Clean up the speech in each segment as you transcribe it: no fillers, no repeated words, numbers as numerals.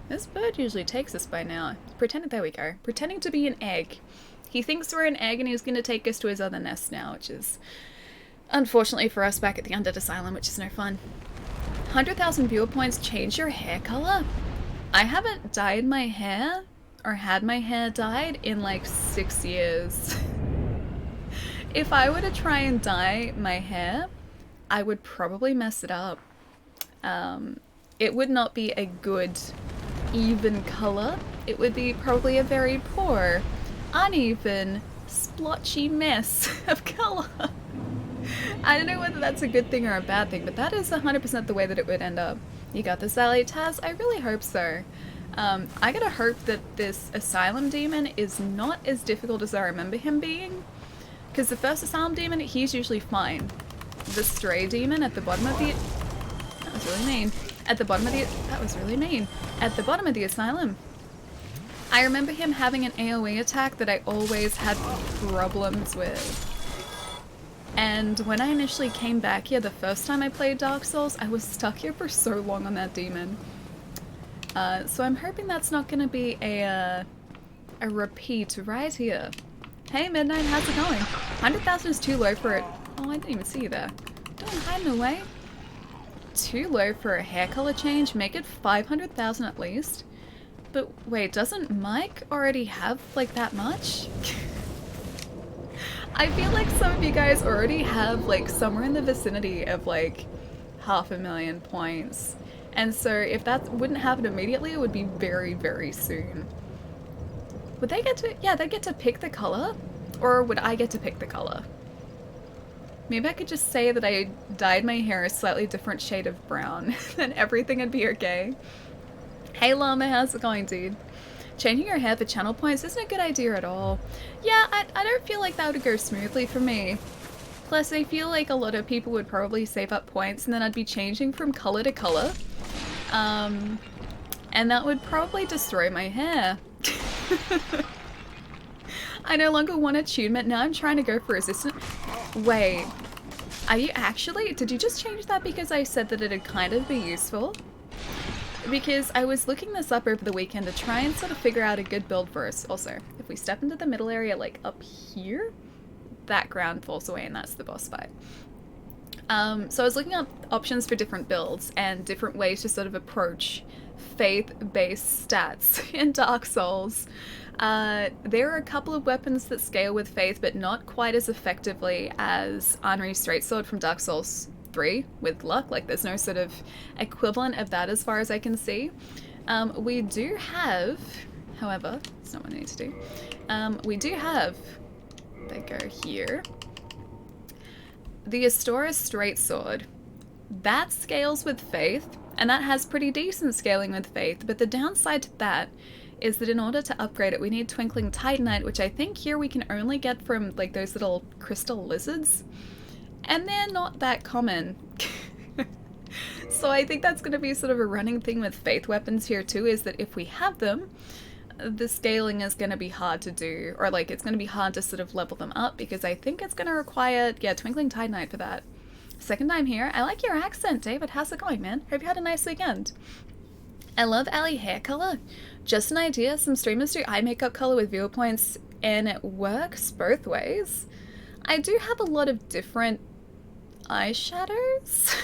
This bird usually takes us by now. Pretending, there we go. Pretending to be an egg. He thinks we're an egg and he's going to take us to his other nest now, which is unfortunately for us back at the Undead Asylum, which is no fun. 100,000 viewer points change your hair color? I haven't dyed my hair or had my hair dyed in like 6 years. If I were to try and dye my hair, I would probably mess it up. It would not be a good, even color. It would be probably a very poor, uneven, splotchy mess of color. I don't know whether that's a good thing or a bad thing, but that is 100% the way that it would end up. You got this, Ali Taz? I really hope so. I gotta hope that this Asylum Demon is not as difficult as I remember him being. Because the first Asylum Demon, he's usually fine. The Stray Demon at the bottom of the... That was really mean. At the bottom of the... That was really mean. At the bottom of the Asylum, I remember him having an AoE attack that I always had problems with. And when I initially came back here the first time I played Dark Souls, I was stuck here for so long on that demon. So I'm hoping that's not going to be a repeat right here. Hey Midnight, how's it going? 100,000 is too low for it. Oh, I didn't even see you there. Don't hide away. Too low for a hair color change. Make it 500,000 at least. But wait, doesn't Mike already have like that much? I feel like some of you guys already have like somewhere in the vicinity of like 500,000 points. And so if that wouldn't happen immediately, it would be very, very soon. Would they get to, yeah, they get to pick the color? Or would I get to pick the color? Maybe I could just say that I dyed my hair a slightly different shade of brown, then everything would be okay. Hey Llama, how's it going, dude? Changing your hair for channel points isn't a good idea at all. Yeah, I don't feel like that would go smoothly for me. Plus, I feel like a lot of people would probably save up points and then I'd be changing from color to color. And that would probably destroy my hair. I no longer want attunement, now I'm trying to go for resistant. Wait, are you actually? Did you just change that because I said that it'd kind of be useful? Because I was looking this up over the weekend to try and sort of figure out a good build for us. Also, if we step into the middle area, like up here, that ground falls away and that's the boss fight. So I was looking up options for different builds and different ways to sort of approach faith-based stats in Dark Souls. There are a couple of weapons that scale with faith, but not quite as effectively as Anri's Straight-Sword from Dark Souls 3 with luck. Like, there's no sort of equivalent of that as far as I can see. We do have, however, it's not what I need to do. We do have, they go here, the Astora Straight-Sword. That scales with faith, and that has pretty decent scaling with faith, but the downside to that is that in order to upgrade it, we need Twinkling Titanite, which I think here we can only get from like those little crystal lizards, and they're not that common. So I think that's going to be sort of a running thing with faith weapons here too, is that if we have them, the scaling is going to be hard to do, or like it's going to be hard to sort of level them up, because I think it's going to require, yeah, Twinkling Titanite for that. Second time here. I like your accent, David. How's it going, man? Hope you had a nice weekend. I love Ali hair color. Just an idea. Some streamers do eye makeup color with viewer points and it works both ways. I do have a lot of different eyeshadows.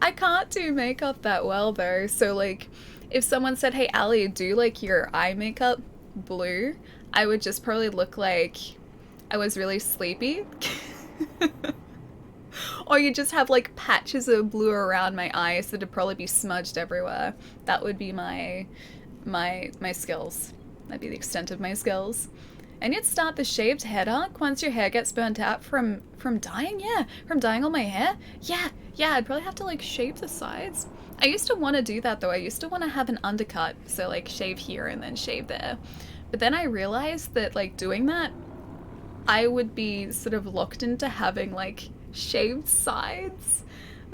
I can't do makeup that well though. So like if someone said, hey Ali, do like your eye makeup blue, I would just probably look like I was really sleepy. Or you just have like patches of blue around my eyes that'd probably be smudged everywhere. That would be my skills. That'd be the extent of my skills. And you'd start the shaved head arc once your hair gets burnt out from dyeing? Yeah, from dyeing all my hair? Yeah, I'd probably have to like shave the sides. I used to want to do that though. I used to want to have an undercut, so like shave here and then shave there. But then I realized that like doing that, I would be sort of locked into having like shaved sides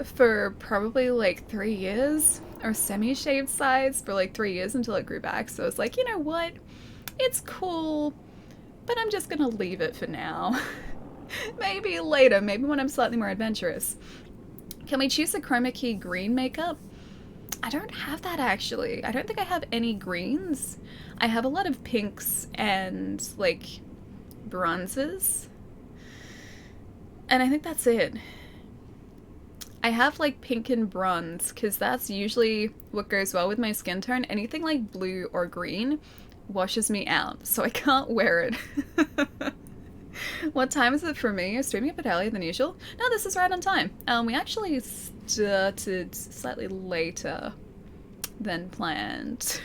for probably like 3 years, or semi-shaved sides for like 3 years until it grew back. So I was like, you know what? It's cool, but I'm just gonna leave it for now. Maybe later, maybe when I'm slightly more adventurous. Can we choose the chroma key green makeup? I don't have that actually. I don't think I have any greens. I have a lot of pinks and like bronzes. And I think that's it. I have like pink and bronze because that's usually what goes well with my skin tone. Anything like blue or green washes me out, so I can't wear it. What time is it for me? You're streaming a bit earlier than usual. No, this is right on time. We actually started slightly later than planned.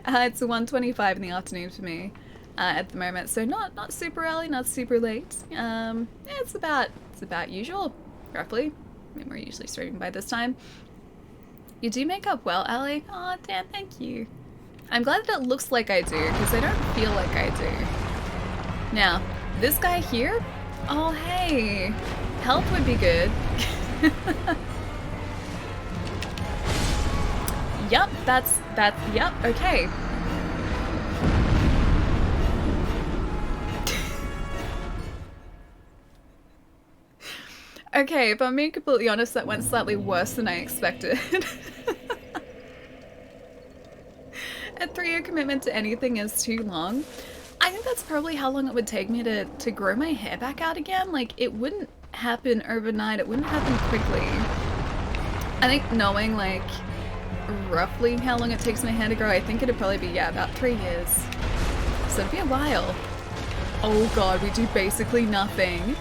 It's 1:25 in the afternoon for me at the moment, so not super early, not super late. Yeah, it's about usual, roughly. I mean, we're usually streaming by this time. You do make up well, Ali. Aw, damn, thank you. I'm glad that it looks like I do, because I don't feel like I do. Now, this guy here? Oh, hey. Health would be good. Yup, yep, okay. Okay, if I'm being completely honest, that went slightly worse than I expected. A 3-year commitment to anything is too long. I think that's probably how long it would take me to grow my hair back out again. Like, it wouldn't happen overnight, it wouldn't happen quickly. I think knowing, like, roughly how long it takes my hair to grow, I think it'd probably be, yeah, about 3 years. So it'd be a while. Oh god, we do basically nothing.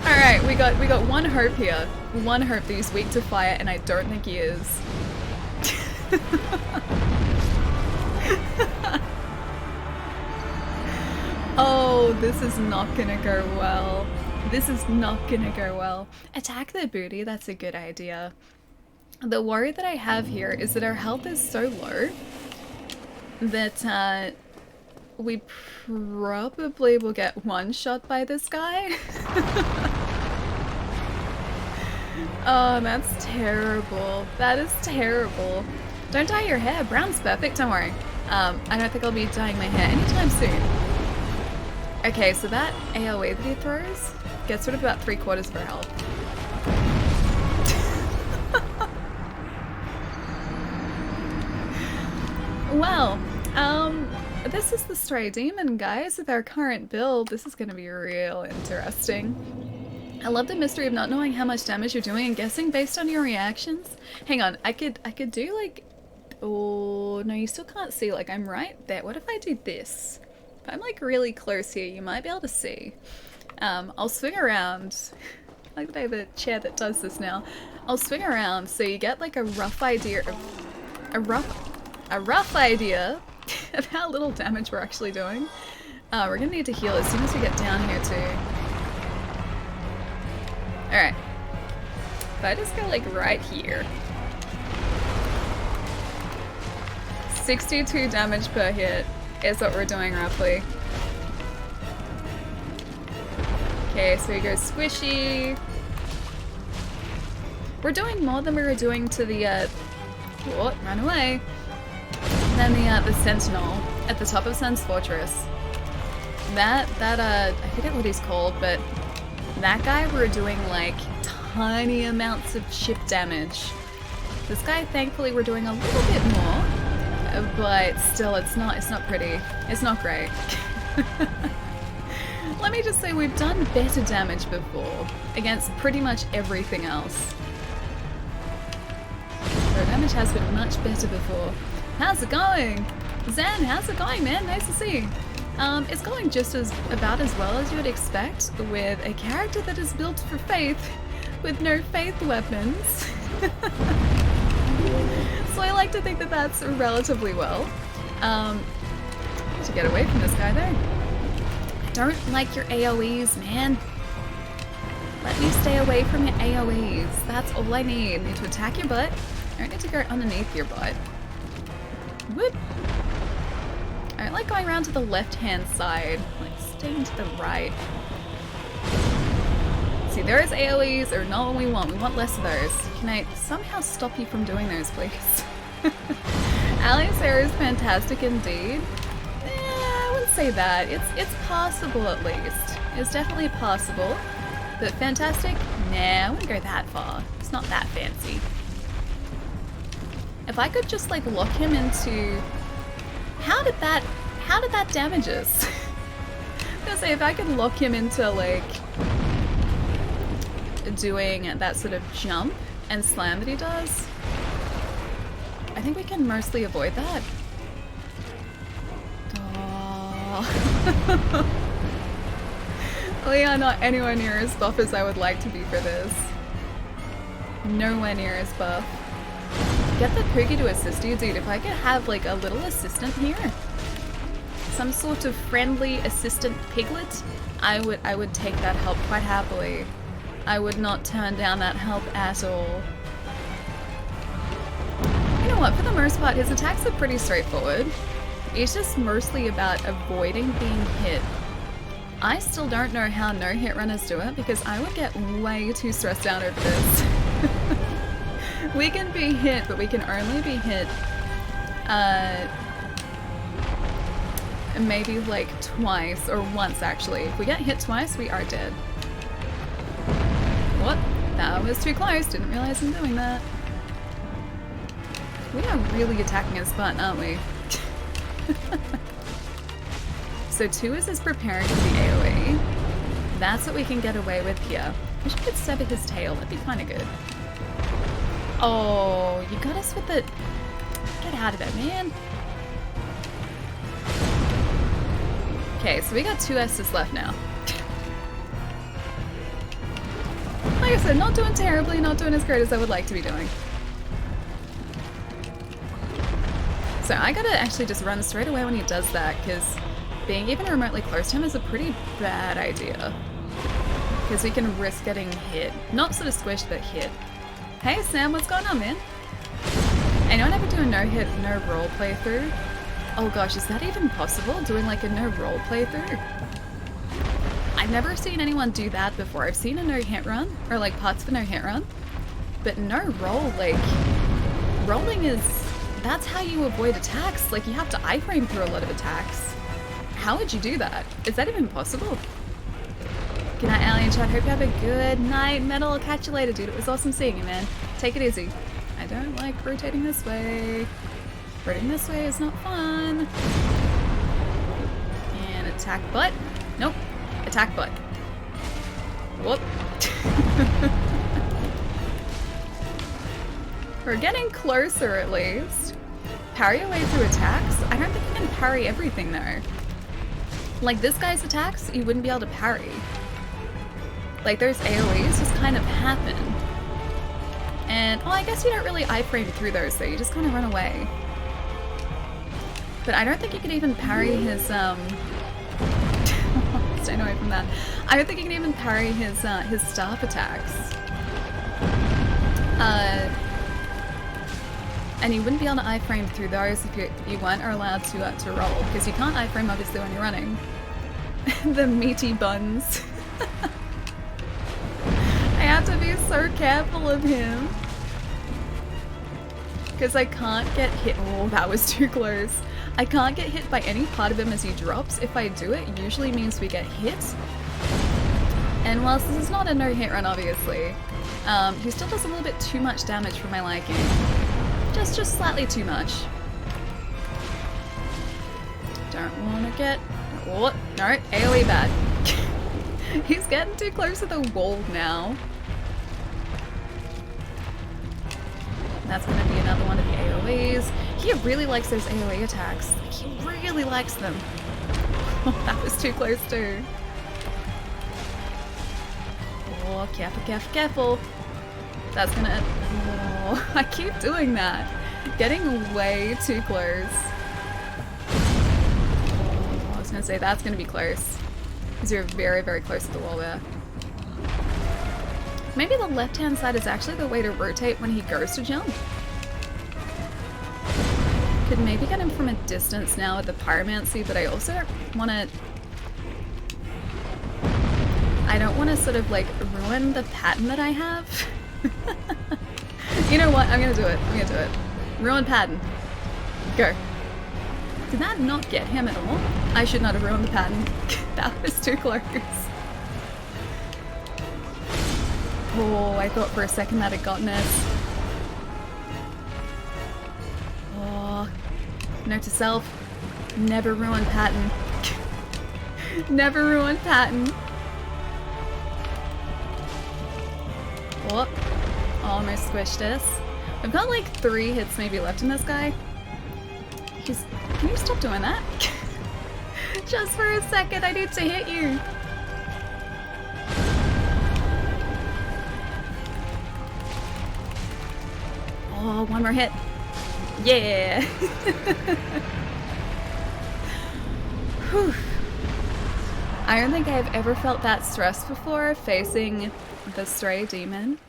Alright, we got one hope here. One hope that he's weak to fire, and I don't think he is. Oh, this is not gonna go well. This is not gonna go well. Attack the booty, that's a good idea. The worry that I have here is that our health is so low that we probably will get one shot by this guy. Oh, that's terrible. That is terrible. Don't dye your hair. Brown's perfect, don't worry. I don't think I'll be dyeing my hair anytime soon. Okay, so that AoE that he throws gets rid of about 3/4 of her health. Well, this is the Stray Demon, guys. With our current build, this is going to be real interesting. I love the mystery of not knowing how much damage you're doing and guessing based on your reactions. Hang on, I could do like... Oh, no, you still can't see. Like, I'm right there. What if I do this? If I'm like really close here, you might be able to see. I'll swing around. I like that I have a chair that does this now. I'll swing around so you get like a rough idea of... A rough idea of how little damage we're actually doing. We're gonna need to heal as soon as we get down here too. Alright. If I just go like right here. 62 damage per hit is what we're doing roughly. Okay, so we go squishy. We're doing more than we were doing to the what? Run away. Then the Sentinel at the top of Sun's Fortress. That I forget what he's called, but that guy we're doing like tiny amounts of chip damage. This guy, thankfully, we're doing a little bit more, but still, it's not pretty. It's not great. Let me just say we've done better damage before against pretty much everything else. So damage has been much better before. How's it going? Zen, how's it going, man? Nice to see you. It's going just about as well as you would expect with a character that is built for faith with no faith weapons. So I like to think that that's relatively well. To get away from this guy there. I don't like your AoEs, man. Let me stay away from your AoEs. That's all I need. I need to attack your butt. I don't need to go underneath your butt. Whoop. I don't like going around to the left-hand side. Like, staying to the right. See, those AoEs are not what we want. We want less of those. Can I somehow stop you from doing those, please? Ali's hair is fantastic indeed. I wouldn't say that. It's possible at least. It's definitely possible. But fantastic? Nah, I wouldn't go that far. It's not that fancy. If I could just like lock him into... How did that damage us? I was gonna say, if I could lock him into like doing that sort of jump and slam that he does, I think we can mostly avoid that. Oh. We are not anywhere near as buff as I would like to be for this. Nowhere near as buff. Get the Pookie to assist you, dude. If I could have like a little assistant here, some sort of friendly assistant piglet, I would take that help quite happily. I would not turn down that help at all. You know what, for the most part, his attacks are pretty straightforward. It's just mostly about avoiding being hit. I still don't know how no hit runners do it because I would get way too stressed out over this. We can be hit, but we can only be hit maybe like twice or once actually. If we get hit twice, we are dead. What? That was too close. Didn't realize I'm doing that. We are really attacking his butt, aren't we? So 2 is his preparing for the AoE. That's what we can get away with here. We should sever his tail. That'd be kind of good. Oh, you got us with the... Get out of it, man. Okay, so we got 2 S's left now. Like I said, not doing terribly, not doing as great as I would like to be doing. So I gotta actually just run straight away when he does that, because being even remotely close to him is a pretty bad idea. Because we can risk getting hit. Not sort of squished, but hit. Hey Sam, what's going on, man? Anyone ever do a no-hit, no-roll playthrough? Oh gosh, is that even possible? Doing like a no-roll playthrough? I've never seen anyone do that before. I've seen a no-hit run, or like parts of a no-hit run. But no-roll, like... Rolling is... That's how you avoid attacks. Like, you have to iframe through a lot of attacks. How would you do that? Is that even possible? Good night, Alien Chat. Hope you have a good night. Metal, I'll catch you later, dude. It was awesome seeing you, man. Take it easy. I don't like rotating this way. Rotating this way is not fun. And attack butt. Nope. Attack butt. Whoop. We're getting closer, at least. Parry your way through attacks? I don't think you can parry everything, though. Like, this guy's attacks, you wouldn't be able to parry. Like, those AoEs just kind of happen. And, well, I guess you don't really iframe through those, though. You just kind of run away. But I don't think you could even parry his, Stay away from that. I don't think you can even parry his staff attacks. And you wouldn't be able to iframe through those if you weren't allowed to roll, because you can't iframe obviously when you're running. The meaty buns. I have to be so careful of him. Because I can't get hit. Oh, that was too close. I can't get hit by any part of him as he drops. If I do, it usually means we get hit. And whilst this is not a no-hit run, obviously, he still does a little bit too much damage for my liking. Just slightly too much. Don't want to get... Oh, no, AoE bad. He's getting too close to the wall now. That's going to be another one of the AoEs. He really likes those AoE attacks. Like, he really likes them. Oh, that was too close too. Oh, careful, careful, careful. That's gonna... Oh, I keep doing that. Getting way too close. Oh, I was gonna say that's gonna be close. Because you're very, very close to the wall there. Maybe the left-hand side is actually the way to rotate when he goes to jump. Could maybe get him from a distance now with the pyromancy, but I also don't want to... I don't want to sort of like ruin the pattern that I have. You know what? I'm gonna do it. I'm gonna do it. Ruin pattern. Go. Did that not get him at all? I should not have ruined the pattern. That was too close. Oh, I thought for a second that had gotten us. Oh, note to self, never ruin pattern. Never ruin pattern. Oh, almost squished us. I've got like 3 hits maybe left in this guy. Can you stop doing that? Just for a second, I need to hit you. Oh, one more hit. Yeah. Whew. I don't think I've ever felt that stressed before facing the stray demon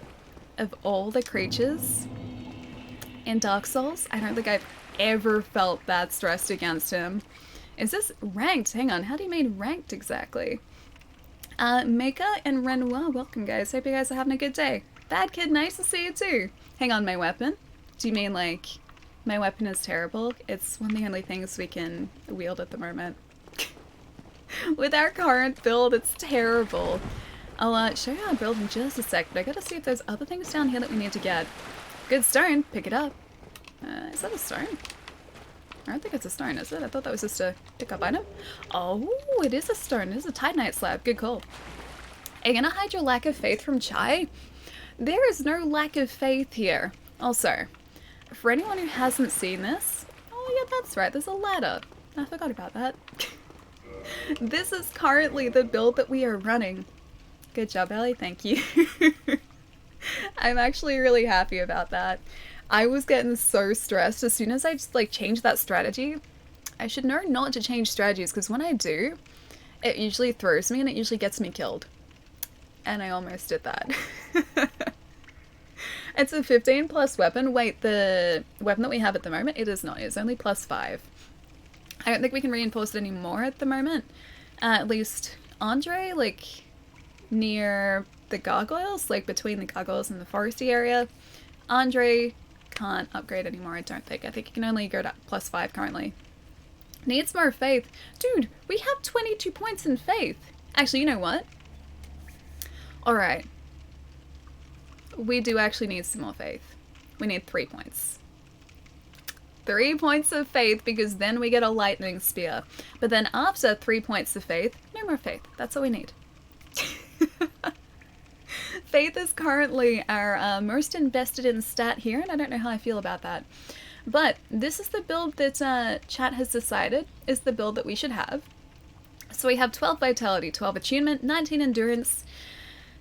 of all the creatures in Dark Souls. I don't think I've ever felt that stressed against him. Is this ranked? Hang on, how do you mean ranked exactly? Mika and Renoir, welcome guys. Hope you guys are having a good day. Bad Kid, nice to see you too. Hang on, my weapon? Do you mean like my weapon is terrible? It's one of the only things we can wield at the moment. With our current build, it's terrible. I'll show you our build in just a sec, but I gotta see if there's other things down here that we need to get. Good stone, pick it up. Is that a stone? I don't think it's a stone, is it? I thought that was just a pick-up item. Oh, it is a stone. It is a Titanite slab. Good call. Are you gonna hide your lack of faith from Chai? There is no lack of faith here. Also, for anyone who hasn't seen this, oh yeah, that's right, there's a ladder. I forgot about that. This is currently the build that we are running. Good job, Ellie. Thank you. I'm actually really happy about that. I was getting so stressed as soon as I just like changed that strategy. I should know not to change strategies because when I do, it usually throws me and it usually gets me killed. And I almost did that. It's a 15 plus weapon. Wait, the weapon that we have at the moment, it is not. It's only +5. I don't think we can reinforce it anymore at the moment. At least Andre, like near the gargoyles, like between the gargoyles and the foresty area, Andre can't upgrade anymore, I don't think. I think you can only go to +5 currently. Needs more faith. Dude, we have 22 points in faith. Actually, you know what? Alright. We do actually need some more faith. We need 3 points. 3 points of faith because then we get a lightning spear. But then after 3 points of faith, no more faith. That's all we need. Faith is currently our most invested in stat here, and I don't know how I feel about that. But this is the build that chat has decided is the build that we should have. So we have 12 vitality, 12 attunement, 19 endurance,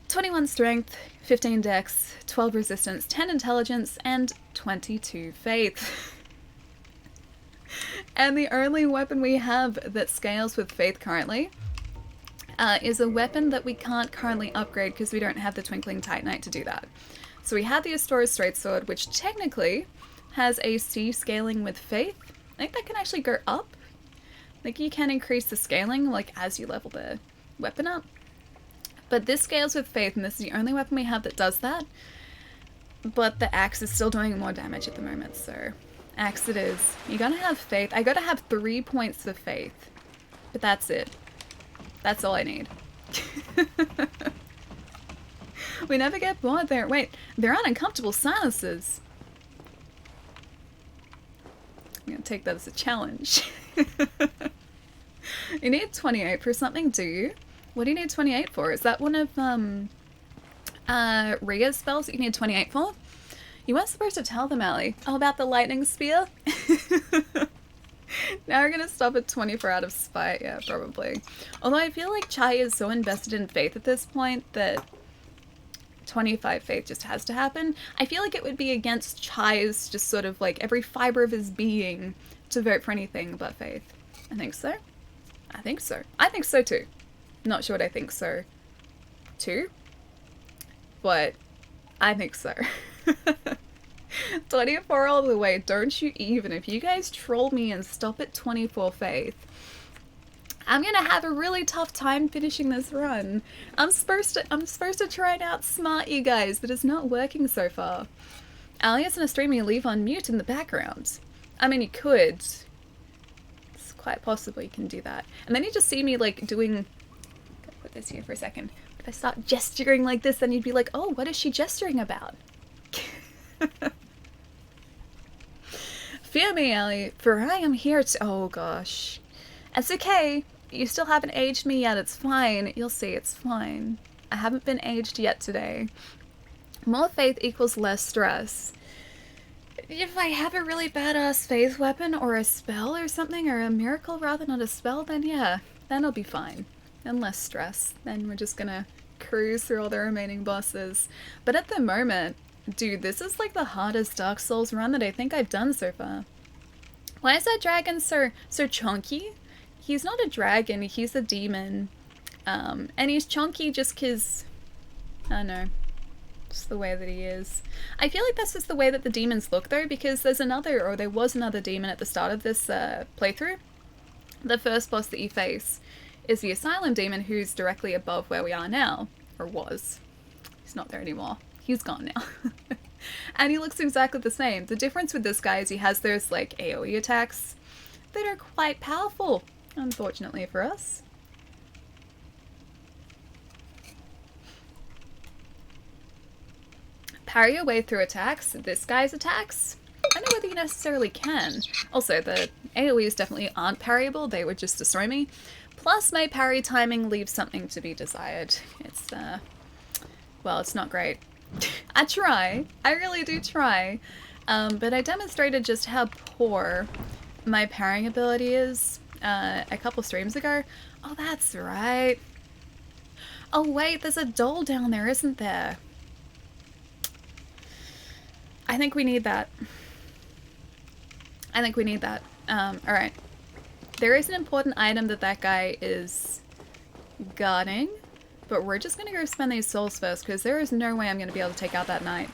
21 strength, 15 dex, 12 resistance, 10 intelligence, and 22 faith. And the only weapon we have that scales with faith currently is a weapon that we can't currently upgrade because we don't have the Twinkling Titanite to do that. So we have the Astora's Straight Sword, which technically has a C scaling with faith. I think that can actually go up. Like you can increase the scaling like as you level the weapon up. But this scales with faith, and this is the only weapon we have that does that. But the axe is still doing more damage at the moment, so axe it is. You gotta have faith. I gotta have 3 points of faith. But that's it. That's all I need. We never get bored there. Wait, there are uncomfortable silences. I'm gonna take that as a challenge. You need 28 for something, do you? What do you need 28 for? Is that one of Rhea's spells that you need 28 for? You weren't supposed to tell them, Allie. Oh, about the lightning spear? Now we're gonna stop at 24 out of spite. Yeah, probably. Although I feel like Chai is so invested in faith at this point that 25 faith just has to happen. I feel like it would be against Chai's just sort of like every fiber of his being to vote for anything but faith. I think so. I think so. I think so too. Not sure what I think so too, but I think so. 24 all the way, don't you even. If you guys troll me and stop at 24 faith, I'm gonna have a really tough time finishing this run. I'm supposed to try and outsmart you guys, but it's not working so far. Ali is in a stream you leave on mute in the background. I mean, you could. It's quite possible you can do that. And then you just see me like doing... Put this here for a second. If I start gesturing like this, then you'd be like, oh, what is she gesturing about? Fear me, Ellie, for I am here to— oh gosh. It's okay. You still haven't aged me yet. It's fine. You'll see, it's fine. I haven't been aged yet today. More faith equals less stress. If I have a really badass faith weapon or a spell or something, or a miracle rather, not a spell, then yeah, then I'll be fine. And less stress. Then we're just gonna cruise through all the remaining bosses. But at the moment, dude, this is like the hardest Dark Souls run that I think I've done so far. Why is that dragon so chunky? He's not a dragon, he's a demon. And he's chunky just because, I don't know, just the way that he is. I feel like that's just the way that the demons look though, because there was another demon at the start of this playthrough. The first boss that you face is the Asylum demon, who's directly above where we are now, or was. He's not there anymore. He's gone now. And he looks exactly the same. The difference with this guy is he has those like AoE attacks that are quite powerful, unfortunately for us. Parry your way through attacks. This guy's attacks, I don't know whether you necessarily can. Also, the AoEs definitely aren't parryable, they would just destroy me. Plus, my parry timing leaves something to be desired. It's, well, it's not great. I try. I really do try. But I demonstrated just how poor my parrying ability is a couple streams ago. Oh, that's right. Oh, wait, there's a doll down there, isn't there? I think we need that. I think we need that. Alright. There is an important item that guy is guarding, but we're just gonna go spend these souls first, because there is no way I'm gonna be able to take out that knight.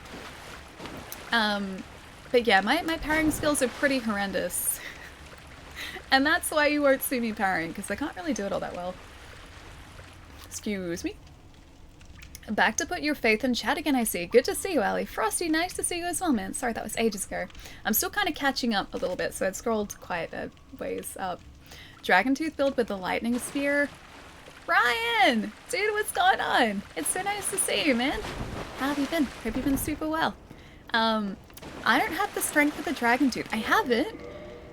But yeah, my parrying skills are pretty horrendous. And that's why you won't see me parrying, because I can't really do it all that well. Excuse me. Back to put your faith in chat again, I see. Good to see you, Ali. Frosty, nice to see you as well, man. Sorry, that was ages ago. I'm still kind of catching up a little bit, so I'd scrolled quite a ways up. Dragon Tooth build with the lightning spear. Ryan! Dude, what's going on? It's so nice to see you, man. How have you been? Hope you've been super well. I don't have the strength of the Dragon Tooth. I have it.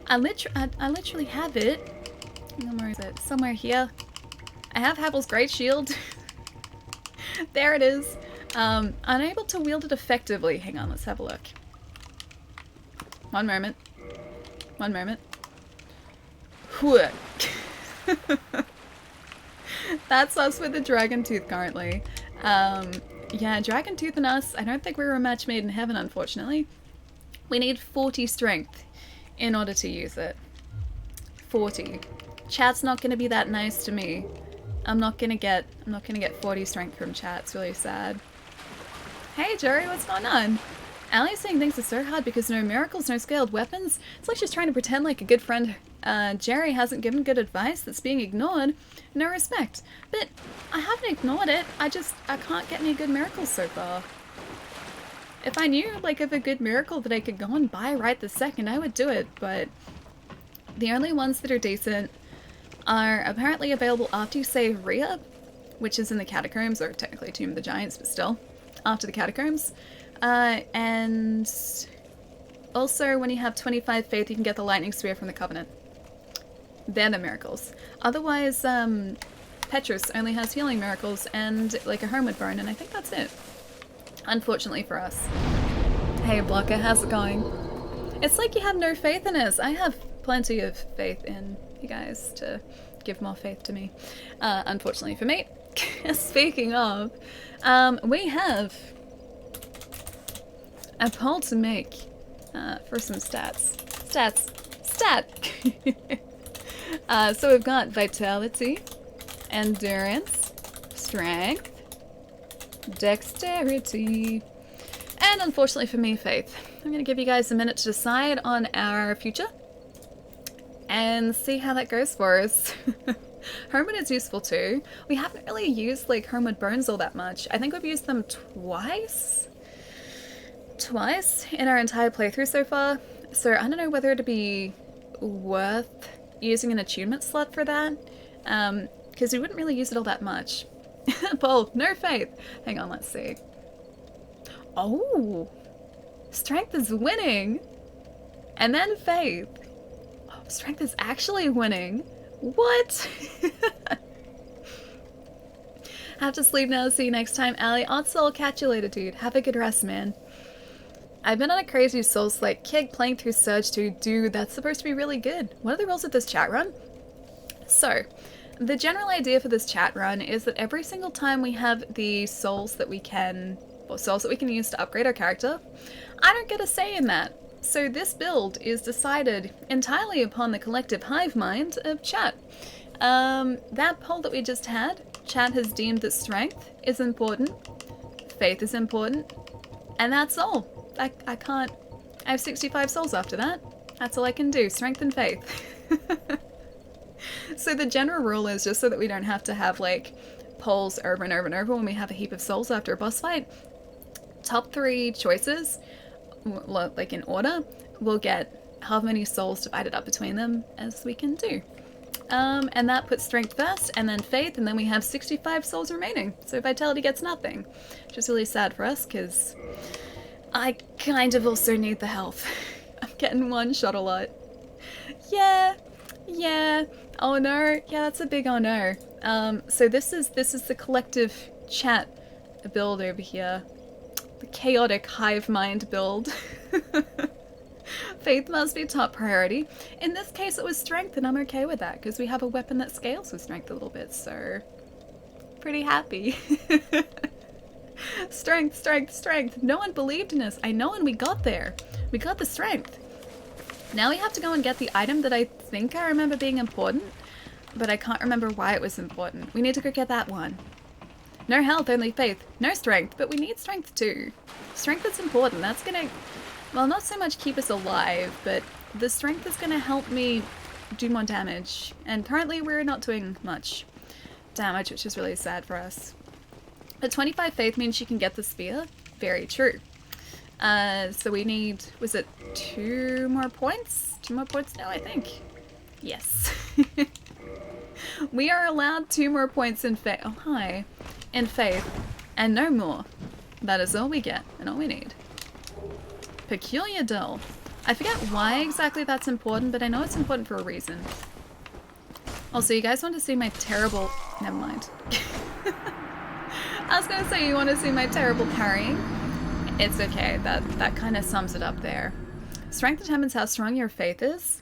I literally have it. Where is it? Somewhere here. I have Havel's Great Shield. There it is. Unable to wield it effectively. Hang on, let's have a look. One moment. One moment. That's us with the Dragon Tooth currently. Yeah, Dragon Tooth and us, I don't think we were a match made in heaven, unfortunately. We need 40 strength in order to use it. 40. Chat's not gonna be that nice to me. I'm not gonna get 40 strength from chat. It's really sad. Hey Jerry, what's going on? Allie's saying things are so hard because no miracles, no scaled weapons. It's like she's trying to pretend like a good friend. Jerry hasn't given good advice that's being ignored. No respect. But I haven't ignored it. I can't get any good miracles so far. If I knew like of a good miracle that I could go and buy right this second, I would do it, but the only ones that are decent are apparently available after you save Rhea, which is in the Catacombs, or technically Tomb of the Giants, but still, after the Catacombs. And also when you have 25 faith, you can get the Lightning Spear from the Covenant. They're the miracles. Otherwise, Petrus only has healing miracles and like a Homeward Bone, and I think that's it. Unfortunately for us. Hey Blocker, how's it going? It's like you have no faith in us. I have plenty of faith in you guys to give more faith to me. Unfortunately for me. Speaking of, we have a poll to make for some stats. Stat! So we've got vitality, endurance, strength, dexterity, and unfortunately for me, faith. I'm gonna give you guys a minute to decide on our future and see how that goes for us. Homeward is useful too. We haven't really used like Homeward Bones all that much. I think we've used them twice in our entire playthrough so far. So I don't know whether it'd be worth using an attunement slot for that, because we wouldn't really use it all that much. Paul, no faith. Hang on, let's see. Oh, strength is winning. And then faith. Oh, strength is actually winning. What? Have to sleep now. See you next time, Allie. I'll catch you later, dude. Have a good rest, man. I've been on a crazy soulslike kick playing through Surge 2. Dude, that's supposed to be really good. What are the rules of this chat run? So, the general idea for this chat run is that every single time we have the souls that we can use to upgrade our character, I don't get a say in that. So this build is decided entirely upon the collective hive mind of chat. That poll that we just had, chat has deemed that strength is important, faith is important, and that's all. I can't... I have 65 souls after that. That's all I can do, strength and faith. So the general rule is, just so that we don't have to have like polls over and over and over when we have a heap of souls after a boss fight, top 3 choices, like in order, we'll get however many souls divided up between them as we can do. And that puts strength first, and then faith, and then we have 65 souls remaining. So vitality gets nothing, which is really sad for us, because I kind of also need the health. I'm getting one shot a lot. Yeah. Oh no. Yeah, that's a big oh no. So this is the collective chat build over here. The chaotic hive mind build. Faith must be top priority. In this case it was strength, and I'm okay with that because we have a weapon that scales with strength a little bit, so pretty happy. Strength. No one believed in us. I know, and we got there. We got the strength. Now we have to go and get the item that I think I remember being important, but I can't remember why it was important. We need to go get that one. No health, only faith. No strength, but we need strength too. Strength is important. That's gonna, well, not so much keep us alive, but the strength is gonna help me do more damage. And currently we're not doing much damage, which is really sad for us. But 25 faith means you can get the spear. Very true. So we need, was it 2 more points? 2 more points now, I think. Yes. We are allowed 2 more points in faith. Oh, hi. In faith. And no more. That is all we get and all we need. Peculiar dull. I forget why exactly that's important, but I know it's important for a reason. Also, you guys want to see my terrible... Never mind. I was gonna say, you want to see my terrible parrying? It's okay, that kind of sums it up there. Strength determines how strong your faith is.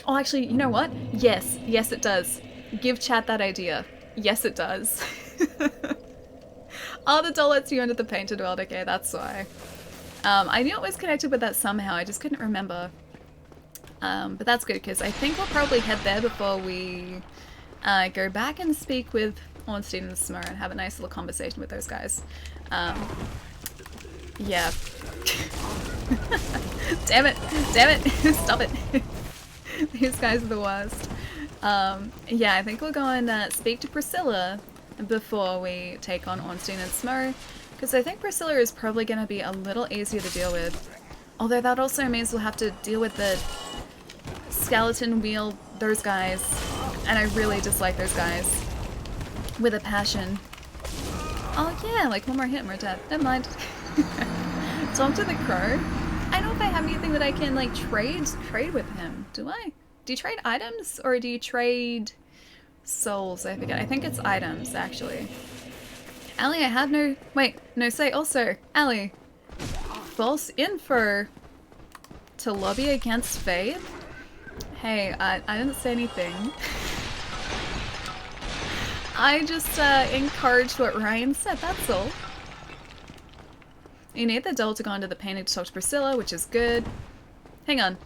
Oh, actually, you know what? Yes it does. Give chat that idea. Yes, it does. Oh, the doll lets you into the painted world. Okay, that's why. I knew it was connected with that somehow, I just couldn't remember. But that's good, because I think we'll probably head there before we go back and speak with Ornstein and Smur and have a nice little conversation with those guys. Yeah. Damn it! Stop it! These guys are the worst. Yeah, I think we'll go and speak to Priscilla before we take on Ornstein and Smur, because I think Priscilla is probably going to be a little easier to deal with. Although that also means we'll have to deal with the skeleton wheel, those guys, and I really dislike those guys with a passion. Oh yeah, like one more hit and we're dead. Never mind. Talk to the crow. I don't know if I have anything that I can like trade with him. Do I? Do you trade items or do you trade souls? I forget. I think it's items actually. Allie, I have no... Wait, no say also. Allie. False info to lobby against Faith? Hey, I didn't say anything. I just encouraged what Ryan said, that's all. You need the doll to go into the painting to talk to Priscilla, which is good. Hang on.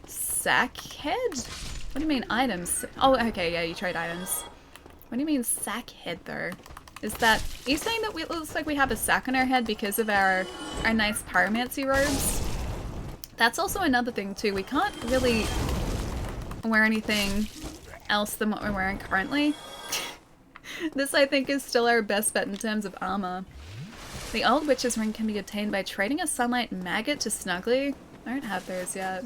Sackhead? What do you mean items? Oh, okay, yeah, you trade items. What do you mean sackhead though? Is that... Are you saying that it looks like we have a sack on our head because of our nice pyromancy robes? That's also another thing too. We can't really wear anything else than what we're wearing currently. This, I think, is still our best bet in terms of armor. The old witch's ring can be obtained by trading a sunlight maggot to Snuggly. I don't have those yet.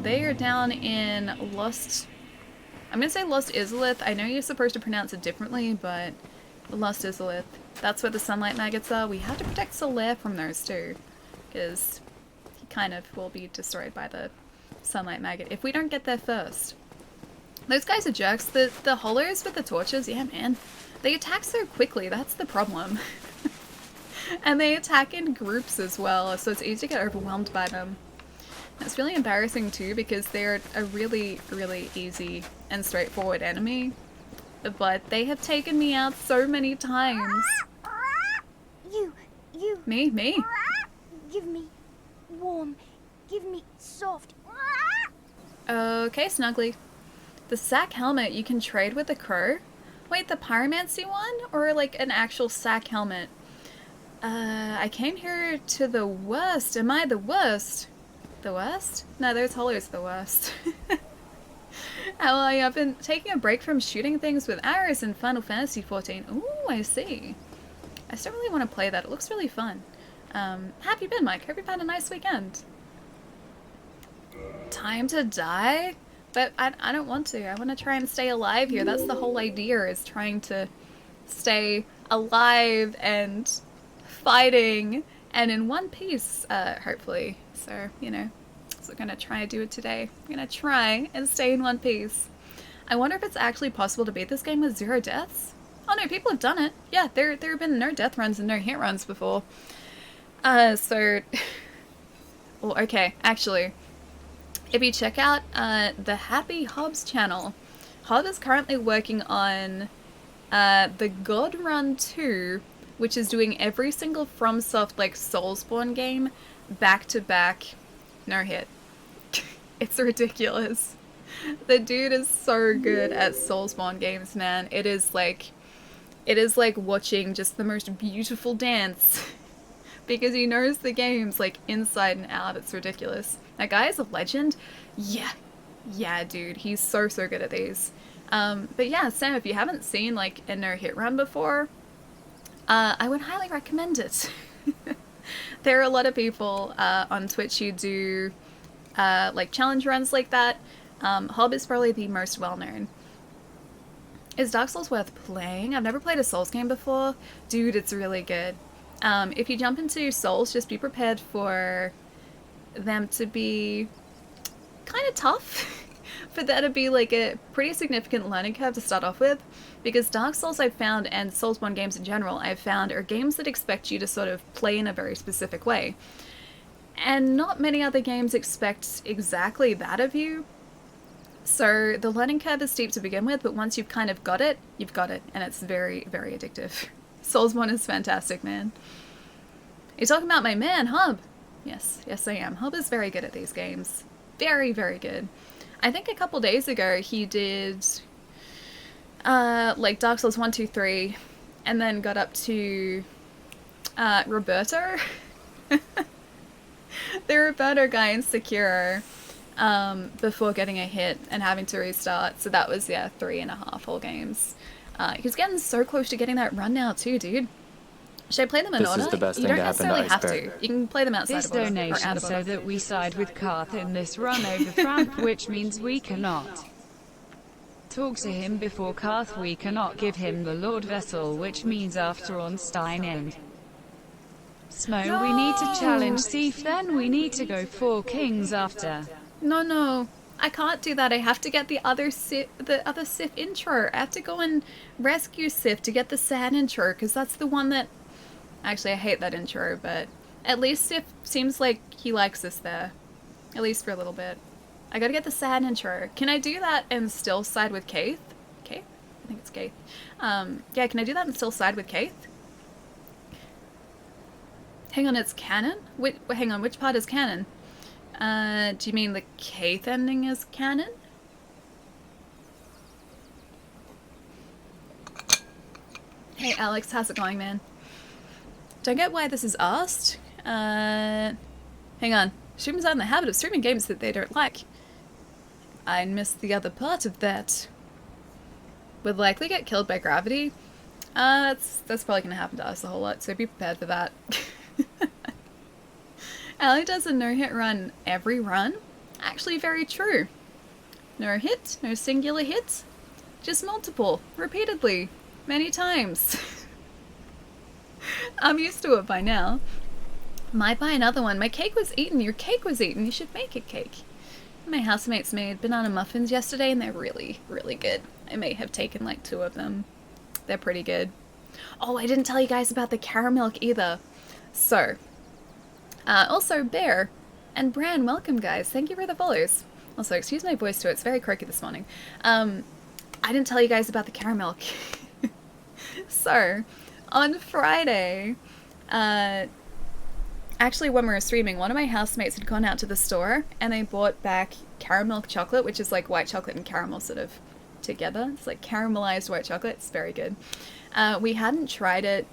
They are down in Lost I'm gonna say Lost Izalith. I know you're supposed to pronounce it differently, but Lost Izalith. That's where the sunlight maggots are. We have to protect Solaire from those too, because he kind of will be destroyed by the sunlight maggot if we don't get there first. Those guys are jerks. The hollows with the torches, yeah man. They attack so quickly, that's the problem. And they attack in groups as well, so it's easy to get overwhelmed by them. It's really embarrassing too because they're a really, really easy and straightforward enemy. But they have taken me out so many times. You. Me? Give me warm. Give me soft. Okay, Snuggly. The sack helmet you can trade with the crow? Wait, the pyromancy one? Or like an actual sack helmet? I came here to the worst. Am I the worst? The worst? No, those hollows are the worst. How are you? I've been taking a break from shooting things with arrows in Final Fantasy XIV. Ooh, I see. I still really want to play that. It looks really fun. How have you been, Mike? Hope you've had a nice weekend. Time to die? But I don't want to. I want to try and stay alive here. That's the whole idea, is trying to stay alive and fighting and in one piece, hopefully. So, you know, so we're gonna try to do it today. We're gonna try and stay in one piece. I wonder if it's actually possible to beat this game with 0 deaths? Oh no, people have done it. Yeah, there have been no death runs and no hit runs before. So... well, okay, actually... if you check out the Happy Hobbs channel, Hob is currently working on the God Run 2, which is doing every single FromSoft like Soulspawn game back to back, no hit. It's ridiculous. The dude is so good at Soulspawn games, man. It is like watching just the most beautiful dance because he knows the games like inside and out. It's ridiculous. That guy is a legend. Yeah, dude, he's so good at these. But yeah, Sam, if you haven't seen like a no hit run before, I would highly recommend it. There are a lot of people on Twitch who do like challenge runs like that. Hob is probably the most well known. Is Dark Souls worth playing? I've never played a Souls game before. Dude, it's really good. If you jump into Souls, just be prepared for them to be kind of tough. For there to be like a pretty significant learning curve to start off with, because Dark Souls I've found, and Soulsborne games in general I've found, are games that expect you to sort of play in a very specific way. And not many other games expect exactly that of you. So the learning curve is steep to begin with, but once you've kind of got it, you've got it, and it's very, very addictive. Soulsborne is fantastic, man. You're talking about my man, Hub? Yes I am. Hub is very good at these games. Very, very good. I think a couple days ago he did like Dark Souls 1, 2, 3, and then got up to Roberto. The Roberto guy in Sekiro, before getting a hit and having to restart. So that was, yeah, 3.5 whole games. He's getting so close to getting that run now too, dude. Should I play them in order? This is the best you thing don't to happen to necessarily have Iceberg. to. You can play them outside This of order. donation Or out of so order. that we side with Karth in this run over Framp, which means we cannot talk to him before Karth. We cannot give him the Lord Vessel, which means after Ornstein end. Smo, we need to challenge Sif, then we need to go 4 kings after. No. I can't do that. I have to get the other Sif intro. I have to go and rescue Sif to get the sad intro, because that's the one that... Actually, I hate that intro, but at least Sif seems like he likes us there. At least for a little bit. I gotta get the sad intro. Can I do that and still side with Kaith? Kaith? I think it's Kaith. Yeah, can I do that and still side with Kaith? Hang on, it's canon? Hang on, which part is canon? Do you mean the Kaith ending is canon? Hey Alex, how's it going, man? Don't get why this is asked. Hang on. Streamers are in the habit of streaming games that they don't like. I missed the other part of that. Would likely get killed by gravity. That's probably gonna happen to us a whole lot, so be prepared for that. Ali does a no-hit run every run. Actually, very true. No hit, no singular hit, just multiple, repeatedly, many times. I'm used to it by now. Might buy another one. My cake was eaten. Your cake was eaten. You should make a cake. My housemates made banana muffins yesterday and they're really, really good. I may have taken like 2 of them. They're pretty good. Oh, I didn't tell you guys about the caramel either. So, also Bear and Bran, welcome guys. Thank you for the follows. Also, excuse my voice too, it's very croaky this morning. I didn't tell you guys about the caramel. So, on Friday, actually when we were streaming, one of my housemates had gone out to the store and they bought back caramel chocolate, which is like white chocolate and caramel sort of together. It's like caramelized white chocolate. It's very good. We hadn't tried it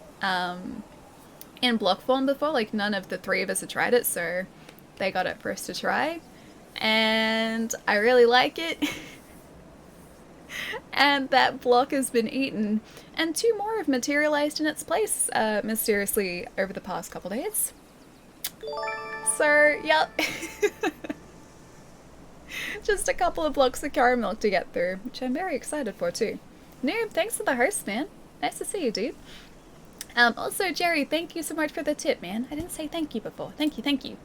in block form before, like none of the 3 of us had tried it, so they got it for us to try. And I really like it. And that block has been eaten, and 2 more have materialized in its place mysteriously over the past couple days. So, yep. Just a couple of blocks of caramel to get through, which I'm very excited for too. Noob, thanks for the host, man. Nice to see you, dude. Also, Jerry, thank you so much for the tip, man. I didn't say thank you before. Thank you, thank you.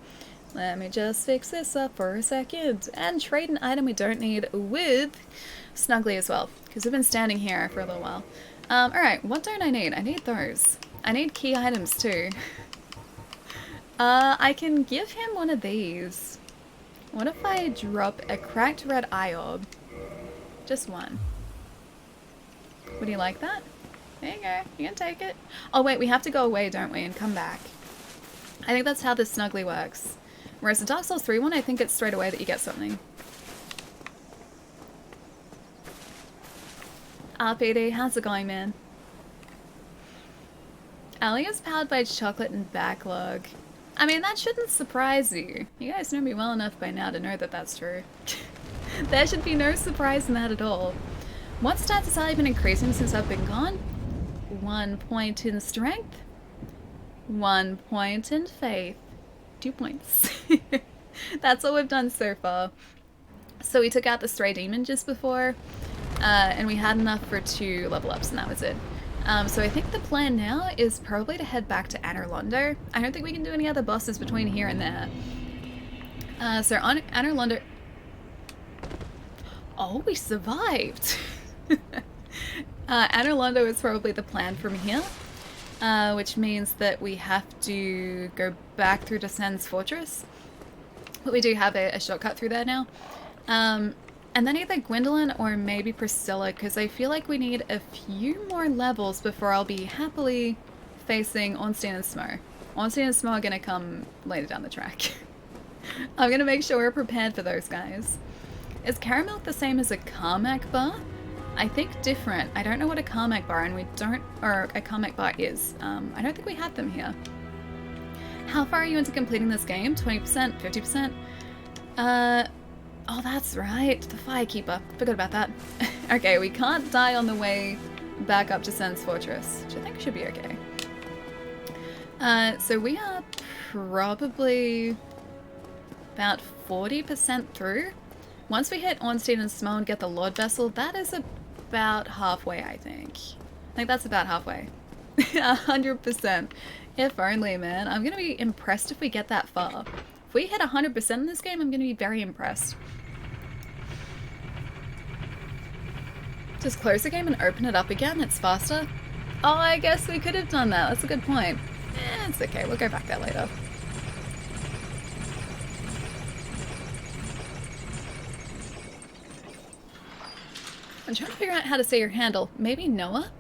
Let me just fix this up for a second. And trade an item we don't need with Snuggly as well, because we've been standing here for a little while. Alright, what don't I need? I need those. I need key items too. I can give him one of these. What if I drop a cracked red eye orb? Just one. Would you like that? There you go. You can take it. Oh wait, we have to go away, don't we? And come back. I think that's how this Snuggly works. Whereas the Dark Souls 3 one, I think it's straight away that you get something. RPD, how's it going, man? Ali is powered by chocolate and backlog. I mean, that shouldn't surprise you. You guys know me well enough by now to know that that's true. There should be no surprise in that at all. What stats has Ali been increasing since I've been gone? 1 point in strength. 1 point in faith. 2 points. That's all we've done so far. So we took out the stray demon just before, and we had enough for 2 level ups, and that was it. So I think the plan now is probably to head back to Anor Londo. I don't think we can do any other bosses between here and there. So on Anor Londo... Oh, we survived! Anor Londo is probably the plan from here, which means that we have to go back through to Sen's Fortress. But we do have a shortcut through there now. And then either Gwendolyn or maybe Priscilla, because I feel like we need a few more levels before I'll be happily facing Ornstein and Smo. Ornstein and Smo are going to come later down the track. I'm going to make sure we're prepared for those guys. Is Caramel the same as a Carmack bar? I think different. I don't know what a Carmack bar or a Carmack bar is. I don't think we had them here. How far are you into completing this game? 20%? 50%? Oh, that's right. The Firekeeper. Forgot about that. Okay, we can't die on the way back up to Sen's Fortress, which I think should be okay. So we are probably about 40% through. Once we hit Ornstein and Smo and get the Lord Vessel, that is about halfway, I think. I think that's about halfway. 100%. If only, man. I'm gonna be impressed if we get that far. If we hit 100% in this game, I'm gonna be very impressed. Just close the game and open it up again? It's faster? Oh, I guess we could have done that. That's a good point. It's okay. We'll go back there later. I'm trying to figure out how to say your handle. Maybe Noah?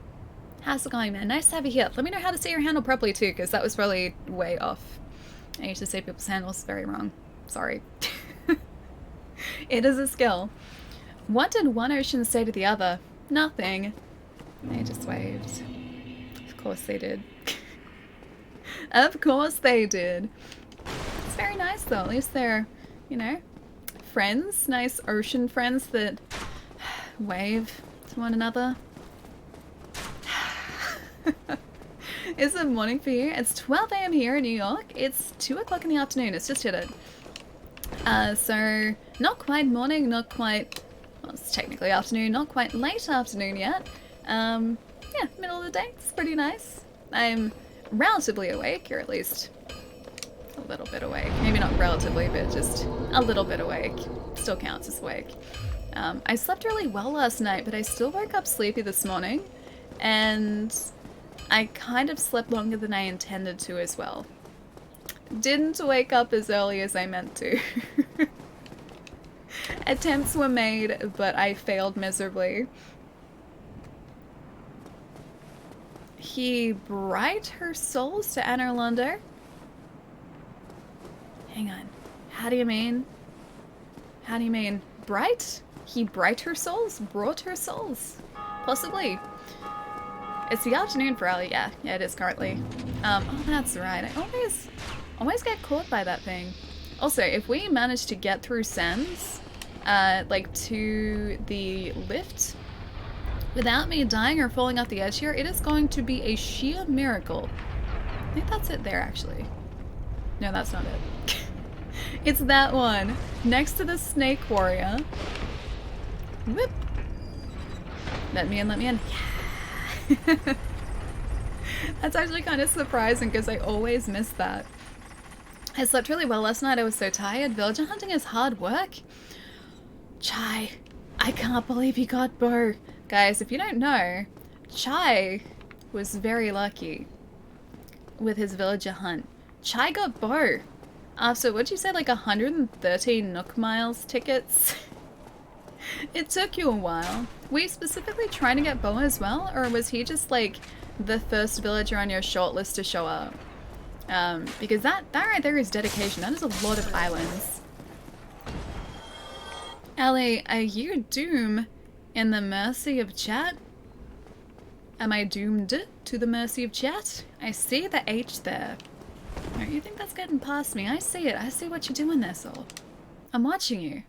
How's it going, man? Nice to have you here. Let me know how to say your handle properly, too, because that was probably way off. I used to say people's handles very wrong. Sorry. It is a skill. What did one ocean say to the other? Nothing. They just waved. Of course they did. Of course they did. It's very nice, though. At least they're, you know, friends. Nice ocean friends that wave to one another. Is it morning for you? It's 12 AM here in New York. It's 2 o'clock in the afternoon. It's just hit it. So not quite morning, not quite Well, it's technically afternoon, not quite late afternoon yet. Yeah, middle of the day. It's pretty nice. I'm relatively awake, or at least a little bit awake. Maybe not relatively, but just a little bit awake. Still counts as awake. I slept really well last night, but I still woke up sleepy this morning, and I kind of slept longer than I intended to as well. Didn't wake up as early as I meant to. Attempts were made, but I failed miserably. He bright her souls to Anor Londo? Hang on. How do you mean? How do you mean? Bright? He bright her souls? Brought her souls? Possibly. It's the afternoon for Ali, yeah. Yeah, it is currently. Oh, that's right. I always get caught by that thing. Also, if we manage to get through Sands, like to the lift, without me dying or falling off the edge here, it is going to be a sheer miracle. I think that's it there, actually. No, that's not it. It's that one, next to the snake warrior. Whoop. Let me in, let me in. Yeah. That's actually kind of surprising because I always miss that. I slept really well last night. I was so tired. Villager hunting is hard work. Chai, I can't believe he got Bo. Guys, if you don't know, Chai was very lucky with his villager hunt. Chai got Bo after, what'd you say, like 113 Nook Miles tickets? It took you a while. Were you specifically trying to get Bo as well, or was he just like the first villager on your shortlist to show up? Because that right there is dedication. That is a lot of islands. Ellie, are you doom in the mercy of chat? Am I doomed to the mercy of chat? I see the H there. Don't you think that's getting past me? I see it. I see what you're doing there, Soul. I'm watching you.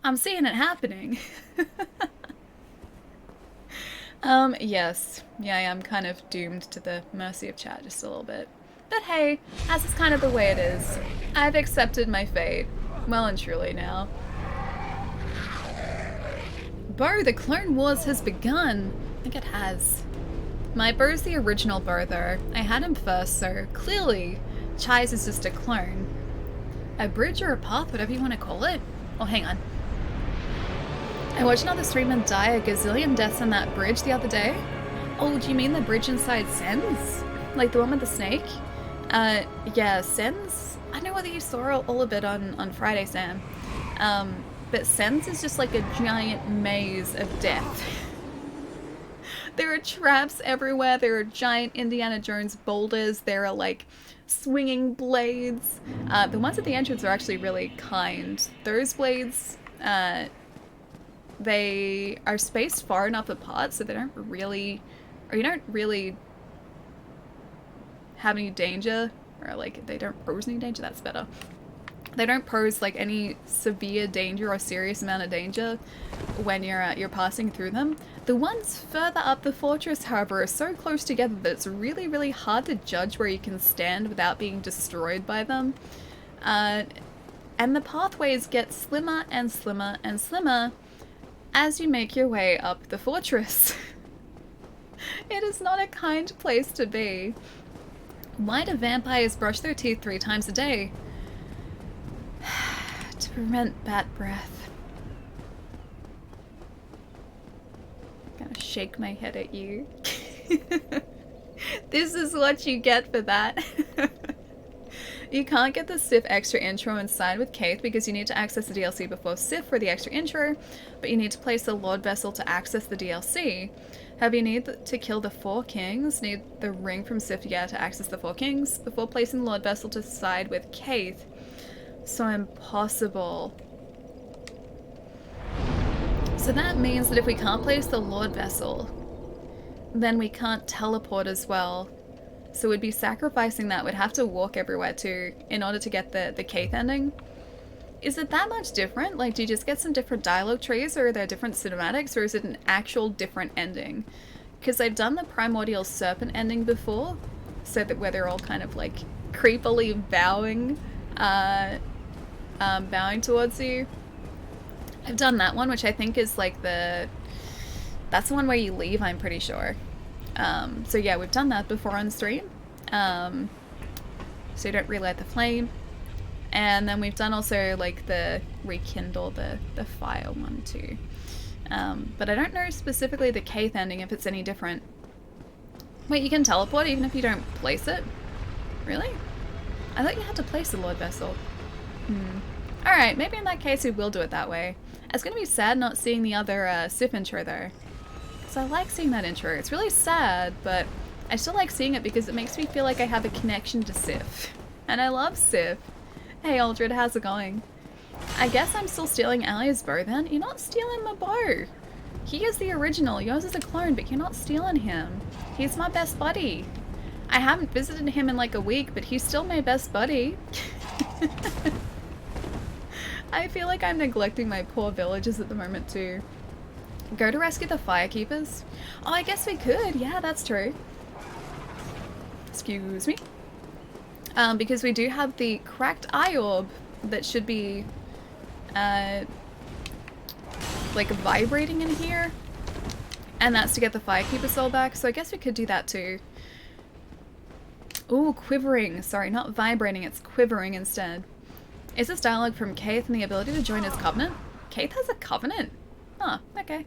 I'm seeing it happening. Yes. Yeah, I am kind of doomed to the mercy of chat just a little bit. But hey, as is kind of the way it is, I've accepted my fate. Well and truly now. Bo, the Clone Wars has begun. I think it has. My Bo's the original Bo though. I had him first, so clearly Chai's is just a clone. A bridge or a path, whatever you want to call it. Oh, hang on. I watched another streamer die a gazillion deaths on that bridge the other day. Oh, do you mean the bridge inside Sens? Like the one with the snake? Yeah, Sens? I don't know whether you saw all of it on Friday, Sam. But Sens is just like a giant maze of death. There are traps everywhere. There are giant Indiana Jones boulders. There are like swinging blades. The ones at the entrance are actually really kind. Those blades, they are spaced far enough apart so they don't really, or you don't really have any danger, or like they don't pose any danger. That's better. They don't pose like any severe danger or serious amount of danger when you're passing through them. The ones further up the fortress, however, are so close together that it's really, really hard to judge where you can stand without being destroyed by them. And the pathways get slimmer and slimmer and slimmer as you make your way up the fortress. It is not a kind place to be. Why do vampires brush their teeth 3 times a day? To prevent bat breath. I'm gonna shake my head at you. This is what you get for that. You can't get the Sif extra intro inside with Kaith because you need to access the DLC before Sif for the extra intro, but you need to place the Lord Vessel to access the DLC. However, you need to kill the 4 kings, need the ring from Sifia to access the 4 kings, before placing the Lord Vessel to side with Kaith. So impossible. So that means that if we can't place the Lord Vessel, then we can't teleport as well. So we'd be sacrificing that. We'd have to walk everywhere too in order to get the Kaith ending. Is it that much different? Like, do you just get some different dialogue trees, or are there different cinematics, or is it an actual different ending? Because I've done the Primordial Serpent ending before, so that where they're all kind of like creepily bowing towards you. I've done that one, which I think is like that's the one where you leave, I'm pretty sure. So yeah, we've done that before on stream. So you don't relight the flame. And then we've done also like the rekindle the fire one too. But I don't know specifically the Keith ending if it's any different. Wait, you can teleport even if you don't place it? Really? I thought you had to place the Lord Vessel. Alright, maybe in that case we will do it that way. It's gonna be sad not seeing the other Sif intro though. Because I like seeing that intro. It's really sad, but I still like seeing it because it makes me feel like I have a connection to Sif. And I love Sif. Hey Aldred, how's it going? I guess I'm still stealing Ali's bow then? You're not stealing my bow. He is the original. Yours is a clone, but you're not stealing him. He's my best buddy. I haven't visited him in like a week, but he's still my best buddy. I feel like I'm neglecting my poor villagers at the moment too. Go to rescue the firekeepers? Oh, I guess we could. Yeah, that's true. Excuse me. Because we do have the cracked eye orb that should be like vibrating in here. And that's to get the firekeeper soul back, so I guess we could do that too. Ooh, quivering. Sorry, not vibrating, it's quivering instead. Is this dialogue from Keith and the ability to join his covenant? Keith has a covenant? Oh, okay.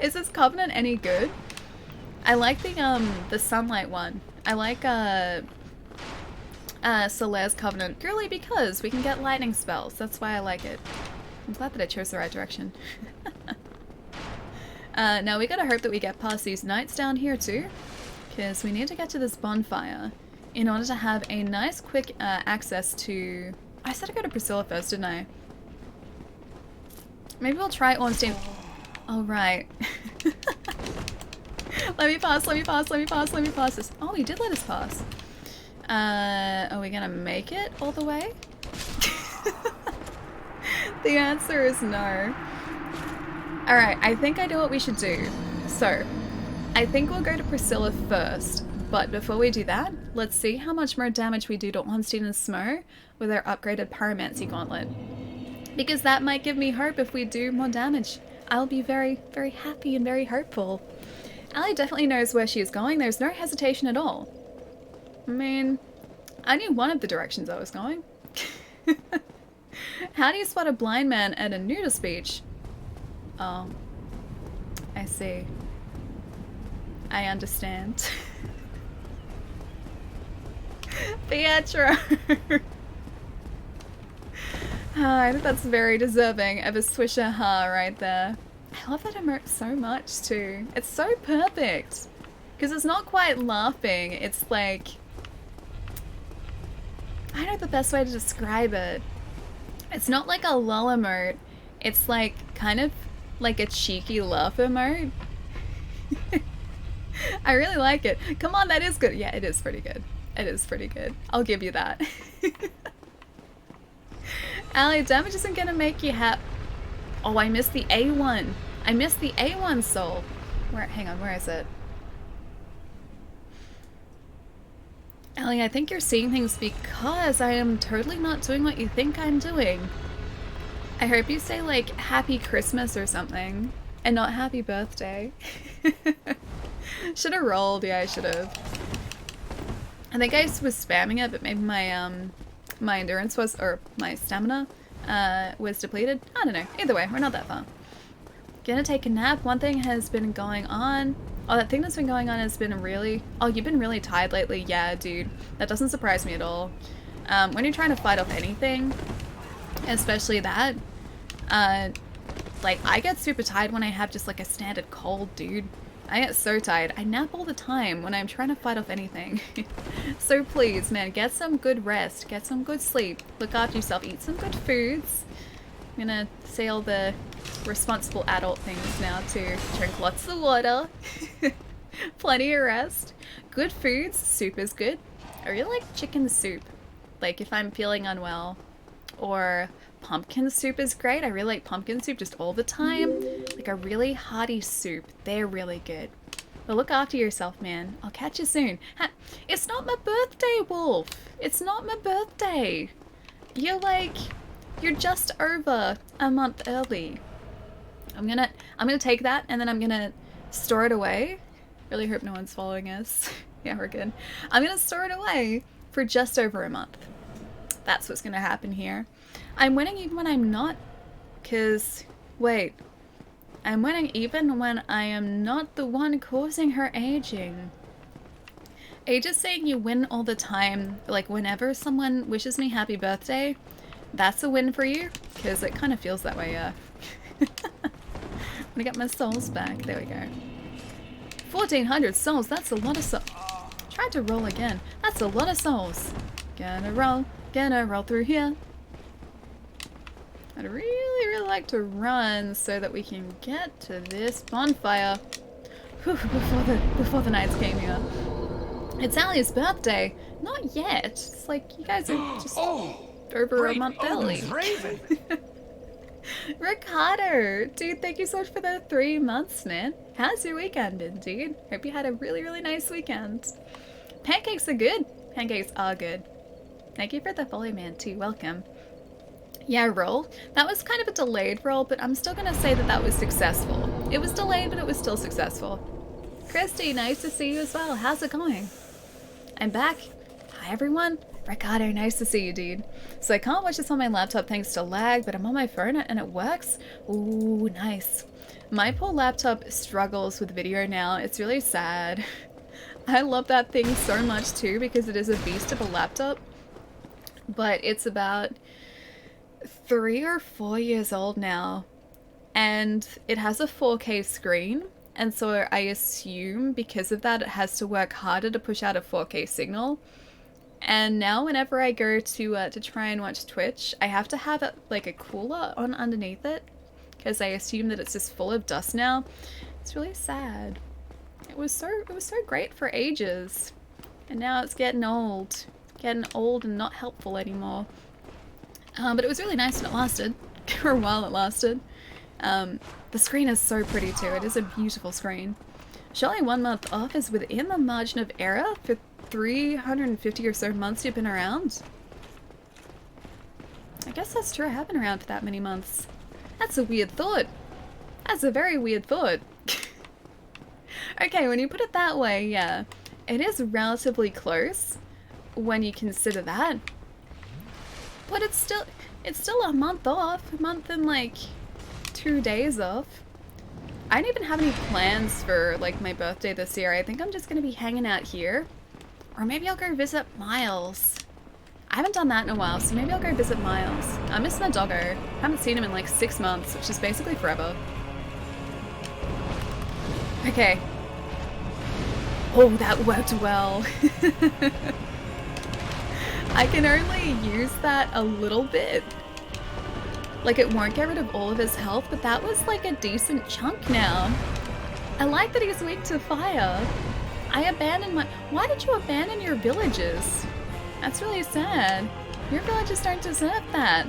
Is this covenant any good? I like the sunlight one. I like Solaire's covenant purely because we can get lightning spells. That's why I like it. I'm glad that I chose the right direction. Now we gotta hope that we get past these knights down here too, because we need to get to this bonfire in order to have a nice quick access to... I said to go to Priscilla first, didn't I? Maybe we'll try Ornstein. Oh, right. Let me pass, let me pass, let me pass, let me pass this. Oh, he did let us pass. Are we gonna make it all the way? The answer is no. Alright, I think I know what we should do. So, I think we'll go to Priscilla first. But before we do that, let's see how much more damage we do to Ornstein and Smo with our upgraded Pyromancy Gauntlet. Because that might give me hope if we do more damage. I'll be very, very happy and very hopeful. Ali definitely knows where she is going. There's no hesitation at all. I mean, I knew one of the directions I was going. How do you spot a blind man at a nudist beach? Oh, I see. I understand. Pietro! I think that's very deserving of a swisher ha right there. I love that emote so much too. It's so perfect. Because it's not quite laughing, it's like... I don't know the best way to describe it. It's not like a lull emote. It's like kind of like a cheeky laugh emote. I really like it. Come on, that is good. Yeah, it is pretty good. It is pretty good. I'll give you that. Ali, damage isn't gonna make you happy. Oh, I missed the A1. I missed the A1 soul. Where? Hang on, where is it? Ali, I think you're seeing things because I am totally not doing what you think I'm doing. I hope you say like Happy Christmas or something and not Happy Birthday. Should have rolled. Yeah, I should have. I think I was spamming it, but maybe my my endurance was, or my stamina was depleted. I don't know. Either way, we're not that far. Gonna take a nap. One thing has been going on. Oh, that thing that's been going on has been really... Oh, you've been really tired lately? Yeah, dude. That doesn't surprise me at all. When you're trying to fight off anything, especially that, like, I get super tired when I have just, like, a standard cold, dude. I get so tired. I nap all the time when I'm trying to fight off anything. So please, man, get some good rest. Get some good sleep. Look after yourself. Eat some good foods. I'm gonna say all the responsible adult things now too. Drink lots of water. Plenty of rest. Good foods. Soup is good. I really like chicken soup. Like if I'm feeling unwell. Or pumpkin soup is great. I really like pumpkin soup just all the time. Like a really hearty soup. They're really good. But look after yourself, man. I'll catch you soon. It's not my birthday, Wolf. It's not my birthday. You're like You're just over a month early. I'm gonna take that and then I'm gonna store it away. Really hope no one's following us. Yeah, we're good. I'm gonna store it away for just over a month. That's what's gonna happen here. I'm winning even when I'm not, cause wait, I'm winning even when I am not the one causing her aging. Age is saying you win all the time. Like whenever someone wishes me happy birthday, that's a win for you, cause it kind of feels that way. Yeah. I'm gonna get my souls back. There we go. 1,400 souls. That's a lot of souls. Tried to roll again. That's a lot of souls. Gonna roll through here. I'd really like to run so that we can get to this bonfire. Whew, before the nights came here. It's Ali's birthday. Not yet. It's like you guys are just over a month early. Ricardo, dude, thank you so much for the 3 months, man. How's your weekend been, dude? Hope you had a really nice weekend. Pancakes are good. Pancakes are good. Thank you for the follow, man, too. Welcome. Yeah, roll. That was kind of a delayed roll, but I'm still gonna say that that was successful. It was delayed, but it was still successful. Christy, nice to see you as well. How's it going? I'm back. Hi, everyone. Ricardo, nice to see you, dude. So I can't watch this on my laptop thanks to lag, but I'm on my phone and it works. Ooh, nice. My poor laptop struggles with video now. It's really sad. I love that thing so much too because it is a beast of a laptop. But it's about 3 or 4 years old now. And it has a 4K screen. And so I assume because of that it has to work harder to push out a 4K signal. And now whenever I go to try and watch Twitch, I have to have like a cooler on underneath it because I assume that it's just full of dust now. It's really sad. It was so great for ages, and now it's getting old and not helpful anymore. But it was really nice when it lasted. For a while it lasted. The screen is so pretty too. It is a beautiful screen. Surely 1 month off is within the margin of error for 350 or so months you've been around. I guess that's true. I have been around for that many months. That's a weird thought. That's a very weird thought. Okay, when you put it that way, yeah. It is relatively close when you consider that. But it's still a month off. A month and like 2 days off. I don't even have any plans for like my birthday this year. I think I'm just gonna be hanging out here. Or maybe I'll go visit Miles. I haven't done that in a while, so maybe I'll go visit Miles. I miss my doggo. Haven't seen him in like 6 months, which is basically forever. Okay. Oh, that worked well. I can only use that a little bit. Like it won't get rid of all of his health, but that was like a decent chunk now. I like that he's weak to fire. I abandoned my... Why did you abandon your villages? That's really sad. Your villages don't deserve that.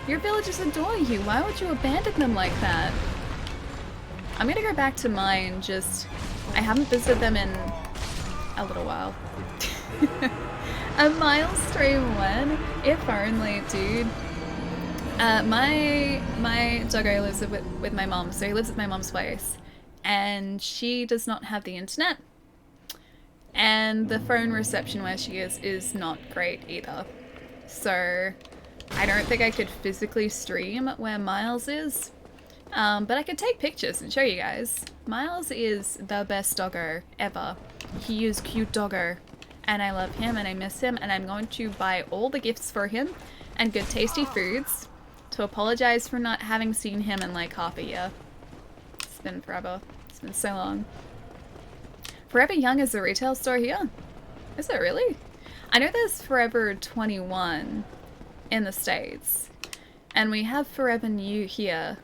Your villages adore you. Why would you abandon them like that? I'm gonna go back to mine, just... I haven't visited them in a little while. A Miles stream when? If only, dude. My doggo lives with my mom, so he lives at my mom's place. And she does not have the internet. And the phone reception where she is not great either. So I don't think I could physically stream where Miles is. But I could take pictures and show you guys. Miles is the best doggo ever. He is cute doggo. And I love him and I miss him. And I'm going to buy all the gifts for him and good tasty foods to apologize for not having seen him in like half a year. It's been forever. It's been so long. Forever Young is a retail store here? Is it really? I know there's Forever 21 in the States. And we have Forever New here.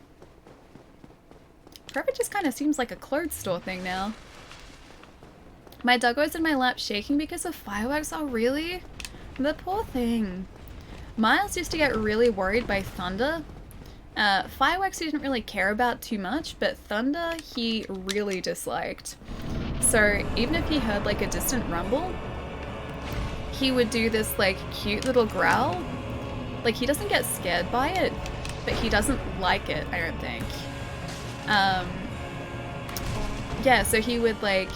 Forever just kind of seems like a clothes store thing now. My doggo's in my lap shaking because of fireworks. Oh, really? The poor thing. Miles used to get really worried by thunder. Fireworks he didn't really care about too much, but thunder he really disliked. So even if he heard like a distant rumble, he would do this like cute little growl Like, he doesn't get scared by it, but he doesn't like it, I don't think. Yeah, so he would, like,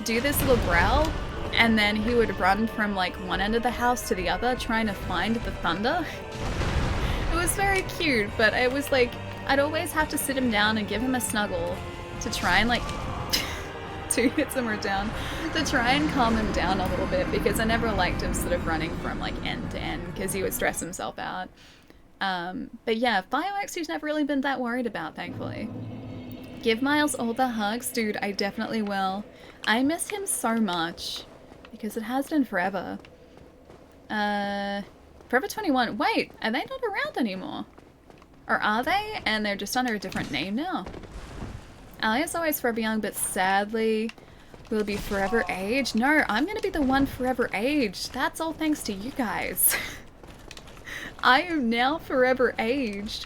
do this little growl, and then he would run from, like, one end of the house to the other, trying to find the thunder. It was very cute, but it was, like, I'd always have to sit him down and give him a snuggle to try and, like, 2 hits and we're down, to try and calm him down a little bit, because I never liked him sort of running from, like, end to end, because he would stress himself out. But yeah, fireworks he's never really been that worried about, thankfully. Give Miles all the hugs, dude, I definitely will. I miss him so much, because it has been forever. Forever 21, wait, are they not around anymore? Or are they? And they're just under a different name now. Ali is always forever young, but sadly will be forever aged. No, I'm gonna be the one forever aged. That's all thanks to you guys. I am now forever aged.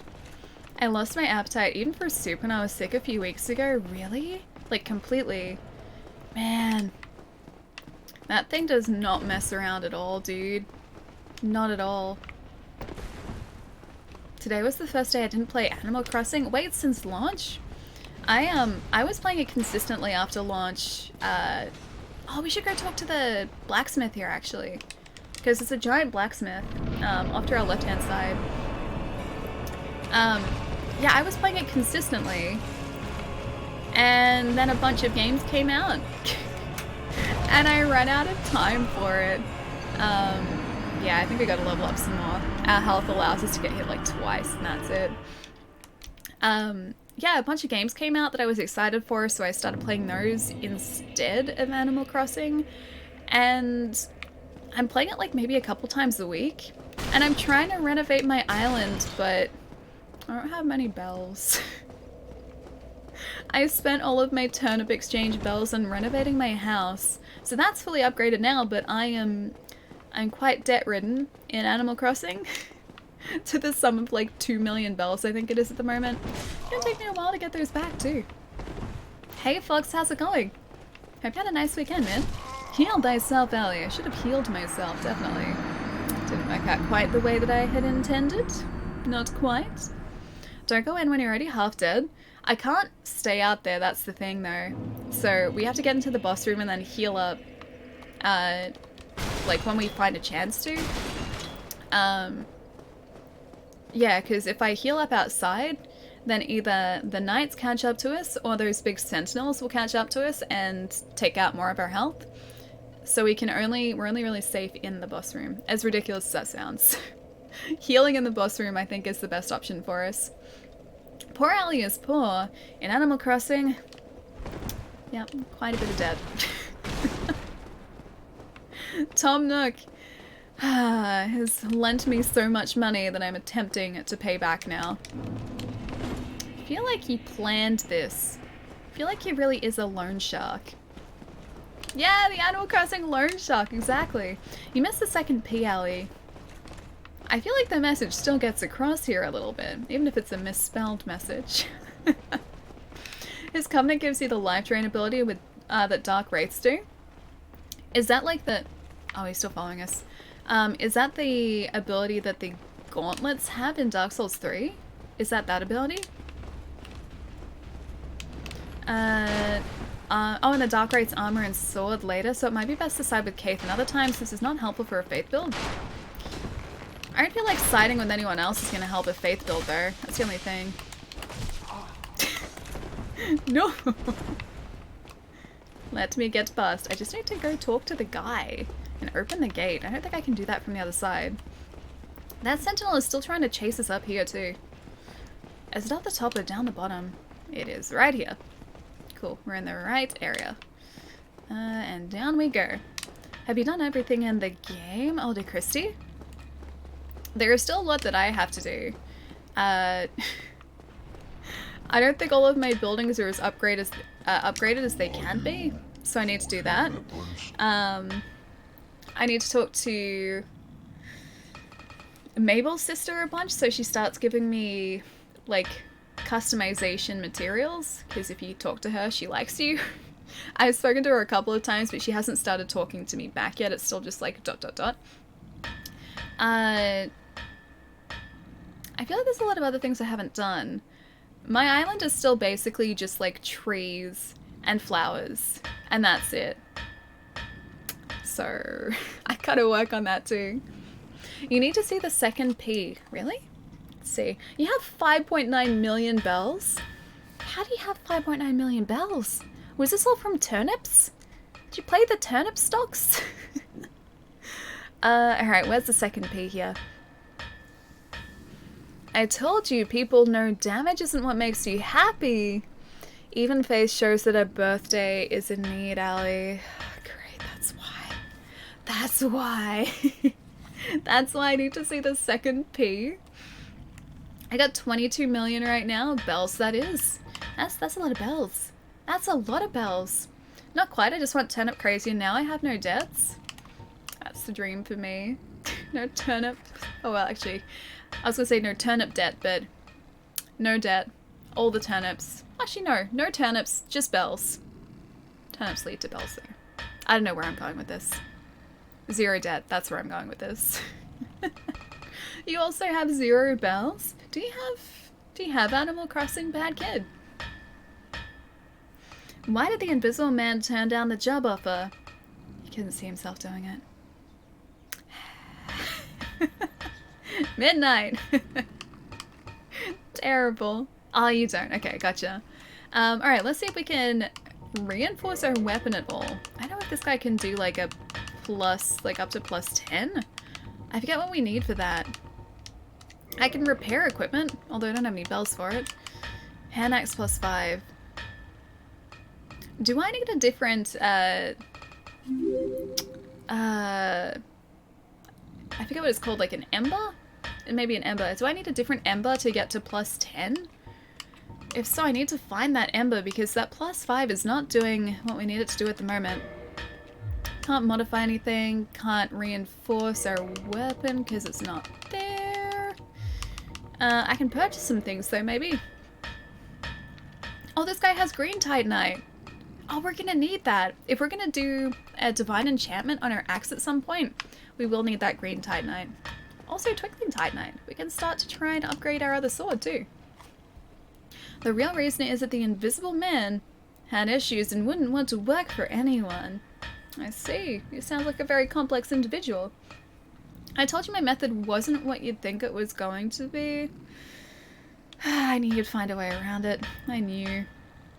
I lost my appetite even for soup when I was sick a few weeks ago. Really? Like, completely. Man. That thing does not mess around at all, dude. Not at all. Today was the first day I didn't play Animal Crossing. Wait, since launch? I was playing it consistently after launch. Oh, we should go talk to the blacksmith here, actually. Because it's a giant blacksmith, off to our left-hand side. Yeah, I was playing it consistently. And then a bunch of games came out. And I ran out of time for it. Yeah, I think we gotta level up some more. Our health allows us to get hit like twice, and that's it. Yeah, a bunch of games came out that I was excited for, so I started playing those instead of Animal Crossing. And I'm playing it like maybe a couple times a week. And I'm trying to renovate my island, but I don't have many bells. I spent all of my turnip exchange bells on renovating my house. So that's fully upgraded now, but I'm quite debt-ridden in Animal Crossing. To the sum of like 2 million bells, I think it is at the moment. It's gonna take me a while to get those back too. Hey Fox, how's it going? Hope you had a nice weekend, man. Heal thyself, Ellie. I should have healed myself, definitely. Didn't work out quite the way that I had intended. Not quite. Don't go in when you're already half dead. I can't stay out there, that's the thing though. So we have to get into the boss room and then heal up, like when we find a chance to. Yeah, because if I heal up outside, then either the knights catch up to us or those big sentinels will catch up to us and take out more of our health. So we're only really safe in the boss room, as ridiculous as that sounds. Healing in the boss room, I think, is the best option for us. Poor Ellie is poor. In Animal Crossing, yeah, quite a bit of debt. Tom Nook has lent me so much money that I'm attempting to pay back now. I feel like he planned this. I feel like he really is a loan shark. Yeah, the Animal Crossing loan shark, exactly. You missed the second P, Ellie. I feel like the message still gets across here a little bit, even if it's a misspelled message. His covenant gives you the life drain ability with that Dark Wraiths do. Is that like the... Oh, he's still following us. Is that the ability that the gauntlets have in Dark Souls 3? Is that ability? Oh, and the Dark Wraith's armor and sword later, so it might be best to side with Kaith another time since it's not helpful for a faith build. I don't feel like siding with anyone else is going to help a faith build though. That's the only thing. No! Let me get past. I just need to go talk to the guy and open the gate. I don't think I can do that from the other side. That sentinel is still trying to chase us up here too. Is it at the top or down the bottom? It is right here. Cool, we're in the right area. And down we go. Have you done everything in the game, Elder Christie? There is still a lot that I have to do. I don't think all of my buildings are as upgraded as they can be, so I need to do that. I need to talk to Mabel's sister a bunch, so she starts giving me, like, customization materials, because if you talk to her, she likes you. I've spoken to her a couple of times, but she hasn't started talking to me back yet. It's still just like ... I feel like there's a lot of other things I haven't done. My island is still basically just like trees and flowers, and that's it. So I gotta work on that too. You need to see the second P. Really? Let's see. You have 5.9 million bells? How do you have 5.9 million bells? Was this all from turnips? Did you play the turnip stocks? Alright, where's the second P here? I told you, people know damage isn't what makes you happy. Even face shows that her birthday is in need, Allie. Great, that's why. That's why. That's why I need to see the second P. I got 22 million right now. Bells, that is. That's a lot of bells. That's a lot of bells. Not quite, I just went turnip crazy and now I have no debts. That's the dream for me. No turnip. Oh well, actually, I was gonna say no turnip debt, but no debt. All the turnips. Actually, no turnips, just bells. Turnips lead to bells there. I don't know where I'm going with this. 0 debt, that's where I'm going with this. You also have 0 bells? Do you have Animal Crossing, bad kid? Why did the invisible man turn down the job offer? He couldn't see himself doing it. Midnight! Terrible. Oh, you don't. Okay, gotcha. Alright, let's see if we can reinforce our weapon at all. I don't know if this guy can do like a plus, like up to plus 10. I forget what we need for that. I can repair equipment, although I don't have any bells for it. Hand axe plus 5. Do I need a different, I forget what it's called, like an ember? Maybe an ember. Do I need a different ember to get to plus 10? If so, I need to find that ember because that plus 5 is not doing what we need it to do at the moment. Can't modify anything, can't reinforce our weapon because it's not there. I can purchase some things though, maybe. Oh, this guy has green titanite. Oh, we're gonna need that. If we're gonna do a divine enchantment on our axe at some point, we will need that green titanite. Also twinkling titanite. We can start to try and upgrade our other sword too. The real reason is that the invisible man had issues and wouldn't want to work for anyone. I see. You sound like a very complex individual. I told you my method wasn't what you'd think it was going to be. I knew you'd find a way around it. I knew.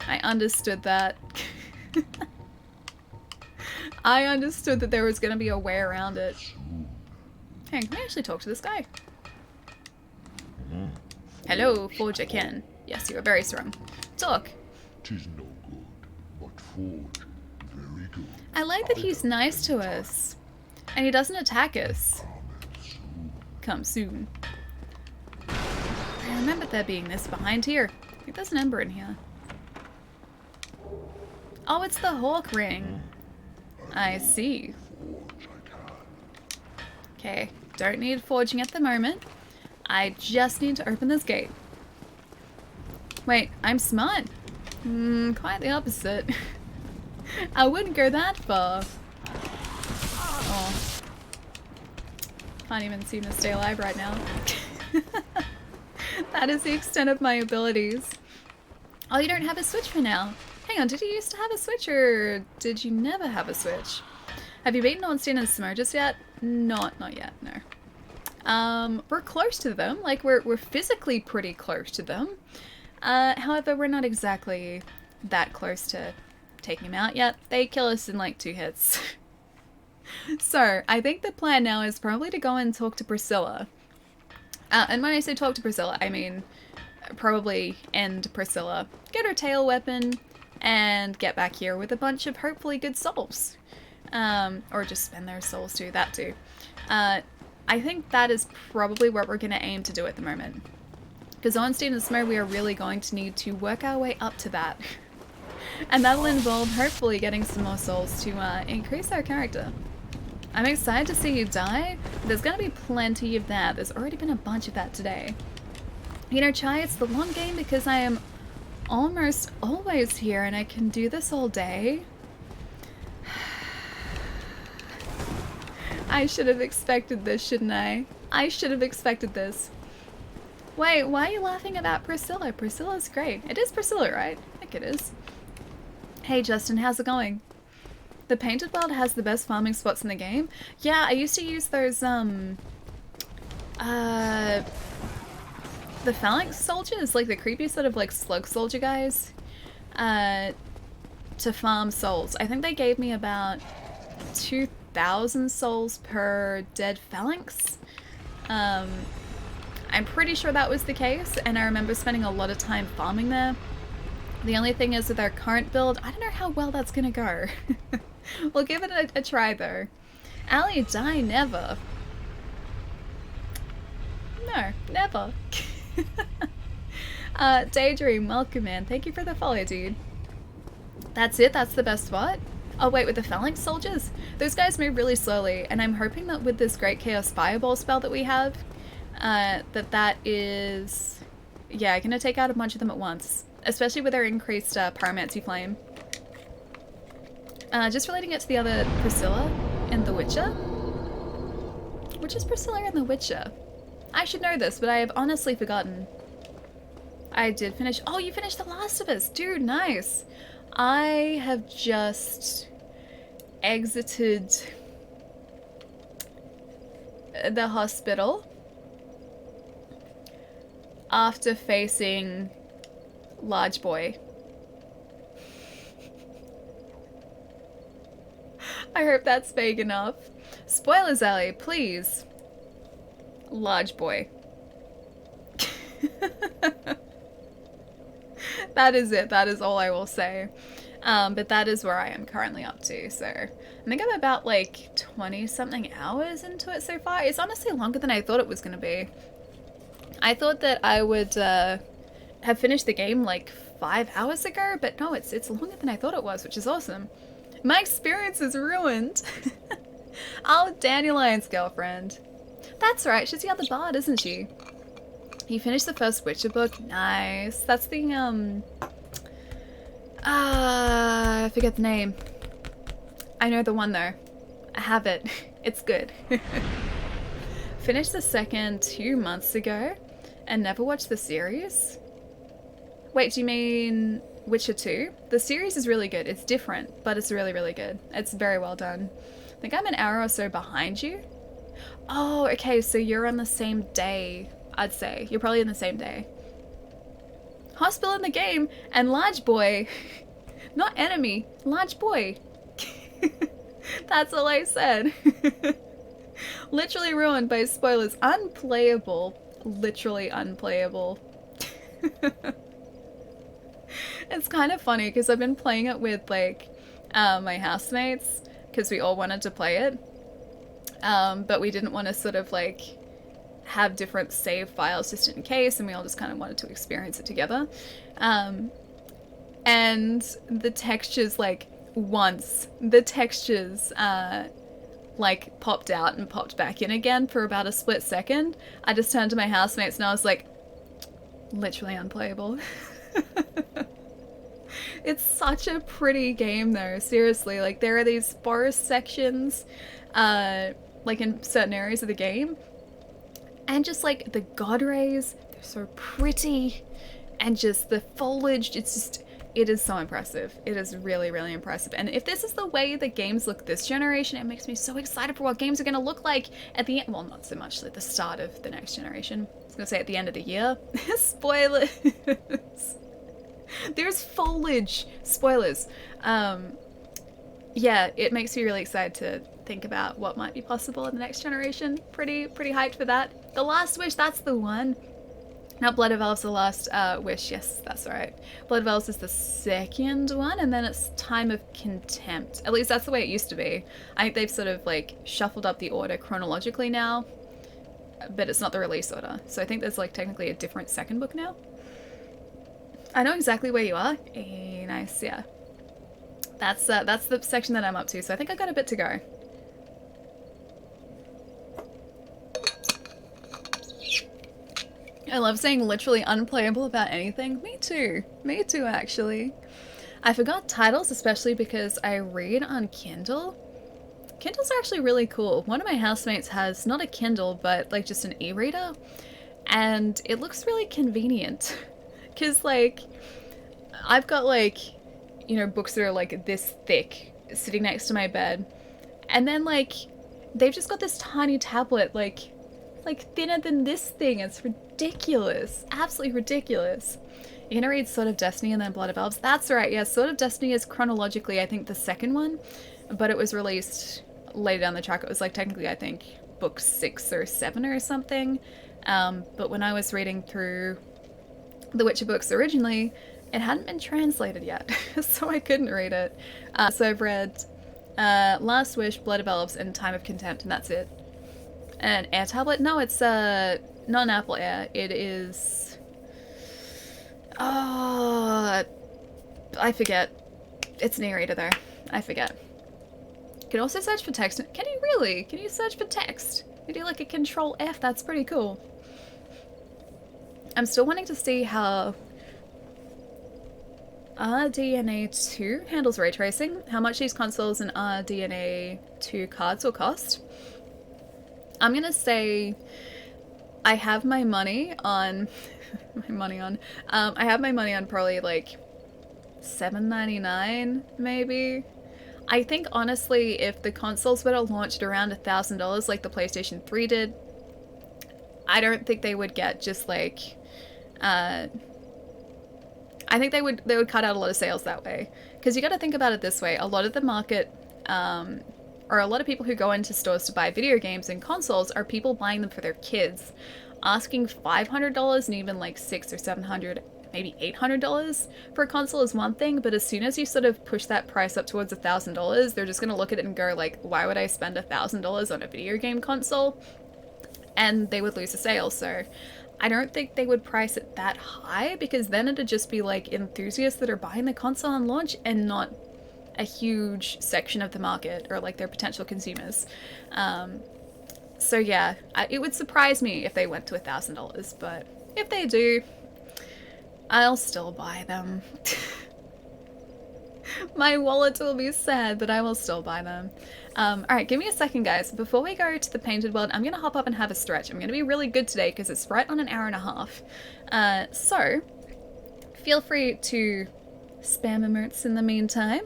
I understood that. I understood that there was going to be a way around it. Hey, can we actually talk to this guy? Hello, Forger Ken. Yes, you are very strong. Talk. 'Tis no good, but Forge, very good. I like that he's nice to us. And he doesn't attack us. Come soon. I remember there being this behind here. I think there's an ember in here. Oh, it's the Hawk Ring. I see. Okay, don't need forging at the moment. I just need to open this gate. Wait, I'm smart. Quite the opposite. I wouldn't go that far. Oh. Can't even seem to stay alive right now. That is the extent of my abilities. Oh, you don't have a switch for now. Hang on, did you used to have a switch or did you never have a switch? Have you beaten Ornstein and Smurges yet? Not yet, no. We're close to them, like we're physically pretty close to them. However, we're not exactly that close to taking them out yet. They kill us in like 2 hits. So, I think the plan now is probably to go and talk to Priscilla. And when I say talk to Priscilla, I mean probably end Priscilla, get her tail weapon, and get back here with a bunch of hopefully good souls. Or just spend their souls too, that too. I think that is probably what we're going to aim to do at the moment. Because Ornstein and Smurf, we are really going to need to work our way up to that. And that'll involve hopefully getting some more souls to increase our character. I'm excited to see you die. There's going to be plenty of that. There's already been a bunch of that today. You know, Chai, it's the long game because I am almost always here and I can do this all day. I should have expected this, shouldn't I? I should have expected this. Wait, why are you laughing about Priscilla? Priscilla's great. It is Priscilla, right? I think it is. Hey Justin, how's it going? The Painted World has the best farming spots in the game. Yeah, I used to use those, the Phalanx soldiers, like the creepy sort of like slug soldier guys, to farm souls. I think they gave me about 2,000 souls per dead Phalanx. I'm pretty sure that was the case, and I remember spending a lot of time farming there. The only thing is with our current build, I don't know how well that's gonna go. We'll give it a try though. Ali, die never. No, never. Daydream, welcome man. Thank you for the follow, dude. That's it? That's the best spot? Oh wait, with the Phalanx soldiers? Those guys move really slowly, and I'm hoping that with this Great Chaos Fireball spell that we have, that is... yeah, gonna take out a bunch of them at once. Especially with our increased Pyromancy Flame. Just relating it to the other Priscilla in The Witcher. Which is Priscilla in The Witcher? I should know this, but I have honestly forgotten. I did finish... oh, you finished The Last of Us! Dude, nice! I have just exited the hospital after facing Large Boy. I hope that's vague enough. Spoilers, Ellie, please. Large Boy. That is it. That is all I will say. But that is where I am currently up to. So I think I'm about like 20-something hours into it so far. It's honestly longer than I thought it was going to be. I thought that I would have finished the game like 5 hours ago, but no, it's longer than I thought it was, which is awesome. My experience is ruined. Oh, Dandelion's girlfriend. That's right, she's the other bard, isn't she? You finished the first Witcher book? Nice. That's the, I forget the name. I know the one though. I have it. It's good. Finished the second 2 months ago and never watched the series? Wait, do you mean Witcher 2? The series is really good. It's different, but it's really, really good. It's very well done. I think I'm an hour or so behind you. Oh, okay, so you're on the same day, I'd say. You're probably in the same day. Hospital in the game, and Large Boy. Not enemy, Large Boy. That's all I said. Literally ruined by spoilers. Unplayable. Literally unplayable. It's kind of funny because I've been playing it with like my housemates because we all wanted to play it. But we didn't want to sort of like have different save files just in case, and we all just kind of wanted to experience it together. And the textures, like once the textures like popped out and popped back in again for about a split second, I just turned to my housemates and I was like, literally unplayable. It's such a pretty game though, seriously. Like there are these forest sections like in certain areas of the game, and just like the god rays, they're so pretty, and just the foliage, it is so impressive. It is really, really impressive. And if this is the way the games look this generation, it makes me so excited for what games are going to look like at the end. Well, not so much at the start of the next generation. I was going to say at the end of the year. Spoilers. There's foliage. Spoilers. Yeah, it makes me really excited to think about what might be possible in the next generation. Pretty hyped for that. The Last Wish, that's the one. Not Blood of Elves, The Last Wish. Yes, that's right. Blood of Elves is the second one, and then it's Time of Contempt. At least that's the way it used to be. I think they've sort of like shuffled up the order chronologically now, but it's not the release order. So I think there's like technically a different second book now. I know exactly where you are. Nice, yeah. That's the section that I'm up to, so I think I got a bit to go. I love saying literally unplayable about anything. Me too. Me too, actually. I forgot titles, especially because I read on Kindle. Kindles are actually really cool. One of my housemates has not a Kindle, but like just an e-reader. and it looks really convenient. Because, like, I've got, like, you know, books that are, like, this thick sitting next to my bed. And then, like, they've just got this tiny tablet, like thinner than this thing. It's ridiculous. Absolutely ridiculous. You're gonna read Sword of Destiny and then Blood of Elves? That's right, yeah. Sword of Destiny is chronologically, I think, the second one. But it was released later down the track. It was, like, technically, I think, book 6 or 7 or something. But when I was reading through the Witcher books originally, it hadn't been translated yet, so I couldn't read it. So I've read Last Wish, Blood of Elves, and Time of Contempt, and that's it. An Air tablet? No, it's not an Apple Air. It is... I forget. It's an e-reader though. I forget. You can also search for text. Can you really? Can you search for text? You do like a Control F. That's pretty cool. I'm still wanting to see how RDNA 2 handles ray tracing, how much these consoles and RDNA 2 cards will cost. I'm gonna say I have my money on I have my money on probably like $7.99 maybe. I think honestly if the consoles were to launched around $1,000 like the PlayStation 3 did, I don't think they would get just like I think they would cut out a lot of sales that way. Because you got to think about it this way. A lot of the market, or a lot of people who go into stores to buy video games and consoles are people buying them for their kids. Asking $500 and even like $600 or $700, maybe $800 for a console is one thing, but as soon as you sort of push that price up towards $1,000, they're just going to look at it and go like, why would I spend $1,000 on a video game console? And they would lose the sale. So I don't think they would price it that high, because then it'd just be like enthusiasts that are buying the console on launch and not a huge section of the market or like their potential consumers. So yeah, it would surprise me if they went to $1,000, but if they do, I'll still buy them. My wallet will be sad, but I will still buy them. Alright, give me a second, guys. Before we go to the painted world, I'm going to hop up and have a stretch. I'm going to be really good today because it's right on an hour and a half. So, feel free to spam emotes in the meantime.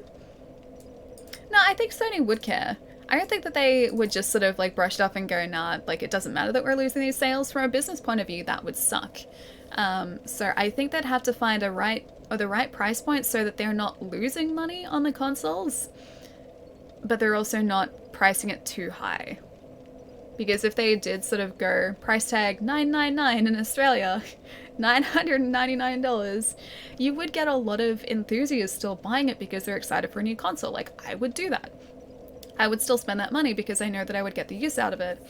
No, I think Sony would care. I don't think that they would just sort of like brush it off and go, nah, like it doesn't matter that we're losing these sales. From a business point of view, that would suck. So I think they'd have to find the right price point so that they're not losing money on the consoles, but they're also not pricing it too high. Because if they did sort of go price tag $999 in Australia, $999, you would get a lot of enthusiasts still buying it because they're excited for a new console. Like, I would do that. I would still spend that money because I know that I would get the use out of it.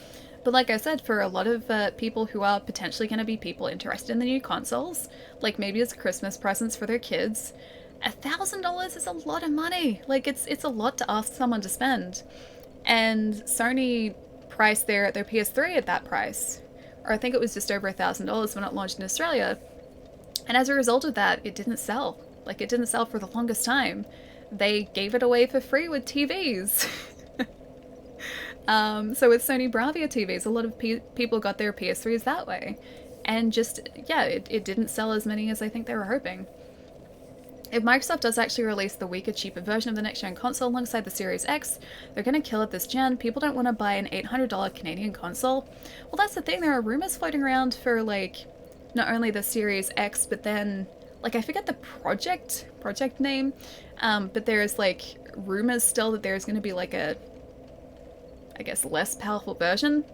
But like I said, for a lot of people who are potentially going to be people interested in the new consoles, like maybe as Christmas presents for their kids, $1,000 is a lot of money. Like it's a lot to ask someone to spend. And Sony priced their PS3 at that price, or I think it was just over $1,000 when it launched in Australia. And as a result of that, it didn't sell. Like it didn't sell for the longest time. They gave it away for free with TVs. So with Sony Bravia TVs, a lot of people got their PS3s that way. And just, yeah, it didn't sell as many as I think they were hoping. If Microsoft does actually release the weaker, cheaper version of the next-gen console alongside the Series X, they're going to kill it this gen. People don't want to buy an $800 Canadian console. Well, that's the thing. There are rumors floating around for, like, not only the Series X, but then, like, I forget the project name, but there's, like, rumors still that there's going to be, like, a, I guess, less powerful version.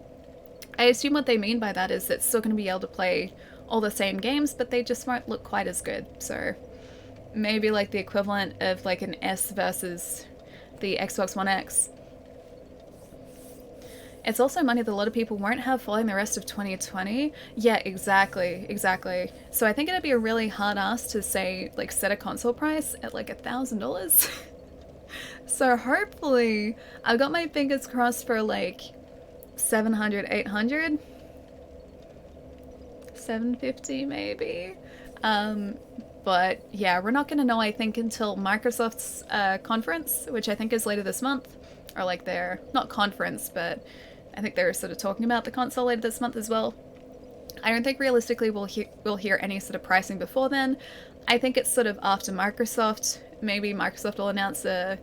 I assume what they mean by that is it's still going to be able to play all the same games, but they just won't look quite as good. So maybe like the equivalent of like an S versus the Xbox One X. It's also money that a lot of people won't have following the rest of 2020. Yeah, exactly. So I think it'd be a really hard ask to say, like, set a console price at like $1,000. So hopefully, I've got my fingers crossed for like 700, 800, 750 maybe. But yeah, we're not going to know, I think, until Microsoft's conference, which I think is later this month, or like their, not conference, but I think they're sort of talking about the console later this month as well. I don't think realistically we'll hear any sort of pricing before then. I think it's sort of after Microsoft. Maybe Microsoft will announce a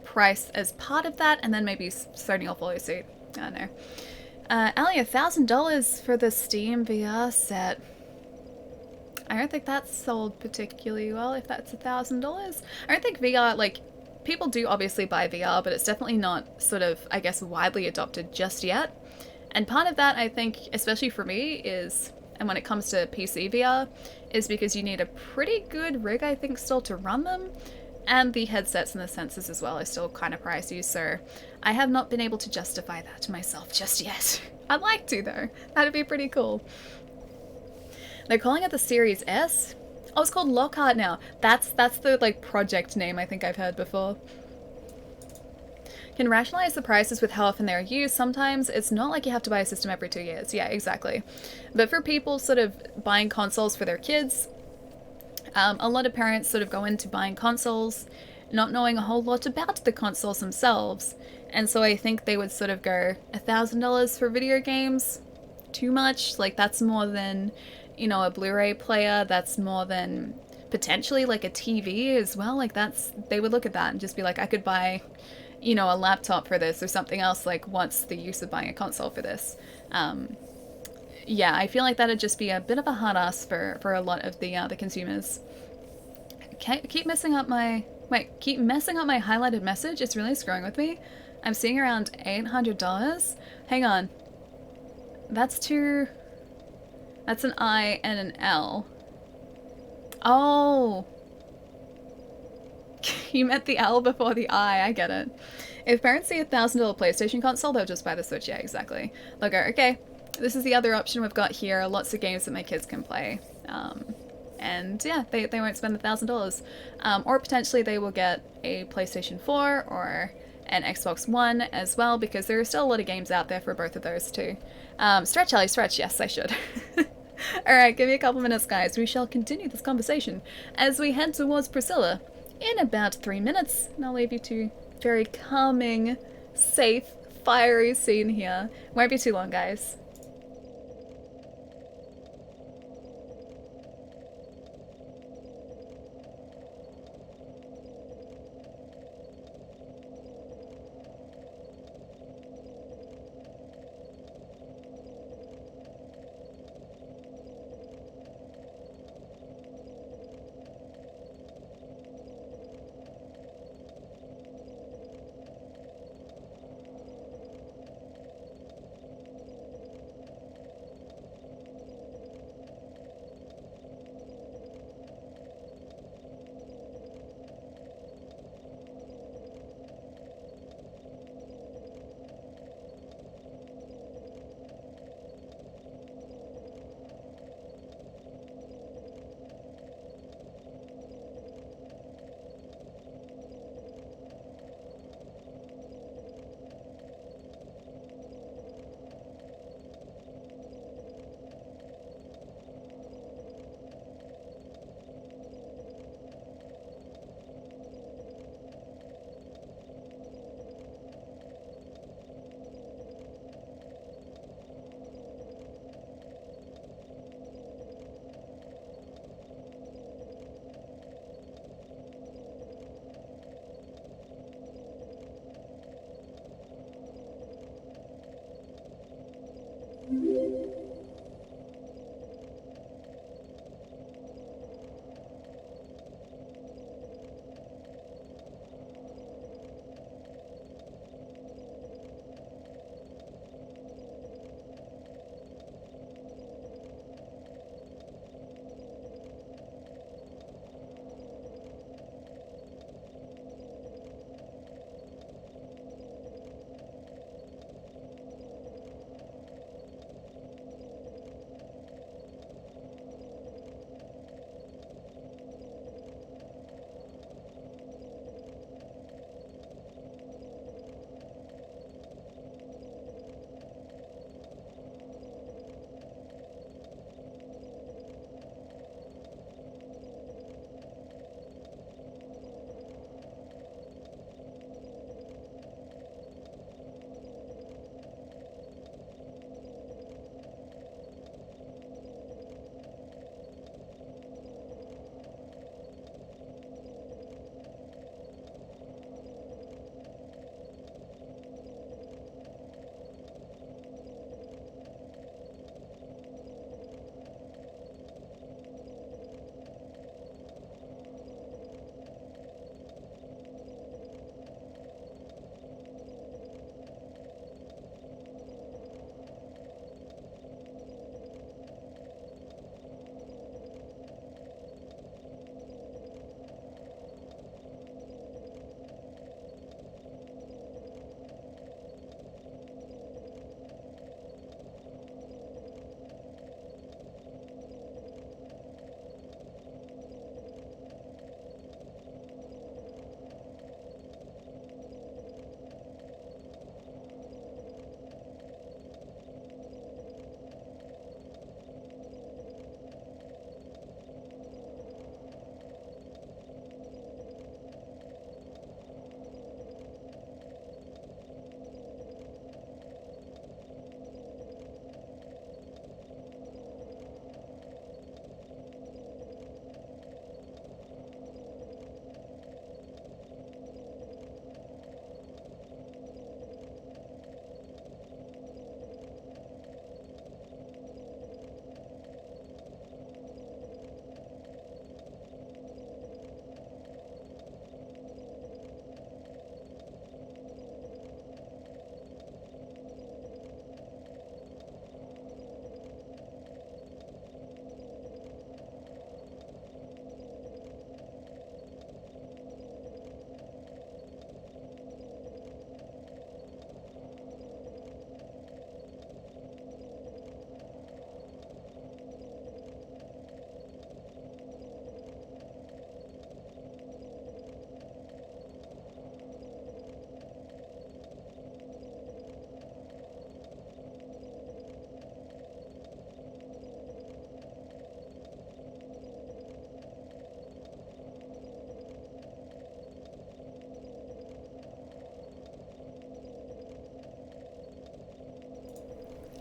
price as part of that, and then maybe Sony will follow suit. I don't know. Ali, $1,000 for the Steam VR set. I don't think that's sold particularly well if that's $1,000. I don't think VR, like, people do obviously buy VR, but it's definitely not sort of, I guess, widely adopted just yet. And part of that, I think, especially for me, is, and when it comes to PC VR, is because you need a pretty good rig, I think, still to run them. And the headsets and the sensors as well are still kind of pricey, so I have not been able to justify that to myself just yet. I'd like to, though. That'd be pretty cool. They're calling it the Series S? Oh, it's called Lockhart now. That's the, like, project name I think I've heard before. Can rationalize the prices with how often they're used. Sometimes it's not like you have to buy a system every 2 years. Yeah, exactly. But for people sort of buying consoles for their kids, a lot of parents sort of go into buying consoles not knowing a whole lot about the consoles themselves. And so I think they would sort of go $1,000 for video games. Too much. Like, that's more than, you know, a Blu-ray player. That's more than potentially like a TV as well. Like, they would look at that and just be like, I could buy, you know, a laptop for this or something else. Like, what's the use of buying a console for this? Yeah, I feel like that'd just be a bit of a hard ass for a lot of the consumers. Keep messing up my highlighted message. It's really screwing with me. I'm seeing around $800. Hang on. That's an I and an L. Oh. You meant the L before the I get it. If parents see $1,000 PlayStation console, they'll just buy the Switch. Yeah, exactly. They'll go, okay, this is the other option we've got here. Lots of games that my kids can play. And yeah, they won't spend $1,000. Or potentially they will get a PlayStation 4 or an Xbox One as well, because there are still a lot of games out there for both of those too. Stretch, Ellie, stretch. Yes, I should. Alright, give me a couple minutes, guys. We shall continue this conversation as we head towards Priscilla in about 3 minutes. And I'll leave you to very calming, safe, fiery scene here. Won't be too long, guys.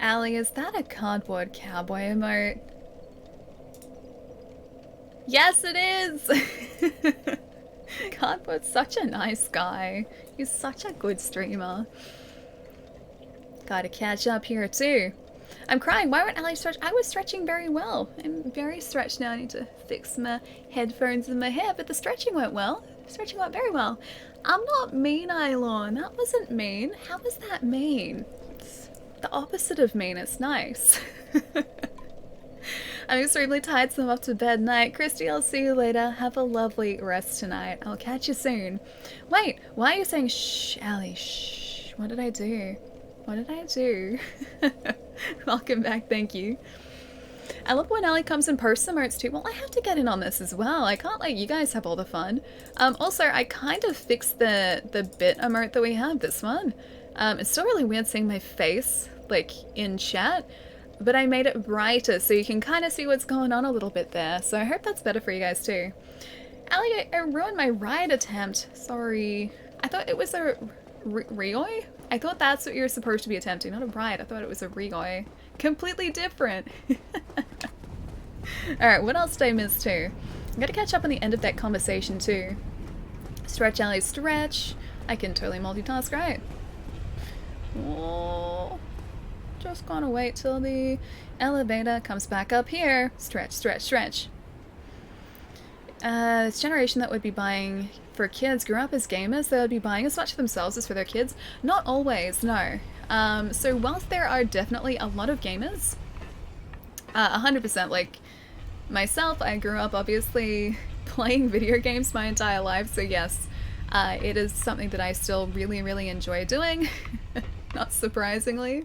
Allie, is that a cardboard cowboy emote? Yes, it is! Cardboard's such a nice guy. He's such a good streamer. Gotta catch up here too. I'm crying. Why won't Allie stretch? I was stretching very well. I'm very stretched now. I need to fix my headphones in my hair, but the stretching went well. Stretching went very well. I'm not mean, Eilon. That wasn't mean. How was that mean? It's the opposite of mean. It's nice. I'm extremely tired, so I'm off to bed night. Christy, I'll see you later. Have a lovely rest tonight. I'll catch you soon. Wait, why are you saying shh, Allie? Shh. What did I do? What did I do? Welcome back, thank you. I love when Allie comes and posts emotes too. Well, I have to get in on this as well. I can't let you guys have all the fun. Also, I kind of fixed the bit emote that we have, this one. It's still really weird seeing my face, like, in chat. But I made it brighter so you can kind of see what's going on a little bit there. So I hope that's better for you guys too. Allie, I ruined my ride attempt. Sorry. I thought it was a Rioi? I thought that's what you were supposed to be attempting, not a ride. I thought it was a Rioi. Completely different. Alright, what else did I miss too? I'm gonna catch up on the end of that conversation too. Stretch, Allie, stretch. I can totally multitask, right? Oh. Just gonna wait till the elevator comes back up here. Stretch, stretch, stretch. This generation that would be buying for kids grew up as gamers. They would be buying as much for themselves as for their kids. Not always, no. So whilst there are definitely a lot of gamers, 100%, like myself, I grew up obviously playing video games my entire life, so yes, it is something that I still really, really enjoy doing, not surprisingly.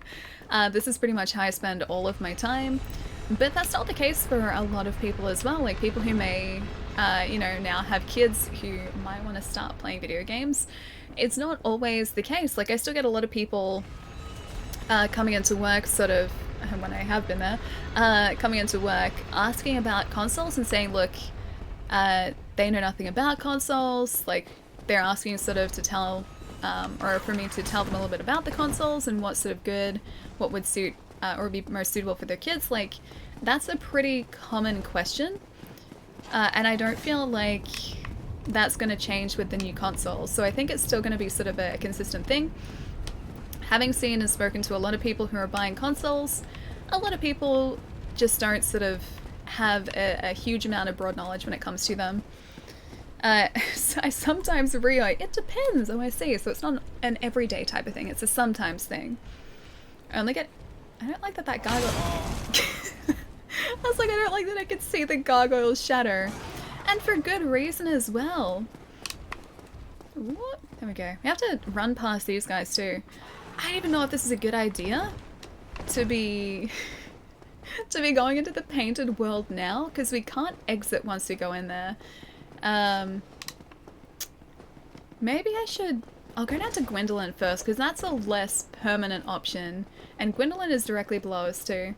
This is pretty much how I spend all of my time, but that's not the case for a lot of people as well, like people who may, you know, now have kids who might want to start playing video games. It's not always the case. Like, I still get a lot of people coming into work, sort of, when I have been there, coming into work asking about consoles and saying, look, they know nothing about consoles, like, they're asking sort of to tell, or for me to tell them a little bit about the consoles and what's sort of good, what would suit or be most suitable for their kids. Like, that's a pretty common question, and I don't feel like that's going to change with the new consoles, so I think it's still going to be sort of a consistent thing. Having seen and spoken to a lot of people who are buying consoles, a lot of people just don't sort of have a huge amount of broad knowledge when it comes to them. So I sometimes it depends, OSC, so it's not an everyday type of thing, it's a sometimes thing. I don't like that gargoyle. I was like, I don't like that I could see the gargoyles shatter. And for good reason as well. What? There we go. We have to run past these guys too. I don't even know if this is a good idea to be going into the painted world now, because we can't exit once we go in there. Maybe I'll go down to Gwendolyn first, because that's a less permanent option, and Gwendolyn is directly below us too.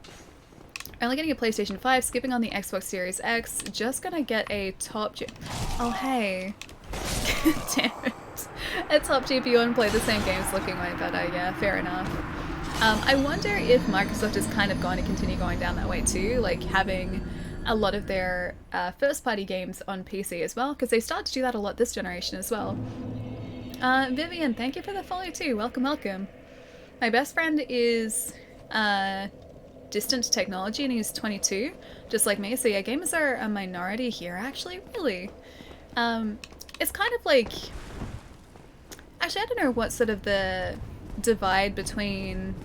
Only getting a PlayStation 5, skipping on the Xbox Series X, just gonna get a top oh hey. Damn it. A top GPU and play the same games looking way better, yeah, fair enough. I wonder if Microsoft is kind of going to continue going down that way too, like having a lot of their first-party games on PC as well, because they start to do that a lot this generation as well. Vivian, thank you for the follow too. Welcome, welcome. My best friend is Distant Technology and he's 22, just like me. So yeah, gamers are a minority here, actually, really. It's kind of like... Actually, I don't know what sort of the divide between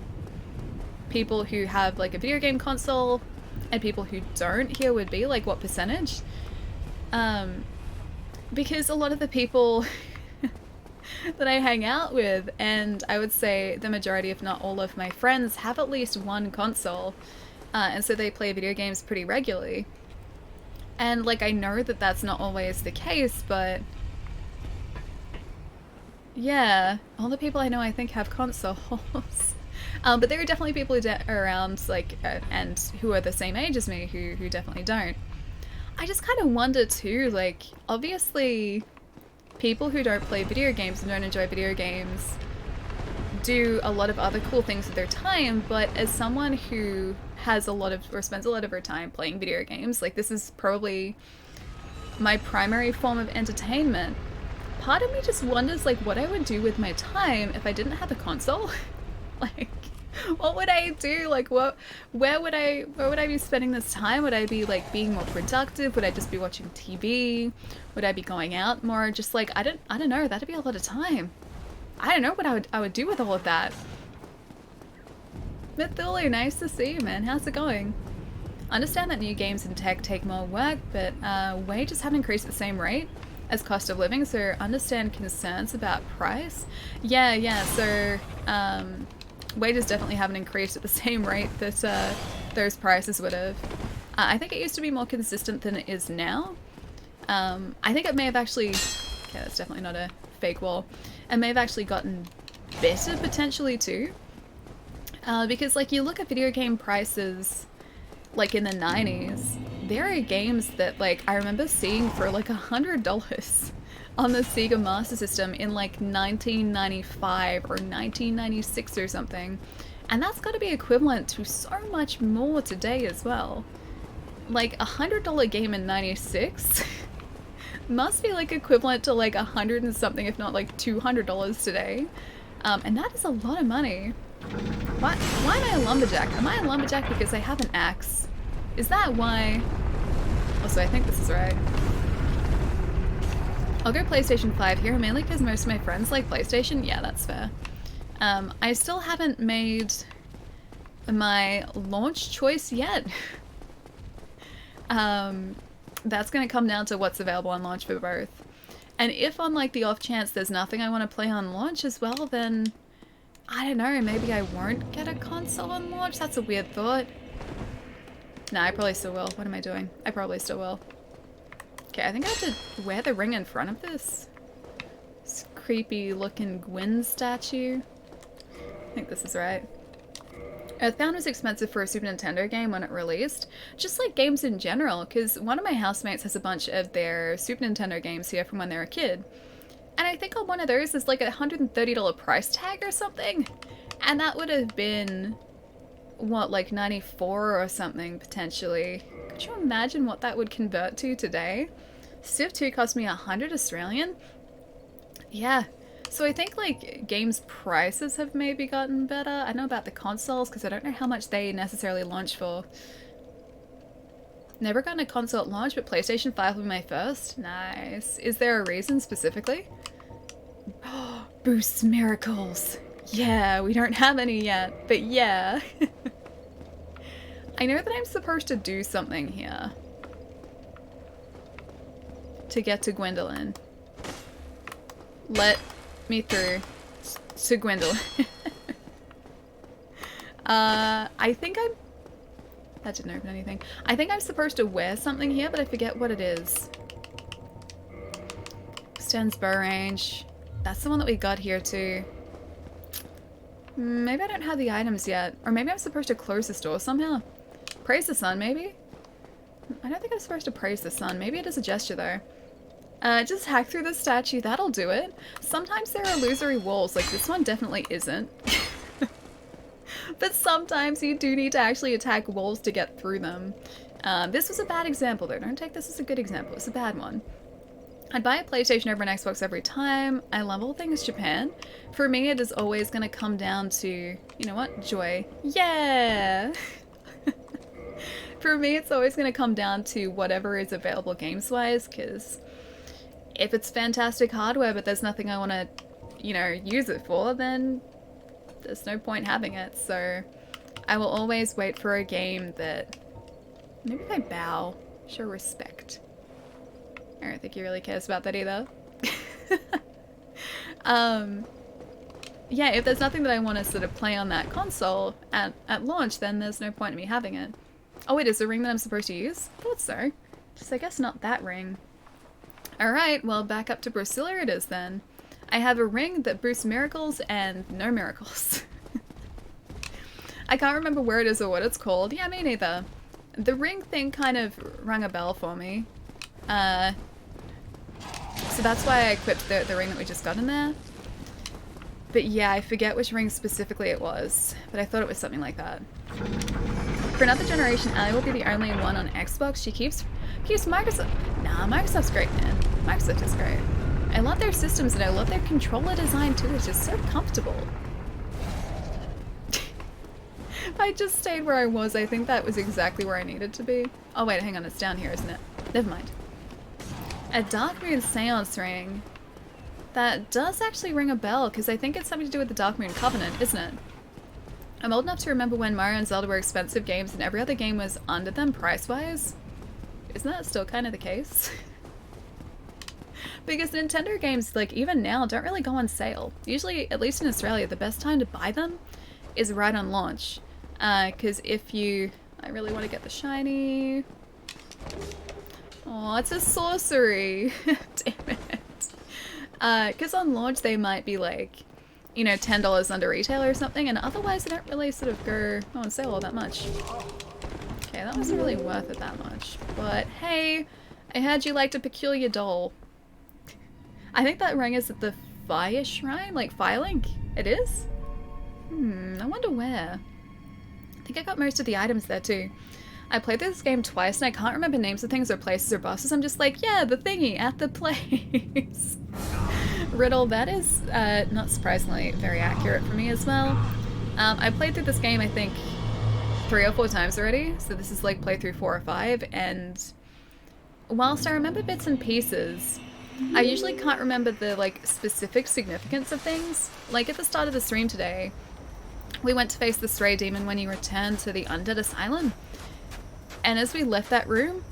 people who have like a video game console and people who don't here would be, like what percentage. Because a lot of the people that I hang out with, and I would say the majority, if not all of my friends, have at least one console, and so they play video games pretty regularly. And like, I know that that's not always the case, but yeah, all the people I know I think have consoles. But there are definitely people who around, like, and who are the same age as me who definitely don't. I just kind of wonder too, like, obviously people who don't play video games and don't enjoy video games do a lot of other cool things with their time, but as someone who has a lot of, or spends a lot of her time playing video games, like this is probably my primary form of entertainment. Part of me just wonders like what I would do with my time if I didn't have a console. Like, what would I do? Like, where would I be spending this time? Would I be like being more productive? Would I just be watching TV? Would I be going out more? Just like, I don't know, that'd be a lot of time. I don't know what I would do with all of that. Mythulu, nice to see you, man. How's it going? Understand that new games and tech take more work, but wages haven't increased at the same rate as cost of living, so understand concerns about price. Yeah, so wages definitely haven't increased at the same rate that those prices would have. I think it used to be more consistent than it is now. I think it may have actually... Okay, that's definitely not a fake wall. It may have actually gotten better potentially too. Because like you look at video game prices like in the 90s, there are games that like I remember seeing for like $100 on the Sega Master System in like 1995 or 1996 or something. And that's got to be equivalent to so much more today as well. Like $100 game in 96 must be like equivalent to like 100 and something, if not like $200 today. And that is a lot of money. Why am I a lumberjack? Am I a lumberjack because I have an axe? Is that why? Also, I think this is right. I'll go PlayStation 5 here, mainly because most of my friends like PlayStation. Yeah, that's fair. I still haven't made my launch choice yet. That's going to come down to what's available on launch for both. And if on like the off chance there's nothing I want to play on launch as well, then I don't know, maybe I won't get a console on launch? That's a weird thought. Nah, I probably still will. What am I doing? I probably still will. Okay, I think I have to wear the ring in front of this creepy looking Gwyn statue. I think this is right. Earthbound was expensive for a Super Nintendo game when it released, just like games in general, because one of my housemates has a bunch of their Super Nintendo games here from when they were a kid. And I think on one of those is like a $130 price tag or something. And that would have been, what, like 94 or something, potentially. Could you imagine what that would convert to today? Civ 2 cost me 100 Australian? Yeah. So I think like games prices have maybe gotten better. I know about the consoles because I don't know how much they necessarily launch for. Never gotten a console at launch, but PlayStation 5 will be my first. Nice. Is there a reason specifically? Boost miracles. Yeah, we don't have any yet, but yeah. I know that I'm supposed to do something here to get to Gwendolyn. Let me through to Gwendolyn. I think I'm... That didn't open anything. I think I'm supposed to wear something here, but I forget what it is. Extends bow range. That's the one that we got here too. Maybe I don't have the items yet. Or maybe I'm supposed to close this door somehow. Praise the sun, maybe? I don't think I'm supposed to praise the sun. Maybe it is a gesture though. Just hack through the statue, that'll do it. Sometimes there are illusory walls, like this one definitely isn't. But sometimes you do need to actually attack walls to get through them. This was a bad example though, don't take this as a good example, it's a bad one. I'd buy a PlayStation over an Xbox every time. I love all things Japan. For me it is always going to come down to, you know what, joy. Yeah! For me it's always going to come down to whatever is available games-wise, because if it's fantastic hardware but there's nothing I want to, you know, use it for, then there's no point having it. So I will always wait for a game that... Maybe if I bow, show respect. I don't think he really cares about that either. Yeah, if there's nothing that I want to sort of play on that console at launch, then there's no point in me having it. Oh wait, is the ring that I'm supposed to use? I thought so. Just I guess not that ring. Alright, well back up to Brasilia it is then. I have a ring that boosts miracles and no miracles. I can't remember where it is or what it's called. Yeah, me neither. The ring thing kind of rang a bell for me. So that's why I equipped the ring that we just got in there. But yeah, I forget which ring specifically it was, but I thought it was something like that. For another generation, Ali will be the only one on Xbox. She keeps Microsoft. Nah, Microsoft's great, man. Microsoft is great. I love their systems and I love their controller design too. It's just so comfortable. If I just stayed where I was, I think that was exactly where I needed to be. Oh wait, hang on, it's down here, isn't it? Never mind. A Darkroot Seance ring. That does actually ring a bell, because I think it's something to do with the Darkroot Covenant, isn't it? I'm old enough to remember when Mario and Zelda were expensive games and every other game was under them price-wise. Isn't that still kind of the case? Because Nintendo games, like even now, don't really go on sale. Usually, at least in Australia, the best time to buy them is right on launch. Because if you... I really want to get the shiny... Oh, it's a sorcery! Damn it. Because on launch they might be like, you know, $10 under retail or something, and otherwise they don't really sort of go on sale all that much. Okay, that wasn't really worth it that much. But hey, I heard you liked a peculiar doll. I think that ring is at the Fire Shrine, like Firelink. It is? I wonder where. I think I got most of the items there too. I played this game twice and I can't remember names of things or places or bosses. I'm just like, yeah, the thingy at the place. Riddle, that is, not surprisingly, very accurate for me as well. I played through this game, I think, 3 or 4 times already. So this is like playthrough 4 or 5. And whilst I remember bits and pieces, I usually can't remember the like specific significance of things. Like at the start of the stream today, we went to face the stray demon when you returned to the undead asylum. And as we left that room,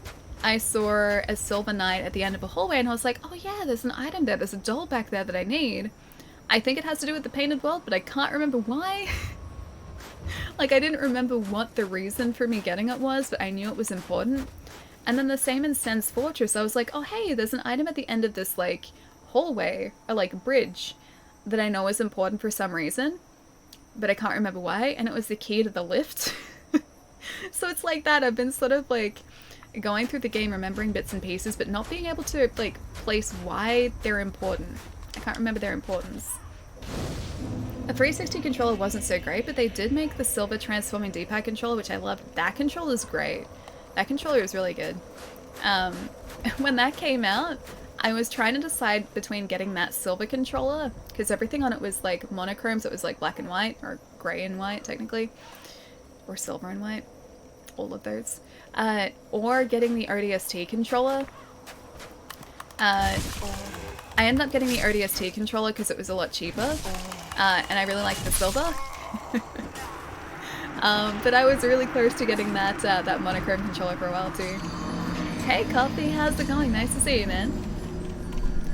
I saw a silver knight at the end of a hallway and I was like, oh yeah, there's an item there, there's a doll back there that I need. I think it has to do with the painted world, but I can't remember why. Like I didn't remember what the reason for me getting it was, but I knew it was important. And then the same in Sen's Fortress, I was like, oh hey, there's an item at the end of this like hallway, or like bridge, that I know is important for some reason, but I can't remember why, and it was the key to the lift. So it's like that, I've been sort of like going through the game remembering bits and pieces, but not being able to like place why they're important. I can't remember their importance. A 360 controller wasn't so great, but they did make the silver transforming D-pad controller, which I loved. That controller is great. That controller is really good. When that came out, I was trying to decide between getting that silver controller, because everything on it was like monochrome, so it was like black and white, or grey and white technically, or silver and white, all of those, or getting the ODST controller. I ended up getting the ODST controller because it was a lot cheaper, and I really liked the silver. But I was really close to getting that that monochrome controller for a while too. Hey Coffee, how's it going? Nice to see you, man.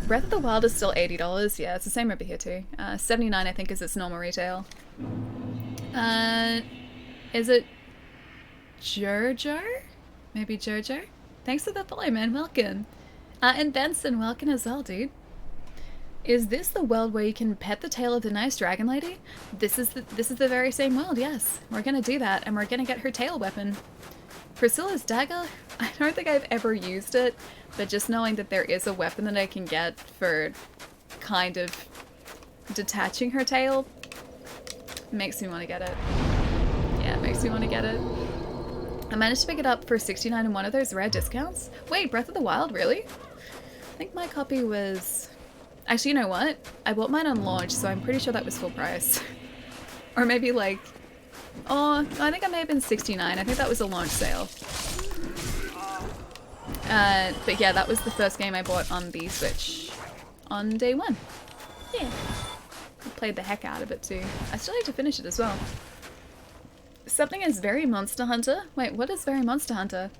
Breath of the Wild is still $80. Yeah, it's the same over here too. 79 I think is its normal retail. Is it Jojo? Maybe Jojo? Thanks for the follow, man. Welcome. And Benson, welcome as well, dude. Is this the world where you can pet the tail of the nice dragon lady? This is the very same world, yes. We're gonna do that, and we're gonna get her tail weapon. Priscilla's dagger? I don't think I've ever used it, but just knowing that there is a weapon that I can get for kind of detaching her tail makes me want to get it. Yeah, it makes me want to get it. I managed to pick it up for $69 in one of those rare discounts. Wait, Breath of the Wild, really? I think my copy was... Actually, you know what? I bought mine on launch, so I'm pretty sure that was full price. Or maybe like... Oh, I think I may have been $69. I think that was a launch sale. But yeah, that was the first game I bought on the Switch on day 1. Yeah. I played the heck out of it too. I still need to finish it as well. Something is very Monster Hunter. Wait, what is very Monster Hunter?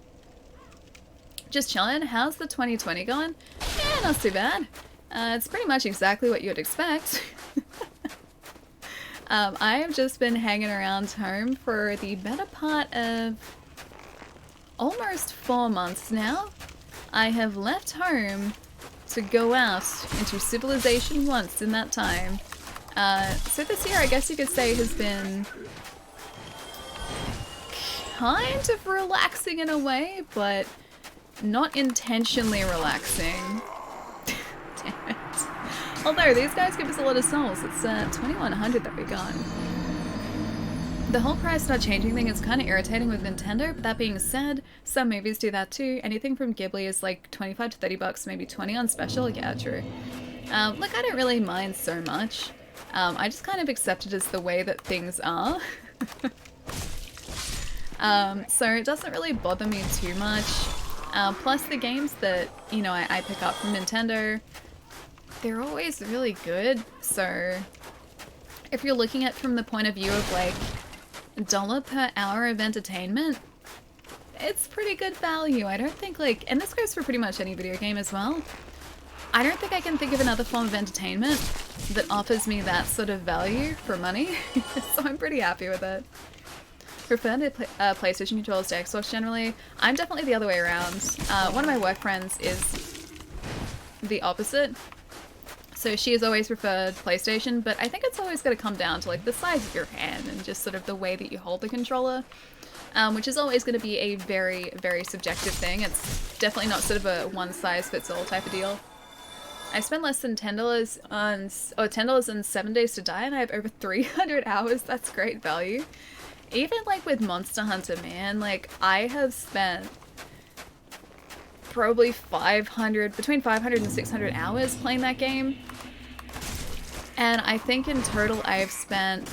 Just chillin'. How's the 2020 going? Yeah, not too bad. It's pretty much exactly what you'd expect. I have just been hanging around home for the better part of almost 4 months now. I have left home to go out into civilization once in that time. So this year, I guess you could say, has been kind of relaxing in a way, but not intentionally relaxing. Damn it. Although these guys give us a lot of souls. It's 2100 that we got. The whole price not changing thing is kind of irritating with Nintendo, but that being said, some movies do that too. Anything from Ghibli is like 25 to 30 bucks, maybe 20 on special. Yeah, true. Look, I don't really mind so much. I just kind of accept it as the way that things are. So it doesn't really bother me too much. Plus the games that, you know, I pick up from Nintendo, they're always really good. So if you're looking at it from the point of view of like $1 per hour of entertainment, it's pretty good value. I don't think like, and this goes for pretty much any video game as well, I don't think I can think of another form of entertainment that offers me that sort of value for money. So I'm pretty happy with it. Prefer the PlayStation controllers to Xbox generally. I'm definitely the other way around. One of my work friends is the opposite. So she has always preferred PlayStation, but I think it's always going to come down to like the size of your hand and just sort of the way that you hold the controller, which is always going to be a very, very subjective thing. It's definitely not sort of a one-size-fits-all type of deal. I spent less than $10 on, or $10 on 7 Days to Die, and I have over 300 hours. That's great value. Even like with Monster Hunter, man, like I have spent probably between 500 and 600 hours playing that game. And I think in total I've spent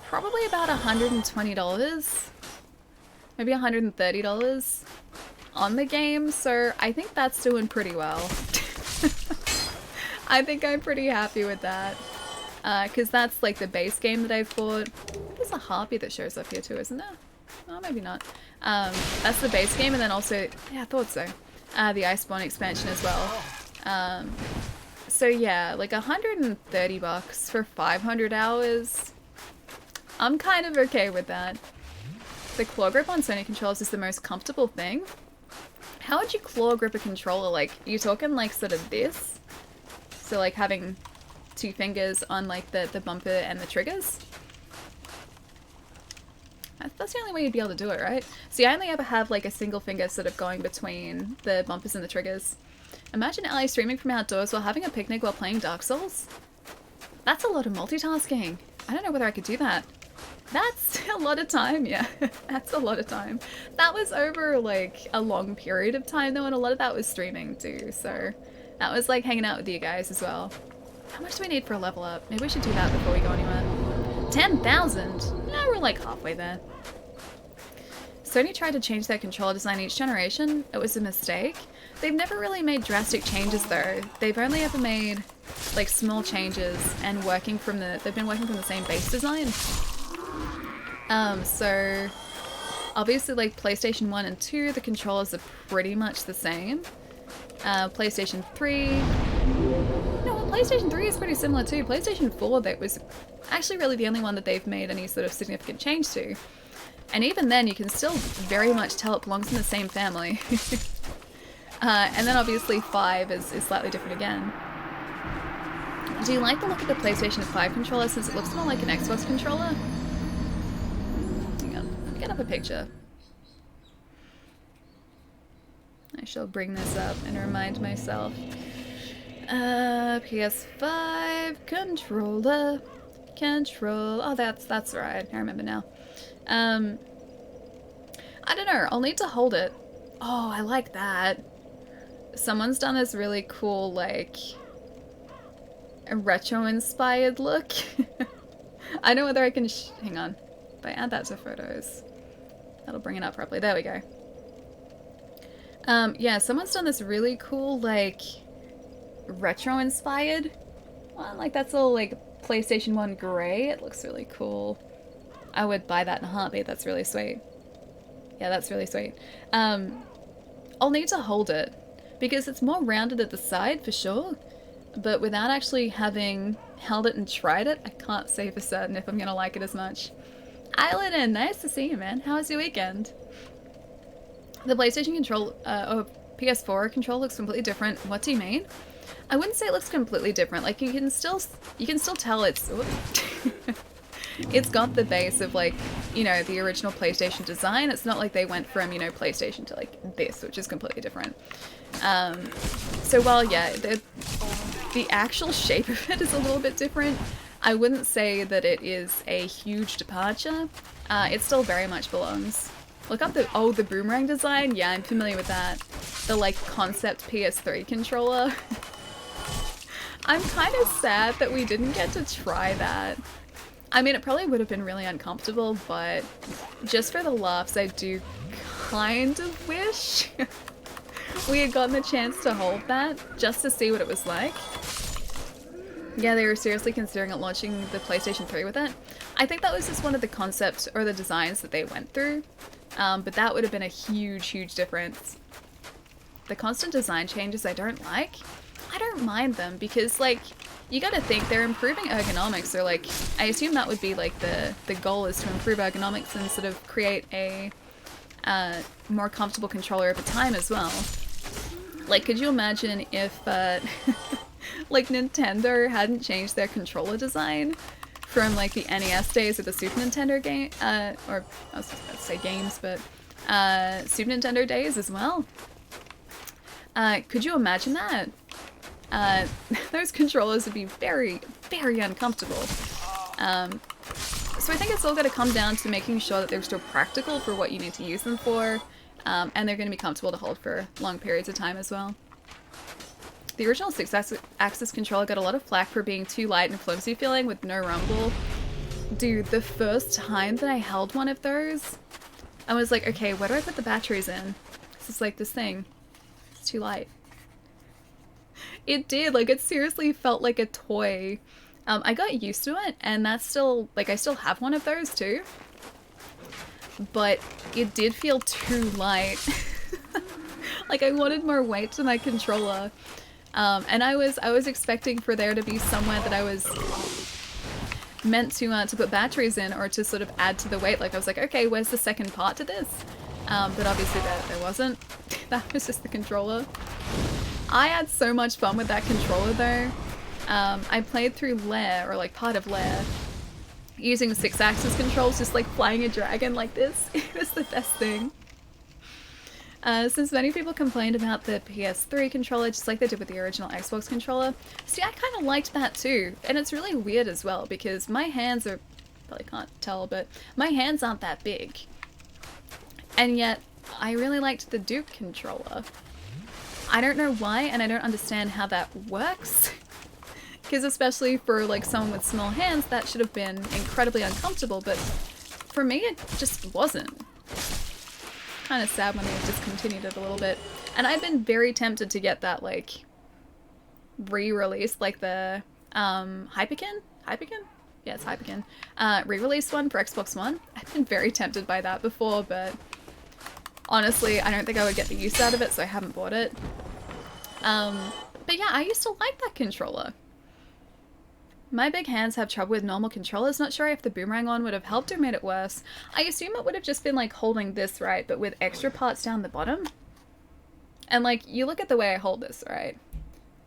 probably about $120, maybe $130 on the game. So I think that's doing pretty well. I think I'm pretty happy with that. Because that's like the base game that I've bought. There's a harpy that shows up here too, isn't there? Oh, maybe not. That's the base game, and then also, yeah, I thought so. The Iceborne expansion as well. So yeah, like $130 for 500 hours. I'm kind of okay with that. The claw grip on Sony controllers is the most comfortable thing. How would you claw grip a controller? Like, you talking like sort of this? So like having two fingers on like the bumper and the triggers? That's the only way you'd be able to do it, right? See, I only ever have like a single finger sort of going between the bumpers and the triggers. Imagine Ali streaming from outdoors while having a picnic while playing Dark Souls. That's a lot of multitasking. I don't know whether I could do that. That's a lot of time, yeah. That's a lot of time. That was over like a long period of time though, and a lot of that was streaming too, so that was like hanging out with you guys as well. How much do we need for a level up? Maybe we should do that before we go anywhere. 10,000? No, we're like halfway there. Sony tried to change their controller design each generation. It was a mistake. They've never really made drastic changes though. They've only ever made like small changes and they've been working from the same base design. So obviously like PlayStation 1 and 2, the controllers are pretty much the same. PlayStation 3, no, PlayStation 3 is pretty similar too. PlayStation 4, that was actually really the only one that they've made any sort of significant change to. And even then, you can still very much tell it belongs in the same family. And then obviously 5 is slightly different again. Do you like the look of the PlayStation 5 controller since it looks more like an Xbox controller? Hang on, let me get up a picture. I shall bring this up and remind myself. PS5 controller. Oh, that's right. I remember now. I don't know. I'll need to hold it. Oh, I like that. Someone's done this really cool, like, a retro-inspired look. I don't know whether I can hang on. If I add that to photos, that'll bring it up properly. There we go. Yeah, someone's done this really cool, like, retro-inspired one. Like, that's all, like, PlayStation 1 gray. It looks really cool. I would buy that in a heartbeat. That's really sweet. Yeah, that's really sweet. I'll need to hold it because it's more rounded at the side for sure, but without actually having held it and tried it, I can't say for certain if I'm gonna like it as much. Islandin, nice to see you, man. How was your weekend? The PlayStation control, or PS4 control looks completely different. What do you mean? I wouldn't say it looks completely different. Like you can still tell it's It's got the base of like, you know, the original PlayStation design. It's not like they went from, you know, PlayStation to like this, which is completely different. So while, yeah, the actual shape of it is a little bit different, I wouldn't say that it is a huge departure. It still very much belongs. Look up the boomerang design. Yeah, I'm familiar with that. The like concept PS3 controller. I'm kind of sad that we didn't get to try that. I mean, it probably would have been really uncomfortable, but just for the laughs, I do kind of wish we had gotten the chance to hold that, just to see what it was like. Yeah, they were seriously considering launching the PlayStation 3 with it. I think that was just one of the concepts or the designs that they went through, but that would have been a huge, huge difference. The constant design changes I don't like. I don't mind them because, like, you gotta think they're improving ergonomics, or like, I assume that would be like the goal is to improve ergonomics and sort of create a more comfortable controller over time as well. Like, could you imagine if like Nintendo hadn't changed their controller design from like the NES days of the Super Nintendo game, or I was about to say games, but Super Nintendo days as well? Could you imagine that? Those controllers would be very, very uncomfortable. So I think it's all going to come down to making sure that they're still practical for what you need to use them for, and they're going to be comfortable to hold for long periods of time as well. The original 6-axis controller got a lot of flack for being too light and flimsy feeling with no rumble. Dude, the first time that I held one of those, I was like, okay, where do I put the batteries in? This is like this thing. It's too light. It did, like, it seriously felt like a toy. I got used to it, and that's still, like, I still have one of those too. But it did feel too light. Like, I wanted more weight to my controller. And I was expecting for there to be somewhere that I was meant to put batteries in, or to sort of add to the weight. Like, I was like, okay, where's the second part to this? But obviously there wasn't. That was just the controller. I had so much fun with that controller though. I played through Lair, or like part of Lair, using the 6-axis controls, just like flying a dragon like this. It was the best thing. Since many people complained about the PS3 controller, just like they did with the original Xbox controller, see, I kind of liked that too. And it's really weird as well, because my hands are, probably can't tell, but my hands aren't that big. And yet, I really liked the Duke controller. I don't know why, and I don't understand how that works. Because especially for like someone with small hands, that should have been incredibly uncomfortable, but for me it just wasn't. Kind of sad when they discontinued it a little bit. And I've been very tempted to get that like re-release, like the Hyperkin? Yeah, it's Hyperkin. Re-release one for Xbox One. I've been very tempted by that before, but honestly, I don't think I would get the use out of it, so I haven't bought it. But yeah, I used to like that controller. My big hands have trouble with normal controllers. Not sure if the boomerang on would have helped or made it worse. I assume it would have just been like holding this, right, but with extra parts down the bottom. And like, you look at the way I hold this, right?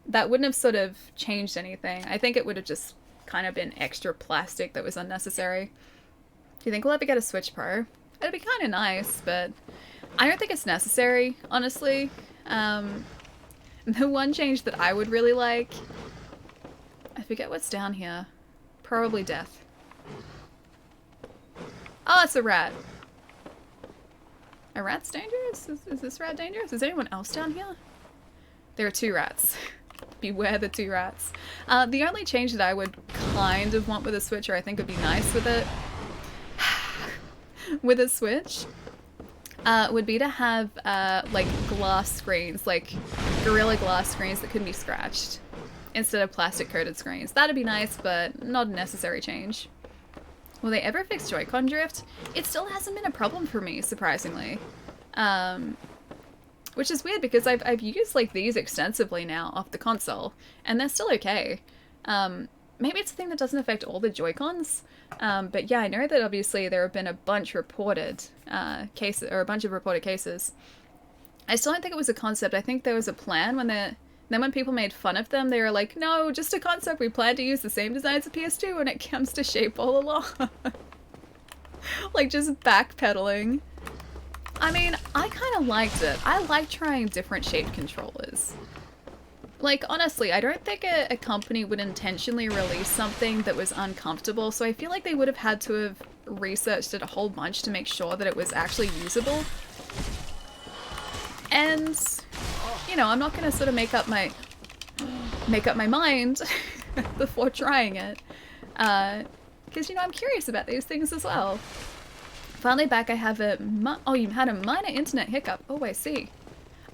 That wouldn't have sort of changed anything. I think it would have just kind of been extra plastic that was unnecessary. Do you think we'll ever get a Switch Pro? It'd be kind of nice, but I don't think it's necessary, honestly. The one change that I would really like, I forget what's down here. Probably death. Oh, it's a rat. A rat's dangerous? Is this rat dangerous? Is anyone else down here? There are 2 rats. Beware the 2 rats. The only change that I would kind of want with a Switch, or I think would be nice with it, with a Switch, would be to have like glass screens, like Gorilla Glass screens that couldn't be scratched, instead of plastic coated screens. That'd be nice, but not a necessary change. Will they ever fix Joy-Con drift? It still hasn't been a problem for me, surprisingly. Which is weird because I've used like these extensively now off the console, and they're still okay. Maybe it's a thing that doesn't affect all the Joy-Cons, but yeah, I know that obviously there have been a bunch reported cases, or a bunch of reported cases. I still don't think it was a concept. I think there was a plan when Then when people made fun of them, they were like, no, just a concept. We plan to use the same design as the PS2 when it comes to shape all along. Like, just backpedaling. I mean, I kind of liked it. I like trying different shaped controllers. Like, honestly, I don't think a company would intentionally release something that was uncomfortable, so I feel like they would have had to have researched it a whole bunch to make sure that it was actually usable. And, you know, I'm not gonna sort of make up my mind before trying it. Because, you know, I'm curious about these things as well. Finally back, I have a oh, you had a minor internet hiccup. Oh, I see.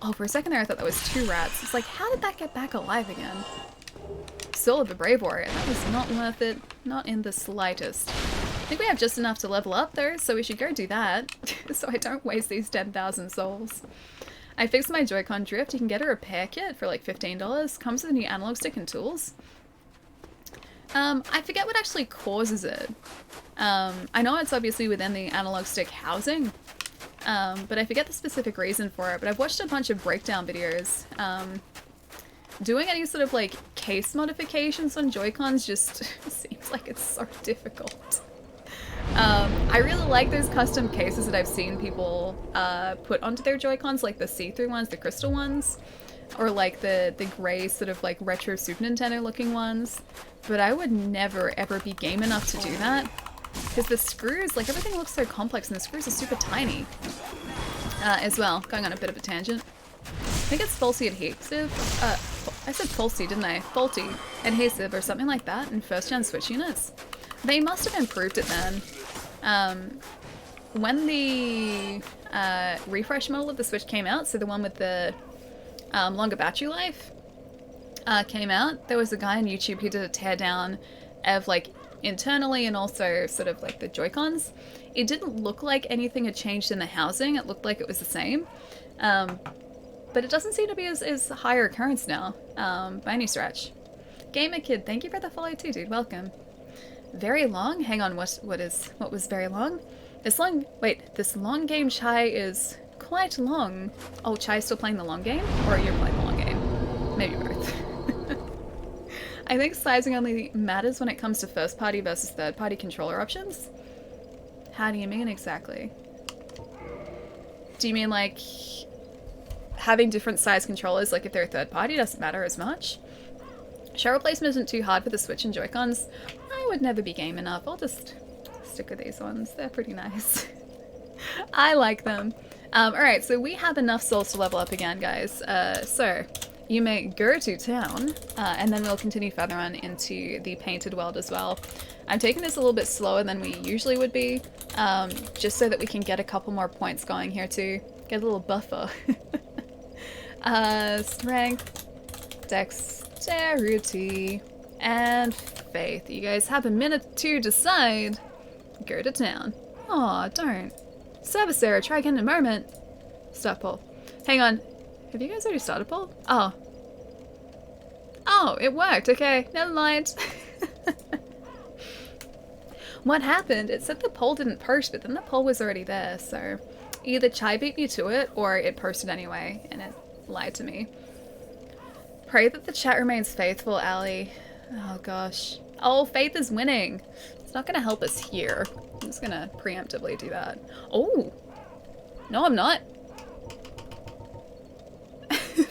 Oh, for a second there I thought that was 2 rats. It's like, how did that get back alive again? Soul of a Brave Warrior. That was not worth it. Not in the slightest. I think we have just enough to level up though, so we should go do that. So I don't waste these 10,000 souls. I fixed my Joy-Con drift. You can get a repair kit for like $15. Comes with a new analog stick and tools. I forget what actually causes it. I know it's obviously within the analog stick housing, but I forget the specific reason for it. But I've watched a bunch of breakdown videos. Doing any sort of like case modifications on Joy-Cons just seems like it's so difficult. I really like those custom cases that I've seen people put onto their Joy-Cons, like the see-through ones, the crystal ones, or like the grey sort of like retro Super Nintendo looking ones. But I would never ever be game enough to do that. Because the screws, like everything looks so complex and the screws are super tiny. As well, going on a bit of a tangent. I think it's faulty adhesive. I said faulty, didn't I? Faulty adhesive or something like that in first-gen Switch units. They must have improved it then. When the refresh model of the Switch came out, so the one with the longer battery life came out, there was a guy on YouTube who did a teardown of like internally and also sort of like the Joy-Cons. It didn't look like anything had changed in the housing. It looked like it was the same. But it doesn't seem to be as higher occurrence now, by any stretch. Gamer Kid, thank you for the follow too, dude. Welcome. Very long? Hang on, what was very long? This long game Chai is quite long. Oh, Chai's still playing the long game? Or you're playing the long game? Maybe both. I think sizing only matters when it comes to first party versus third party controller options. How do you mean exactly? Do you mean like having different size controllers, like if they're a third party doesn't matter as much? Shell replacement isn't too hard for the Switch and Joy-Cons. I would never be game enough. I'll just stick with these ones. They're pretty nice. I like them. Alright, so we have enough souls to level up again, guys. So you may go to town, and then we'll continue further on into the painted world as well. I'm taking this a little bit slower than we usually would be, just so that we can get a couple more points going here too. Get a little buffer. Strength, dexterity, and faith. You guys have a minute to decide. Go to town. Aw, don't. Service error, try again in a moment. Start poll. Hang on. Have you guys already started poll? Oh. Oh, it worked. Okay, never mind. What happened? It said the poll didn't post, but then the poll was already there, so either Chai beat me to it, or it posted anyway, and it lied to me. Pray that the chat remains faithful, Ali. Oh gosh. Oh, Faith is winning. It's not gonna help us here. I'm just gonna preemptively do that. Oh! No, I'm not.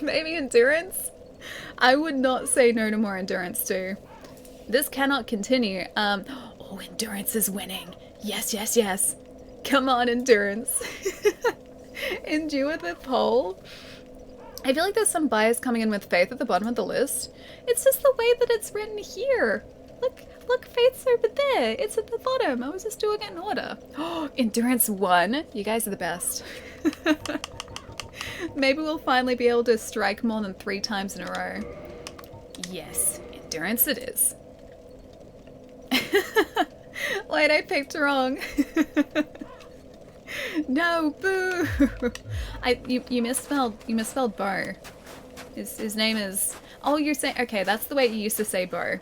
Maybe endurance? I would not say no to more endurance too. This cannot continue. Oh, endurance is winning. Yes, yes, yes. Come on, endurance. Endure the poll. I feel like there's some bias coming in with Faith at the bottom of the list. It's just the way that it's written here. Look, Faith's over there. It's at the bottom. I was just doing it in order. Oh, endurance 1. You guys are the best. Maybe we'll finally be able to strike more than 3 times in a row. Yes, endurance it is. Wait, I picked wrong. No, boo! You misspelled Bo. His name is... Oh, you're saying... Okay, that's the way you used to say Bo.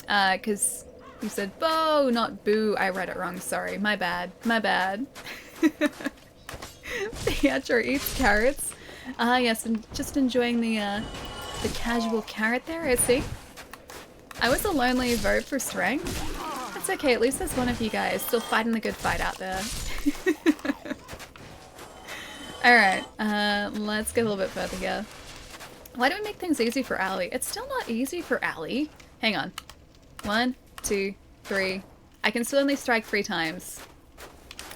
Because you said Bo, not Boo. I read it wrong, sorry. My bad. My bad. Pietro eats carrots. Yes, and just enjoying the The casual carrot there, I see. I was a lonely vote for strength. That's okay, at least there's one of you guys still fighting the good fight out there. Alright, let's get a little bit further here. Why do we make things easy for Allie? It's still not easy for Allie. Hang on. 1, 2, 3. I can still only strike 3 times.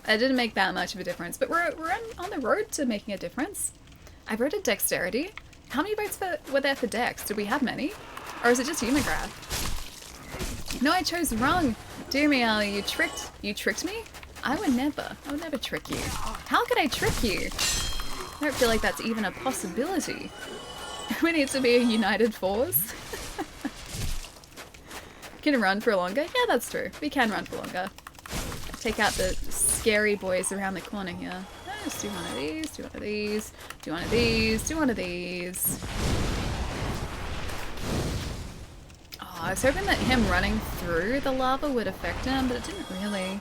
That didn't make that much of a difference, but we're on the road to making a difference. I voted dexterity. How many votes were there for dex? Did we have many? Or is it just human graph? No, I chose wrong. Dear me, Allie, you tricked me? I would never trick you. How could I trick you? I don't feel like that's even a possibility. We need to be a united force. Can run for longer? Yeah, that's true. We can run for longer. Take out the scary boys around the corner here. Let's do one of these, do one of these, do one of these, do one of these. Oh, I was hoping that him running through the lava would affect him, but it didn't really.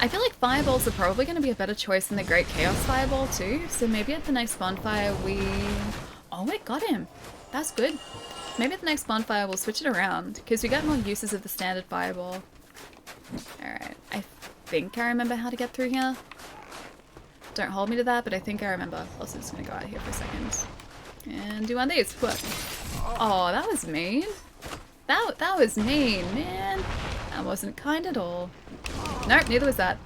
I feel like fireballs are probably going to be a better choice than the Great Chaos Fireball too, so maybe at the next bonfire we... Oh, it got him! That's good. Maybe at the next bonfire we'll switch it around, because we got more uses of the standard fireball. Alright, I think I remember how to get through here. Don't hold me to that, but I think I remember. Also just going to go out here for a second. And do one of these. What? Oh, that was mean. That was mean, man. That wasn't kind at all. Nope, neither was that.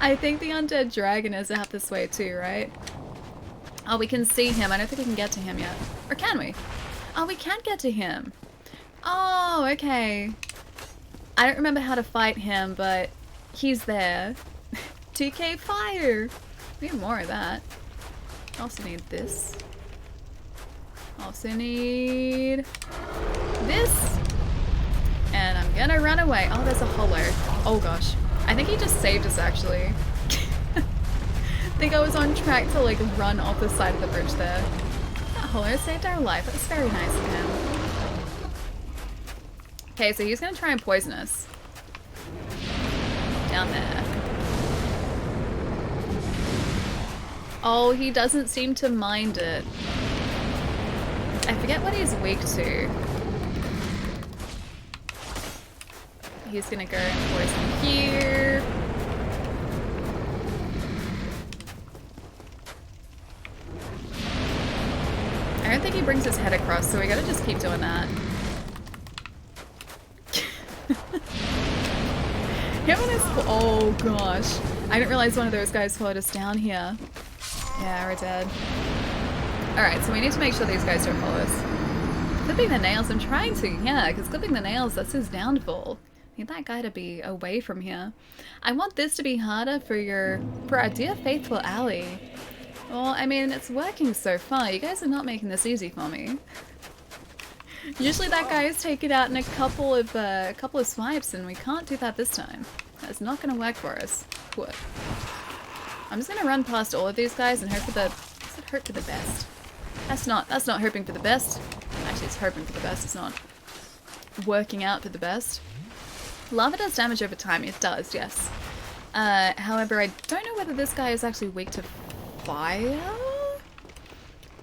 I think the undead dragon is out this way too, right? Oh, we can see him. I don't think we can get to him yet. Or can we? Oh, we can get to him. Oh, okay. I don't remember how to fight him, but he's there. TK fire! We need more of that. Also need this. Also need this. And I'm gonna run away. Oh, there's a hollow. Oh gosh. I think he just saved us actually. I think I was on track to like run off the side of the bridge there. That hollow saved our life. That was very nice of him. Okay, so he's gonna try and poison us. Down there. Oh, he doesn't seem to mind it. I forget what he's weak to. He's gonna go and poison here. I don't think he brings his head across, so we gotta just keep doing that. Oh gosh. I didn't realize one of those guys followed us down here. Yeah, we're dead. Alright, so we need to make sure these guys don't follow us. Clipping the nails, I'm trying to, yeah, because clipping the nails, that's his downfall. I need that guy to be away from here. I want this to be harder for our dear faithful Allie. Well, I mean, it's working so far. You guys are not making this easy for me. Usually that guy is taken out in a couple of swipes, and we can't do that this time. That's not going to work for us. What? I'm just going to run past all of these guys and hope for the... Is it hope for the best? That's not hoping for the best. Actually, it's hoping for the best. It's not working out for the best. Lava does damage over time. It does, yes. However, I don't know whether this guy is actually weak to fire.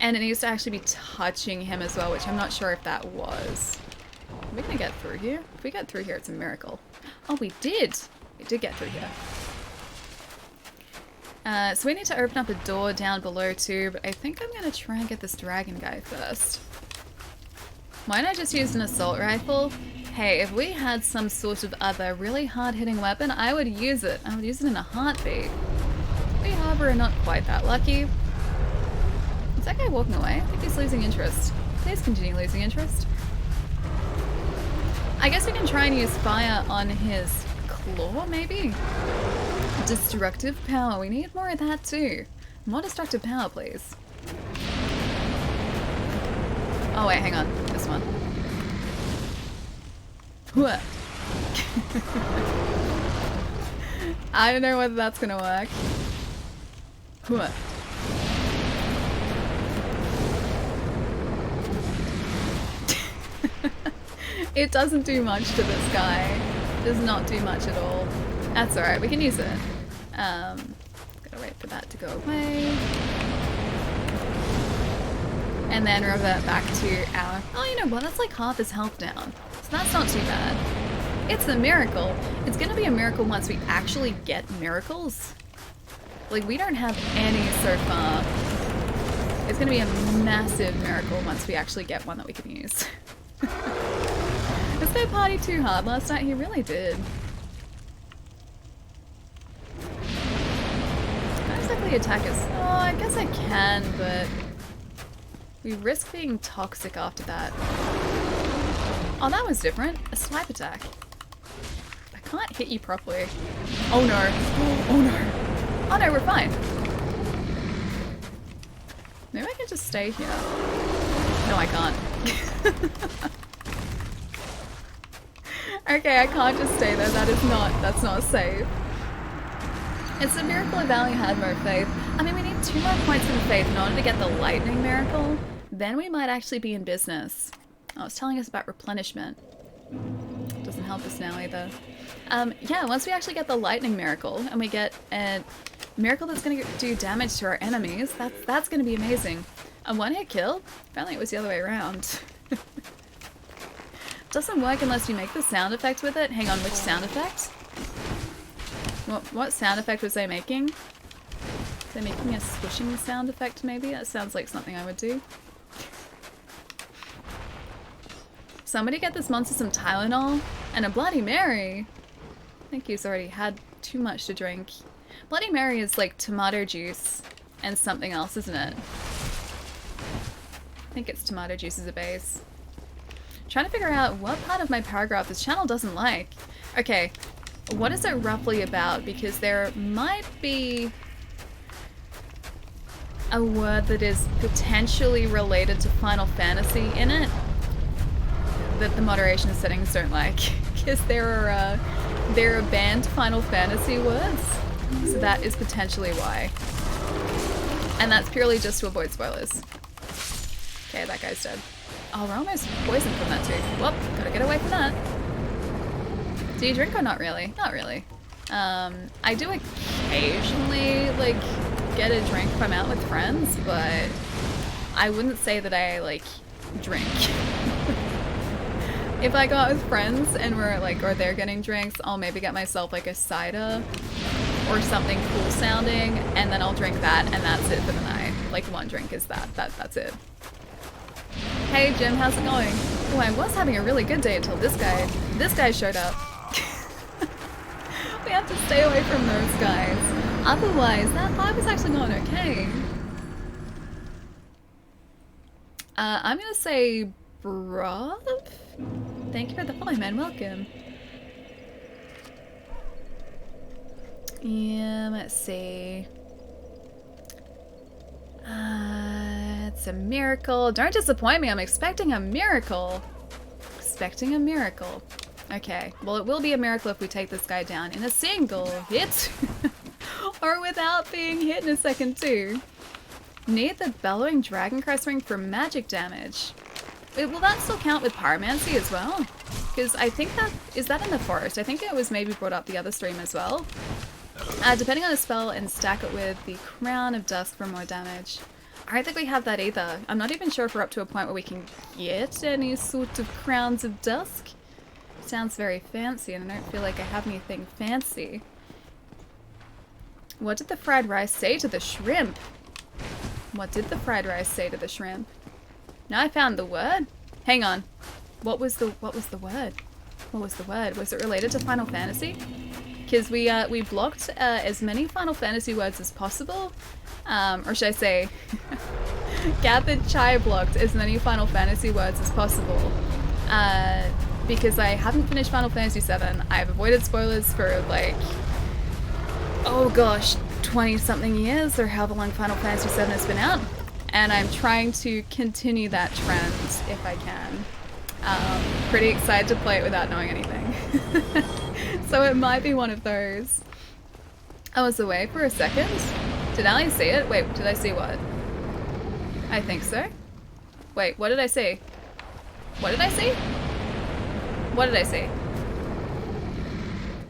And it needs to actually be touching him as well, which I'm not sure if that was. Are we going to get through here? If we get through here, it's a miracle. Oh, we did! We did get through here. So we need to open up a door down below too, but I think I'm going to try and get this dragon guy first. Why not just use an assault rifle? Hey, if we had some sort of other really hard-hitting weapon, I would use it. I would use it in a heartbeat. We, however, are not quite that lucky. Is that guy walking away? I think he's losing interest. Please continue losing interest. I guess we can try and use fire on his claw, maybe? Destructive power. We need more of that too. More destructive power, please. Oh wait, hang on. This one. What? I don't know whether that's gonna work. What? It doesn't do much to this guy. Does not do much at all. That's alright, we can use it. Gotta wait for that to go away. and then revert back to our... Oh, you know what? That's like half his health down. So that's not too bad. It's a miracle. It's gonna be a miracle once we actually get miracles. Like, we don't have any so far. It's gonna be a massive miracle once we actually get one that we can use. This guy partied too hard last night. He really did. Can't exactly attack us. Oh, I guess I can, but we risk being toxic after that. Oh, that was different. A swipe attack. I can't hit you properly. Oh no. Oh no. Oh no, we're fine. Maybe I can just stay here. No, I can't. Okay, I can't just stay there. That's not safe. It's a miracle if Valley had more faith. I mean, we need 2 more points of faith in order to get the lightning miracle. Then we might actually be in business. Oh, it's telling us about replenishment. Doesn't help us now either. Yeah, once we actually get the lightning miracle and we get a miracle that's going to do damage to our enemies, that's going to be amazing. A 1-hit kill? Apparently it was the other way around. Doesn't work unless you make the sound effect with it. Hang on, which sound effect? What sound effect was they making? They're making a squishing sound effect maybe? That sounds like something I would do. Somebody get this monster some Tylenol and a Bloody Mary. I think he's already had too much to drink. Bloody Mary is like tomato juice and something else, isn't it? I think it's tomato juice as a base. Trying to figure out what part of my paragraph this channel doesn't like. Okay, what is it roughly about? Because there might be a word that is potentially related to Final Fantasy in it that the moderation settings don't like. Because there are banned Final Fantasy words, so that is potentially why. And that's purely just to avoid spoilers. Okay, that guy's dead. Oh, we're almost poisoned from that too. Whoop, gotta get away from that. Do you drink or not really? Not really. I do occasionally, like, get a drink if I'm out with friends, but I wouldn't say that I, like, drink. If I go out with friends and we're, like, or they're getting drinks, I'll maybe get myself, like, a cider or something cool sounding, and then I'll drink that, and that's it for the night. Like, 1 drink is that's it. Hey Jim, how's it going? Oh, I was having a really good day until this guy showed up. We have to stay away from those guys. Otherwise, that vibe is actually going okay. I'm gonna say bruv? Thank you for the follow, man. Welcome. Yeah, let's see. It's a miracle. Don't disappoint me. I'm expecting a miracle. Expecting a miracle. Okay. Well, it will be a miracle if we take this guy down in a single hit. Or without being hit in a second too. Need the Bellowing Dragon Crest Ring for magic damage. Will that still count with Pyromancy as well? Because I think that... Is that in the forest? I think it was maybe brought up the other stream as well. Depending on the spell, and stack it with the Crown of Dusk for more damage. I don't think we have that either. I'm not even sure if we're up to a point where we can get any sort of Crowns of Dusk. Sounds very fancy, and I don't feel like I have anything fancy. What did the fried rice say to the shrimp? What did the fried rice say to the shrimp? Now I found the word. Hang on. What was the word? What was the word? Was it related to Final Fantasy? Because we blocked as many Final Fantasy words as possible. Or should I say, gathered chai blocked as many Final Fantasy words as possible. Because I haven't finished Final Fantasy VII. I've avoided spoilers for like, oh gosh, 20-something years or however long Final Fantasy VII has been out. And I'm trying to continue that trend if I can. Pretty excited to play it without knowing anything. So it might be one of those. I was away for a second. Did Ali see it? Wait, did I see what? I think so. Wait, what did I see? What did I see? What did I see?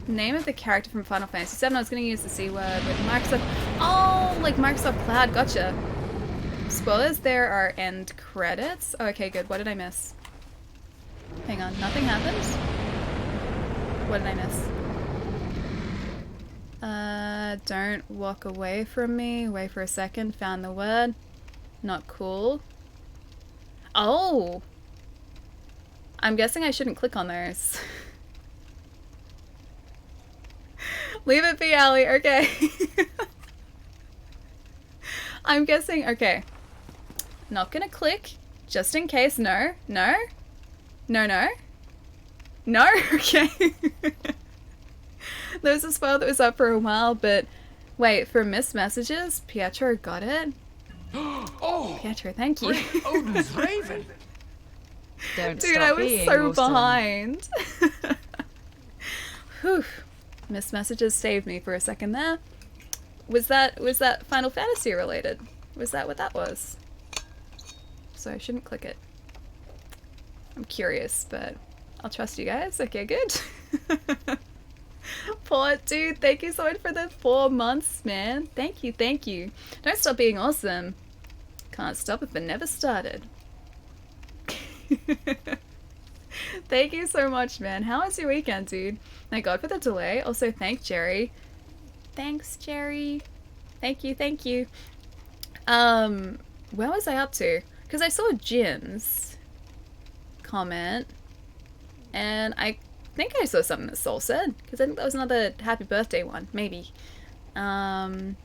Name of the character from Final Fantasy VII. I was going to use the C word with Microsoft. Oh, like Microsoft Cloud. Gotcha. Spoilers, there are end credits. Oh, okay, good. What did I miss? Hang on, nothing happened? What did I miss? Don't walk away from me. Wait for a second. Found the word. Not cool. Oh! I'm guessing I shouldn't click on those. Leave it be, Allie. Okay. I'm guessing. Okay. Not gonna click. Just in case. No. No. No, no. No? Okay. There was a spoil that was up for a while, but wait, for missed messages, Pietro got it? Oh! Pietro, thank you. Great Odin's raven! Don't Dude, stop I was being so awesome. behind. Whew. Missed messages saved me for a second there. Was that Final Fantasy related? Was that what that was? So I shouldn't click it. I'm curious, but I'll trust you guys. Okay, good. Poor dude, thank you so much for the 4 months, man. Thank you, thank you. Don't stop being awesome. Can't stop if it never started. Thank you so much, man. How was your weekend, dude? Thank God for the delay. Also, thank Jerry. Thanks, Jerry. Thank you, thank you. Where was I up to? Because I saw Jim's comment, and I think I saw something that Soul said, because I think that was another happy birthday one, maybe. And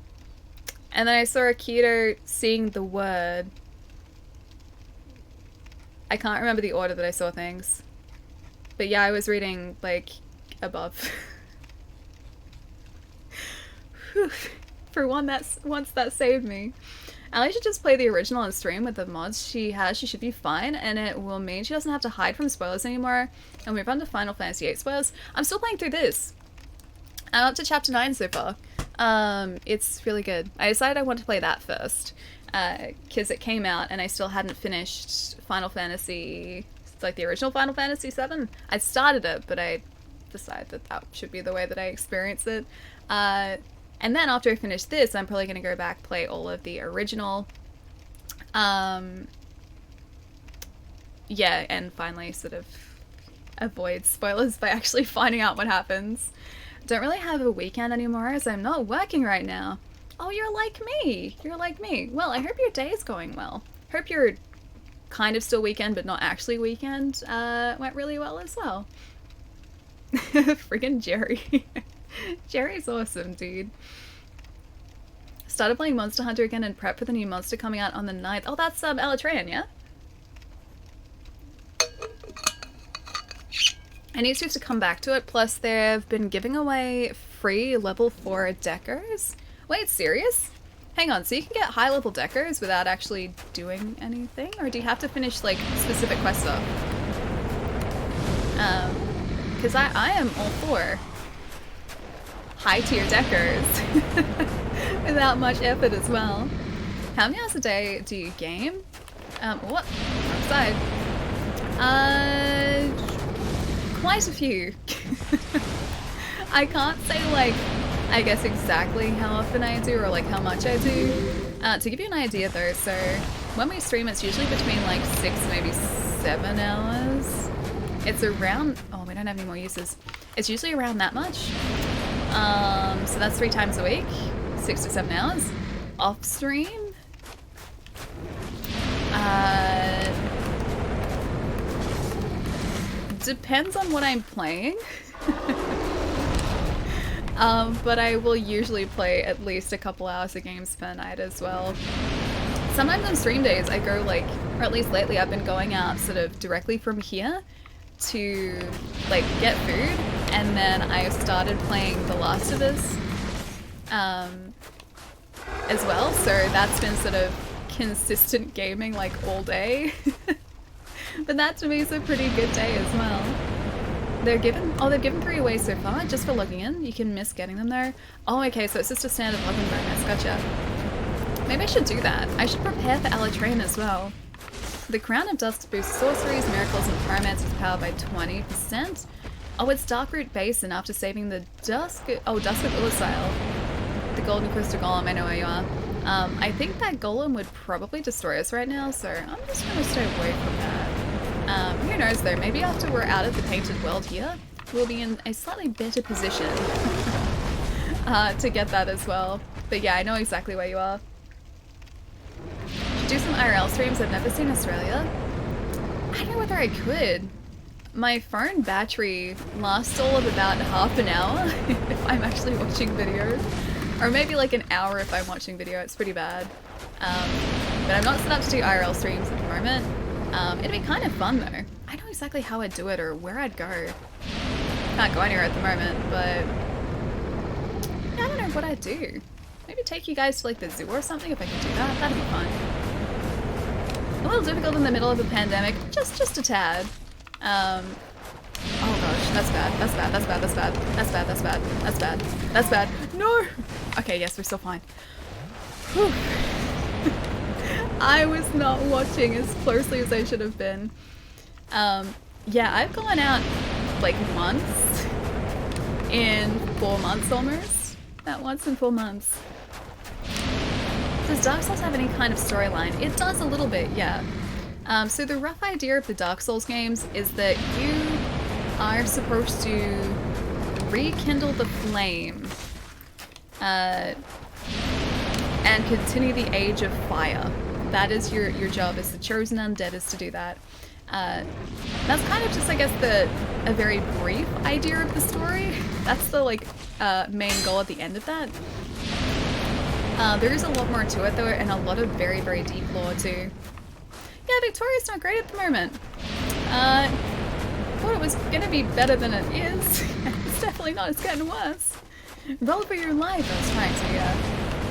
then I saw Akito seeing the word. I can't remember the order that I saw things. But yeah, I was reading, like, above. Whew. For once that saved me. Ali should just play the original on stream with the mods she has. She should be fine, and it will mean she doesn't have to hide from spoilers anymore. And we've run to Final Fantasy VIII spoilers. I'm still playing through this. I'm up to chapter 9 so far. It's really good. I decided I wanted to play that first, because it came out and I still hadn't finished Final Fantasy, like the original Final Fantasy VII. I started it, but I decided that that should be the way that I experience it. And then after I finish this, I'm probably going to go back, play all of the original. Yeah, and finally sort of avoid spoilers by actually finding out what happens. Don't really have a weekend anymore as I'm not working right now. Oh, you're like me. You're like me. Well, I hope your day is going well. Hope your kind of still weekend, but not actually weekend, went really well as well. Friggin' Jerry. Jerry's awesome, dude. Started playing Monster Hunter again and prep for the new monster coming out on the 9th. Oh, that's Elytran, yeah? I need to come back to it, plus they've been giving away free level 4 deckers. Wait, serious? Hang on, so you can get high level deckers without actually doing anything? Or do you have to finish, like, specific quest stuff? Because I am all for high tier deckers without much effort as well. How many hours a day do you game? What? Outside. Quite a few. I can't say, like, I guess exactly how often I do or like how much I do. To give you an idea though, so when we stream it's usually between like 6 maybe 7 hours. It's around, oh, we don't have any more uses. It's usually around that much. So that's 3 times a week, 6 to 7 hours. Off stream, depends on what I'm playing. But I will usually play at least a couple hours of games per night as well. Sometimes on stream days I go like, or at least lately I've been going out sort of directly from here to like get food, and then I started playing The Last of Us as well, so that's been sort of consistent gaming like all day. But that to me is a pretty good day as well. They've given 3 away so far, just for logging in. You can miss getting them though. Oh, okay, so it's just a standard login bonus, gotcha. Maybe I should do that. I should prepare for Elytran as well. The Crown of Dusk boosts sorceries, miracles, and pyromancer's power by 20%. Oh, it's Darkroot Basin after saving the Dusk of Ullasil. The Golden Crystal Golem, I know where you are. I think that golem would probably destroy us right now, so I'm just gonna stay away from that. Who knows though, maybe after we're out of the painted world here, we'll be in a slightly better position to get that as well. But yeah, I know exactly where you are. Should do some IRL streams. I've never seen Australia. I don't know whether I could. My phone battery lasts all of about half an hour if I'm actually watching videos. Or maybe like an hour if I'm watching video. It's pretty bad. But I'm not set up to do IRL streams at the moment. It'd be kind of fun though. I know exactly how I'd do it or where I'd go. Can't go anywhere at the moment, but yeah, I don't know what I'd do. Maybe take you guys to like the zoo or something if I could do that. That'd be fun. A little difficult in the middle of a pandemic, just a tad. Oh gosh, that's bad, that's bad, that's bad, that's bad, that's bad, that's bad, that's bad, that's bad. No! Okay, yes, we're still fine. Whew. I was not watching as closely as I should have been. Yeah, I've gone out like once in 4 months almost. Not once in 4 months. Does Dark Souls have any kind of storyline? It does a little bit, yeah. So the rough idea of the Dark Souls games is that you are supposed to rekindle the flame and continue the age of fire. That is your job as the chosen undead, is to do that. That's kind of just, I guess, a very brief idea of the story. That's the like main goal at the end of that. There is a lot more to it though, and a lot of very, very deep lore too. Yeah, Victoria's not great at the moment. Thought it was gonna be better than it is. It's definitely not, it's getting worse. Roll for your life, I was trying to, yeah.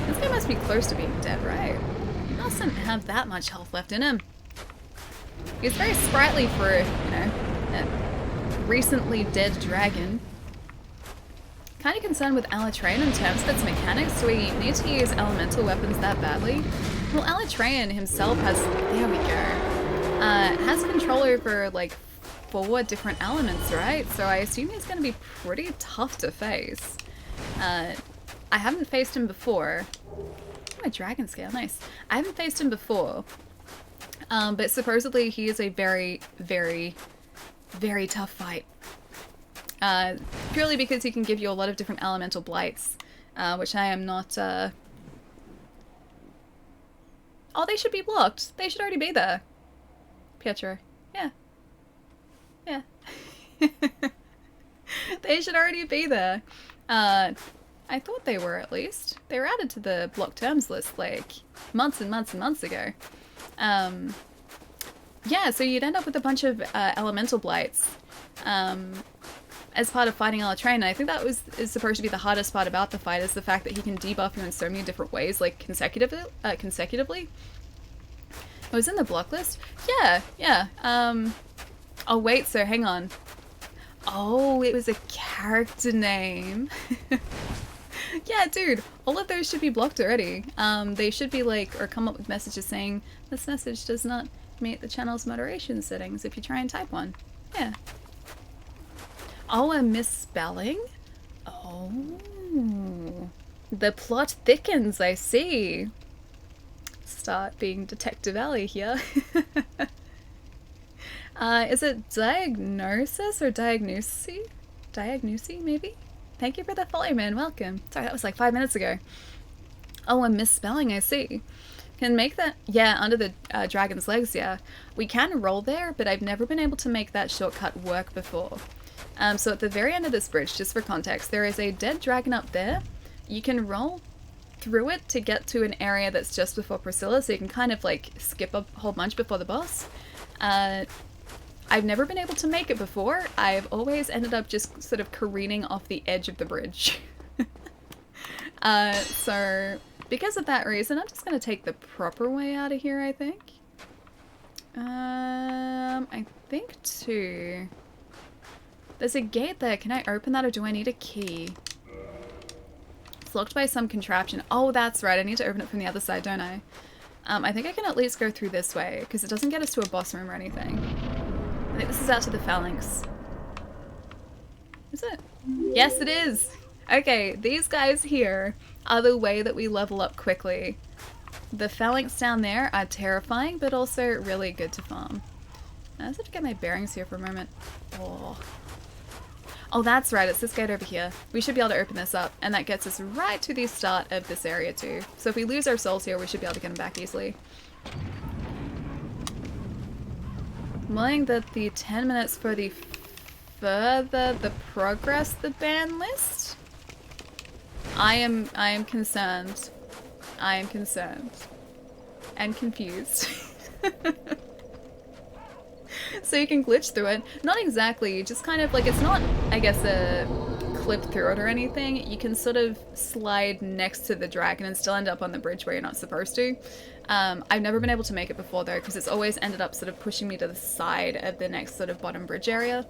This guy must be close to being dead, right? He mustn't have that much health left in him. He's very sprightly for, you know, a recently dead dragon. Kind of concerned with Alatreyan in terms of its mechanics. Do we need to use elemental weapons that badly? Well, Alatreyan himself has, there we go, has control over like 4 different elements, right? So I assume he's going to be pretty tough to face. I haven't faced him before. Oh, my dragon scale, nice. I haven't faced him before. But supposedly he is a very, very, very tough fight. Purely because he can give you a lot of different elemental blights, which I am not, Oh, they should be blocked. They should already be there. Pietro. Yeah. Yeah. They should already be there. I thought they were, at least. They were added to the block terms list, like, months and months and months ago. Yeah, so you'd end up with a bunch of elemental blights as part of fighting Alatreyan. I think that is supposed to be the hardest part about the fight, is the fact that he can debuff you in so many different ways, like consecutively. It was in the block list? Yeah, yeah. Oh wait, so hang on. Oh, it was a character name. Yeah, dude, all of those should be blocked already. They should be like, or come up with messages saying, this message does not meet the channel's moderation settings if you try and type one. Yeah. Oh, a misspelling? Oh. The plot thickens, I see. Start being Detective Alley here. Is it diagnosis or diagnosi? Diagnosi, maybe? Thank you for the follow, man. Welcome. Sorry, that was like 5 minutes ago. Oh, a misspelling, I see. Can make that, yeah, under the dragon's legs, yeah. We can roll there, but I've never been able to make that shortcut work before. So at the very end of this bridge, just for context, there is a dead dragon up there. You can roll through it to get to an area that's just before Priscilla, so you can kind of like skip a whole bunch before the boss. I've never been able to make it before. I've always ended up just sort of careening off the edge of the bridge. So because of that reason, I'm just going to take the proper way out of here, I think. I think too. There's a gate there. Can I open that, or do I need a key? It's locked by some contraption. Oh, that's right. I need to open it from the other side, don't I? I think I can at least go through this way, because it doesn't get us to a boss room or anything. I think this is out to the phalanx. Is it? Yes, it is! Okay, these guys here are the way that we level up quickly. The phalanx down there are terrifying, but also really good to farm. I just have to get my bearings here for a moment. Oh. Oh, that's right. It's this gate over here. We should be able to open this up, and that gets us right to the start of this area too. So if we lose our souls here, we should be able to get them back easily. I'm willing that the 10 minutes for the further the progress the ban list. I am concerned. I am concerned. And confused. So you can glitch through it. Not exactly, you just kind of like, it's not, I guess, a clip through it or anything. You can sort of slide next to the dragon and still end up on the bridge where you're not supposed to. I've never been able to make it before though, because it's always ended up sort of pushing me to the side of the next sort of bottom bridge area.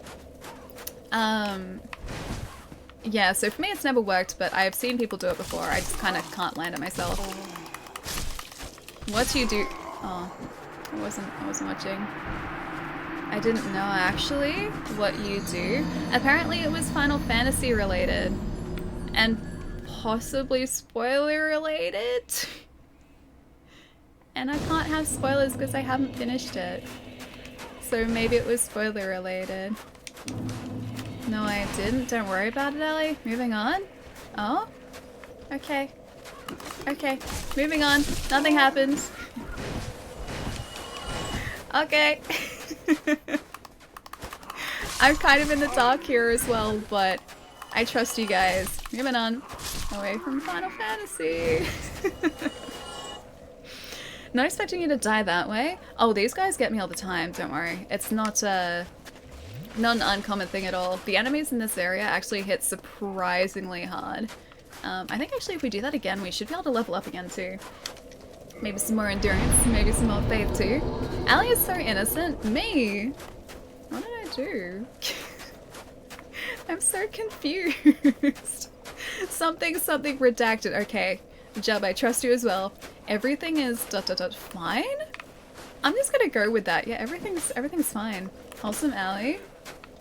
Yeah, so for me it's never worked, but I've seen people do it before. I just kind of can't land it myself. What do you do? Oh, I wasn't watching. I didn't know actually what you do. Apparently it was Final Fantasy related. And possibly spoiler related. And I can't have spoilers because I haven't finished it. So maybe it was spoiler related. No, I didn't. Don't worry about it, Ellie. Moving on. Oh? Okay. Okay. Moving on. Nothing happened. Okay. I'm kind of in the dark here as well, but I trust you guys. Moving on. Away from Final Fantasy. Not expecting you to die that way. Oh, these guys get me all the time. Don't worry. It's not an uncommon thing at all. The enemies in this area actually hit surprisingly hard. I think actually if we do that again, we should be able to level up again too. Maybe some more endurance, maybe some more faith too. Allie is so innocent. Me? What did I do? I'm so confused. Something redacted. Okay, Jub, I trust you as well. Everything is ... fine? I'm just gonna go with that. Yeah, everything's fine. Wholesome Allie.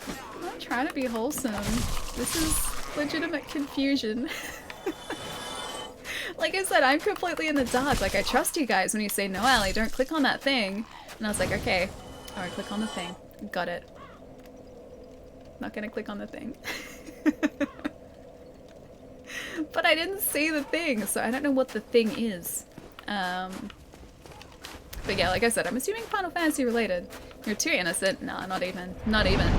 I'm not trying to be wholesome. This is legitimate confusion. Like I said, I'm completely in the dark. Like, I trust you guys when you say, no, Allie, don't click on that thing. And I was like, okay. Alright, click on the thing. Got it. Not gonna click on the thing. But I didn't see the thing, so I don't know what the thing is. But yeah, like I said, I'm assuming Final Fantasy related. You're too innocent. Nah, not even. Not even.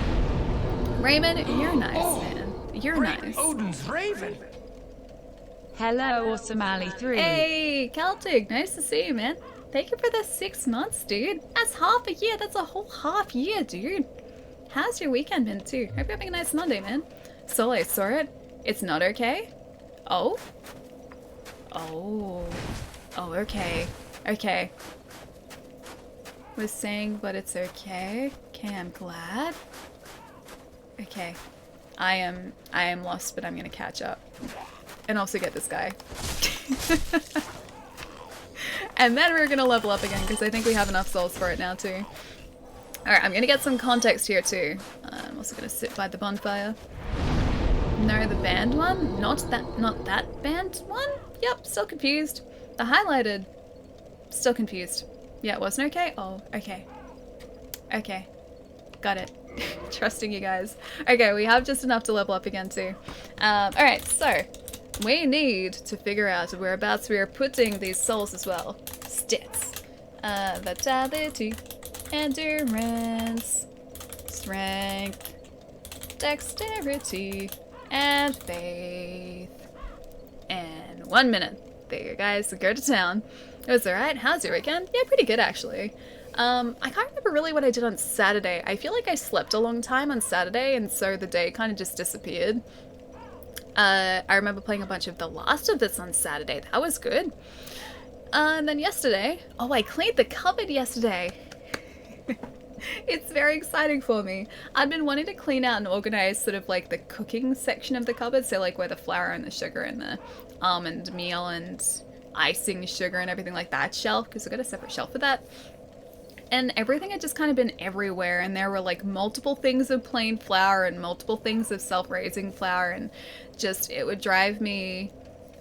Raymond, you're nice, man. You're nice. Odin's Raven. Hello, Awesome Alley 3. Hey, Celtic, nice to see you, man. Thank you for the 6 months, dude. That's half a year. That's a whole half year, dude. How's your weekend been, too? Hope you're having a nice Monday, man. Sol, I saw it. It's not okay? Oh? Oh. Oh, okay. Okay. Was saying, but it's okay. Okay, I'm glad. Okay. I am lost, but I'm gonna catch up. And also get this guy. And then we're gonna level up again, because I think we have enough souls for it now too. Alright, I'm gonna get some context here too. I'm also gonna sit by the bonfire. No, the band one? Not that band one? Yep, still confused. The highlighted. Still confused. Yeah, it wasn't okay? Oh, okay. Okay. Got it. Trusting you guys. Okay, we have just enough to level up again too. Alright, so we need to figure out whereabouts we are putting these souls as well. Stats. Vitality, endurance, strength, dexterity, and faith. And 1 minute. There you go, guys. So go to town. It was alright. How's your weekend? Yeah, pretty good actually. I can't remember really what I did on Saturday. I feel like I slept a long time on Saturday, and so the day kind of just disappeared. I remember playing a bunch of The Last of Us on Saturday. That was good. And then yesterday... Oh, I cleaned the cupboard yesterday. It's very exciting for me. I've been wanting to clean out and organize sort of like the cooking section of the cupboard. So like where the flour and the sugar and the almond meal and icing sugar and everything like that shelf. Because I've got a separate shelf for that. And everything had just kind of been everywhere, and there were like multiple things of plain flour and multiple things of self-raising flour, and just it would drive me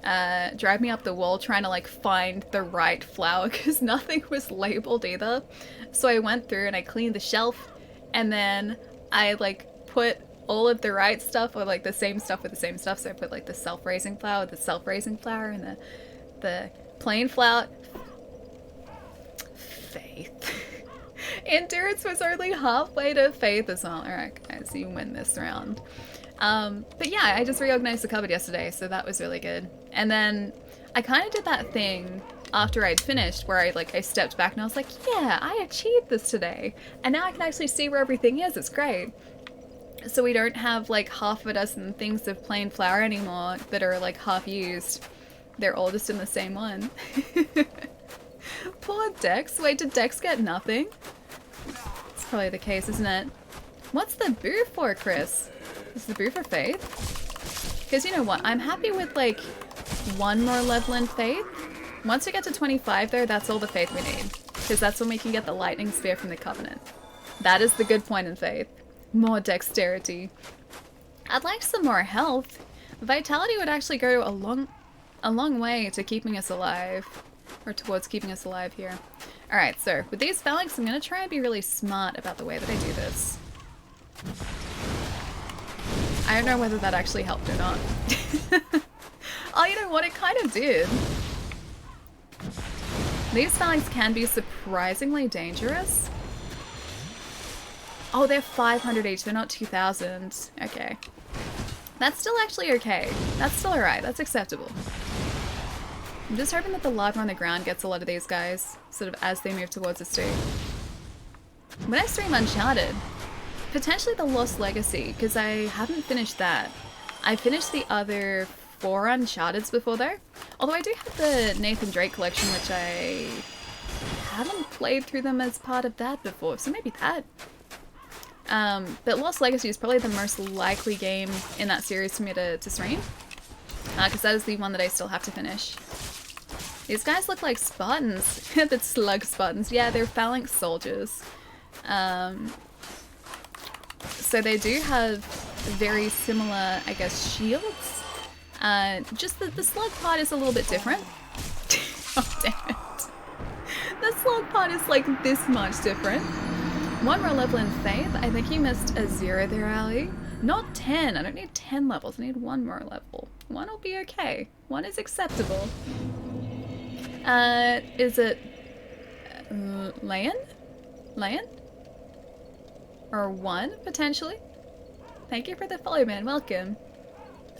drive me up the wall trying to like find the right flower because nothing was labeled either. So I went through and I cleaned the shelf, and then I like put all of the right stuff, or like the same stuff with the same stuff. So I put like the self-raising flower with the self-raising flower, and the plain flower. Faith. Endurance was only halfway to faith as well. Alright guys, you win this round. But yeah, I just reorganized the cupboard yesterday, so that was really good. And then I kind of did that thing after I'd finished where I stepped back and I was like, yeah, I achieved this today. And now I can actually see where everything is. It's great. So we don't have like half a dozen things of plain flour anymore that are like half used. They're all just in the same one. Poor Dex. Wait, did Dex get nothing? It's probably the case, isn't it? What's the boo for, Chris? Is the boo for Faith? Because you know what? I'm happy with like one more level in Faith. Once we get to 25 though, that's all the Faith we need. Because that's when we can get the Lightning Spear from the Covenant. That is the good point in Faith. More dexterity. I'd like some more health. Vitality would actually go a long way to keeping us alive. Or towards keeping us alive here. Alright, so with these phalanx, I'm going to try and be really smart about the way that I do this. I don't know whether that actually helped or not. Oh, you know what? It kind of did. These phalanx can be surprisingly dangerous. Oh, they're 500 each. They're not 2,000. Okay. That's still actually okay. That's still alright. That's acceptable. I'm just hoping that the lava on the ground gets a lot of these guys, sort of as they move towards us too. When I stream Uncharted, potentially the Lost Legacy, because I haven't finished that. I finished the other 4 Uncharteds before though. Although I do have the Nathan Drake collection, which I haven't played through them as part of that before, so maybe that. But Lost Legacy is probably the most likely game in that series for me to stream. Because that is the one that I still have to finish. These guys look like Spartans. The slug Spartans. Yeah, they're phalanx soldiers. So they do have very similar, I guess, shields. Just that the slug part is a little bit different. Oh, damn it. The slug part is like this much different. One more level in Faith. I think you missed a 0 there, Ali. Not 10. I don't need 10 levels. I need 1 more level. 1 will be okay. 1 is acceptable. Is it Lion? Lion? Or 1, potentially? Thank you for the follow, man. Welcome.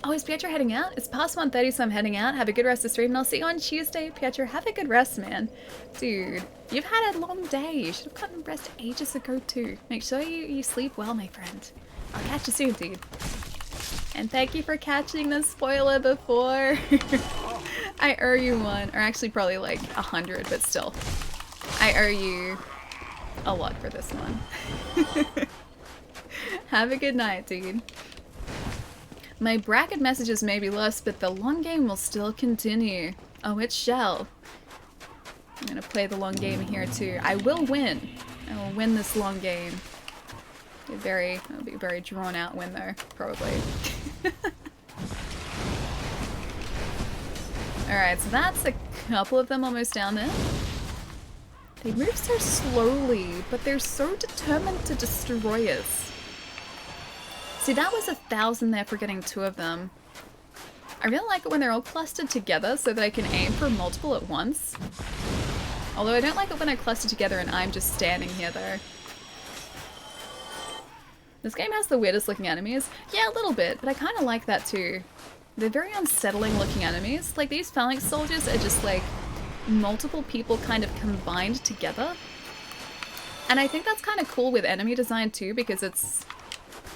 Oh, is Pietro heading out? It's past 1:30, so I'm heading out. Have a good rest of the stream, and I'll see you on Tuesday. Pietro, have a good rest, man. Dude, you've had a long day. You should have gotten rest ages ago, too. Make sure you sleep well, my friend. I'll catch you soon, dude. And thank you for catching the spoiler before. I owe you 1, or actually probably like 100, but still. I owe you a lot for this one. Have a good night, dude. My bracket messages may be lost, but the long game will still continue. Oh, it shall. I'm gonna play the long game here too. I will win. I will win this long game. It'll be a very drawn out win though, probably. Alright, so that's a couple of them almost down there. They move so slowly, but they're so determined to destroy us. See, that was 1,000 there for getting 2 of them. I really like it when they're all clustered together so that I can aim for multiple at once. Although I don't like it when they're clustered together and I'm just standing here though. This game has the weirdest looking enemies. Yeah, a little bit, but I kind of like that too. They're very unsettling looking enemies. Like these phalanx soldiers are just like multiple people kind of combined together. And I think that's kind of cool with enemy design too, because it's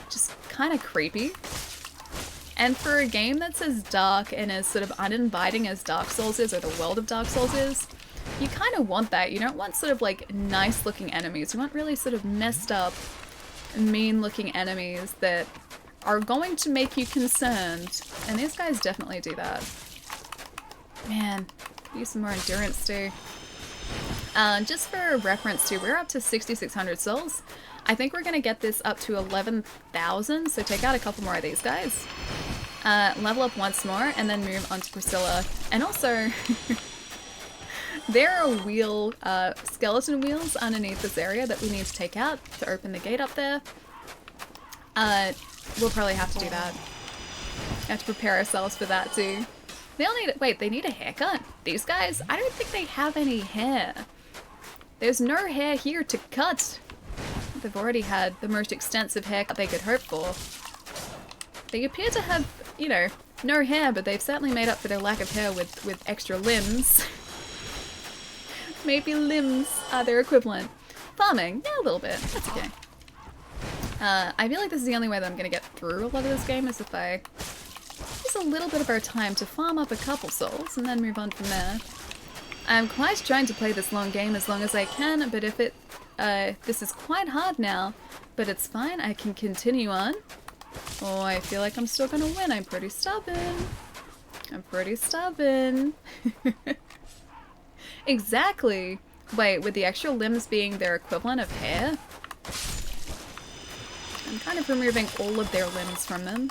just kind of creepy. And for a game that's as dark and as sort of uninviting as Dark Souls is, or the world of Dark Souls is, you kind of want that. You don't want sort of like nice looking enemies. You want really sort of messed up, mean looking enemies that are going to make you concerned. And these guys definitely do that. Man, use some more endurance too. Just for reference too, we're up to 6,600 souls. I think we're going to get this up to 11,000, so take out a couple more of these guys. level up once more, and then move on to Priscilla. And also, there are skeleton wheels underneath this area that we need to take out to open the gate up there. We'll probably have to do that. Have to prepare ourselves for that too. They all need, wait, they need a haircut? These guys? I don't think they have any hair. There's no hair here to cut. They've already had the most extensive haircut they could hope for. They appear to have, you know, no hair, but they've certainly made up for their lack of hair with extra limbs. Maybe limbs are their equivalent. Farming, yeah, a little bit. That's okay. I feel like this is the only way that I'm going to get through a lot of this game is if I use a little bit of our time to farm up a couple souls and then move on from there. I'm quite trying to play this long game as long as I can, but if it, this is quite hard now, but it's fine, I can continue on. Oh, I feel like I'm still gonna win, I'm pretty stubborn. I'm pretty stubborn. Exactly. Wait, with the extra limbs being their equivalent of hair? I'm kind of removing all of their limbs from them.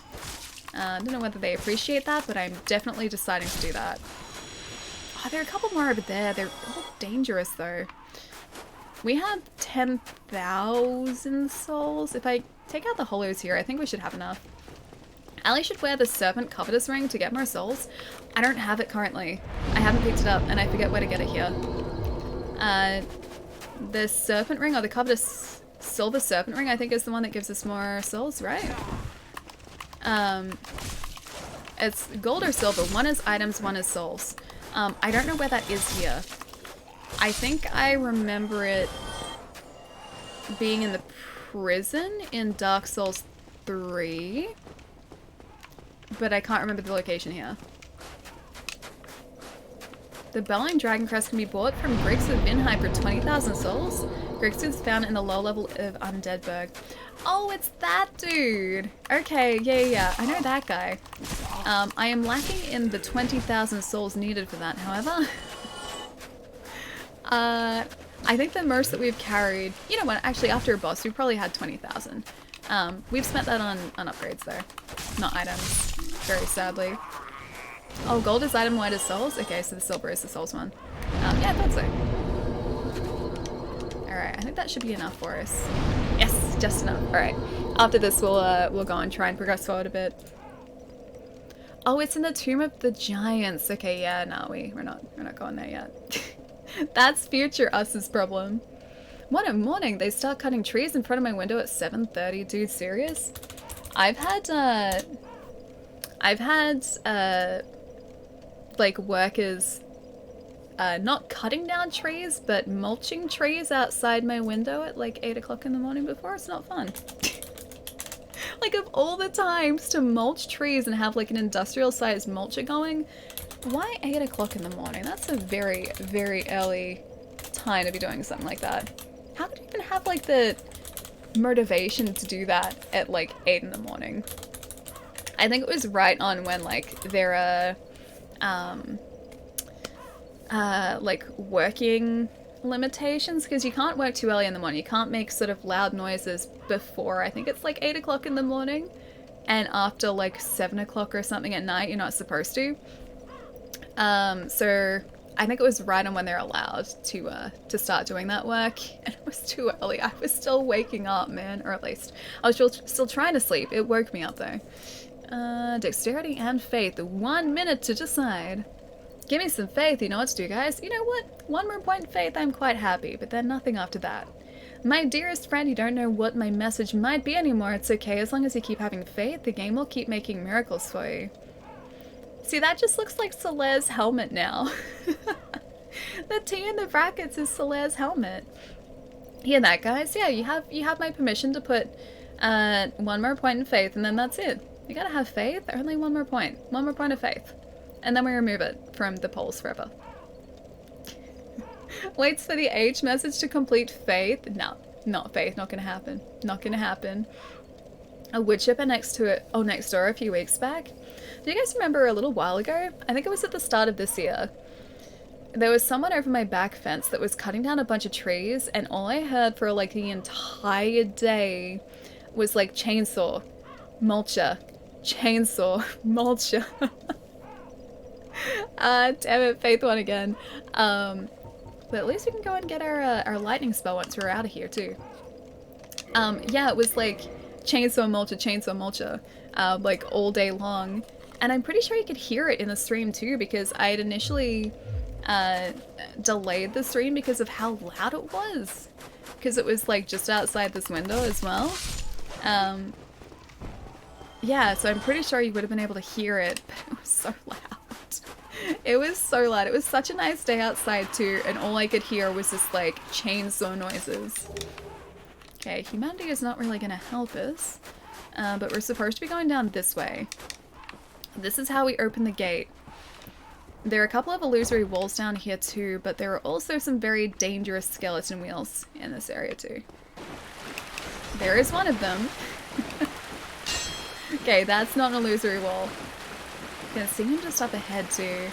I don't know whether they appreciate that, but I'm definitely deciding to do that. Oh, there are a couple more over there. They're all dangerous, though. We have 10,000 souls. If I take out the hollows here, I think we should have enough. Ali should wear the Serpent Covetous ring to get more souls. I don't have it currently. I haven't picked it up, and I forget where to get it here. The Serpent ring, or the Covetous Silver Serpent ring, I think is the one that gives us more souls, right? It's gold or silver. One is items, one is souls. I don't know where that is here. I think I remember it being in the prison in Dark Souls 3, but I can't remember the location here. The Bellowing Dragon Crest can be bought from Griggs of Vinheim for 20,000 souls. Griggs is found in the low level of Undeadburg. Oh, it's that dude! Okay, yeah, I know that guy. I am lacking in the 20,000 souls needed for that, however. I think the most that we've carried... You know what, actually after a boss we probably had 20,000. We've spent that on upgrades though. Not items, very sadly. Oh, gold is item, white is souls? Okay, so the silver is the souls one. Yeah, I thought so. Alright, I think that should be enough for us. Yes, just enough. Alright. After this we'll go and try and progress forward a bit. Oh, it's in the Tomb of the Giants. Okay, yeah, no, we're not going there yet. That's future us's problem. One morning they start cutting trees in front of my window at 7:30. Dude, serious? I've had like workers not cutting down trees, but mulching trees outside my window at like 8 o'clock in the morning before. It's not fun. Like, of all the times to mulch trees and have like an industrial sized mulcher going, why 8 o'clock in the morning? That's a very, very early time to be doing something like that. How could you even have like the motivation to do that at like 8 in the morning? I think it was right on when like there are like working limitations, because you can't work too early in the morning. You can't make sort of loud noises before, I think it's like 8 o'clock in the morning, and after like 7 o'clock or something at night you're not supposed to. So I think it was right on when they're allowed to start doing that work, and it was too early. I was still waking up, man, or at least I was still trying to sleep. It woke me up though. Dexterity and faith. 1 minute to decide. Give me some faith, you know what to do, guys. You know what? 1 more point in faith, I'm quite happy, but then nothing after that. My dearest friend, you don't know what my message might be anymore. It's okay, as long as you keep having faith, the game will keep making miracles for you. See, that just looks like Solaire's helmet now. The T in the brackets is Solaire's helmet. Hear that, guys? Yeah, you have my permission to put 1 more point in faith, and then that's it. You gotta have faith. Only 1 more point. 1 more point of faith. And then we remove it from the polls forever. Waits for the age message to complete faith. No, not faith. Not gonna happen. Not gonna happen. A wood chipper next door a few weeks back. Do you guys remember a little while ago? I think it was at the start of this year. There was someone over my back fence that was cutting down a bunch of trees, and all I heard for like the entire day was like chainsaw, mulcher, Chainsaw. Mulcher. Damn it, Faith won again. But at least we can go and get our lightning spell once we're out of here too. Yeah, it was like chainsaw mulcher, like all day long. And I'm pretty sure you could hear it in the stream too, because I had initially delayed the stream because of how loud it was. Because it was like just outside this window as well. Yeah, so I'm pretty sure you would have been able to hear it, but it was so loud. It was so loud. It was such a nice day outside too, and all I could hear was just like chainsaw noises. Okay, humanity is not really gonna help us, but we're supposed to be going down this way. This is how we open the gate. There are a couple of illusory walls down here too, but there are also some very dangerous skeleton wheels in this area too. There is one of them. Okay, that's not an illusory wall. You can see him just up ahead too.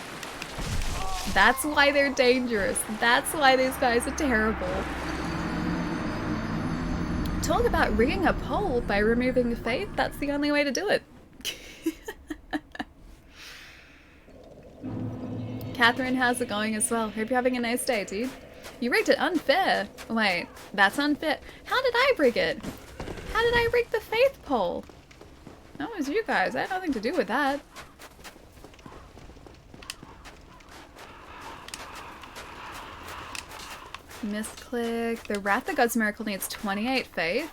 That's why they're dangerous. That's why these guys are terrible. Talk about rigging a pole by removing Faith. That's the only way to do it. Catherine, how's it going as well? Hope you're having a nice day, dude. You rigged it unfair. Wait, that's unfair. How did I rig it? How did I rig the Faith pole? That was you guys. I had nothing to do with that. Misclick. The Wrath of God's Miracle needs 28 Faith.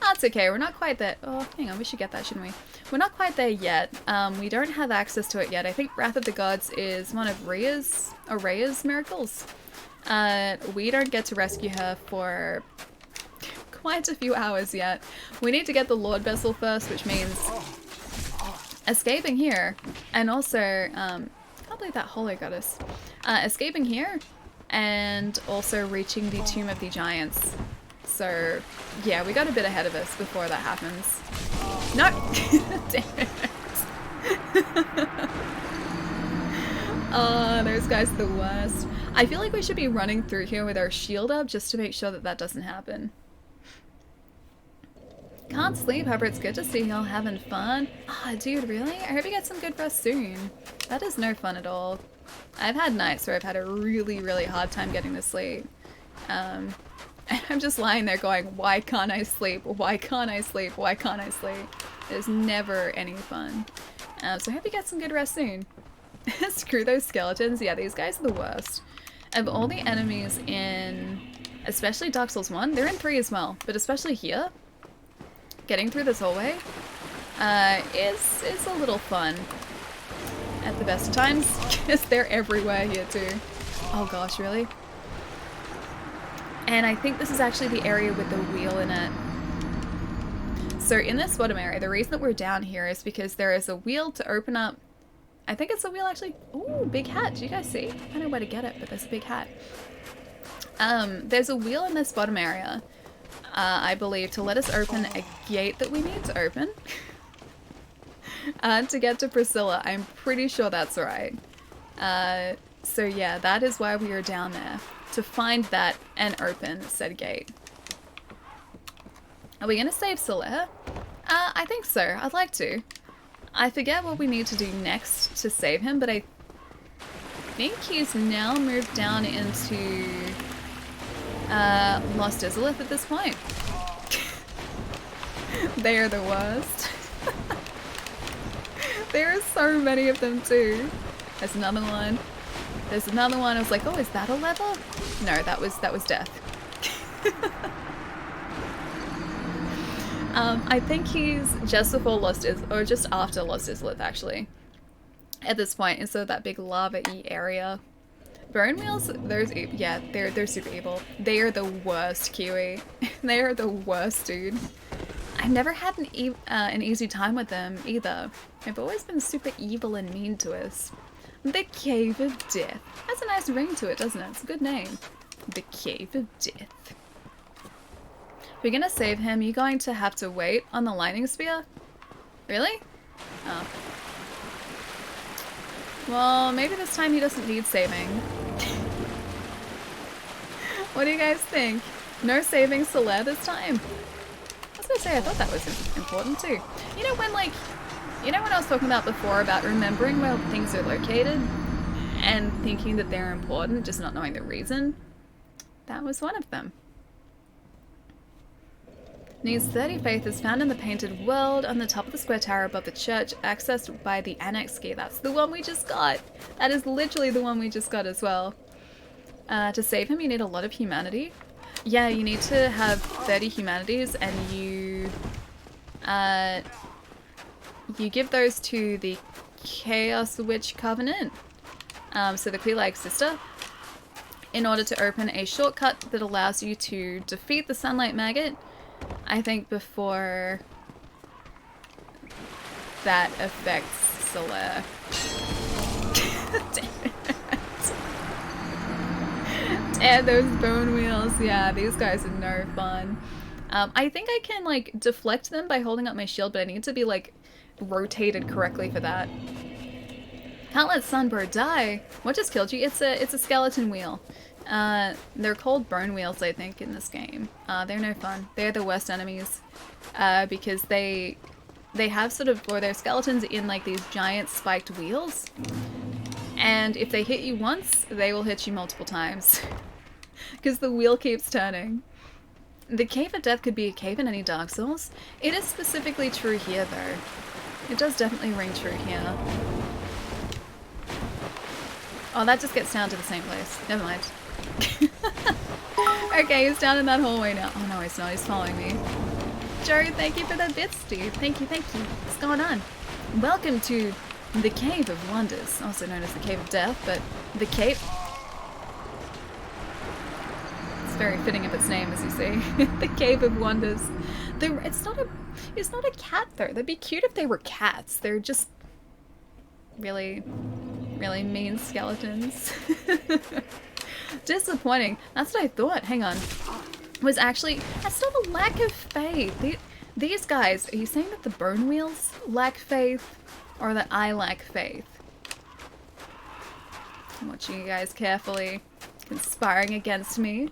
That's okay. We're not quite there. Oh, hang on. We should get that, shouldn't we? We're not quite there yet. We don't have access to it yet. I think Wrath of the Gods is one of Rhea's miracles. We don't get to rescue her for quite a few hours yet. We need to get the Lord Vessel first, which means escaping here. And also, I can't believe that Holy Goddess. Escaping here and also reaching the Tomb of the Giants. So, yeah, we got a bit ahead of us before that happens. No! Damn it. Oh, those guys are the worst. I feel like we should be running through here with our shield up just to make sure that that doesn't happen. Can't sleep, Harper. It's good to see y'all having fun. Ah, dude, really? I hope you get some good rest soon. That is no fun at all. I've had nights where I've had a really, really hard time getting to sleep. And I'm just lying there going, why can't I sleep? Why can't I sleep? Why can't I sleep? There's never any fun. So I hope you get some good rest soon. Screw those skeletons. Yeah, these guys are the worst. Of all the enemies in, especially Dark Souls 1, they're in 3 as well, but especially here, getting through this hallway is a little fun at the best of times, because they're everywhere here too. Oh gosh, really? And I think this is actually the area with the wheel in it. So in this bottom area, the reason that we're down here is because there is a wheel to open up. I think it's a wheel actually. Ooh, big hat. Do you guys see? I don't know where to get it, but there's a big hat. There's a wheel in this bottom area, I believe, to let us open a gate that we need to open. To get to Priscilla. I'm pretty sure that's right. So yeah, that is why we are down there. To find that and open said gate. Are we gonna save Solaire? I think so. I'd like to. I forget what we need to do next to save him, but I think he's now moved down into Lost Izalith at this point. They are the worst. There are so many of them too. There's another one. There's another one. I was like, oh, is that a lever? No, that was death. I think he's just before or just after Lost Izalith, actually. At this point, instead of that big lava-y area. Bone wheels, yeah, they're super evil. They are the worst, Kiwi. They are the worst, dude. I've never had an easy time with them either. They've always been super evil and mean to us. The Cave of Death. Has a nice ring to it, doesn't it? It's a good name. The Cave of Death. If you're gonna save him, you're going to have to wait on the lightning spear? Really? Oh. Well, maybe this time he doesn't need saving. What do you guys think? No saving Solaire this time? I was gonna say, I thought that was important too. You know when, like, You know what I was talking about before about remembering where things are located and thinking that they're important, just not knowing the reason? That was one of them. Needs 30 faith is found in the painted world on the top of the square tower above the church, accessed by the annex key. That's the one we just got. That is literally the one we just got as well. To save him, you need a lot of humanity. Yeah, you need to have 30 humanities, and you give those to the Chaos Witch Covenant, so the Quelaag sister, in order to open a shortcut that allows you to defeat the Sunlight Maggot. I think before that affects Solaire. Damn it. And those bone wheels, yeah, these guys are no fun. I think I can like deflect them by holding up my shield, but I need to be like rotated correctly for that. Can't let Sunbird die. What just killed you? It's a skeleton wheel. They're called bone wheels, I think, in this game. They're no fun. They're the worst enemies because they have sort of, or they're skeletons in like these giant spiked wheels, and if they hit you once, they will hit you multiple times because the wheel keeps turning. The Cave of Death could be a cave in any Dark Souls. It is specifically true here, though. It does definitely ring true here. Oh, that just gets down to the same place. Never mind. Okay, he's down in that hallway now. Oh no, he's not. He's following me. Joe, thank you for the bits, dude. Thank you, thank you. What's going on? Welcome to the Cave of Wonders, also known as the Cave of Death, but the cave... It's very fitting of its name, as you see. The Cave of Wonders. It's not a cat, though. They'd be cute if they were cats. They're just really mean skeletons. Disappointing. That's what I thought. Hang on. Was actually... That's not a lack of faith. These guys, are you saying that the bone wheels lack faith? Or that I lack faith? I'm watching you guys carefully. Conspiring against me.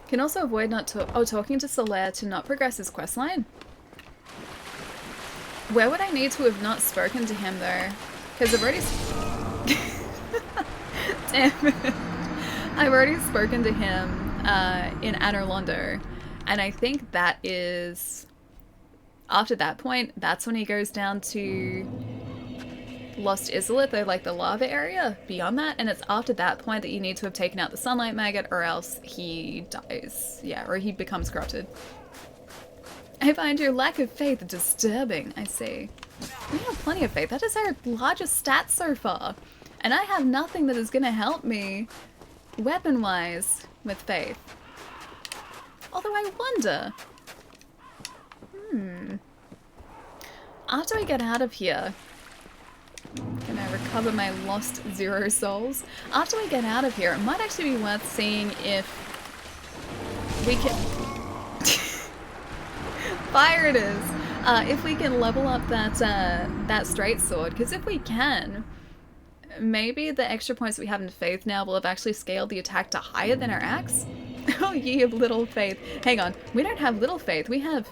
Can also avoid talking to Solaire to not progress his questline. Where would I need to have not spoken to him, though? Because I've already... Damn it. I've already spoken to him in Anor Londo, and I think that is... After that point, that's when he goes down to Lost Izalith, or like the lava area beyond that, and it's after that point that you need to have taken out the Sunlight Maggot, or else he dies. Yeah, or he becomes corrupted. I find your lack of faith disturbing, I see. We have plenty of faith. That is our largest stat so far. And I have nothing that is going to help me, weapon-wise, with faith. Although I wonder... After I get out of here... Can I recover my lost 0 souls? After we get out of here, it might actually be worth seeing if we can... Fire it is! If we can level up that straight sword, because if we can, maybe the extra points we have in faith now will have actually scaled the attack to higher than our axe. Oh, ye of little faith. Hang on, we don't have little faith. We have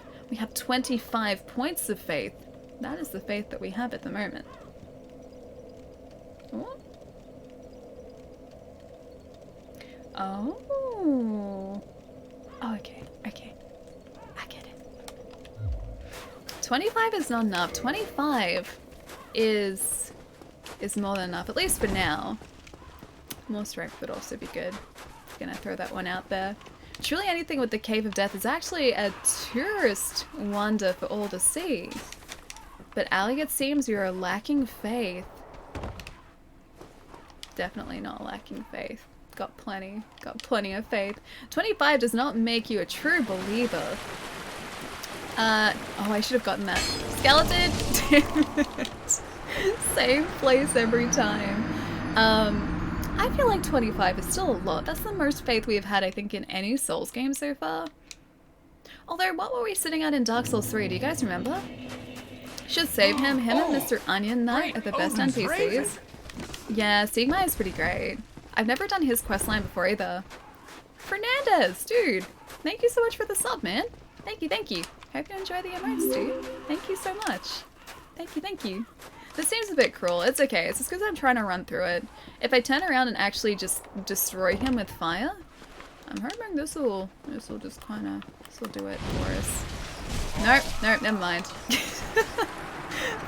25 points of faith. That is the faith that we have at the moment. What? Oh. Oh, okay. Okay. I get it. 25 is not enough. 25 is more than enough, at least for now. More strength would also be good. Gonna throw that one out there. Truly anything with the Cave of Death is actually a tourist wonder for all to see. But Ali, it seems you're lacking faith. Definitely not lacking faith. Got plenty of faith. 25 does not make you a true believer. Oh, I should have gotten that. Skeleton! Damn it. Same place every time. I feel like 25 is still a lot. That's the most faith we've had, I think, in any Souls game so far. Although, what were we sitting at in Dark Souls 3? Do you guys remember? Should save him. Him and Mr. Onion Knight are the best NPCs. Yeah, Sigma is pretty great. I've never done his questline before either. Fernandez, dude! Thank you so much for the sub, man. Thank you, thank you. Hope you enjoy the emotes, dude. Thank you so much. Thank you, thank you. This seems a bit cruel. It's okay. It's just because I'm trying to run through it. If I turn around and actually just destroy him with fire, I'm hoping this'll just kind of this'll do it for us. Nope, never mind.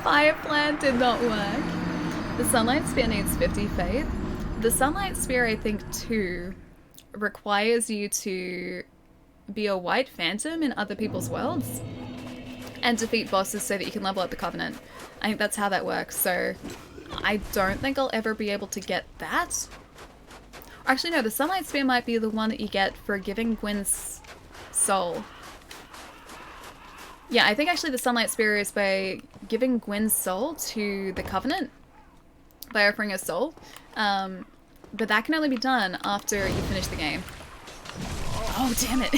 Fire plant did not work. The Sunlight Spear needs 50 faith. The Sunlight Spear, I think, too, requires you to be a white phantom in other people's worlds and defeat bosses so that you can level up the Covenant. I think that's how that works, so I don't think I'll ever be able to get that. Actually, no, the Sunlight Spear might be the one that you get for giving Gwyn's soul. Yeah, I think actually the Sunlight Spear is by giving Gwyn's soul to the Covenant by offering a soul. But that can only be done after you finish the game. Oh, damn it.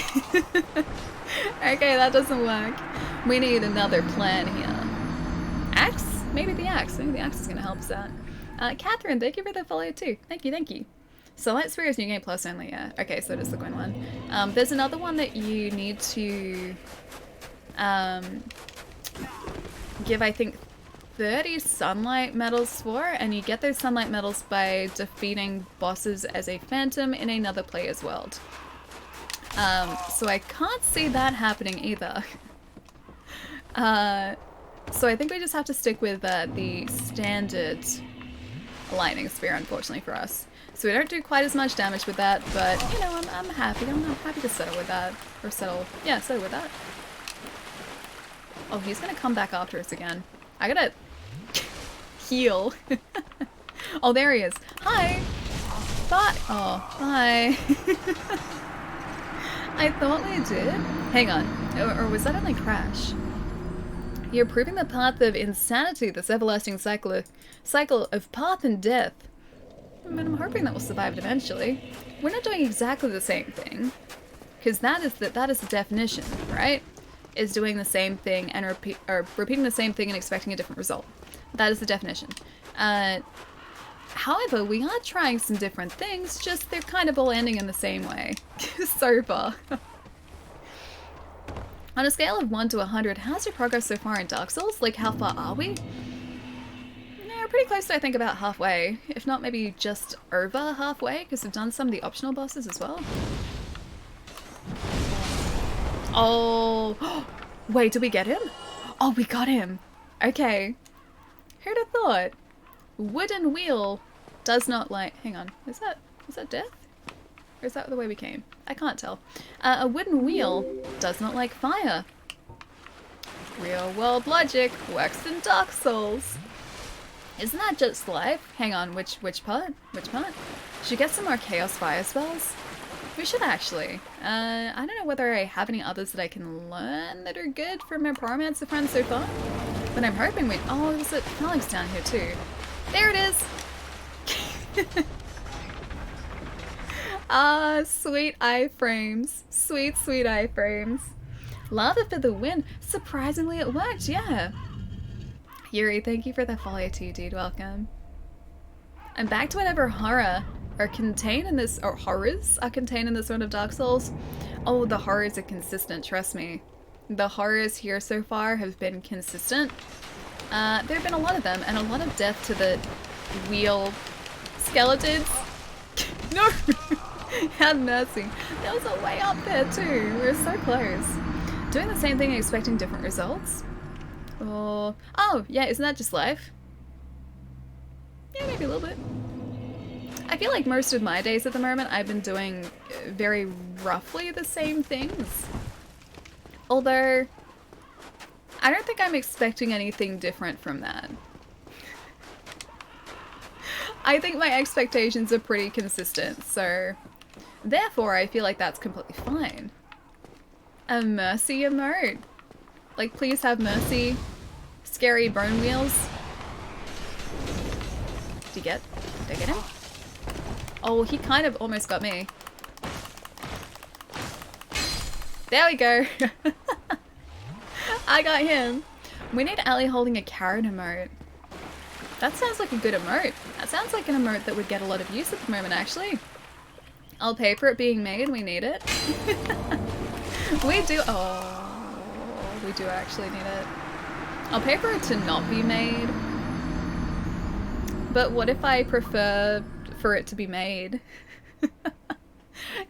Okay, that doesn't work. We need another plan here. Axe? Maybe the axe. Maybe the axe is going to help us out. Catherine, thank you for the follow too. Thank you, thank you. Sunlight Spear is New Game Plus only, yeah. Okay, so it is the Gwyn one. There's another one that you need to give, I think, 30 sunlight medals for, and you get those sunlight medals by defeating bosses as a phantom in another player's world. So I can't see that happening either. So I think we just have to stick with the standard lightning spear, unfortunately for us. So we don't do quite as much damage with that, but you know, I'm happy. I'm happy to settle with that, or settle with that. Oh, he's gonna come back after us again. I gotta heal. Oh, there he is. Hi. Oh, hi. I thought we did. Hang on. Or was that only Crash? You're proving the path of insanity, this everlasting cycle of path and death. I mean, I'm hoping that we'll survive it eventually. We're not doing exactly the same thing, because that is the definition, right? Is doing the same thing and repeating the same thing and expecting a different result. That is the definition. However, we are trying some different things, just they're kind of all ending in the same way so far. On a scale of 1 to 100, how's your progress so far in Dark Souls? Like, how far are we? Yeah, we're pretty close to, I think, about halfway. If not, maybe just over halfway, because we've done some of the optional bosses as well. Oh, wait, did we get him? Oh, we got him. Okay. Who'd have thought? Wooden wheel does not like... Hang on, is that death? Or is that the way we came? I can't tell. A wooden wheel does not like fire. Real world logic works in Dark Souls. Isn't that just life? Hang on, which part? Which part? Should get some more Chaos Fire spells? We should actually. I don't know whether I have any others that I can learn that are good from my Pyromancer friends so far. But I'm hoping we... Oh, there's a Phalanx down here too. There it is! Ah, sweet iframes. Sweet, sweet iframes. Lava for the win. Surprisingly it worked, yeah. Yuri, thank you for the follow too, dude. Welcome. I'm back to whatever horror are contained in this, or horrors are contained in this one of Dark Souls. Oh, the horrors are consistent, trust me. The horrors here so far have been consistent. There have been a lot of them, and a lot of death to the wheel skeletons. No! Have mercy. There was a way up there too. We were so close. Doing the same thing and expecting different results? Or... Oh, yeah, isn't that just life? Yeah, maybe a little bit. I feel like most of my days at the moment I've been doing very roughly the same things. Although, I don't think I'm expecting anything different from that. I think my expectations are pretty consistent, so therefore I feel like that's completely fine. A mercy emote. Like, please have mercy. Scary bone wheels. Did I get him? Oh, he kind of almost got me. There we go. I got him. We need Ali holding a carrot emote. That sounds like a good emote. That sounds like an emote that would get a lot of use at the moment, actually. I'll pay for it being made. We need it. We do. Oh, we do actually need it. I'll pay for it to not be made. But what if I prefer for it to be made?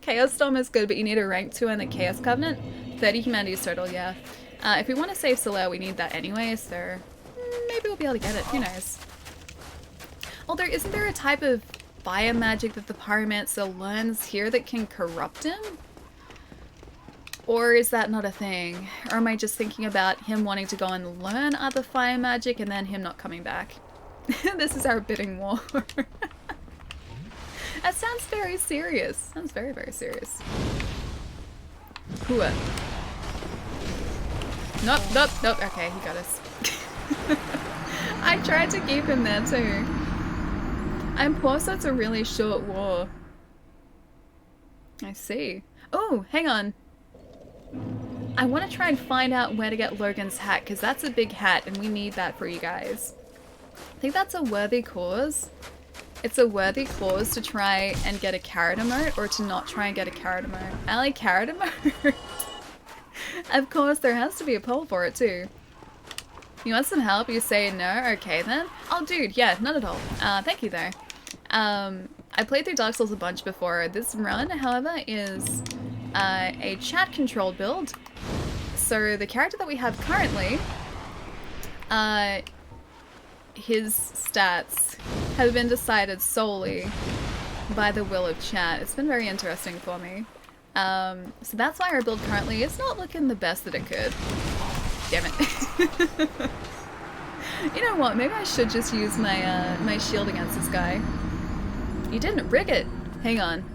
Chaos Storm is good, but you need a rank 2 in the Chaos Covenant. 30 humanities total, yeah. If we want to save Solaire, we need that anyway, so maybe we'll be able to get it, who knows. Although, isn't there a type of fire magic that the pyromancer learns here that can corrupt him? Or is that not a thing? Or am I just thinking about him wanting to go and learn other fire magic and then him not coming back? This is our bidding war. That sounds very serious. Sounds very, very serious. Hua. Nope, nope, nope. Okay, he got us. I tried to keep him there too. I'm poor, so it's a really short war. I see. Oh, hang on. I want to try and find out where to get Logan's hat, because that's a big hat and we need that for you guys. I think that's a worthy cause. It's a worthy cause to try and get a carrot emote or to not try and get a carrot emote. Ally, carrot emote? Of course, there has to be a poll for it too. You want some help? You say no? Okay then. Oh dude, yeah, not at all. Thank you though. I played through Dark Souls a bunch before. This run, however, is a chat controlled build. So the character that we have currently, his stats have been decided solely by the will of chat. It's been very interesting for me. So that's why our build currently is not looking the best that it could. Damn it. You know what, maybe I should just use my my shield against this guy. You didn't rig it. Hang on.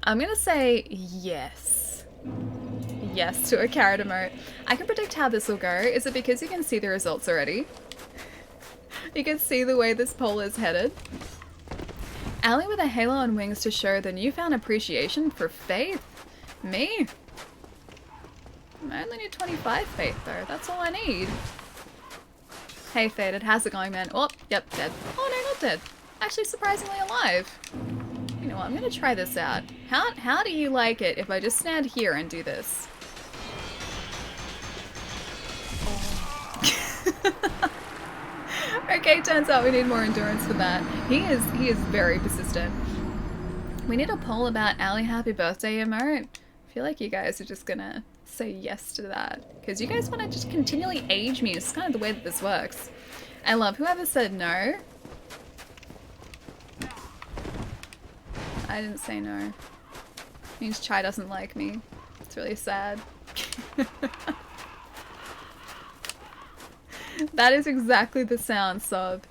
I'm gonna say yes. Yes to a carrot emote. I can predict how this will go. Is it because you can see the results already? You can see the way this poll is headed. Ally with a halo on wings to show the newfound appreciation for faith. Me? I only need 25 faith though. That's all I need. Hey Faded, how's it going, man? Oh, yep, dead. Oh no, not dead. Actually surprisingly alive. You know what, I'm gonna try this out. How do you like it if I just stand here and do this? Okay, turns out we need more endurance for that. He is very persistent. We need a poll about Ally happy birthday emote. I feel like you guys are just gonna say yes to that. Because you guys want to just continually age me. It's kind of the way that this works. I love whoever said no. I didn't say no. It means Chai doesn't like me. It's really sad. That is exactly the sound, Sob.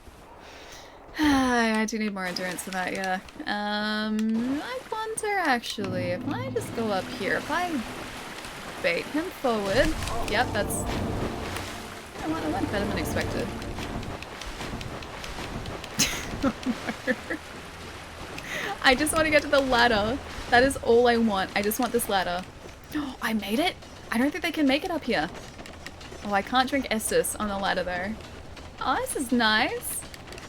I do need more endurance for that, yeah. I wonder actually, if I just go up here, if I bait him forward. Yep, that's... You know what, I went better than expected. Oh, no. I just want to get to the ladder. That is all I want. I just want this ladder. Oh, I made it? I don't think they can make it up here. Oh, I can't drink Estus on the ladder though. Oh, this is nice.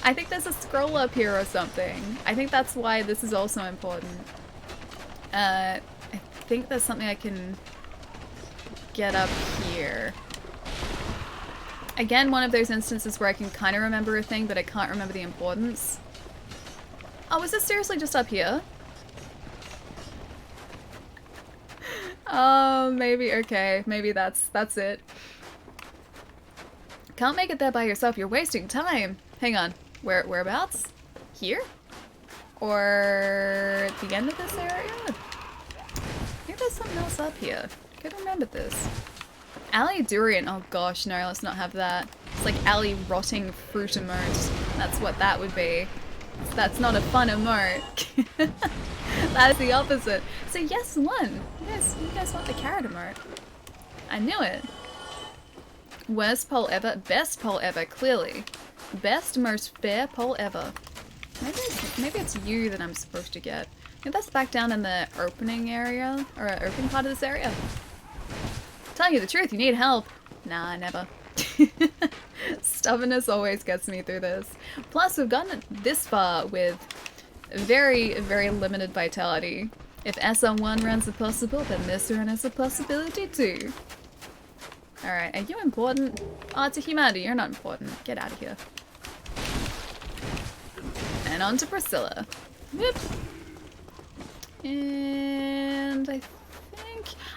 I think there's a scroll up here or something. I think that's why this is also important. I think there's something I can get up here. Again, one of those instances where I can kind of remember a thing, but I can't remember the importance. Oh, is this seriously just up here? Oh, maybe, okay. Maybe that's it. Can't make it there by yourself. You're wasting time. Hang on. Whereabouts? Here? Or at the end of this area? Maybe there's something else up here. Could remember this. Alley Durian. Oh gosh, no, let's not have that. It's like Alley Rotting Fruit emote. That's what that would be. That's not a fun emote. That is the opposite. So yes, one. You guys want the carrot emote. I knew it. Worst poll ever. Best poll ever, clearly. Best, most fair poll ever. Maybe it's you that I'm supposed to get. Maybe that's back down in the opening area, or open part of this area. Telling you the truth, you need help. Nah, never. Stubbornness always gets me through this. Plus, we've gotten this far with very, very limited vitality. If SR1 runs a possible, then this run is a possibility too. Alright, are you important? Oh, to humanity, you're not important. Get out of here. And on to Priscilla. Whoop. And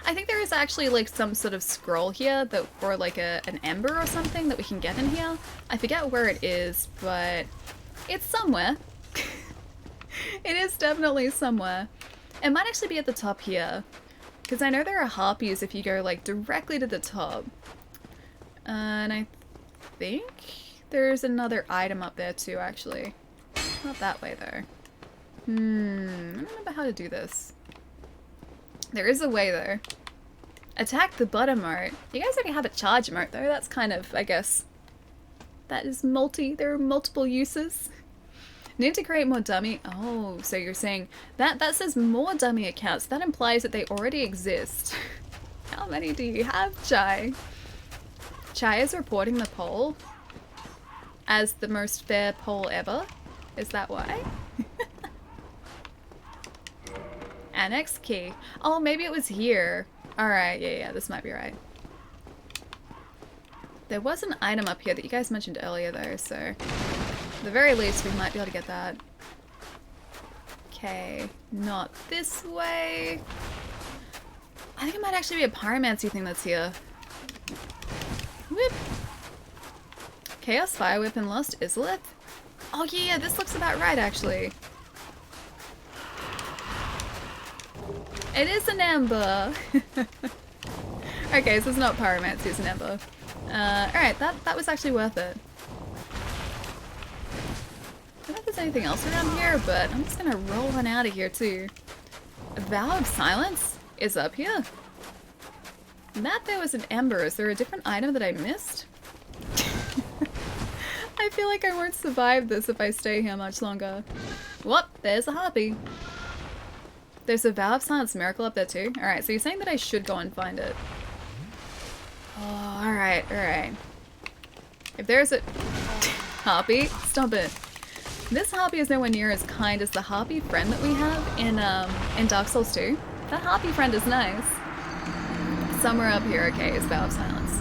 I think there is actually like some sort of scroll here that, or like an ember or something that we can get in here. I forget where it is, but it's somewhere. It is definitely somewhere. It might actually be at the top here, because I know there are harpies if you go like directly to the top. And I think there's another item up there too, actually. Not that way though. I don't remember how to do this. There is a way though. Attack the butt emote. You guys already have a charge emote though. That's kind of, I guess, that is there are multiple uses. Need to create more dummy. Oh, so you're saying that says more dummy accounts. That implies that they already exist. How many do you have, Chai? Chai is reporting the poll as the most fair poll ever. Is that why? Annex key. Oh, maybe it was here. Alright, yeah, this might be right. There was an item up here that you guys mentioned earlier though, so at the very least we might be able to get that. Okay, not this way. I think it might actually be a pyromancy thing that's here. Whip. Chaos Fire Whip and Lost Izalith. Oh yeah, this looks about right actually. It is an ember. Okay, so it's not pyromancy, it's an ember. Alright, that was actually worth it. I don't know if there's anything else around here, but I'm just gonna roll on out of here too. A Vow of Silence is up here. And that there was an ember. Is there a different item that I missed? I feel like I won't survive this if I stay here much longer. Whoop, there's a harpy. There's a Vow of Silence miracle up there too. Alright, so you're saying that I should go and find it. Oh, alright. If there's a harpy, stop it. This harpy is nowhere near as kind as the harpy friend that we have in Dark Souls 2. That harpy friend is nice. Somewhere up here, okay, is Vow of Silence.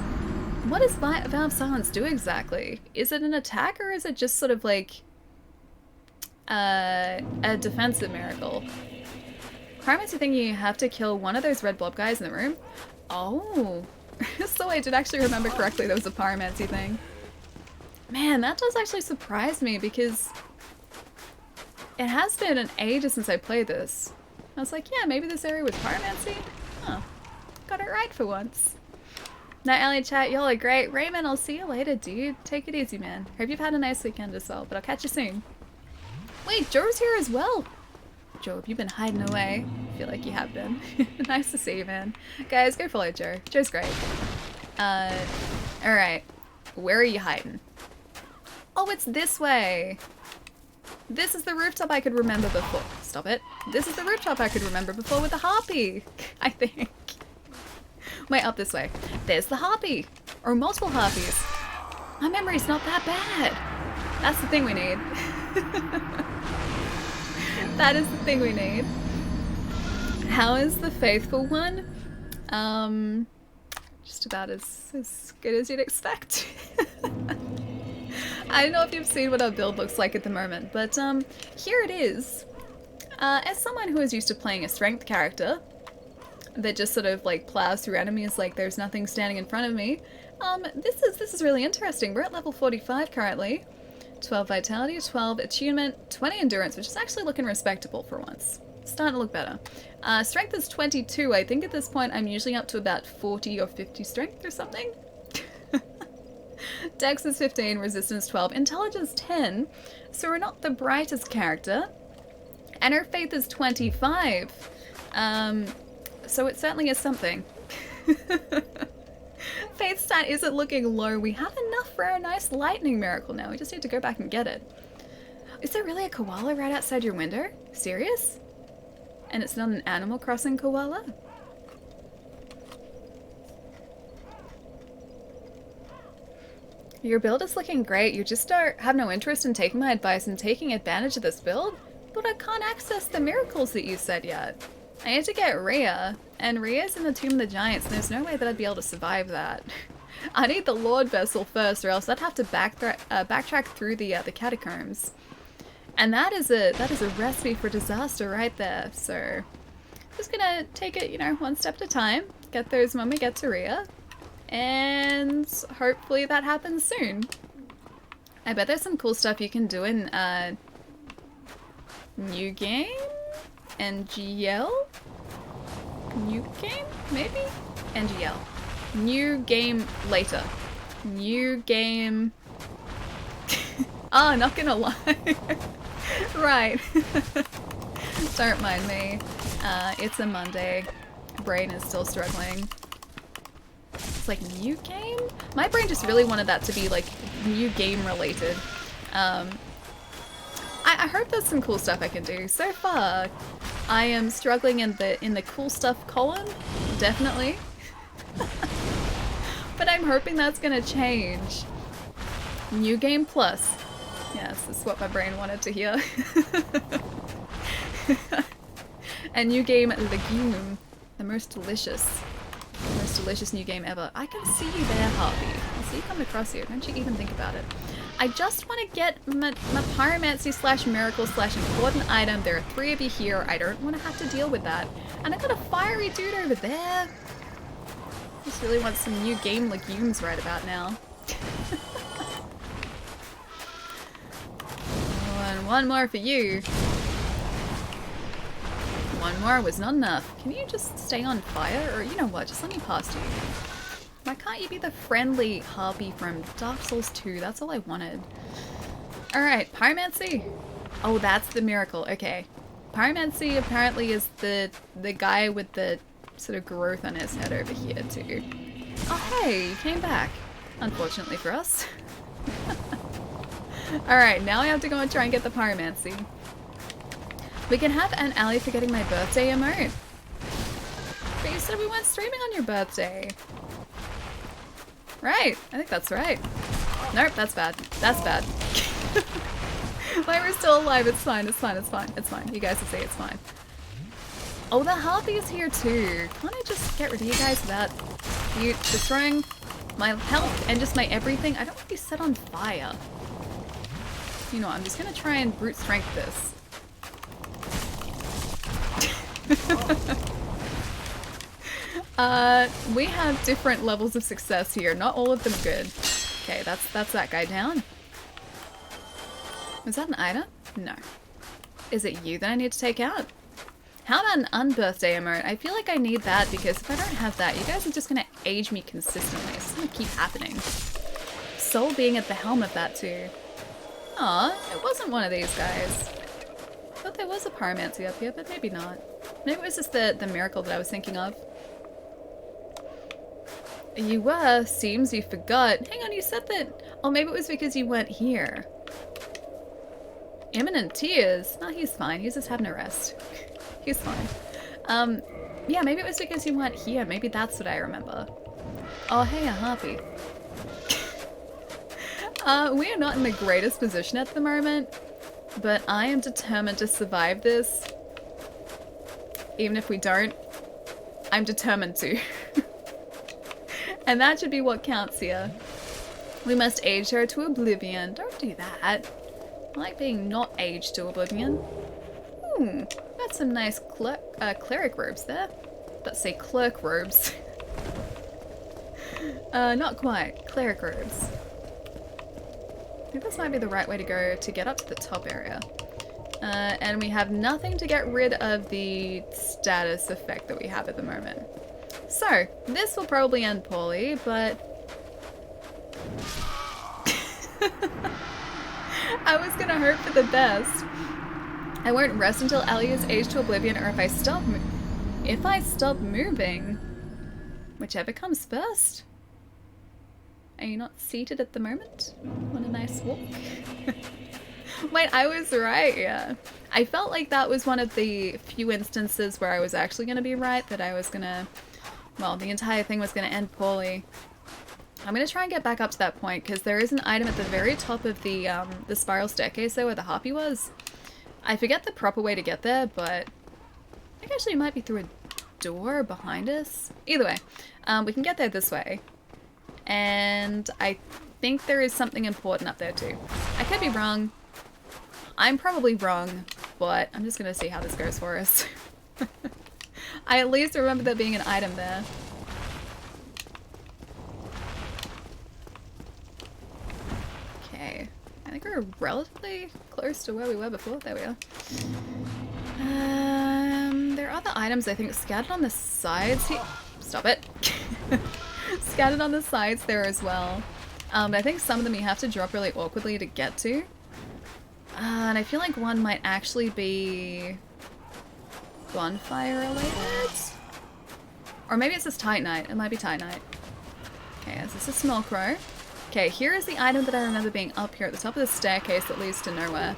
What does Vow of Silence do exactly? Is it an attack or is it just sort of like a defensive miracle? Pyromancy thing, you have to kill one of those red blob guys in the room. Oh, so I did actually remember correctly there was a pyromancy thing. Man, that does actually surprise me because it has been an age since I played this. I was like, yeah, maybe this area was pyromancy. Oh, got it right for once. Night Alley chat, y'all are great. Raymond, I'll see you later, dude. Take it easy, man. Hope you've had a nice weekend as well, but I'll catch you soon. Wait, Joe's here as well. Joe, have you been hiding away? I feel like you have been. Nice to see you, man. Guys, go follow Joe. Joe's great. Alright. Where are you hiding? Oh, it's this way. This is the rooftop I could remember before. Stop it. This is the rooftop I could remember before with the harpy, I think. Wait, up this way. There's the harpy. Or multiple harpies. My memory's not that bad. That's the thing we need. That is the thing we need. How is the faithful one? Just about as good as you'd expect. I don't know if you've seen what our build looks like at the moment, but here it is. As someone who is used to playing a strength character that just sort of like plows through enemies like there's nothing standing in front of me, this is really interesting. We're at level 45 currently. 12 vitality, 12 attunement, 20 endurance, which is actually looking respectable for once. Starting to look better. Strength is 22. I think at this point I'm usually up to about 40 or 50 strength or something. Dex is 15, resistance 12, intelligence 10. So we're not the brightest character. And her faith is 25. So it certainly is something. Faith stat isn't looking low. We have enough for our nice lightning miracle now. We just need to go back and get it. Is there really a koala right outside your window? Serious? And it's not an Animal Crossing koala? Your build is looking great. You just have no interest in taking my advice and taking advantage of this build? But I can't access the miracles that you said yet. I need to get Rhea, And Rhea's in the Tomb of the Giants, and there's no way that I'd be able to survive that. I need the Lord Vessel first, or else I'd have to backtrack through the catacombs. And that is a recipe for disaster right there. So just gonna take it, you know, one step at a time. Get those when we get to Rhea. And hopefully that happens soon. I bet there's some cool stuff you can do in New Game? NGL? New Game? Maybe? NGL. New Game later. New Game... Ah, not gonna lie. Right. Don't mind me. It's a Monday. Brain is still struggling. It's like new game? My brain just really wanted that to be like new game related. I hope there's some cool stuff I can do. So far, I am struggling in the cool stuff column, definitely. But I'm hoping that's gonna change. New game plus. Yes, that's what my brain wanted to hear. A new game legume, the most delicious new game ever. I can see you there, Harvey. I see you coming across here. Don't you even think about it. I just want to get my pyromancy slash miracle slash important item. There are 3 of you here. I don't want to have to deal with that. And I got a fiery dude over there. Just really want some new game legumes right about now. And one more for you. One more was not enough. Can you just stay on fire? Or you know what, just let me past you. Why can't you be the friendly harpy from Dark Souls 2? That's all I wanted. Alright, pyromancy. Oh, that's the miracle. Okay. Pyromancy apparently is the guy with the sort of growth on his head over here too. Oh hey, you came back. Unfortunately for us. Alright, now I have to go and try and get the pyromancy. We can have an alley for getting my birthday emote. But you said we weren't streaming on your birthday. Right, I think that's right. Nope, that's bad. That's bad. Why we're still alive, it's fine, it's fine, it's fine, it's fine. You guys will say it's fine. Oh, the harpy is here too. Can't I just get rid of you guys without you destroying my health and just my everything? I don't want to be set on fire. You know, I'm just gonna try and brute strength this. We have different levels of success here. Not all of them good. Okay, that's that guy down. Was that an item? No. Is it you that I need to take out? How about an unbirthday emote? I feel like I need that because if I don't have that, you guys are just gonna age me consistently. It's gonna keep happening. Soul being at the helm of that too. Aw, it wasn't one of these guys. I thought there was a pyromancy up here, but maybe not. Maybe it was just the miracle that I was thinking of. You were. Seems you forgot. Hang on, you said that... Oh, maybe it was because you weren't here. Imminent tears? No, he's fine. He's just having a rest. He's fine. Yeah, maybe it was because you weren't here. Maybe that's what I remember. Oh, hey, a harpy. We are not in the greatest position at the moment, but I am determined to survive this. Even if we don't, I'm determined to. And that should be what counts here. We must age her to oblivion. Don't do that. I like being not aged to oblivion. Got some nice cleric robes there. Let's say clerk robes. Not quite. Cleric robes. I think this might be the right way to go to get up to the top area. And we have nothing to get rid of the status effect that we have at the moment. So, this will probably end poorly, but... I was gonna hope for the best. I won't rest until Ellie is aged to oblivion, or if I stop moving. Whichever comes first. Are you not seated at the moment? What a nice walk. Wait, I was right, yeah. I felt like that was one of the few instances where I was actually gonna be right, that I was gonna... Well, the entire thing was gonna end poorly. I'm gonna try and get back up to that point, because there is an item at the very top of the spiral staircase there where the harpy was. I forget the proper way to get there, but... I think actually it might be through a door behind us? Either way, we can get there this way. And I think there is something important up there too. I could be wrong. I'm probably wrong, but I'm just gonna see how this goes for us. I at least remember there being an item there. Okay. I think we're relatively close to where we were before. There we are. There are other items I think scattered on the sides here. Stop it. Scattered on the sides there as well. But I think some of them you have to drop really awkwardly to get to. And I feel like one might actually be bonfire related? Or maybe it's just Titanite. It might be Titanite. Okay, this is a small crow. Okay, here is the item that I remember being up here at the top of the staircase that leads to nowhere.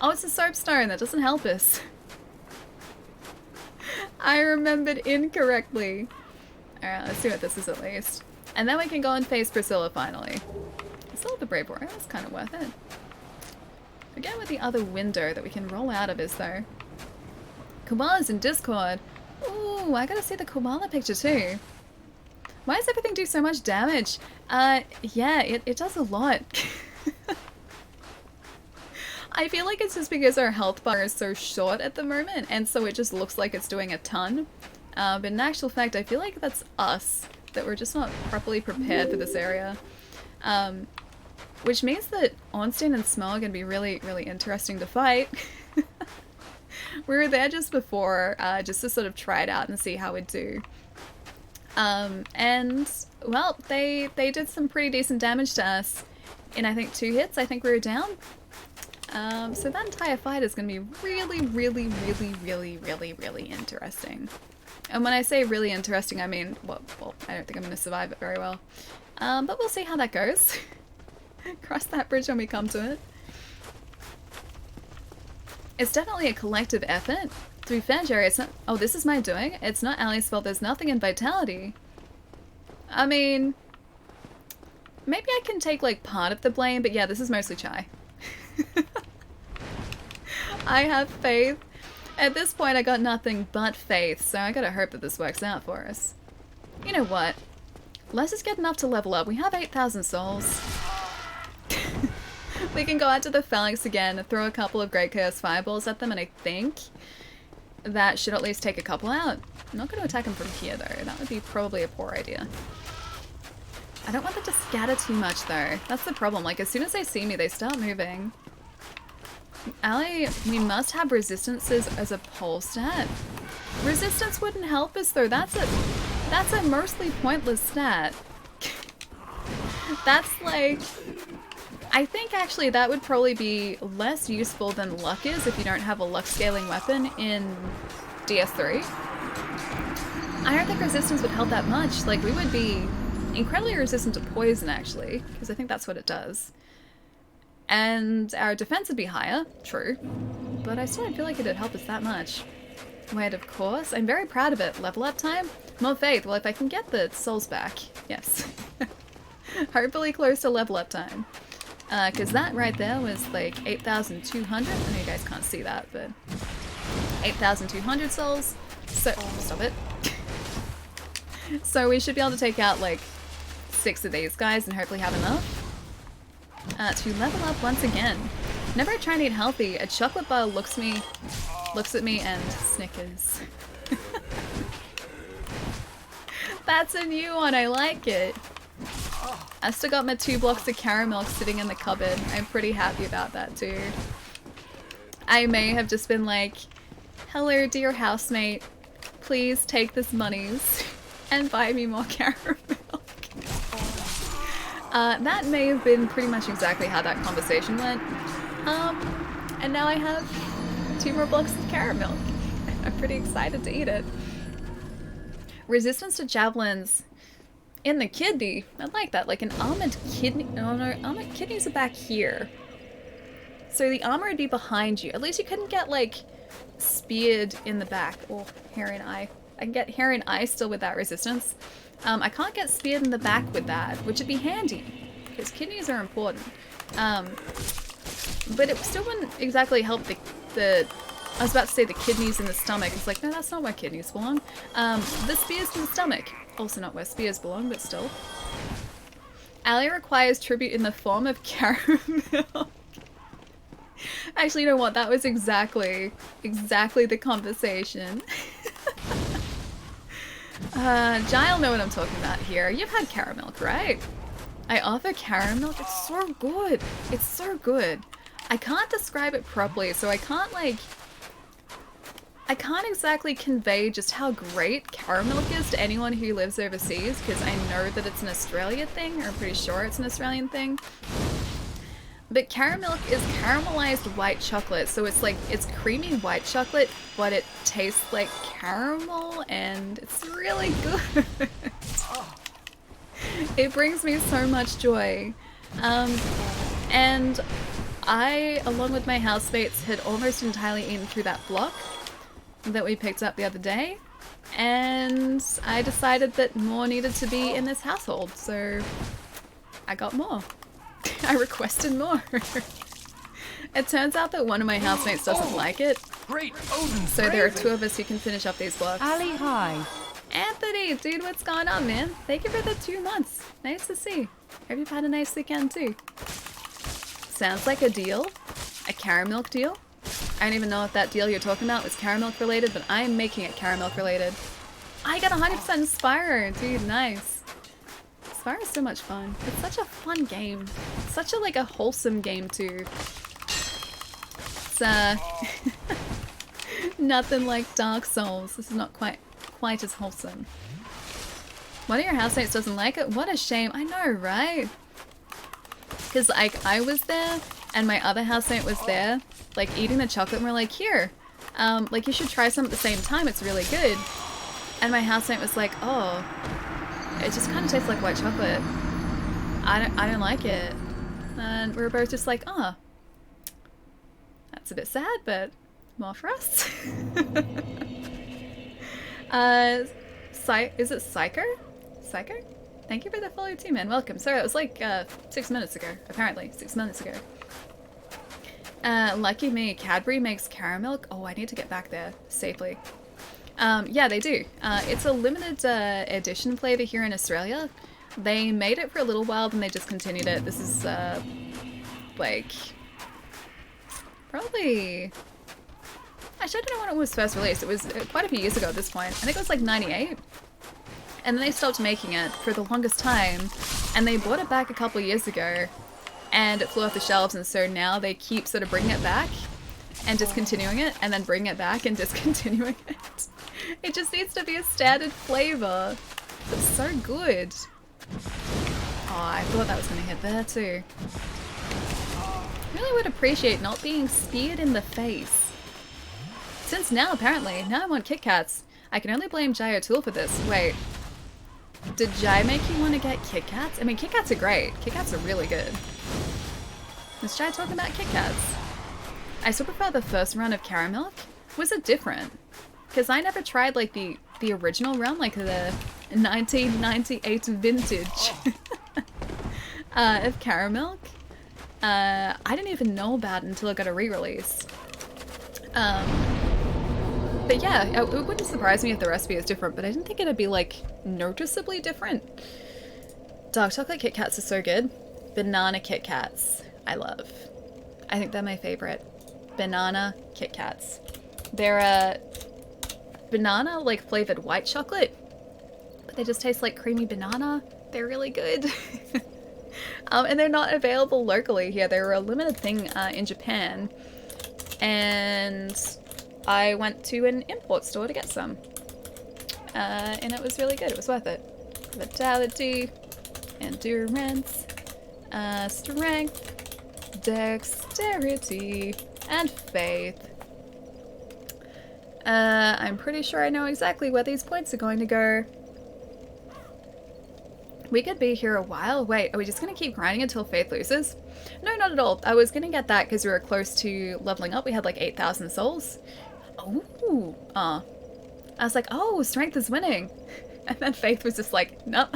Oh, it's a soapstone. That doesn't help us. I remembered incorrectly. Alright, let's see what this is at least. And then we can go and face Priscilla finally. Still the Brave Warrior. That's kind of worth it. Forget what the other window that we can roll out of is though. Koala's in Discord. Ooh, I gotta see the koala picture too. Why does everything do so much damage? Yeah, it does a lot. I feel like it's just because our health bar is so short at the moment, and so it just looks like it's doing a ton. But in actual fact, I feel like that's us, that we're just not properly prepared for this area. Which means that Ornstein and Smell are going to be really, really interesting to fight. We were there just before, just to sort of try it out and see how we'd do. And, well, they did some pretty decent damage to us. In, I think, 2 hits, I think we were down. So that entire fight is going to be really, really, really, really, really, really interesting. And when I say really interesting, I mean, well, I don't think I'm going to survive it very well. But we'll see how that goes. Cross that bridge when we come to it. It's definitely a collective effort. To be fair, Jerry, it's not— oh, this is my doing? It's not Ali's fault. There's nothing in Vitality. I mean, maybe I can take, like, part of the blame, but yeah, this is mostly Chai. I have faith. At this point, I got nothing but faith, so I gotta hope that this works out for us. You know what? Let's just get enough to level up. We have 8,000 souls. We can go out to the Phalanx again, throw a couple of Great Chaos Fireballs at them, and I think that should at least take a couple out. I'm not going to attack them from here, though. That would be probably a poor idea. I don't want them to scatter too much, though. That's the problem. Like, as soon as they see me, they start moving. Ali, we must have resistances as a pole stat. Resistance wouldn't help us, though. That's a mostly pointless stat. That's like— I think actually that would probably be less useful than luck is if you don't have a luck scaling weapon in DS3. I don't think resistance would help that much. Like, we would be incredibly resistant to poison actually, because I think that's what it does. And our defense would be higher, true, but I still don't feel like it'd help us that much. Wait, of course. I'm very proud of it. Level up time? More faith. Well, if I can get the souls back, yes. Hopefully close to level up time. Because that right there was like 8,200. I know you guys can't see that, but 8,200 souls. So, stop it. So we should be able to take out like 6 of these guys and hopefully have enough to level up once again. Whenever I try and eat healthy, a chocolate bar looks at me and snickers. That's a new one, I like it. I still got my 2 blocks of caramel sitting in the cupboard. I'm pretty happy about that too. I may have just been like, hello dear housemate, please take this monies and buy me more caramel. That may have been pretty much exactly how that conversation went. And now I have 2 more blocks of caramel. I'm pretty excited to eat it. Resistance to javelins in the kidney. I like that. Like an armored kidney. No, armored kidneys are back here. So the armor would be behind you. At least you couldn't get like speared in the back. Or hair and eye. I can get hair and eye still with that resistance. I can't get speared in the back with that, which would be handy because kidneys are important. But it still wouldn't exactly help the I was about to say the kidneys in the stomach. It's like, no, that's not where kidneys belong. The spears in the stomach. Also not where spears belong, but still. Ali requires tribute in the form of caramel. Actually, you know what? That was exactly the conversation. Gile'll know what I'm talking about here. You've had caramel, right? I offer caramel. It's so good. It's so good. I can't describe it properly, so I can't exactly convey just how great caramel is to anyone who lives overseas, because I know that it's an Australia thing, or I'm pretty sure it's an Australian thing. But caramel is caramelized white chocolate, so it's like, it's creamy white chocolate, but it tastes like caramel, and it's really good. It brings me so much joy. And I, along with my housemates, had almost entirely eaten through that block that we picked up the other day, and I decided that more needed to be in this household, so I got more. I requested more. It turns out that one of my housemates doesn't like it, Great Odin's so there are raven. two of us who can finish up these blocks. Ali, hi. Anthony, dude, what's going on, man? Thank you for the 2 months. Nice to see. Hope you've had a nice weekend too. Sounds like a deal. A caramel deal. I don't even know if that deal you're talking about was caramel related, but I'm making it caramel related. I got 100% Spyro, dude, nice. Spyro is so much fun. It's such a fun game. Such a, like, a wholesome game too. It's, nothing like Dark Souls. This is not quite as wholesome. One of your housemates doesn't like it? What a shame. I know, right? Because, like, I was there, and my other housemate was there, like, eating the chocolate, and we're like, here, like, you should try some at the same time, it's really good. And my housemate was like, oh, it just kind of tastes like white chocolate. I don't like it. And we were both just like, oh, that's a bit sad, but more for us. Is it Psycho? Psycho? Thank you for the follow too, man. Welcome. Sorry, it was like 6 minutes ago. Apparently, 6 minutes ago. Lucky me. Cadbury makes caramel. Oh, I need to get back there safely. Yeah, they do. It's a limited edition flavor here in Australia. They made it for a little while, then they discontinued it. This is like probably. Actually, I don't know when it was first released. It was quite a few years ago at this point. I think it was like 98. And then they stopped making it for the longest time, and they brought it back a couple of years ago, and it flew off the shelves, and so now they keep sort of bringing it back and discontinuing it, and then bringing it back and discontinuing it. It just needs to be a standard flavor. It's so good. Oh, I thought that was going to hit there too. Really would appreciate not being speared in the face. Since now, apparently, now I want Kit Kats. I can only blame Jai O'Toole for this. Wait. Did Jai make you want to get Kit Kats? I mean, Kit Kats are great. Kit Kats are really good. Was Jai talking about Kit Kats? I still prefer the first run of Caramilk. Was it different? Because I never tried, like, the original run, like the 1998 vintage of Caramilk. I didn't even know about it until it got a re-release. But yeah, it wouldn't surprise me if the recipe is different, but I didn't think it'd be, like, noticeably different. Dark chocolate Kit Kats are so good. Banana Kit Kats, I love. I think they're my favorite. Banana Kit Kats. They're banana, like, flavored white chocolate, but they just taste like creamy banana. They're really good. And they're not available locally here. They were a limited thing in Japan, and I went to an import store to get some, and it was really good. It was worth it. Vitality, endurance, strength, dexterity, and faith. I'm pretty sure I know exactly where these points are going to go. We could be here a while. Wait, are we just going to keep grinding until faith loses? No, not at all. I was going to get that because we were close to leveling up. We had like 8,000 souls. Oh, I was like, oh, strength is winning. And then faith was just like, nope.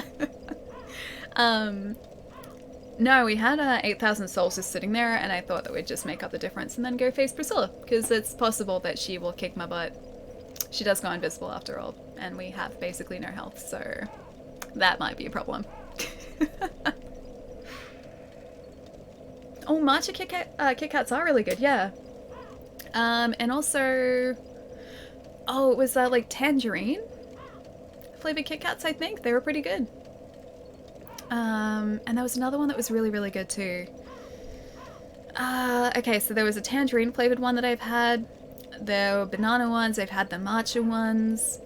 No, we had 8,000 souls just sitting there, and I thought that we'd just make up the difference and then go face Priscilla, because it's possible that she will kick my butt. She does go invisible after all, and we have basically no health, so that might be a problem. Oh, matcha Kit Kats are really good, yeah. And also, oh, it was like tangerine flavored Kit Kats, I think. They were pretty good. And there was another one that was really, really good too. Okay, so there was a tangerine flavored one that I've had. There were banana ones. I've had the matcha ones.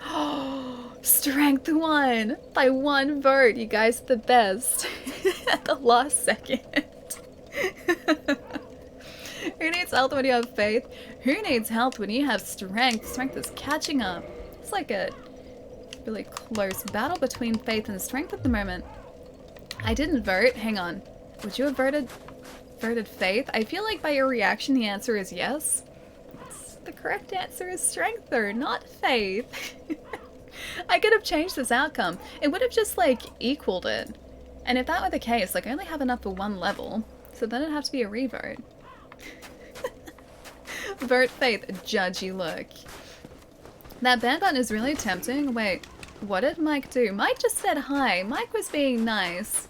Oh, strength one by 1 vote. You guys are the best. At the last second. Who needs health when you have faith? Who needs health when you have strength? Strength is catching up. It's like a really close battle between faith and strength at the moment. I didn't vote. Hang on. Would you have voted faith? I feel like by your reaction the answer is yes. The correct answer is strength though, not faith. I could have changed this outcome. It would have just like equaled it. And if that were the case, like I only have enough for 1 level, so then it'd have to be a revote. Vote faith, judgy look. That ban button is really tempting. Wait, what did Mike do? Mike just said hi. Mike was being nice.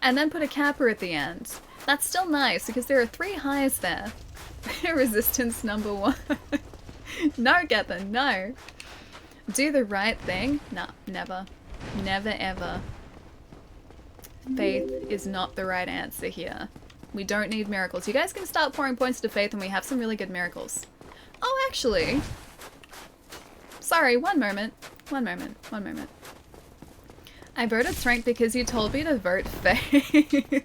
And then put a capper at the end. That's still nice because there are 3 highs there. Resistance number 1. No, Gethin, no. Do the right thing? Nah, never. Never ever. Faith is not the right answer here. We don't need miracles. You guys can start pouring points to faith and we have some really good miracles. Oh, actually. Sorry, one moment. I voted strength because you told me to vote faith.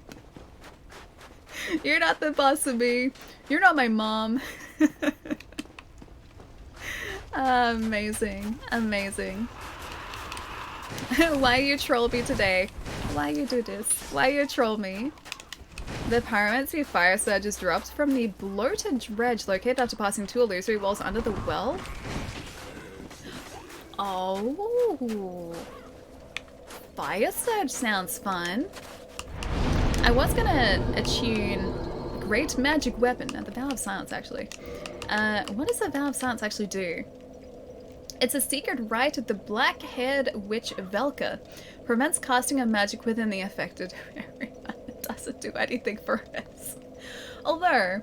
You're not the boss of me. You're not my mom. Amazing. Amazing. Why you troll me today? Why you do this? Why you troll me? The pyromancy fire surge is dropped from the bloated dredge located after passing 2 illusory walls under the well. Oh. Fire surge sounds fun. I was gonna attune Great Magic Weapon at the Vow of Silence, actually. What does the Vow of Silence actually do? It's a secret rite of the black-haired witch Velka. Prevents casting of magic within the affected area. It doesn't do anything for us. Although,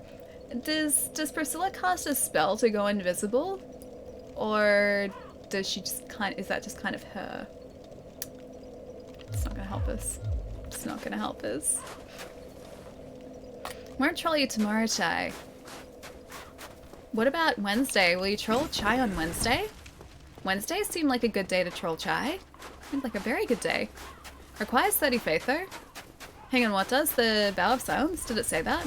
does Priscilla cast a spell to go invisible? Or does she just is that just kind of her? It's not gonna help us. It's not gonna help us. Won't troll you tomorrow, Chai. What about Wednesday? Will you troll Chai on Wednesday? Wednesdays seem like a good day to troll Chai. Seems like a very good day. Requires 30 faith though. Hang on, what does the Vow of Silence? Did it say that?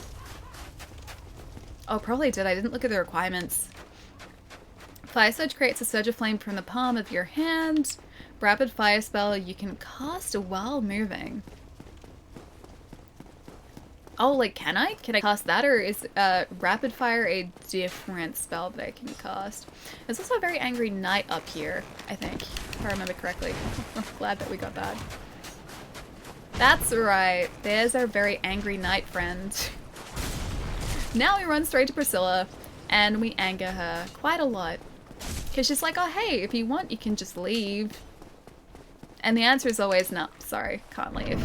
Oh, probably did. I didn't look at the requirements. Fire Surge creates a surge of flame from the palm of your hand. Rapid fire spell you can cast while moving. Oh, like, can I? Can I cast that, or is rapid fire a different spell that I can cast? There's also a very angry knight up here, I think, if I remember correctly. I'm glad that we got that. That's right. There's our very angry knight friend. Now we run straight to Priscilla, and we anger her quite a lot. Because she's like, oh, hey, if you want, you can just leave. And the answer is always, no, sorry, can't leave.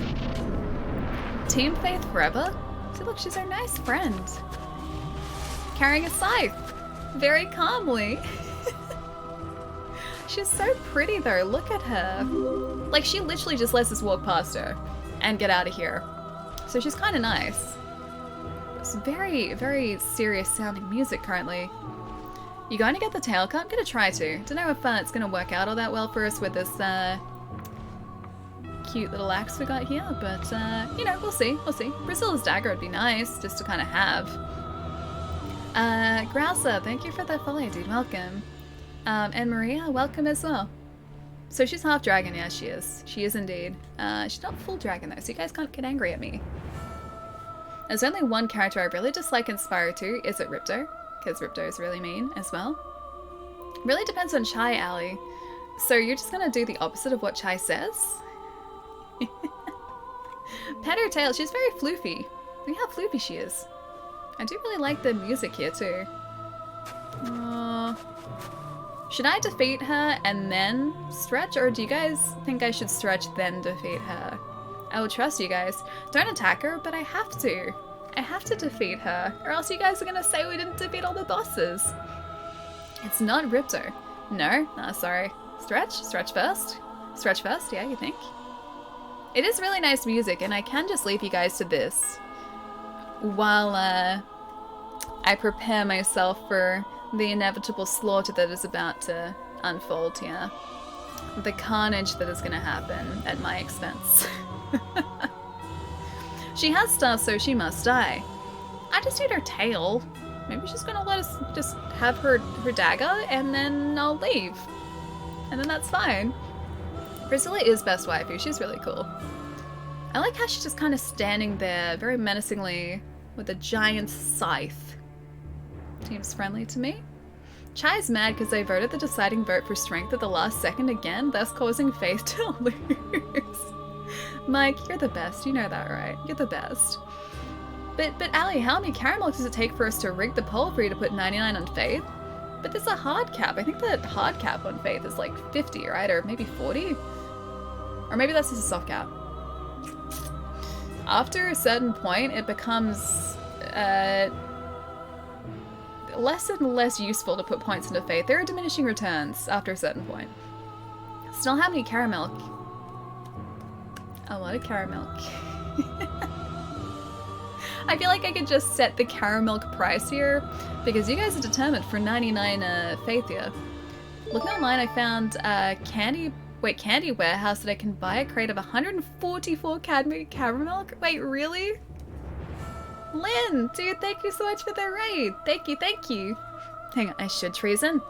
Team Faith forever? See, look, she's our nice friend. Carrying a scythe. Very calmly. She's so pretty, though. Look at her. Like, she literally just lets us walk past her and get out of here. So she's kind of nice. It's very, very serious sounding music currently. You going to get the tail cut? I'm going to try to. Don't know if it's going to work out all that well for us with this cute little axe we got here, but you know, we'll see, we'll see. Priscilla's dagger would be nice just to kind of have. Grouser, thank you for that follow, dude. Welcome. And Maria, welcome as well. So she's half dragon, yeah, she is. She is indeed. She's not full dragon though, so you guys can't get angry at me. There's only one character I really dislike Inspire to. Is it Ripto? Because Ripto is really mean as well. Really depends on Chai, Ali. So you're just gonna do the opposite of what Chai says? Pet her tail. She's very floofy. Look how floofy she is. I do really like the music here too. Should I defeat her and then stretch, or do you guys think I should stretch then defeat her? I will trust you guys. Don't attack her, but I have to. I have to defeat her, or else you guys are gonna say we didn't defeat all the bosses. It's not Ripto. No? Ah, sorry. Stretch first? Stretch first, yeah, you think? It is really nice music, and I can just leave you guys to this while I prepare myself for the inevitable slaughter that is about to unfold here. The carnage that is going to happen at my expense. She has stuff, so she must die. I just need her tail. Maybe she's going to let us just have her dagger, and then I'll leave. And then that's fine. Priscilla is best waifu. She's really cool. I like how she's just kind of standing there very menacingly with a giant scythe. Seems friendly to me. Chai's mad because they voted the deciding vote for strength at the last second again, thus causing Faith to lose. Mike, you're the best. You know that, right? You're the best. But Ali, how many caramel does it take for us to rig the poll for you to put 99 on Faith? But there's a hard cap. I think the hard cap on Faith is like 50, right? Or maybe 40? Or maybe that's just a soft cap. After a certain point, it becomes less and less useful to put points into Faith. There are diminishing returns after a certain point. Still, how many caramel? A lot of caramel. I feel like I could just set the caramel price here because you guys are determined for 99 Faith here. Looking online, I found candy warehouse that I can buy a crate of 144 caramel. Wait, really? Lynn, dude, thank you so much for the raid. Thank you. Hang on, I should treason.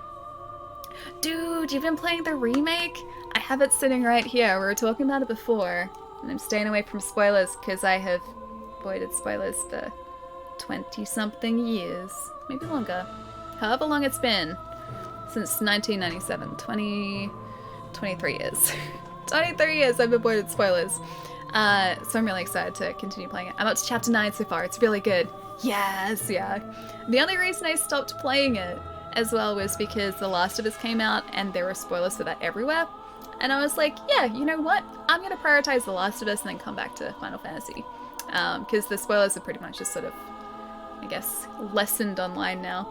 Dude, you've been playing the remake? I have it sitting right here. We were talking about it before. And I'm staying away from spoilers because I have avoided spoilers for 20-something years. Maybe longer. However long it's been. Since 1997. 23 years. 23 years I've avoided spoilers. So I'm really excited to continue playing it. I'm up to chapter 9 so far. It's really good. Yes, yeah. The only reason I stopped playing it as well was because The Last of Us came out and there were spoilers for that everywhere. And I was like, yeah, you know what? I'm going to prioritize The Last of Us and then come back to Final Fantasy. Because the spoilers are pretty much just sort of, I guess, lessened online now.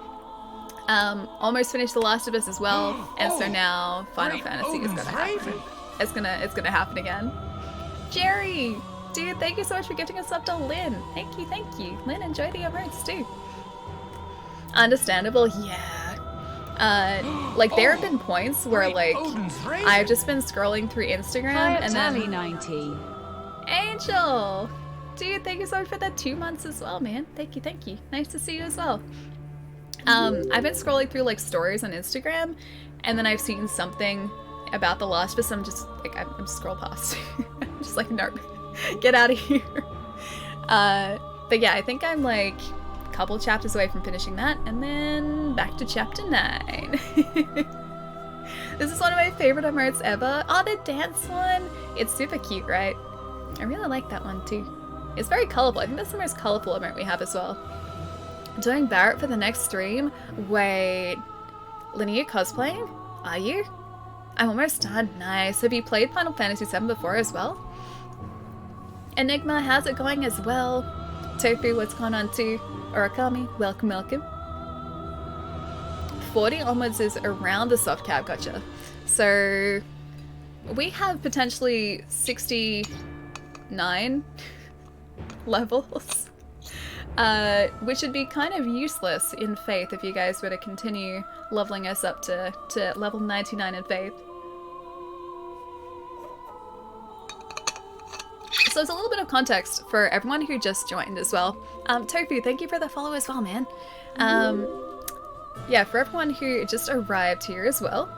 Almost finished The Last of Us as well, and so now Final Fantasy is gonna happen. It's gonna happen again. Jerry! Dude, thank you so much for gifting us up to Lynn. Thank you. Lynn, enjoy the emotes too. Understandable, yeah. Like there have been points where like I've just been scrolling through Instagram and then 90. Angel! Dude, thank you so much for the 2 months as well, man. Thank you. Nice to see you as well. I've been scrolling through like stories on Instagram, and then I've seen something about The Last of Us. I'm just like, I'm scroll past. I'm just like, nope, get out of here. But yeah, I think I'm like a couple chapters away from finishing that, and then back to chapter 9. This is one of my favorite emotes ever. Oh, the dance one! It's super cute, right? I really like that one too. It's very colorful. I think that's the most colorful emote we have as well. Doing Barrett for the next stream? Wait, Linear cosplaying? Are you? I'm almost done. Nice. Have you played Final Fantasy VII before as well? Enigma, how's it going as well? Tofu, what's going on too? Orakami, welcome. 40 onwards is around the soft cap, gotcha. So we have potentially 69 levels. Which would be kind of useless in Faith if you guys were to continue leveling us up to level 99 in Faith. So it's a little bit of context for everyone who just joined as well. Tofu, thank you for the follow as well, man. Yeah, for everyone who just arrived here as well.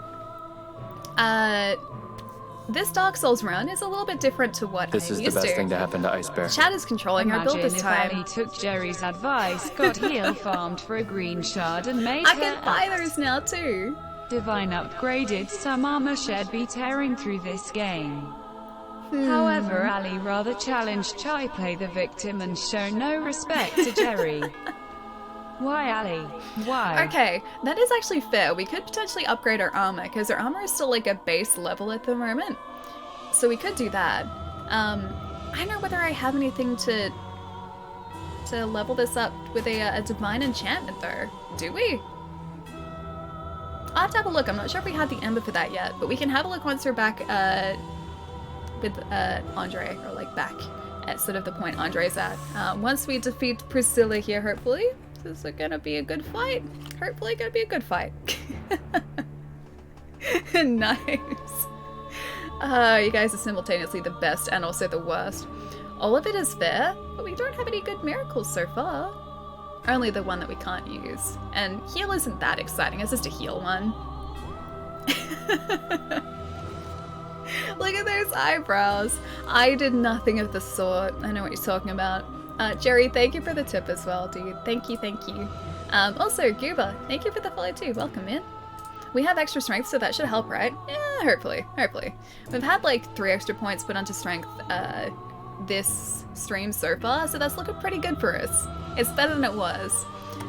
This Dark Souls run is a little bit different to what This I'm is the used best to. thing to happen to Ice Bear. Chad is controlling our build Imagine this if time. Ellie took Jerry's advice, got heal farmed for a green shard and made I her can buy act. those now too. Divine upgraded, some armor shed be tearing through this game. However, Ali rather challenged Chai play the victim and show no respect to Jerry. Why, Ali? Why? Okay, that is actually fair. We could potentially upgrade our armor, because our armor is still like a base level at the moment. So we could do that. I don't know whether I have anything to level this up with a divine enchantment though. Do we? I'll have to have a look. I'm not sure if we have the ember for that yet, but we can have a look once we're back with Andre, or like back at sort of the point Andre's at. Once we defeat Priscilla here, hopefully. This is gonna be a good fight. Hopefully gonna be a good fight. Nice. You guys are simultaneously the best and also the worst. All of it is fair, but we don't have any good miracles so far. Only the one that we can't use. And heal isn't that exciting, it's just a heal one. Look at those eyebrows. I did nothing of the sort. I know what you're talking about. Jerry, thank you for the tip as well, dude. Thank you, thank you. Also, Gooba, thank you for the follow too. Welcome in. We have extra strength, so that should help, right? Yeah, hopefully. We've had like 3 extra points put onto strength this stream so far, so that's looking pretty good for us. It's better than it was.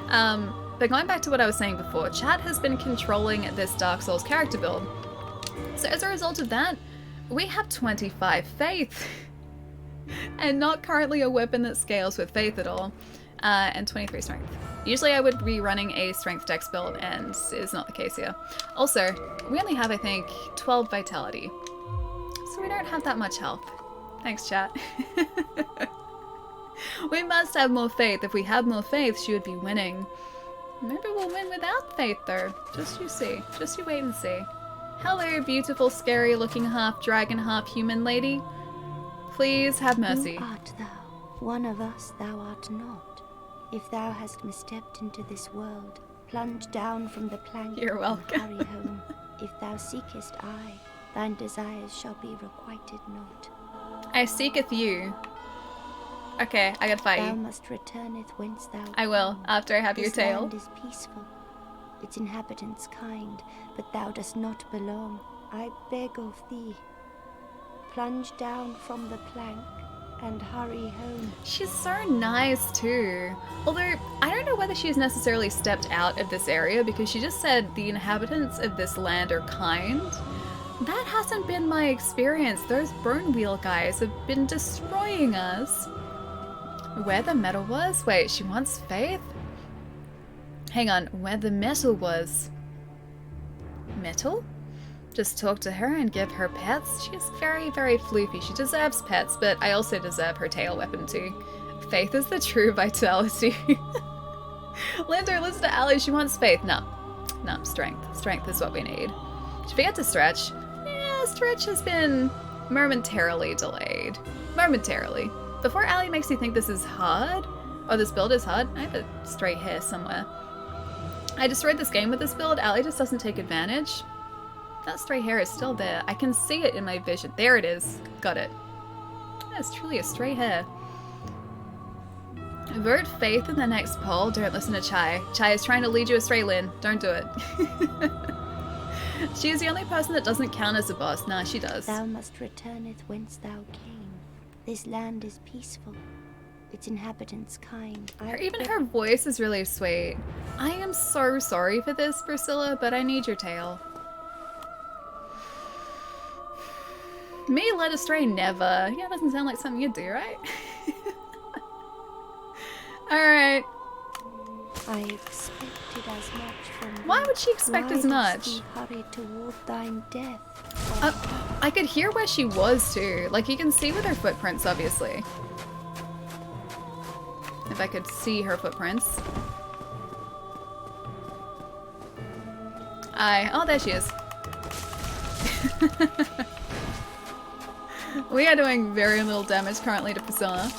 But going back to what I was saying before, chat has been controlling this Dark Souls character build. So as a result of that, we have 25 faith. And not currently a weapon that scales with faith at all. And 23 strength. Usually I would be running a strength dex build, and it's not the case here. Also, we only have, I think, 12 vitality. So we don't have that much health. Thanks, chat. We must have more faith. If we had more faith, she would be winning. Maybe we'll win without faith, though. Just you see. Just you wait and see. Hello, beautiful, scary-looking half-dragon, half-human lady. Please have mercy. Who art thou? One of us thou art not. If thou hast misstepped into this world, plunge down from the plank. You're welcome. And hurry home. If thou seekest I, thine desires shall be requited not. I seeketh you. Okay, I gotta fight Thou you. must returneth whence thou I will, came. after I have your This tail. land is peaceful, its inhabitants kind, but thou dost not belong. I beg of thee, plunge down from the plank and hurry home. She's so nice too. Although, I don't know whether she's necessarily stepped out of this area, because she just said the inhabitants of this land are kind. That hasn't been my experience. Those bone wheel guys have been destroying us. Where the metal was? Wait, she wants faith? Hang on, where the metal was? Metal? Just talk to her and give her pets? She's very, very floofy. She deserves pets, but I also deserve her tail weapon too. Faith is the true vitality. Linder, listen to Ali, she wants faith. No, strength. Strength is what we need. She forgot to stretch. Yeah, stretch has been momentarily delayed. Momentarily. Before Ali makes you think this is hard, or this build is hard, I have a stray hair somewhere. I destroyed this game with this build. Ali just doesn't take advantage. That stray hair is still there. I can see it in my vision. There it is. Got it. That's truly a stray hair. Vote faith in the next poll. Don't listen to Chai. Chai is trying to lead you astray, Lynn. Don't do it. She is the only person that doesn't count as a boss. Nah, she does. Thou must returneth whence thou came. This land is peaceful, its inhabitants kind. Even her voice is really sweet. I am so sorry for this, Priscilla, but I need your tail. Me led astray, never. Yeah, doesn't sound like something you'd do, right? Alright. I expected as much from thee. Why would she expect as much? Why dost thee hurry toward thine death? I could hear where she was too. Like, you can see with her footprints, obviously. If I could see her footprints. Oh, there she is. We are doing very little damage currently to Priscilla.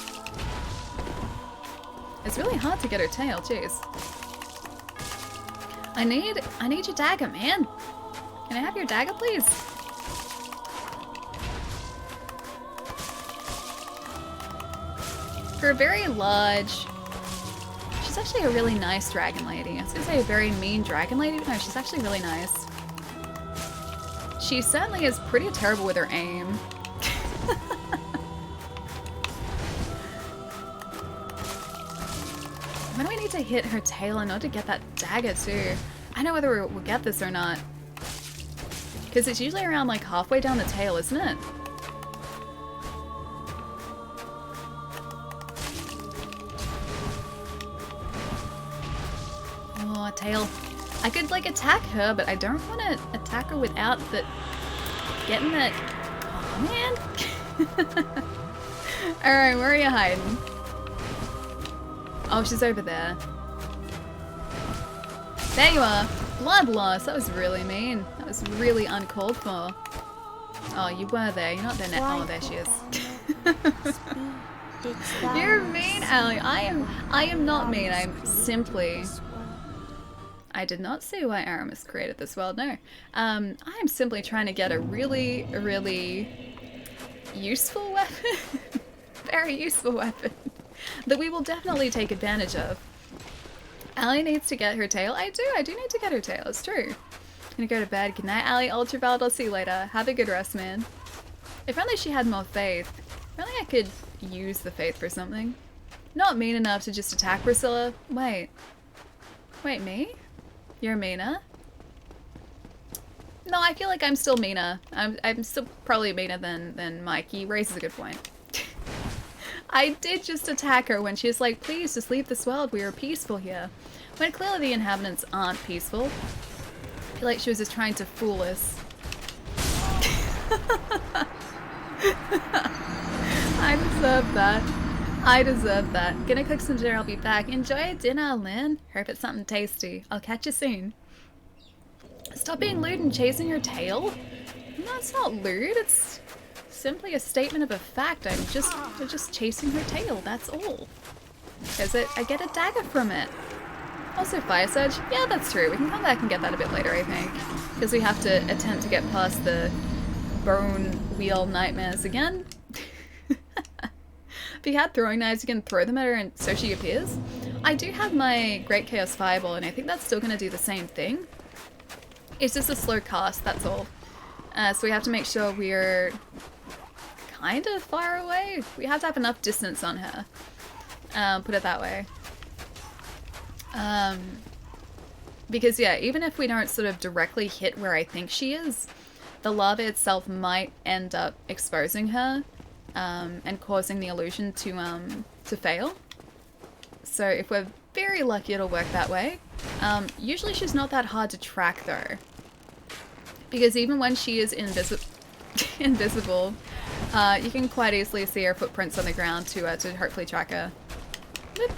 It's really hard to get her tail, jeez. I need your dagger, man. Can I have your dagger, please? For a very large... She's actually a really nice dragon lady. I was gonna say a very mean dragon lady, but no, she's actually really nice. She certainly is pretty terrible with her aim. When do we need to hit her tail in order to get that dagger too? I know whether we'll get this or not. Because it's usually around like halfway down the tail, isn't it? Oh, tail. I could like attack her, but I don't want to attack her without the getting that. Oh man. Alright, where are you hiding? Oh, she's over there. There you are. Blood loss. That was really mean. That was really uncalled for. Oh, you were there. You're not there now. Oh, there she is. You're mean, Allie. I am not mean. I'm simply... I did not say why Aramis created this world, no. I am simply trying to get a really, really useful weapon. Very useful weapon. That we will definitely take advantage of. Allie needs to get her tail. I do need to get her tail, it's true. I'm gonna go to bed. Good night, Allie. Ultraviolet, I'll see you later. Have a good rest, man. If only she had more faith. If only I could use the faith for something. Not mean enough to just attack Priscilla. Wait. Wait, me? You're meaner? No, I feel like I'm still meaner. I'm still probably meaner than Mike. He raises a good point. I did just attack her when she was like, please just leave this world, we are peaceful here. When clearly the inhabitants aren't peaceful. I feel like she was just trying to fool us. I deserve that. I deserve that. Gonna cook some dinner, I'll be back. Enjoy dinner, Lynn. Hope it's something tasty. I'll catch you soon. Stop being lewd and chasing your tail? No, it's not lewd, it's simply a statement of a fact. I'm just chasing her tail, that's all. Because I get a dagger from it. Also Fire Surge, yeah that's true, we can come back and get that a bit later I think. Because we have to attempt to get past the bone wheel nightmares again. If you had throwing knives you can throw them at her and so she appears. I do have my Great Chaos Fireball and I think that's still going to do the same thing. It's just a slow cast, that's all. So we have to make sure we're kind of far away. We have to have enough distance on her. Put it that way. Because yeah, even if we don't sort of directly hit where I think she is, the lava itself might end up exposing her and causing the illusion to fail. So if we're very lucky it'll work that way. Usually she's not that hard to track though. Because even when she is invisible, you can quite easily see her footprints on the ground to hopefully track her. Whoop.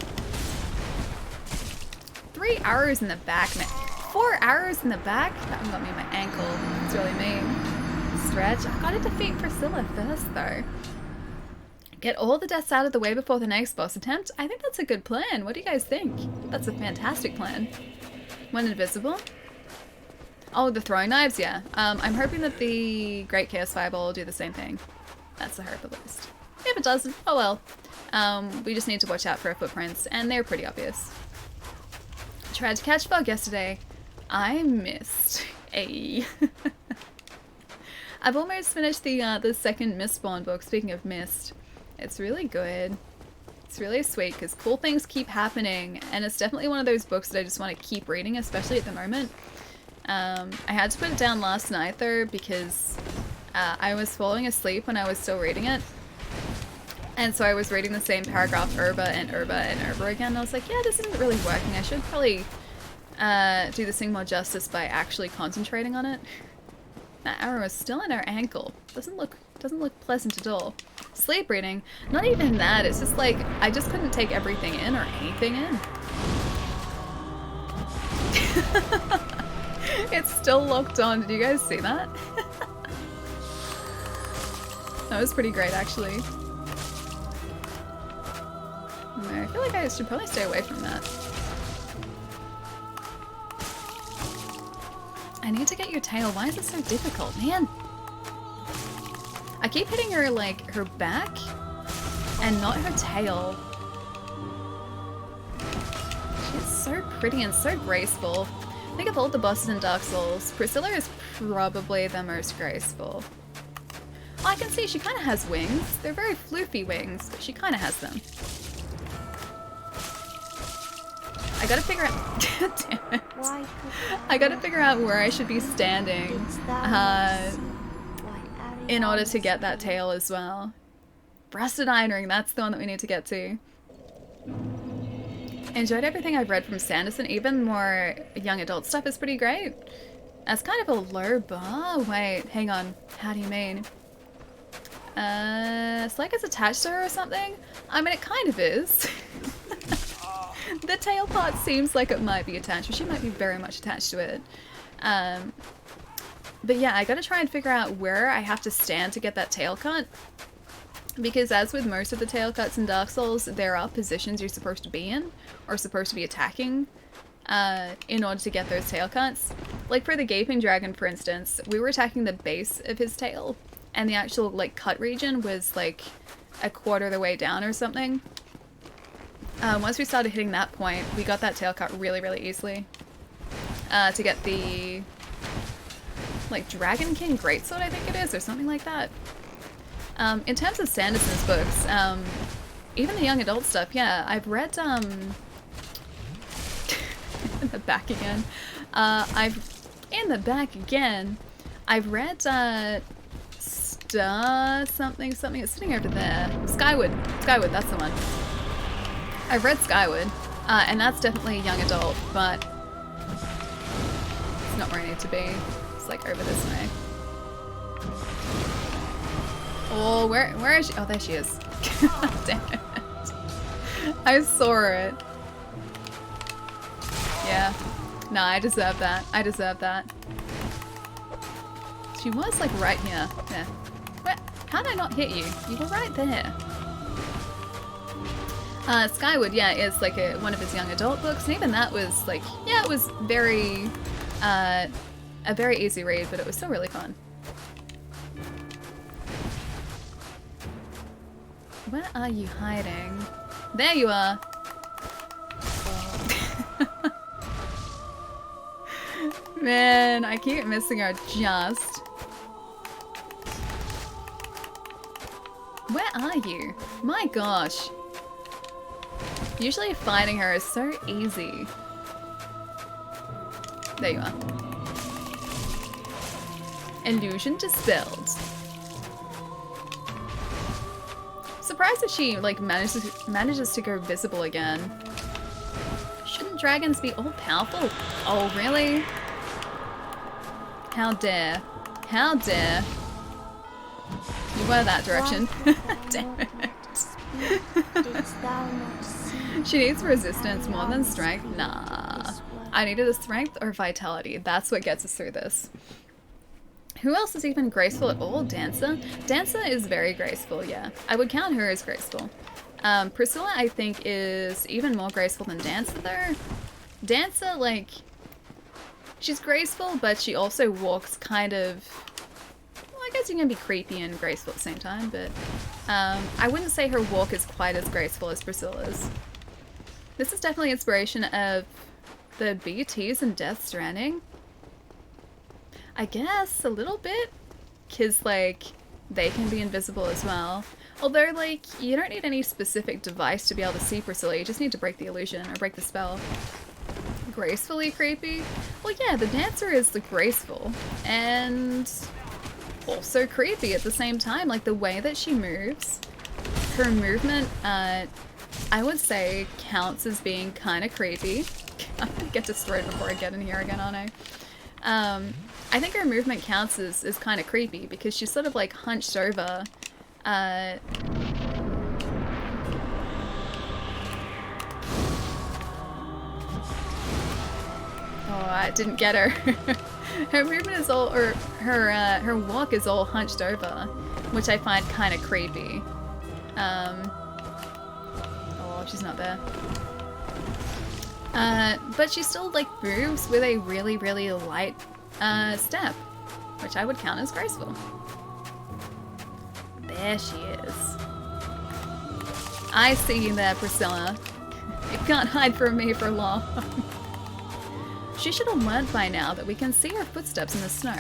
3 arrows in the back, man. 4 arrows in the back? That one got me in my ankle. It's really mean. Stretch. I gotta defeat Priscilla first though. Get all the deaths out of the way before the next boss attempt? I think that's a good plan. What do you guys think? That's a fantastic plan. When invisible? Oh, the throwing knives, yeah. I'm hoping that the Great Chaos Fireball will do the same thing. That's the hope at least. If it doesn't, oh well. We just need to watch out for our footprints, and they're pretty obvious. Tried to catch fog yesterday. I missed. Ayy. I've almost finished the second Mistborn book, speaking of Mist. It's really good. It's really sweet, because cool things keep happening, and it's definitely one of those books that I just want to keep reading, especially at the moment. I had to put it down last night though because I was falling asleep when I was still reading it. And so I was reading the same paragraph over and over and over again. And I was like, yeah, this isn't really working. I should probably do this thing more justice by actually concentrating on it. That arrow is still in her ankle. Doesn't look pleasant at all. Sleep reading. Not even that. It's just like I just couldn't take everything in or anything in. It's still locked on. Did you guys see that? That was pretty great, actually. I feel like I should probably stay away from that. I need to get your tail. Why is it so difficult, man? I keep hitting her, like, her back and not her tail. She's so pretty and so graceful. I think of all the bosses in Dark Souls, Priscilla is probably the most graceful. Oh, I can see she kind of has wings. They're very floofy wings, but she kind of has them. gotta figure out. Damn it. Why could I gotta figure out where I should be standing didst thou not see why in order to Arianas get that tail as well. Rusted Iron Ring, that's the one that we need to get to. Enjoyed everything I've read from Sanderson. Even more young adult stuff is pretty great. That's kind of a low bar. Wait, hang on. How do you mean? It's like it's attached to her or something? I mean, it kind of is. The tail part seems like it might be attached, but she might be very much attached to it. But yeah, I gotta try and figure out where I have to stand to get that tail cut. Because as with most of the tail cuts in Dark Souls, there are positions you're supposed to be in, or supposed to be attacking, in order to get those tail cuts. Like for the Gaping Dragon, for instance, we were attacking the base of his tail, and the actual like cut region was like a quarter of the way down or something. Once we started hitting that point, we got that tail cut really, really easily. To get the like Dragon King Greatsword, I think it is, or something like that. In terms of Sanderson's books, even the young adult stuff, yeah, I've read, in the back again. I've read, Star something, it's sitting over there. Skyward, that's the one. I've read Skyward, and that's definitely a young adult, but it's not where I need to be. It's like over this way. Oh, where is she? Oh, there she is. Damn it. I saw it. Yeah. Nah, I deserve that. I deserve that. She was like right here. Yeah. Where? How did I not hit you? You were right there. Skyward, yeah, is like one of his young adult books, and even that was like, yeah, it was very, a very easy read, but it was still really fun. Where are you hiding? There you are! Man, I keep missing her just. Where are you? My gosh. Usually finding her is so easy. There you are. Illusion dispelled. Surprised that she like manages to go visible again. Shouldn't dragons be all powerful? Oh really? How dare? How dare? You were that direction. Damn it. didst thou not see She needs resistance more than strength. Nah. I needed a strength or vitality. That's what gets us through this. Who else is even graceful at all? Dancer? Dancer is very graceful, yeah. I would count her as graceful. Priscilla, I think, is even more graceful than Dancer, though. Dancer, like, she's graceful, but she also walks kind of... Well, I guess you can be creepy and graceful at the same time, but I wouldn't say her walk is quite as graceful as Priscilla's. This is definitely inspiration of the BTs in Death Stranding. I guess a little bit, because like they can be invisible as well. Although like you don't need any specific device to be able to see Priscilla, you just need to break the illusion or break the spell. Gracefully creepy? Well yeah, the dancer is the graceful and also creepy at the same time. Like the way that she moves, her movement I would say counts as being kind of creepy. I'm gonna get destroyed before I get in here again, aren't I? I think her movement counts as kind of creepy because she's sort of like hunched over. Oh, I didn't get her. Her movement is all, or her walk is all hunched over, which I find kind of creepy. Oh, she's not there. But she still like moves with a really, really light step, which I would count as graceful. There she is. I see you there, Priscilla. You can't hide from me for long. She should have learned by now that we can see her footsteps in the snow.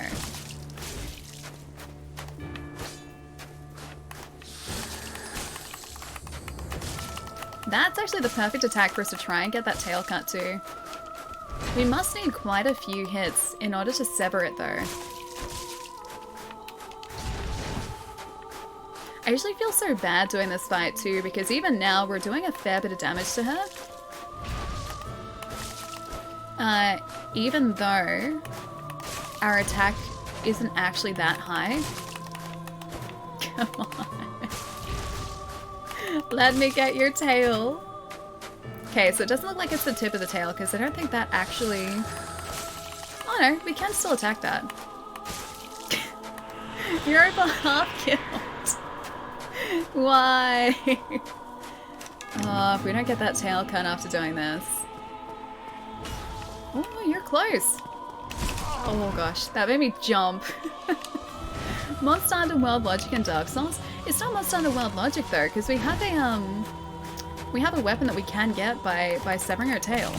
That's actually the perfect attack for us to try and get that tail cut to. We must need quite a few hits in order to sever it though. I usually feel so bad doing this fight too, because even now we're doing a fair bit of damage to her. Even though our attack isn't actually that high. Come on. Let me get your tail. Okay, so it doesn't look like it's the tip of the tail, because I don't think that actually... Oh no, we can still attack that. You're over half killed. Why? Oh, if we don't get that tail cut after doing this. Oh, you're close. Oh gosh, that made me jump. Monster Hunter World Logic and Dark Souls. It's not Monster Hunter World Logic though, because we have a weapon that we can get by severing her tail.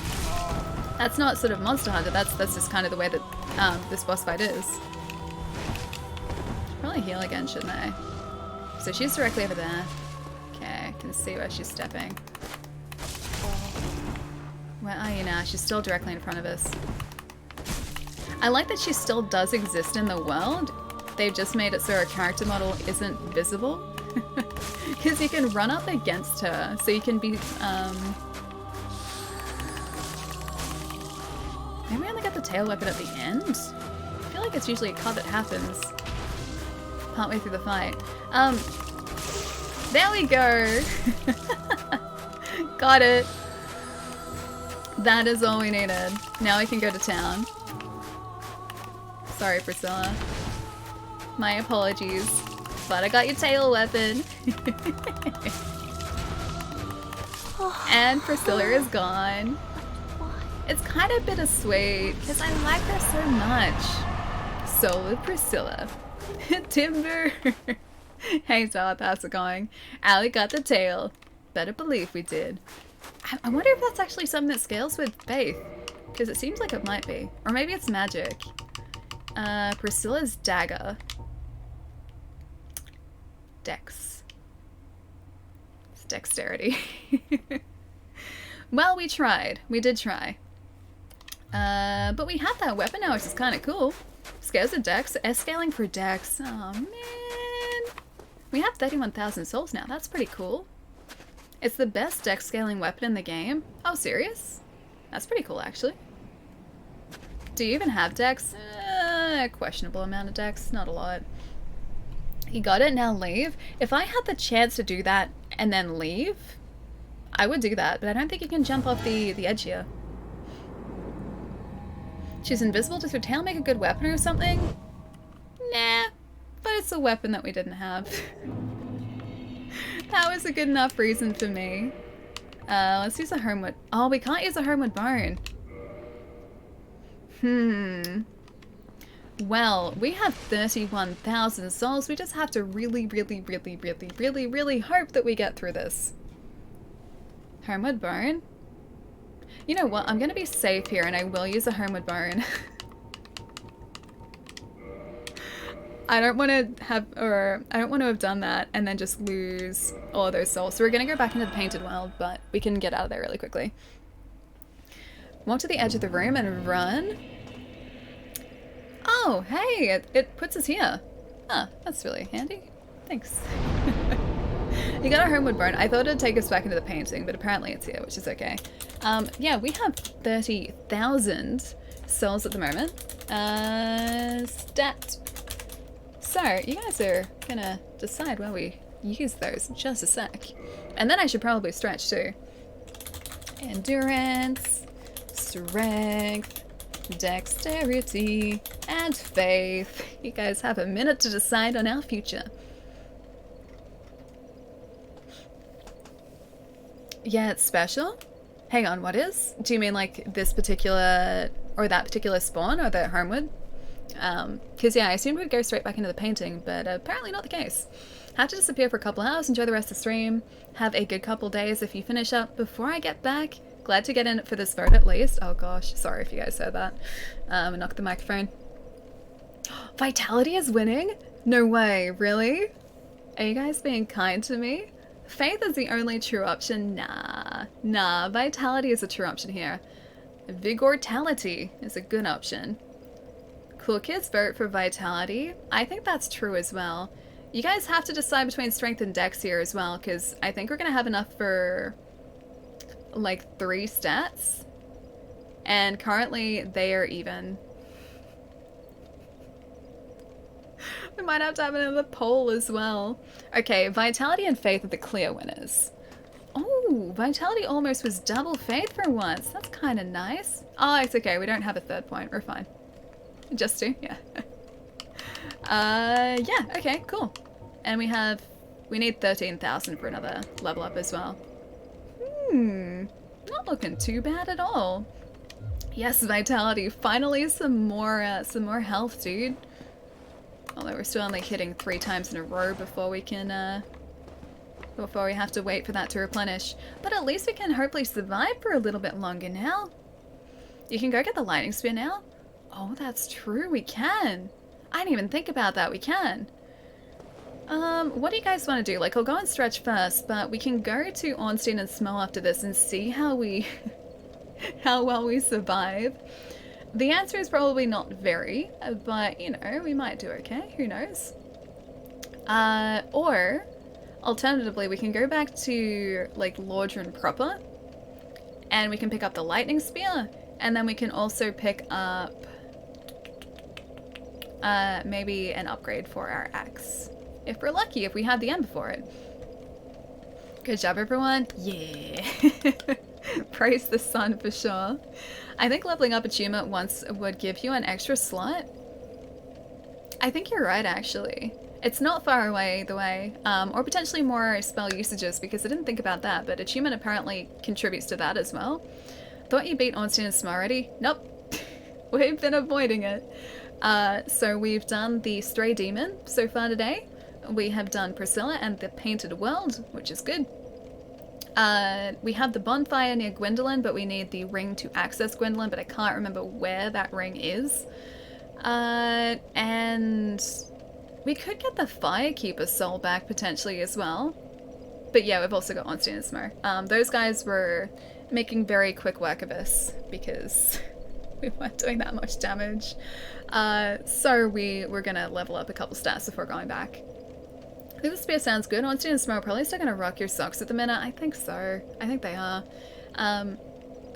That's not sort of Monster Hunter. That's just kind of the way that this boss fight is. Probably heal again, shouldn't I? So she's directly over there. Okay, I can see where she's stepping. Where are you now? She's still directly in front of us. I like that she still does exist in the world. They've just made it so her character model isn't visible. Because you can run up against her, so you can be, maybe we only got the tail weapon at the end? I feel like it's usually a cut that happens partway through the fight. There we go! Got it! That is all we needed. Now we can go to town. Sorry, Priscilla. My apologies. But I got your tail weapon. And Priscilla is gone. It's kind of bittersweet because I like her so much. So with Priscilla. Timber. Hey Todd, how's it going? Allie got the tail. Better believe we did. I wonder if that's actually something that scales with faith. Because it seems like it might be. Or maybe it's magic. Priscilla's dagger. Dex. It's dexterity. Well, we tried. We did try. But we have that weapon now, which is kind of cool. Scales of dex. S-scaling for dex. Oh, man. We have 31,000 souls now. That's pretty cool. It's the best dex scaling weapon in the game. Oh, serious? That's pretty cool, actually. Do you even have dex? Questionable amount of dex. Not a lot. You got it, now leave. If I had the chance to do that and then leave, I would do that, but I don't think you can jump off the edge here. She's invisible. Does her tail make a good weapon or something? Nah, but it's a weapon that we didn't have. That was a good enough reason for me. Let's use a Homewood. Oh, we can't use a Homewood Bone. Well, we have 31,000 souls. We just have to really hope that we get through this. Homewood Bone? You know what? I'm gonna be safe here and I will use a Homewood Bone. I don't want to have done that and then just lose all of those souls. So we're gonna go back into the painted world, but we can get out of there really quickly. Walk to the edge of the room and run. Oh, hey, it puts us here. Huh, that's really handy. Thanks. You got our Homewood Bone. I thought it'd take us back into the painting, but apparently it's here, which is okay. Yeah, we have 30,000 souls at the moment. Stat. So, you guys are gonna decide where we use those in just a sec. And then I should probably stretch too. Endurance, strength, dexterity, and faith. You guys have a minute to decide on our future. Yeah, it's special? Hang on, what is? Do you mean like this particular, or that particular spawn, or the Homewood? Because yeah, I assumed we'd go straight back into the painting, but apparently not the case. Have to disappear for a couple hours, enjoy the rest of the stream, have a good couple days if you finish up before I get back. Glad to get in for this vote at least. Oh gosh, sorry if you guys heard that. I knocked the microphone. Vitality is winning? No way, really? Are you guys being kind to me? Faith is the only true option. Nah, vitality is a true option here. Vigortality is a good option. Cool kids vote for vitality. I think that's true as well. You guys have to decide between strength and dex here as well, because I think we're gonna have enough for like 3 stats. And currently they are even. We might have to have another poll as well. Okay, vitality and faith are the clear winners. Oh, vitality almost was double faith for once. That's kind of nice. Oh, it's okay. We don't have a third point. We're fine. Just 2? Yeah. Yeah. Okay, cool. And we need 13,000 for another level up as well. Not looking too bad at all. Yes, vitality. Finally some more health, dude. Although we're still only hitting 3 times in a row before we can, before we have to wait for that to replenish. But at least we can hopefully survive for a little bit longer now. You can go get the lightning spear now? Oh, that's true, we can. I didn't even think about that, we can. What do you guys want to do? Like, I'll go and stretch first, but we can go to Ornstein and Smell after this and see how we... how well we survive. The answer is probably not very, but, you know, we might do okay. Who knows? Or, alternatively, we can go back to, like, Lordran proper, and we can pick up the lightning spear, and then we can also pick up, maybe an upgrade for our axe. If we're lucky, if we have the ember for it. Good job, everyone. Yeah. Praise the sun for sure. I think leveling up achievement once would give you an extra slot. I think you're right, actually. It's not far away either way. Or potentially more spell usages, because I didn't think about that, but achievement apparently contributes to that as well. Thought you beat Ornstein and Smell already? Nope. We've been avoiding it. So we've done the Stray Demon so far today. We have done Priscilla and the Painted World, which is good. We have the bonfire near Gwendolyn, but we need the ring to access Gwendolyn, but I can't remember where that ring is. And we could get the Firekeeper's soul back potentially as well. But yeah, we've also got Ornstein and Smo. Those guys were making very quick work of us because we weren't doing that much damage. So we're gonna level up a couple stats before going back. I think the spear sounds good. Ornstein and Smo are probably still going to rock your socks at the minute. I think so. I think they are.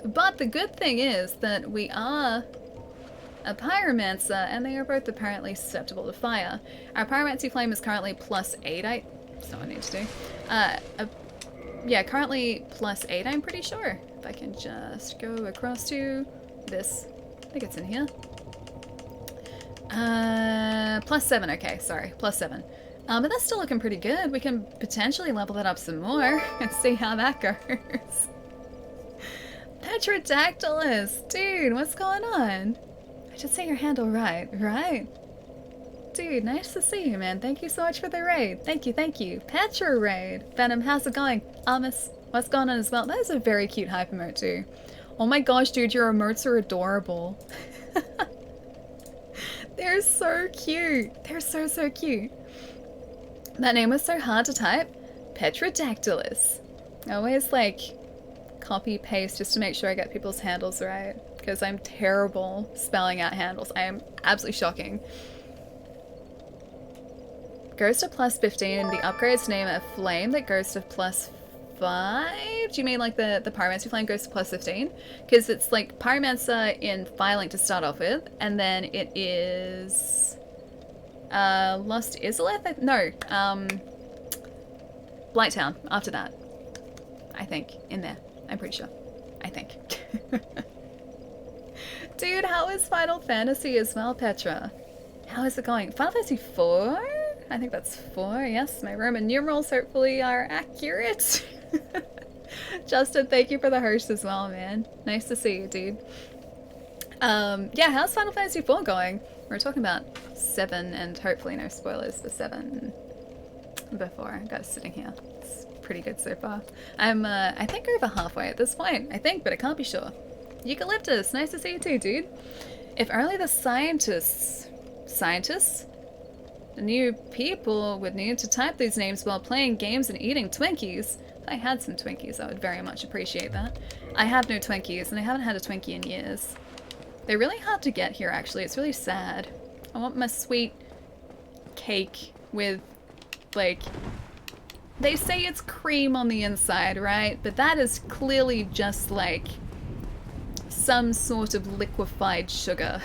But the good thing is that we are a pyromancer, and they are both apparently susceptible to fire. Our pyromancy flame is currently +8. That's not what I need to do. Yeah, currently +8, I'm pretty sure. If I can just go across to this. I think it's in here. +7, okay, sorry. +7. But that's still looking pretty good. We can potentially level that up some more and see how that goes. Petrodactylus! Dude, what's going on? I should say your handle right, right? Dude, nice to see you, man. Thank you so much for the raid. Thank you, thank you. Petro raid! Venom, how's it going? Amos, what's going on as well? That is a very cute hype emote too. Oh my gosh, dude, your emotes are adorable. They're so cute. They're so, so cute. That name was so hard to type. Petrodactylus. I always like copy paste just to make sure I get people's handles right, because I'm terrible spelling out handles. I am absolutely shocking. Goes to +15. The upgrades name a flame that goes to +5. Do you mean like the pyromancy flame goes to +15? Because it's like pyromancer in Firelink to start off with, and then it is Lost Izalith? No, Blighttown after that. I think, in there. I'm pretty sure. I think. Dude, how is Final Fantasy as well, Petra? How is it going? Final Fantasy 4? I think that's 4, yes. My Roman numerals hopefully are accurate. Justin, thank you for the host as well, man. Nice to see you, dude. Yeah, how's Final Fantasy 4 going? We were talking about 7 and hopefully no spoilers for 7 before. I got it sitting here. It's pretty good so far. I'm, I think over halfway at this point. I think, but I can't be sure. Eucalyptus, nice to see you too, dude. If only the scientists The new people would need to type these names while playing games and eating Twinkies. If I had some Twinkies, I would very much appreciate that. I have no Twinkies, and I haven't had a Twinkie in years. They're really hard to get here, actually. It's really sad. I want my sweet cake with, like... They say it's cream on the inside, right? But that is clearly just, like, some sort of liquefied sugar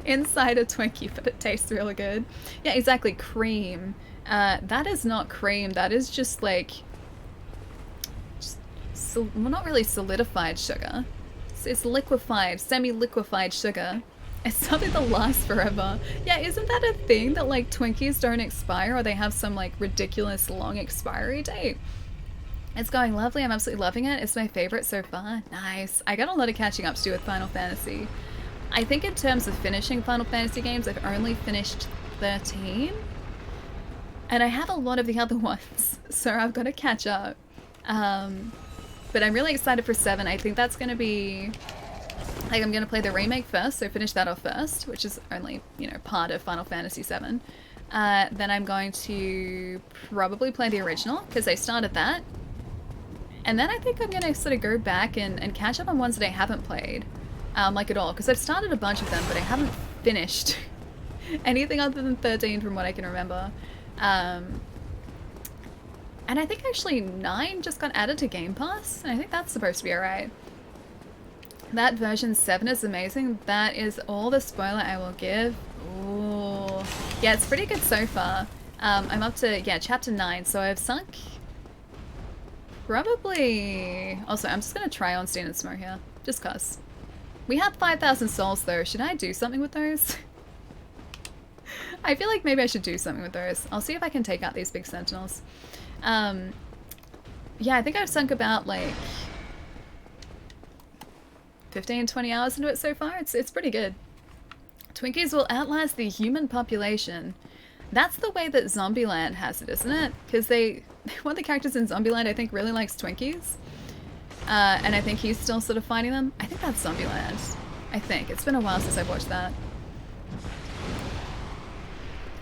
inside a Twinkie, but it tastes really good. Yeah, exactly, cream. That is not cream, that is just like, well, not really solidified sugar. It's liquefied, semi-liquefied sugar. It's something that lasts forever. Yeah, isn't that a thing that like Twinkies don't expire or they have some like ridiculous long expiry date? It's going lovely, I'm absolutely loving it. It's my favorite so far. Nice. I got a lot of catching up to do with Final Fantasy. I think in terms of finishing Final Fantasy games, I've only finished 13. And I have a lot of the other ones, so I've got to catch up. But I'm really excited for 7. I think that's going to be... Like, I'm going to play the remake first, so finish that off first, which is only, you know, part of Final Fantasy 7. Then I'm going to probably play the original, because I started that. And then I think I'm going to sort of go back and catch up on ones that I haven't played. Like at all, because I've started a bunch of them, but I haven't finished anything other than 13 from what I can remember. And I think actually 9 just got added to Game Pass, and I think that's supposed to be alright. That version 7 is amazing. That is all the spoiler I will give. Ooh. Yeah, it's pretty good so far. I'm up to, yeah, chapter 9, so I've sunk probably... Also, I'm just going to try on Steam and Smo here, just cause. We have 5,000 souls though. Should I do something with those? I feel like maybe I should do something with those. I'll see if I can take out these big sentinels. Yeah, I think I've sunk about like 15, 20 hours into it so far. It's pretty good. Twinkies will outlast the human population. That's the way that Zombieland has it, isn't it? Because one of the characters in Zombieland I think really likes Twinkies. And I think he's still sort of finding them. I think that's Zombieland. I think. It's been a while since I've watched that.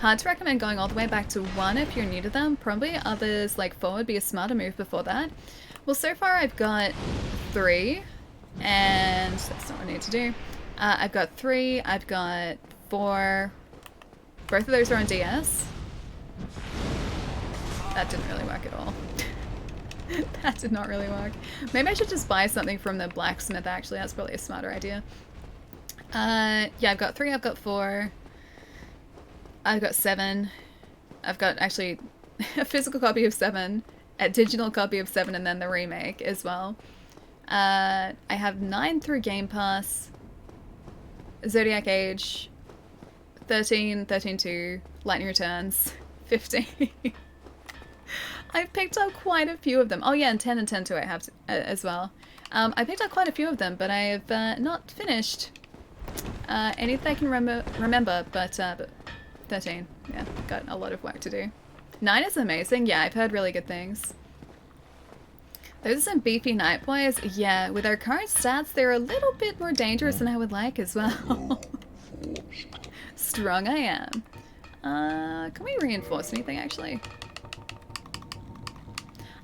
Hard to recommend going all the way back to 1 if you're new to them. Probably others like 4 would be a smarter move before that. Well, so far I've got 3. And that's not what I need to do. I've got 3. I've got 4. Both of those are on DS. That didn't really work at all. That did not really work. Maybe I should just buy something from the blacksmith, actually. That's probably a smarter idea. Yeah, I've got 3, I've got 4. I've got 7. I've got, actually, a physical copy of 7, a digital copy of 7, and then the remake as well. I have 9 through Game Pass, Zodiac Age, 13, 13-2, Lightning Returns, 15. I've picked up quite a few of them. Oh yeah, and 10 and 10-2 I have to, as well. I picked up quite a few of them, but I have not finished anything I can remember, but 13. Yeah, got a lot of work to do. 9 is amazing. Yeah, I've heard really good things. Those are some beefy night boys. Yeah, with our current stats, they're a little bit more dangerous than I would like as well. Strong I am. Can we reinforce anything, actually?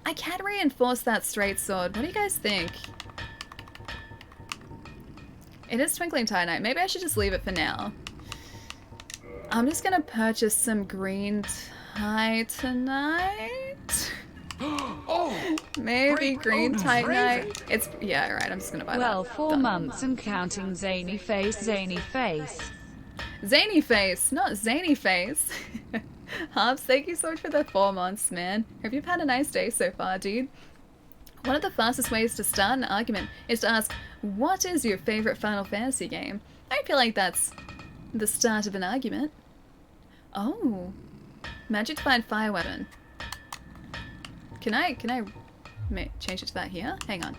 I can reinforce that straight sword. What do you guys think? It is Twinkling Titanite. Maybe I should just leave it for now. I'm just gonna purchase some green Titanite. Oh! Maybe green Raven. Titanite. It's, yeah, alright, I'm just gonna buy Well, that. 4 Done. months and counting, zany face, zany face. Zany face, not zany face. Hobbs, thank you so much for the 4 months, man. Hope you've had a nice day so far, dude. One of the fastest ways to start an argument is to ask, what is your favorite Final Fantasy game? I feel like that's the start of an argument. Oh, Magic Find Fire Weapon. Can I change it to that here? Hang on.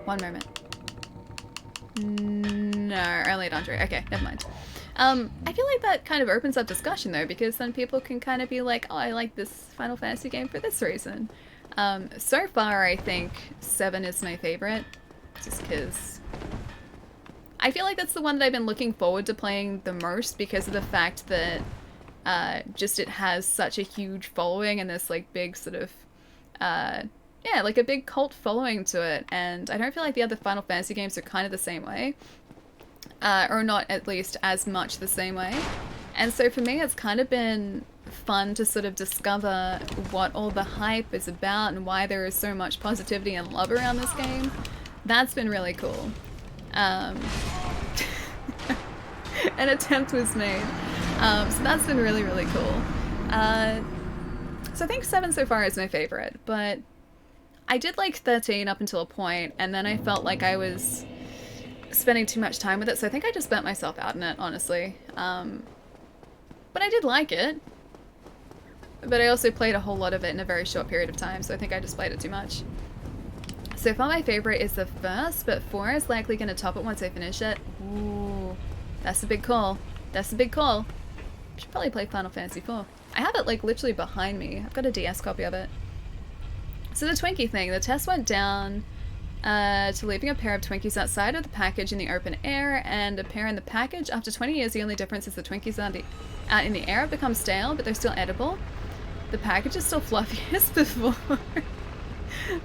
One moment. No, only at Andre. Okay, never mind. I feel like that kind of opens up discussion though, because then people can kind of be like, oh, I like this Final Fantasy game for this reason. So far I think 7 is my favorite, just because I feel like that's the one that I've been looking forward to playing the most because of the fact that just it has such a huge following and this like big sort of yeah, like a big cult following to it, and I don't feel like the other Final Fantasy games are kind of the same way, or not at least as much the same way. And so for me it's kind of been fun to sort of discover what all the hype is about and why there is so much positivity and love around this game. That's been really cool. An attempt was made. So that's been really, really cool. So I think 7 so far is my favorite, but I did like 13 up until a point, and then I felt like I was spending too much time with it, so I think I just burnt myself out in it, honestly. But I did like it. But I also played a whole lot of it in a very short period of time, so I think I just played it too much. So far my favorite is the first, but 4 is likely going to top it once I finish it. Ooh, that's a big call. That's a big call. I should probably play Final Fantasy 4. I have it like literally behind me. I've got a DS copy of it. So the Twinkie thing, the test went down to leaving a pair of Twinkies outside of the package in the open air and a pair in the package. After 20 years, the only difference is the Twinkies out in the air have become stale, but they're still edible. The package is still fluffy as before.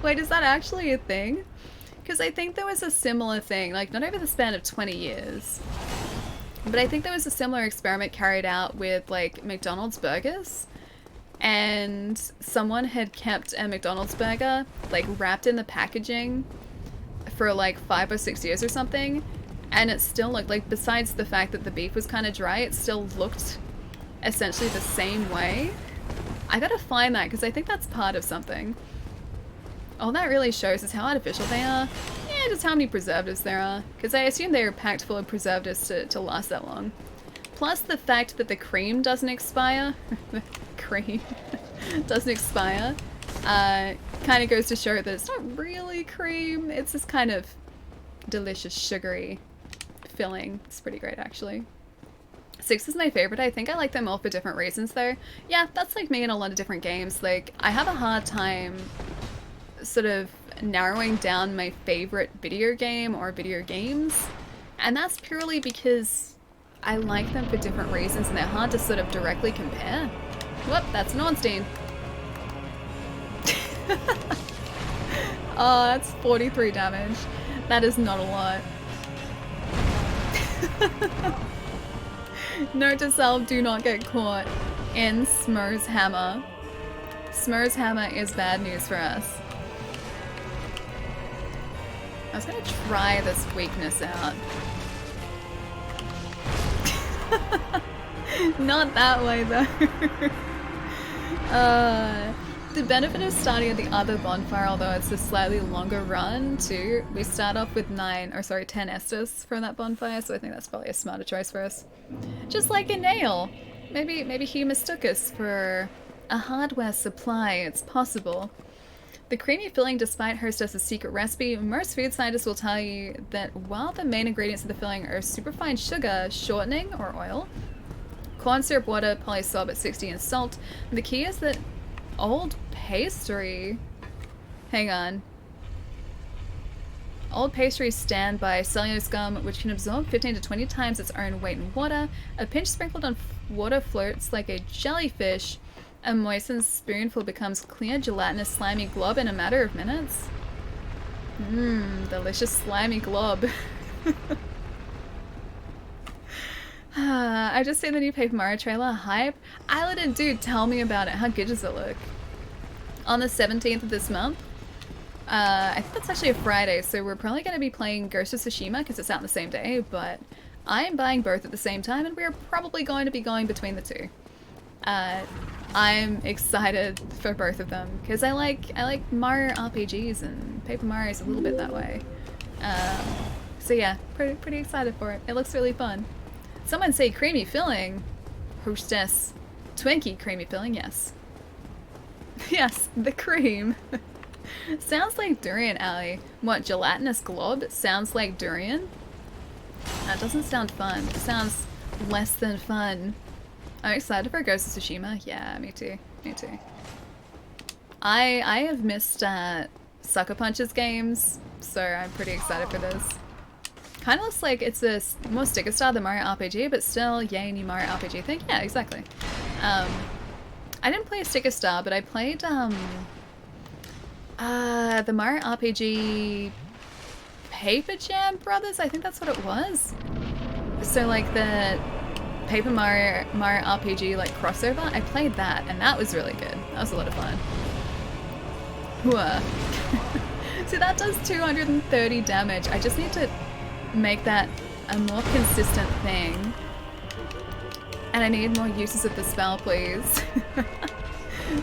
Wait, is that actually a thing? Because I think there was a similar thing, like not over the span of 20 years, but I think there was a similar experiment carried out with like McDonald's burgers, and someone had kept a McDonald's burger like wrapped in the packaging for like 5 or 6 years or something, and it still looked like, besides the fact that the beef was kind of dry, it still looked essentially the same way. I gotta find that because I think that's part of something. All that really shows is how artificial they are. Yeah, just how many preservatives there are. Because I assume they are packed full of preservatives to last that long. Plus the fact that the cream doesn't expire. The cream doesn't expire. Kind of goes to show that it's not really cream. It's this kind of delicious sugary filling. It's pretty great actually. 6 is my favorite. I think I like them all for different reasons though. Yeah, that's like me in a lot of different games. Like, I have a hard time sort of narrowing down my favorite video game or video games, and that's purely because I like them for different reasons and they're hard to sort of directly compare. Whoop, that's an Ornstein. Oh, that's 43 damage. That is not a lot. Note to self, do not get caught in Smur's hammer. Smur's hammer is bad news for us. I was gonna try this weakness out. Not that way though. The benefit of starting at the other bonfire, although it's a slightly longer run too, we start off with 10 Estus from that bonfire, so I think that's probably a smarter choice for us. Just like a nail. Maybe he mistook us for a hardware supply, it's possible. The creamy filling, despite hostess's secret recipe, most food scientists will tell you that while the main ingredients of the filling are superfine sugar, shortening, or oil, corn syrup, water, polysorbate 60, and salt, the key is that old pastry... Hang on. Old pastries stand by cellulose gum, which can absorb 15 to 20 times its own weight in water. A pinch sprinkled on water floats like a jellyfish. A moistened spoonful becomes clear, gelatinous, slimy glob in a matter of minutes. Mmm, delicious slimy glob. I just seen the new Paper Mario trailer. Hype. I let a dude tell me about it. How good does it look? On the 17th of this month. I think that's actually a Friday, so we're probably going to be playing Ghost of Tsushima because it's out on the same day, but I'm buying both at the same time and we're probably going to be going between the two. I'm excited for both of them because I like Mario RPGs and Paper Mario is a little bit that way. So yeah, pretty excited for it. It looks really fun. Someone say creamy filling. Hostess. Twinkie creamy filling, yes. Yes, the cream. Sounds like durian, Allie. What, gelatinous glob? Sounds like durian? That doesn't sound fun. It sounds less than fun. I'm excited for Ghost of Tsushima. Yeah, me too. Me too. I have missed Sucker Punch's games, so I'm pretty excited for this. kind of looks like it's a more sticker style than Mario RPG, but still, yay, new Mario RPG thing. Yeah, exactly. I didn't play a sticker style, but I played the Mario RPG Paper Jam Brothers. I think that's what it was. So like the Paper Mario RPG like crossover. I played that, and that was really good. That was a lot of fun. Whoa. See, that does 230 damage. I just need to make that a more consistent thing. And I need more uses of the spell, please.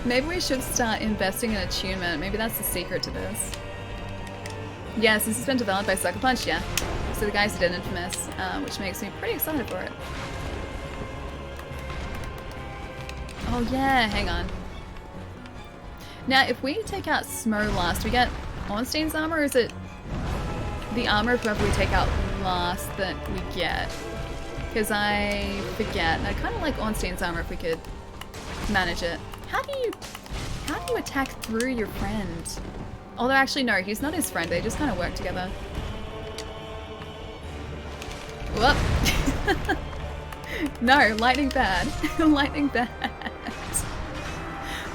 Maybe we should start investing in attunement. Maybe that's the secret to this. Yes, this has been developed by Sucker Punch, yeah. So the guys who did Infamous, which makes me pretty excited for it. Oh yeah, hang on. Now, if we take out Smo last, we get Ornstein's armor, or is it the armor of whoever we take out last that we get? Because I forget. I kind of like Ornstein's armor if we could manage it. How do you attack through your friend? Although actually no, he's not his friend. They just kind of work together. Whoop. No, lightning bad. Lightning bad.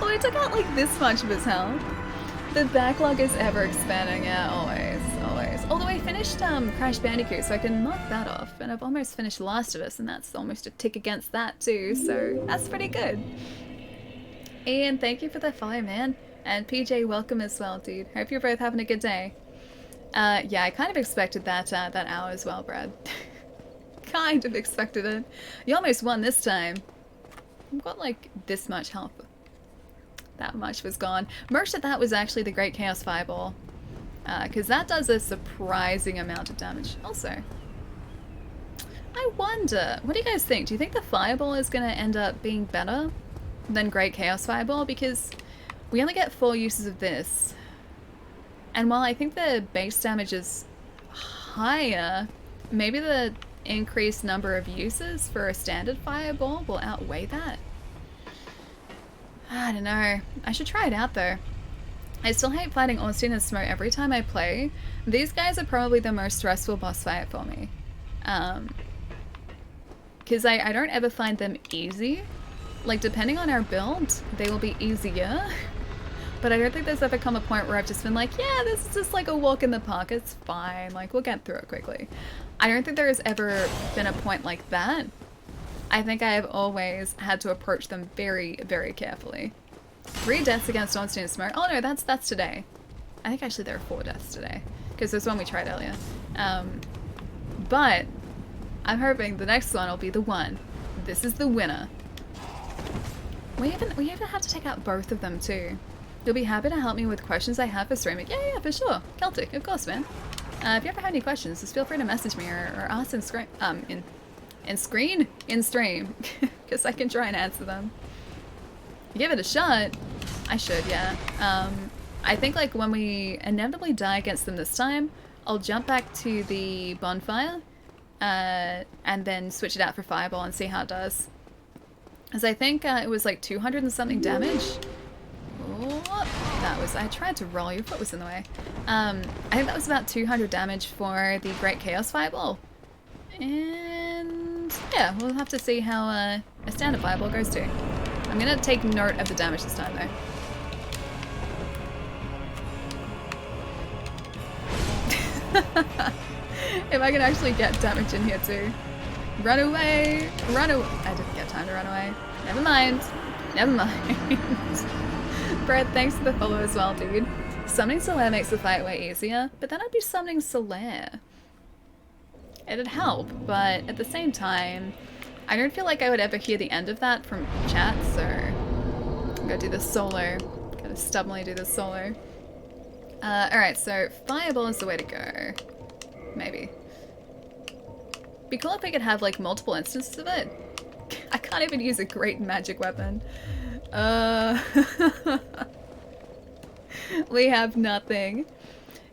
Well, we took out like this much of his health. The backlog is ever expanding, yeah, always, always. Although I finished Crash Bandicoot, so I can mark that off. And I've almost finished The Last of Us, and that's almost a tick against that too, so that's pretty good. Ian, thank you for the follow, man. And PJ, welcome as well, dude. Hope you're both having a good day. Yeah, I kind of expected that that hour as well, Brad. Kind of expected it. You almost won this time. I've got like this much health. That much was gone. Most of that was actually the Great Chaos Fireball. Because that does a surprising amount of damage. Also, I wonder, what do you guys think? Do you think the Fireball is going to end up being better than Great Chaos Fireball? Because we only get 4 uses of this. And while I think the base damage is higher, maybe the increased number of uses for a standard Fireball will outweigh that. I don't know. I should try it out though. I still hate fighting Ornstein and Smo every time I play. These guys are probably the most stressful boss fight for me. Because I don't ever find them easy. Like, depending on our build, they will be easier. But I don't think there's ever come a point where I've just been like, yeah, this is just like a walk in the park. It's fine. Like, we'll get through it quickly. I don't think there has ever been a point like that. I think I have always had to approach them very, very carefully. 3 deaths against Ornstein and Smo. Oh no, that's today. I think actually there are 4 deaths today. Because there's one we tried earlier. But I'm hoping the next one will be the one. This is the winner. We even have to take out both of them too. You'll be happy to help me with questions I have for streaming. Yeah, for sure. Celtic, of course, man. If you ever have any questions, just feel free to message me or ask in stream, because I can try and answer them. Give it a shot. I should, yeah. I think like when we inevitably die against them this time, I'll jump back to the bonfire and then switch it out for Fireball and see how it does. As I think it was like 200 and something damage. Oh, that was, I tried to roll, your foot was in the way. I think that was about 200 damage for the Great Chaos Fireball. And yeah, we'll have to see how a standard Fireball goes too. I'm gonna take note of the damage this time though. If I can actually get damage in here too. Run away! Run away! I didn't get time to run away. Never mind. Never mind. Brett, thanks for the follow as well, dude. Summoning Solaire makes the fight way easier, but then I'd be summoning Solaire. It'd help, but at the same time, I don't feel like I would ever hear the end of that from chat, so I'm gonna do this solo. Gotta stubbornly do this solo. Alright, so Fireball is the way to go. Maybe. Be cool if we could have like multiple instances of it. I can't even use a great magic weapon. We have nothing.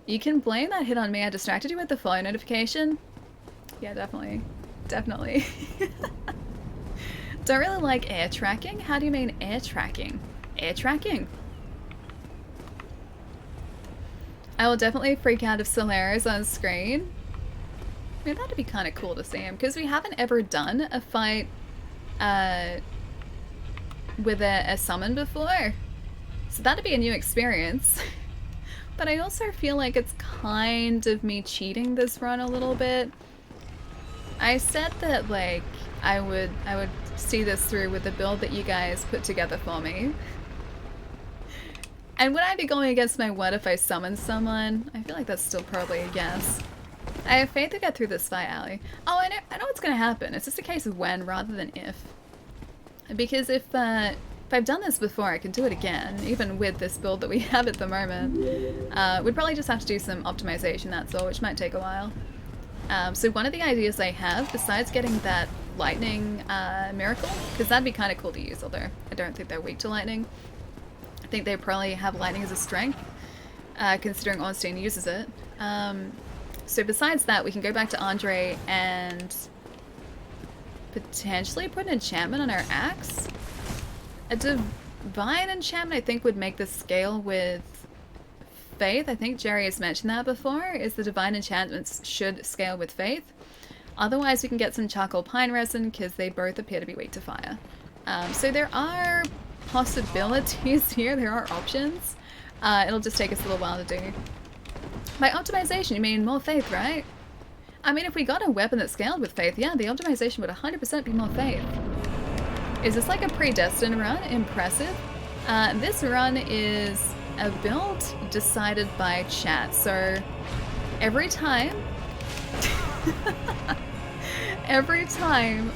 You can blame that hit on me. I distracted you with the follow notification. Yeah, definitely. Definitely. Don't really like air tracking? How do you mean air tracking? Air tracking? I will definitely freak out if Solaire is on screen. mean, that'd be kind of cool to see him, because we haven't ever done a fight with a summon before. So that'd be a new experience. But I also feel like it's kind of me cheating this run a little bit. I said that, like, I would see this through with the build that you guys put together for me. And would I be going against my word if I summoned someone? I feel like that's still probably a yes. I have faith to get through this fight, Allie. Oh, I know what's gonna happen. It's just a case of when rather than if. Because if I've done this before, I can do it again, even with this build that we have at the moment. We'd probably just have to do some optimization, that's all, which might take a while. So one of the ideas I have, besides getting that lightning miracle, because that'd be kind of cool to use, although I don't think they're weak to lightning. I think they probably have lightning as a strength, considering Ornstein uses it. So besides that, we can go back to Andre and potentially put an enchantment on our axe. A divine enchantment I think would make this scale with faith. I think Jerry has mentioned that before, is the divine enchantments should scale with faith. Otherwise we can get some charcoal pine resin because they both appear to be weak to fire. So there are possibilities here, there are options. It'll just take us a little while to do. By optimization you mean more faith, right? I mean, if we got a weapon that scaled with faith, yeah, the optimization would 100% be more faith. Is this like a predestined run? Impressive. This run is a build decided by chat, so every time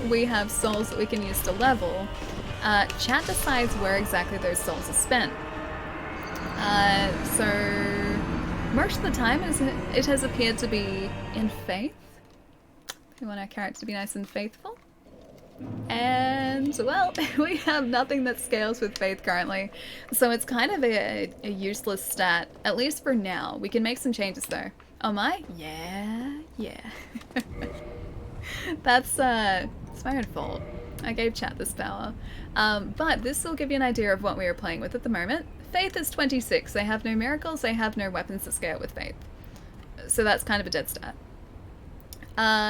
we have souls that we can use to level, chat decides where exactly those souls are spent. So most of the time it has appeared to be in faith. We want our character to be nice and faithful. And, well, we have nothing that scales with faith currently, so it's kind of a useless stat, at least for now. We can make some changes though. Oh my? Yeah. That's it's my own fault. I gave chat this power. But this will give you an idea of what we are playing with at the moment. Faith is 26. They have no miracles, they have no weapons that scale with faith. So that's kind of a dead stat.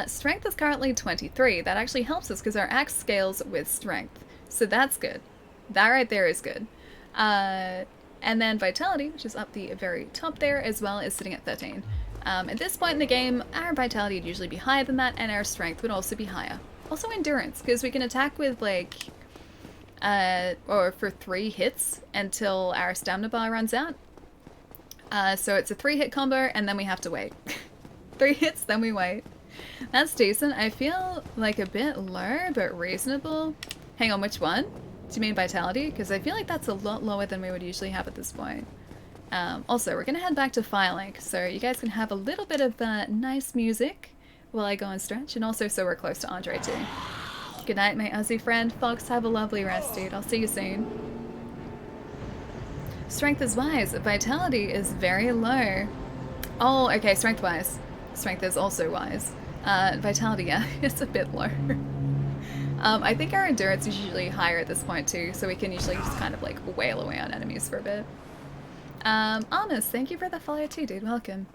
Strength is currently 23. That actually helps us because our axe scales with strength. So that's good. That right there is good. And then vitality, which is up the very top there, as well, is sitting at 13. At this point in the game, our vitality would usually be higher than that, and our strength would also be higher. Also endurance, because we can attack with like, or for 3 hits until our stamina bar runs out. So it's a 3-hit combo, and then we have to wait. 3 hits, then we wait. That's decent. I feel like a bit low, but reasonable. Hang on, which one? Do you mean vitality? Because I feel like that's a lot lower than we would usually have at this point. Also, we're going to head back to Firelink, so you guys can have a little bit of nice music while I go and stretch, and also so we're close to Andre too. Good night, my Aussie friend. Fox, have a lovely rest, dude. I'll see you soon. Strength is wise. Vitality is very low. Oh, okay, strength-wise. Strength is also wise. Vitality, yeah, it's a bit low. I think our endurance is usually higher at this point too, so we can usually just kind of like wail away on enemies for a bit. Almas, thank you for the follow too, dude. Welcome.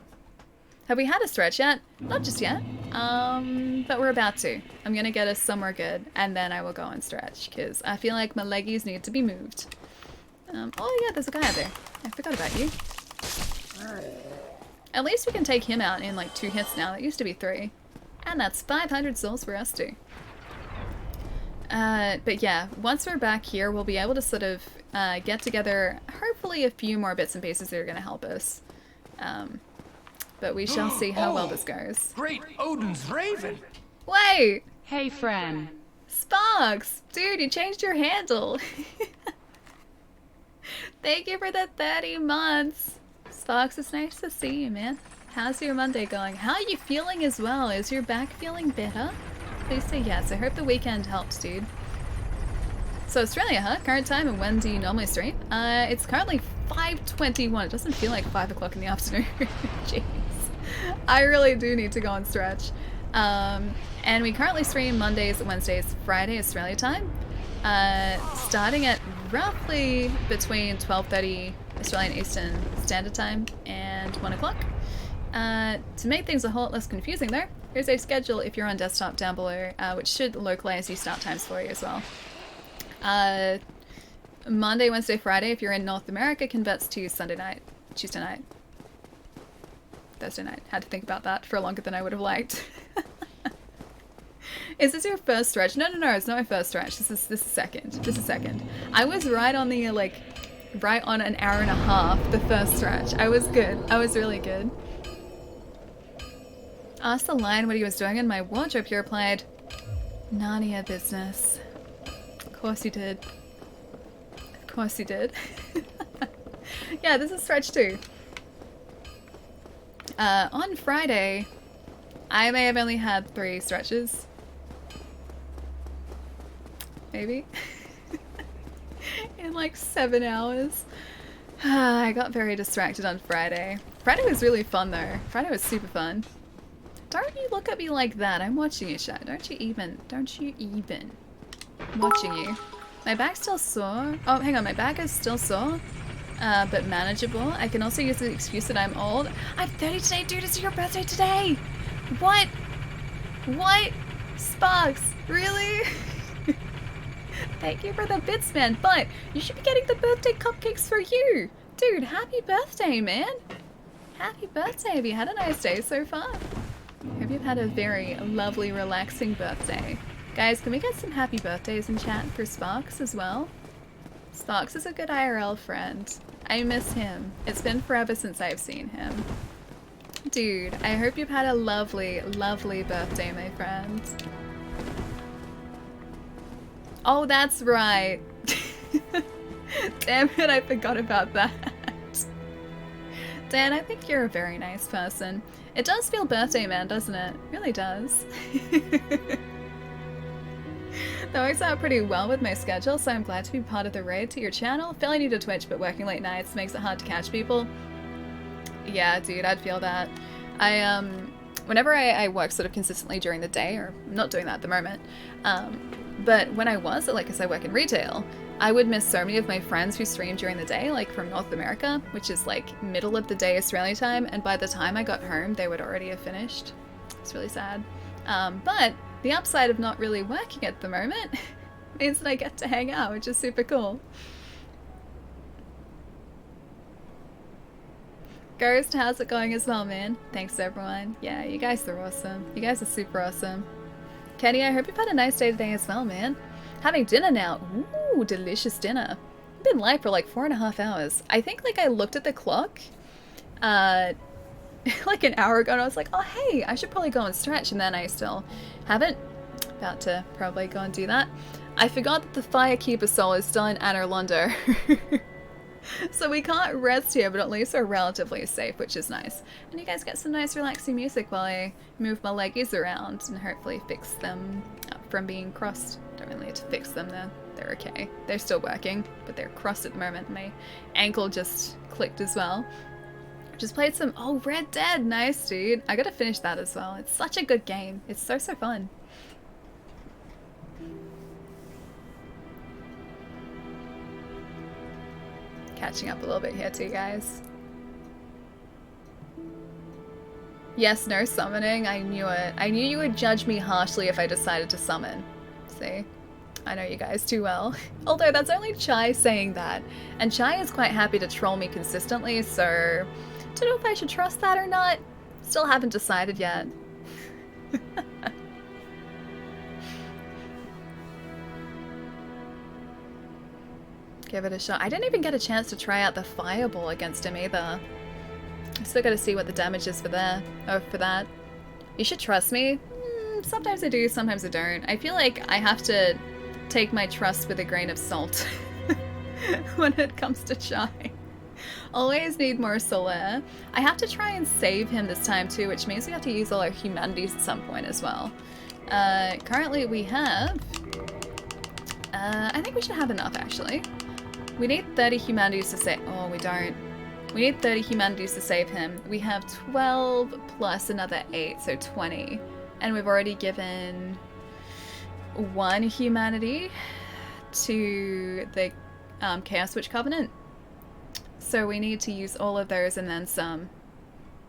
Have we had a stretch yet? Not just yet. But we're about to. I'm gonna get us somewhere good, and then I will go and stretch, because I feel like my leggies need to be moved. Oh yeah, there's a guy out there. I forgot about you. At least we can take him out in like 2 hits now. That used to be 3. And that's 500 souls for us too. But yeah, once we're back here, we'll be able to sort of get together, hopefully a few more bits and pieces that are going to help us. But we shall see how well this goes. Great Odin's Raven! Wait! Hey, friend. Sparks! Dude, you changed your handle! Thank you for the 30 months! Sparks, it's nice to see you, man. How's your Monday going? How are you feeling as well? Is your back feeling better? Please say yes. I hope the weekend helps, dude. So Australia, huh? Current time, and when do you normally stream? It's currently 5:21. It doesn't feel like 5 o'clock in the afternoon. Jeez. I really do need to go and stretch. And we currently stream Mondays, Wednesdays, Friday Australia time. Starting at roughly between 12:30 Australian Eastern Standard Time and 1 o'clock. To make things a whole lot less confusing though, Here's a schedule if you're on desktop down below, which should localize your start times for you as well. Monday, Wednesday, Friday, if you're in North America, converts to Sunday night, Tuesday night, Thursday night. Had to think about that for longer than I would have liked. Is this your first stretch? No, it's not my first stretch. This is second. This is second. I was right on the right on an hour and a half the first stretch. I was good. I was really good. Asked the lion what he was doing in my wardrobe. He replied, Narnia business. Of course he did. Of course he did. Yeah, this is stretch 2. On Friday, I may have only had 3 stretches. Maybe. In like 7 hours. I got very distracted on Friday. Friday was really fun though. Friday was super fun. Don't you look at me like that. I'm watching you, chat. Don't you even. I'm watching you. My back's still sore. Oh, hang on. My back is still sore. But manageable. I can also use the excuse that I'm old. I'm 30 today, dude. It's your birthday today. What? What? Sparks? Really? Thank you for the bits, man. But you should be getting the birthday cupcakes for you. Dude, happy birthday, man. Happy birthday. Have you had a nice day so far? Hope you've had a very lovely, relaxing birthday. Guys, can we get some happy birthdays in chat for Sparks as well? Sparks is a good IRL friend. I miss him. It's been forever since I've seen him. Dude, I hope you've had a lovely, lovely birthday, my friend. Oh, that's right. Damn it, I forgot about that. Dan, I think you're a very nice person. It does feel birthday man, doesn't it? It really does. That works out pretty well with my schedule, so I'm glad to be part of the raid to your channel. Fairly new to Twitch, but working late nights makes it hard to catch people. Yeah, dude, I'd feel that. Whenever I work sort of consistently during the day, or I'm not doing that at the moment, but when I was, like, as I work in retail, I would miss so many of my friends who stream during the day, like from North America, which is like middle of the day Australia time, and by the time I got home, they would already have finished. It's really sad. But the upside of not really working at the moment means that I get to hang out, which is super cool. Ghost, how's it going as well, man? Thanks, everyone. Yeah, you guys are awesome. You guys are super awesome. Kenny, I hope you've had a nice day today as well, man. Having dinner now. Ooh, delicious dinner. I've been live for like 4.5 hours. I think like I looked at the clock like an hour ago and I was like, oh hey, I should probably go and stretch, and then I still haven't. About to probably go and do that. I forgot that the Firekeeper soul is still in Anor Londo. So we can't rest here, but at least we're relatively safe, which is nice. And you guys get some nice relaxing music while I move my leggies around and hopefully fix them from being crossed. Don't really need to fix them, they're okay. They're still working, but they're crossed at the moment. My ankle just clicked as well. Just played some, oh, Red Dead, nice dude. I gotta finish that as well. It's such a good game. It's so fun. Catching up a little bit here too, guys. Yes, no summoning. I knew it. I knew you would judge me harshly if I decided to summon. See? I know you guys too well. Although that's only Chai saying that. And Chai is quite happy to troll me consistently, so... don't know if I should trust that or not. Still haven't decided yet. Give it a shot. I didn't even get a chance to try out the fireball against him either. I still gotta see what the damage is for that. You should trust me. Sometimes I do, sometimes I don't. I feel like I have to take my trust with a grain of salt when it comes to Chai. Always need more Solaire. I have to try and save him this time too, which means we have to use all our humanities at some point as well. Currently we have... I think we should have enough actually. We need 30 humanities to save... oh, we don't. We need 30 humanities to save him. We have 12 plus another 8, so 20. And we've already given 1 humanity to the Chaos Witch Covenant. So we need to use all of those and then some.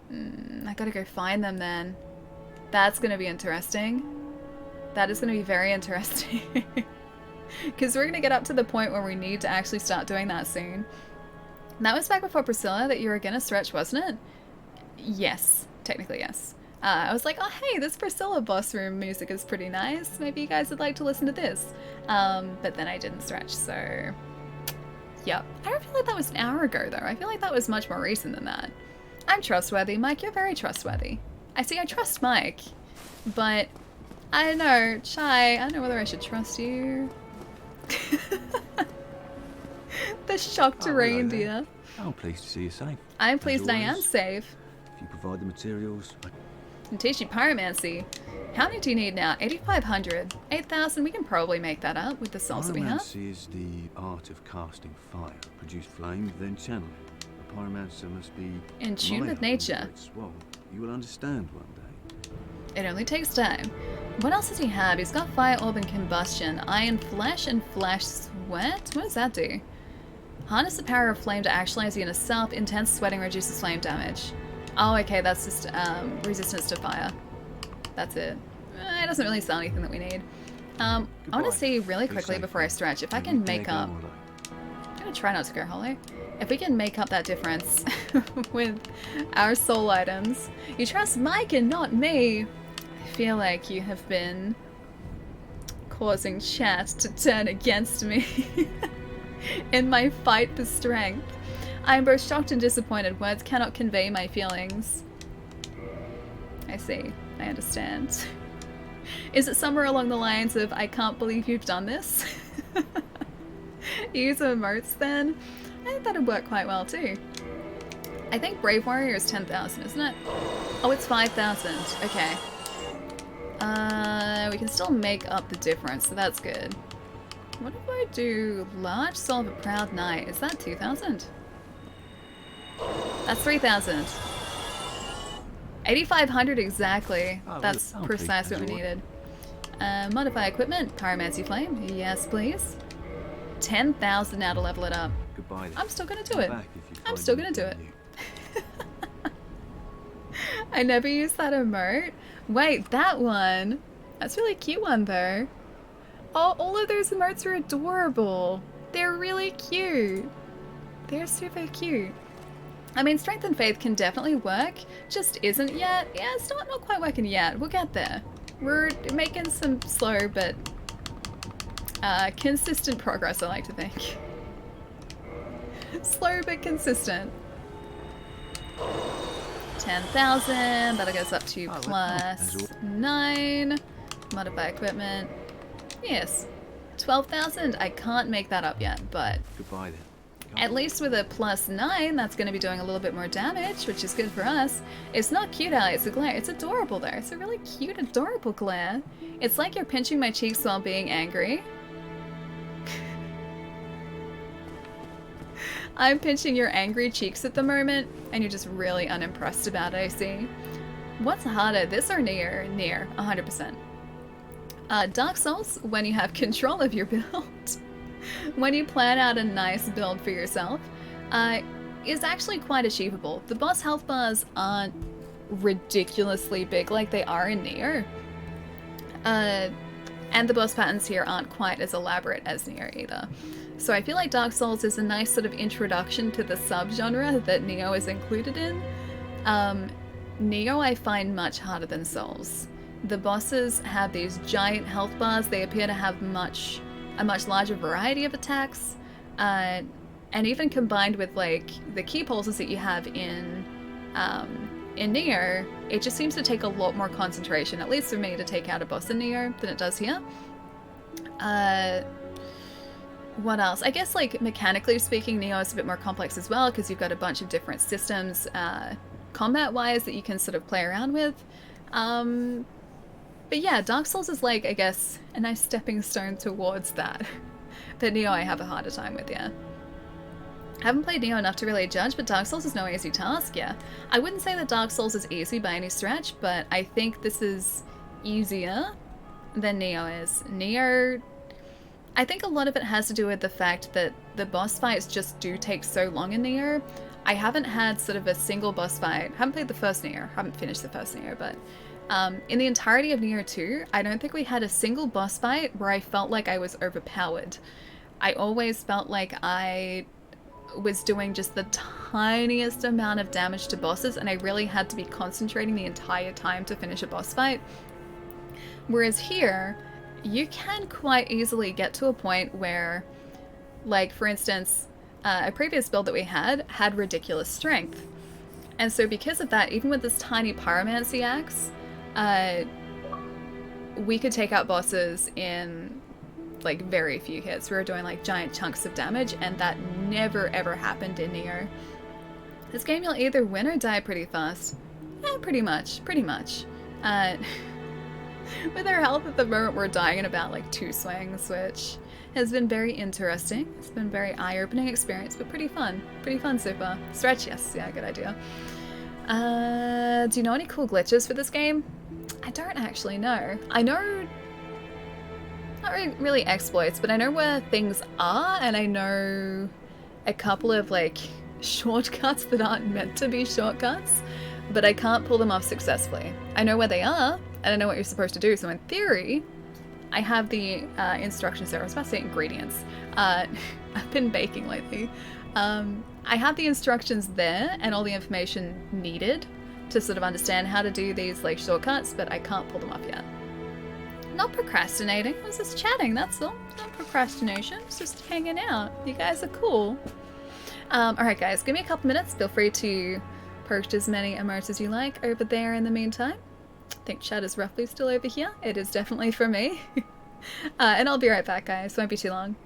I gotta go find them then. That's gonna be interesting. That is gonna be very interesting. Because we're gonna get up to the point where we need to actually start doing that soon. That was back before Priscilla that you were gonna stretch, wasn't it? Yes. Technically, yes. I was like, oh hey, this Priscilla boss room music is pretty nice. Maybe you guys would like to listen to this. But then I didn't stretch, so... Yep. I don't feel like that was an hour ago, though. I feel like that was much more recent than that. I'm trustworthy. Mike, you're very trustworthy. I trust Mike. But, I don't know. Chai, I don't know whether I should trust you. The shocked reindeer. I'm pleased to see you safe. I'm pleased I am safe. If you provide the materials, And teach you pyromancy. How many do you need now? 8,500. 8,000, we can probably make that up with the souls that we have. pyromancy is the art of casting fire. Produce flame, then channel it. A pyromancer must be In tune with mild nature. under its sway. You will understand one day. It only takes time. What else does he have? He's got fire orb and combustion, iron flesh and flash sweat? What does that do? Harness the power of flame to actualize the inner self. Intense sweating reduces flame damage. Oh, okay, that's just resistance to fire. That's it. It doesn't really sell anything that we need. I want to see really quickly before I stretch if I can make up... I'm going to try not to go hollow. If we can make up that difference with our soul items. You trust Mike and not me. I feel like you have been causing chat to turn against me in my fight for strength. I am both shocked and disappointed. Words cannot convey my feelings. I see. I understand. Is it somewhere along the lines of, I can't believe you've done this? Use emotes then? I think that'd work quite well too. I think Brave Warrior is 10,000, isn't it? Oh, it's 5,000. Okay. We can still make up the difference, so that's good. What if I do Large Soul of a Proud Knight? Is that 2,000? That's 3,000. 8,500 exactly. Oh, That's well, precise what we needed. Modify equipment. Pyromancy Flame. Yes, please. 10,000 now to level it up. Goodbye then. I'm still gonna do Come it. back if you I'm find still gonna do it. anything new. I never used that emote. Wait, that one. That's a really cute one though. Oh, all of those emotes are adorable. They're really cute. They're super cute. I mean, Strength and Faith can definitely work, just isn't yet. Yeah, it's not quite working yet. We'll get there. We're making some slow but consistent progress, I like to think. Slow but consistent. 10,000, that'll get us up to plus 9. Modify equipment. Yes. 12,000, I can't make that up yet, but Goodbye then. at least with a plus 9, that's going to be doing a little bit more damage, which is good for us. It's not cute, Ali, it's a glare. It's adorable, though. It's a really cute, adorable glare. It's like you're pinching my cheeks while being angry. I'm pinching your angry cheeks at the moment, and you're just really unimpressed about it, I see. What's harder, this or Nier? Nier, 100%. Dark Souls, when you have control of your build. When you plan out a nice build for yourself, is actually quite achievable. The boss health bars aren't ridiculously big like they are in Nier. And the boss patterns here aren't quite as elaborate as Nier either. So I feel like Dark Souls is a nice sort of introduction to the subgenre that Neo is included in. Neo I find much harder than Souls. The bosses have these giant health bars. They appear to have a much larger variety of attacks, and even combined with like the key pulses that you have in Nier, it just seems to take a lot more concentration, at least for me, to take out a boss in Nier than it does here. What else? I guess like mechanically speaking, Neo is a bit more complex as well because you've got a bunch of different systems combat-wise that you can sort of play around with. But yeah, Dark Souls is like, I guess, a nice stepping stone towards that. But Neo I have a harder time with, yeah. I haven't played Neo enough to really judge, but Dark Souls is no easy task, yeah. I wouldn't say that Dark Souls is easy by any stretch, but I think this is easier than Neo is. Neo, I think a lot of it has to do with the fact that the boss fights just do take so long in Neo. I haven't had sort of a single boss fight. I haven't played the first Neo, haven't finished the first Neo, but In the entirety of Neo 2, I don't think we had a single boss fight where I felt like I was overpowered. I always felt like I was doing just the tiniest amount of damage to bosses, and I really had to be concentrating the entire time to finish a boss fight. Whereas here, you can quite easily get to a point where, like, for instance, a previous build that we had ridiculous strength. And so because of that, even with this tiny pyromancy axe, we could take out bosses in like very few hits. We were doing like giant chunks of damage, and that never ever happened in Neo. This game you'll either win or die pretty fast. Pretty much. With our health at the moment, we're dying in about like 2 swings, which has been very interesting. It's been a very eye-opening experience, but pretty fun. Pretty fun so far. Stretch, yes, yeah, good idea. Do you know any cool glitches for this game? I don't actually know. I know, not really exploits, but I know where things are, and I know a couple of like shortcuts that aren't meant to be shortcuts, but I can't pull them off successfully. I know where they are, and I know what you're supposed to do, so in theory, I have the instructions there. I was about to say ingredients. I've been baking lately. I have the instructions there and all the information needed to sort of understand how to do these like shortcuts, but I can't pull them off yet. Not procrastinating, I was just chatting, that's all. Not procrastination, it's just hanging out. You guys are cool. Alright guys, give me a couple minutes. Feel free to post as many emotes as you like over there in the meantime. I think chat is roughly still over here. It is definitely for me. And I'll be right back, guys. Won't be too long.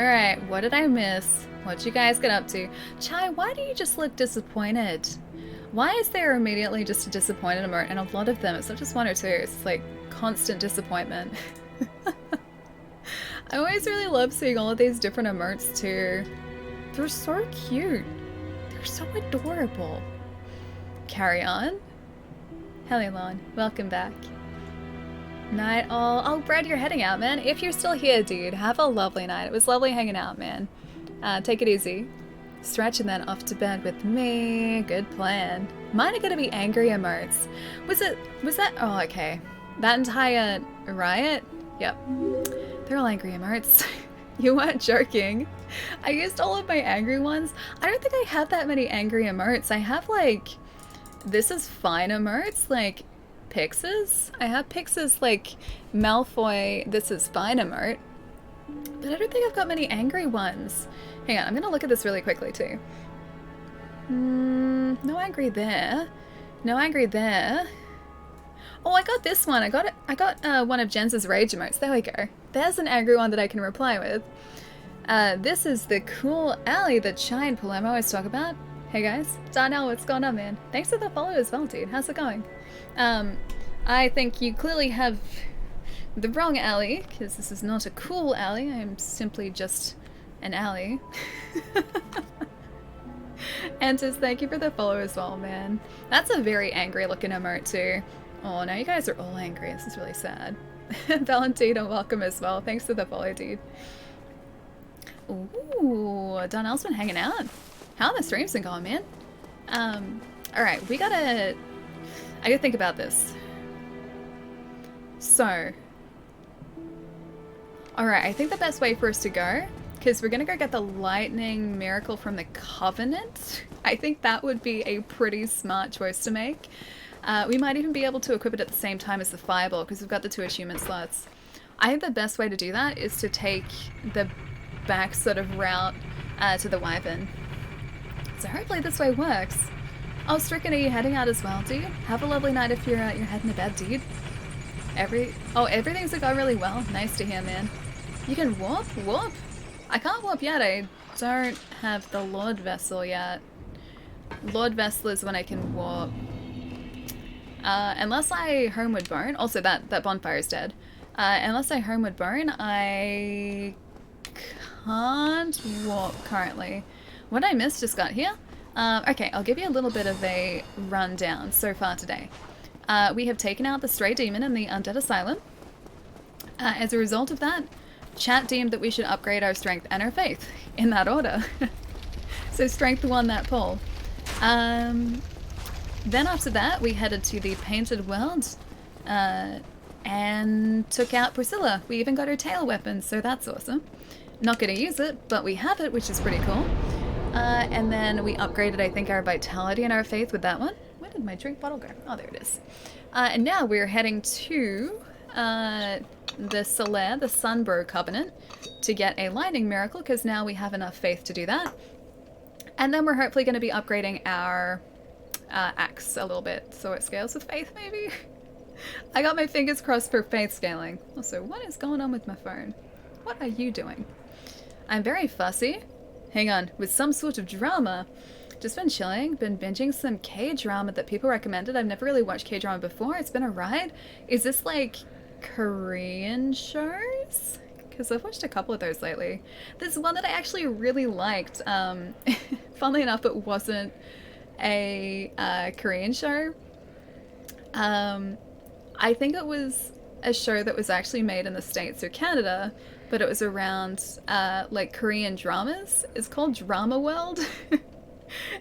Alright, what did I miss? What'd you guys get up to? Chai, why do you just look disappointed? Why is there immediately just a disappointed emote? And a lot of them, it's not just one or two, it's like constant disappointment. I always really love seeing all of these different emotes too. They're so cute. They're so adorable. Carry on. Hello, welcome back. Night all. Oh, Brad, you're heading out, man. If you're still here, dude, have a lovely night. It was lovely hanging out, man. Take it easy. Stretch and then off to bed with me. Good plan. Mine are gonna be angry emotes. Was that? Oh, okay. That entire riot? Yep. They're all angry emotes. You weren't joking. I used all of my angry ones. I don't think I have that many angry emotes. I have like, this is fine emotes, like Pixes. I have Pixes like Malfoy, this is fine emote. But I don't think I've got many angry ones. Hang on, I'm gonna look at this really quickly too. No angry there. No angry there. Oh, I got this one. I got one of Jens's rage emotes. There we go. There's an angry one that I can reply with. This is the cool alley that Chai and Palermo always talk about. Hey guys, Darnell, what's going on, man? Thanks for the follow as well, dude. How's it going? I think you clearly have the wrong alley, because this is not a cool alley. I am simply just an alley. And just thank you for the follow as well, man. That's a very angry looking emote too. Oh, now you guys are all angry. This is really sad. Valentina, welcome as well. Thanks for the follow, dude. Ooh, Donnell's been hanging out. How the streams been going, man? Alright, I gotta think about this. So, alright, I think the best way for us to go, because we're gonna go get the lightning miracle from the Covenant. I think that would be a pretty smart choice to make. We might even be able to equip it at the same time as the fireball, because we've got the 2 achievement slots. I think the best way to do that is to take the back sort of route to the Wyvern. So hopefully this way works. Oh, Stricken, are you heading out as well, dude? Have a lovely night if you're heading to bed, dude. Everything's going really well. Nice to hear, man. You can warp? Warp? I can't warp yet. I don't have the Lord Vessel yet. Lord Vessel is when I can warp. Unless I Homeward Bone. Also, that bonfire is dead. Unless I Homeward Bone, I can't warp currently. What I missed just got here. Okay, I'll give you a little bit of a rundown so far today. We have taken out the Stray Demon in the Undead Asylum. As a result of that, chat deemed that we should upgrade our Strength and our Faith, in that order. So Strength won that poll. Then after that, we headed to the Painted World, and took out Priscilla. We even got her tail weapon, so that's awesome. Not gonna use it, but we have it, which is pretty cool. And then we upgraded, I think, our Vitality and our Faith with that one. Where did my drink bottle go? Oh, there it is. And now we're heading to the Solaire, the Sunbro Covenant, to get a Lightning Miracle, because now we have enough Faith to do that. And then we're hopefully going to be upgrading our axe a little bit, so it scales with Faith, maybe? I got my fingers crossed for Faith scaling. Also, what is going on with my phone? What are you doing? I'm very fussy. Hang on, with some sort of drama. Just been chilling, been binging some K-drama that people recommended. I've never really watched K-drama before. It's been a ride. Is this like Korean shows? Because I've watched a couple of those lately. There's one that I actually really liked. Funnily enough, it wasn't a Korean show. I think it was a show that was actually made in the States or Canada, but it was around like Korean dramas. It's called Drama World.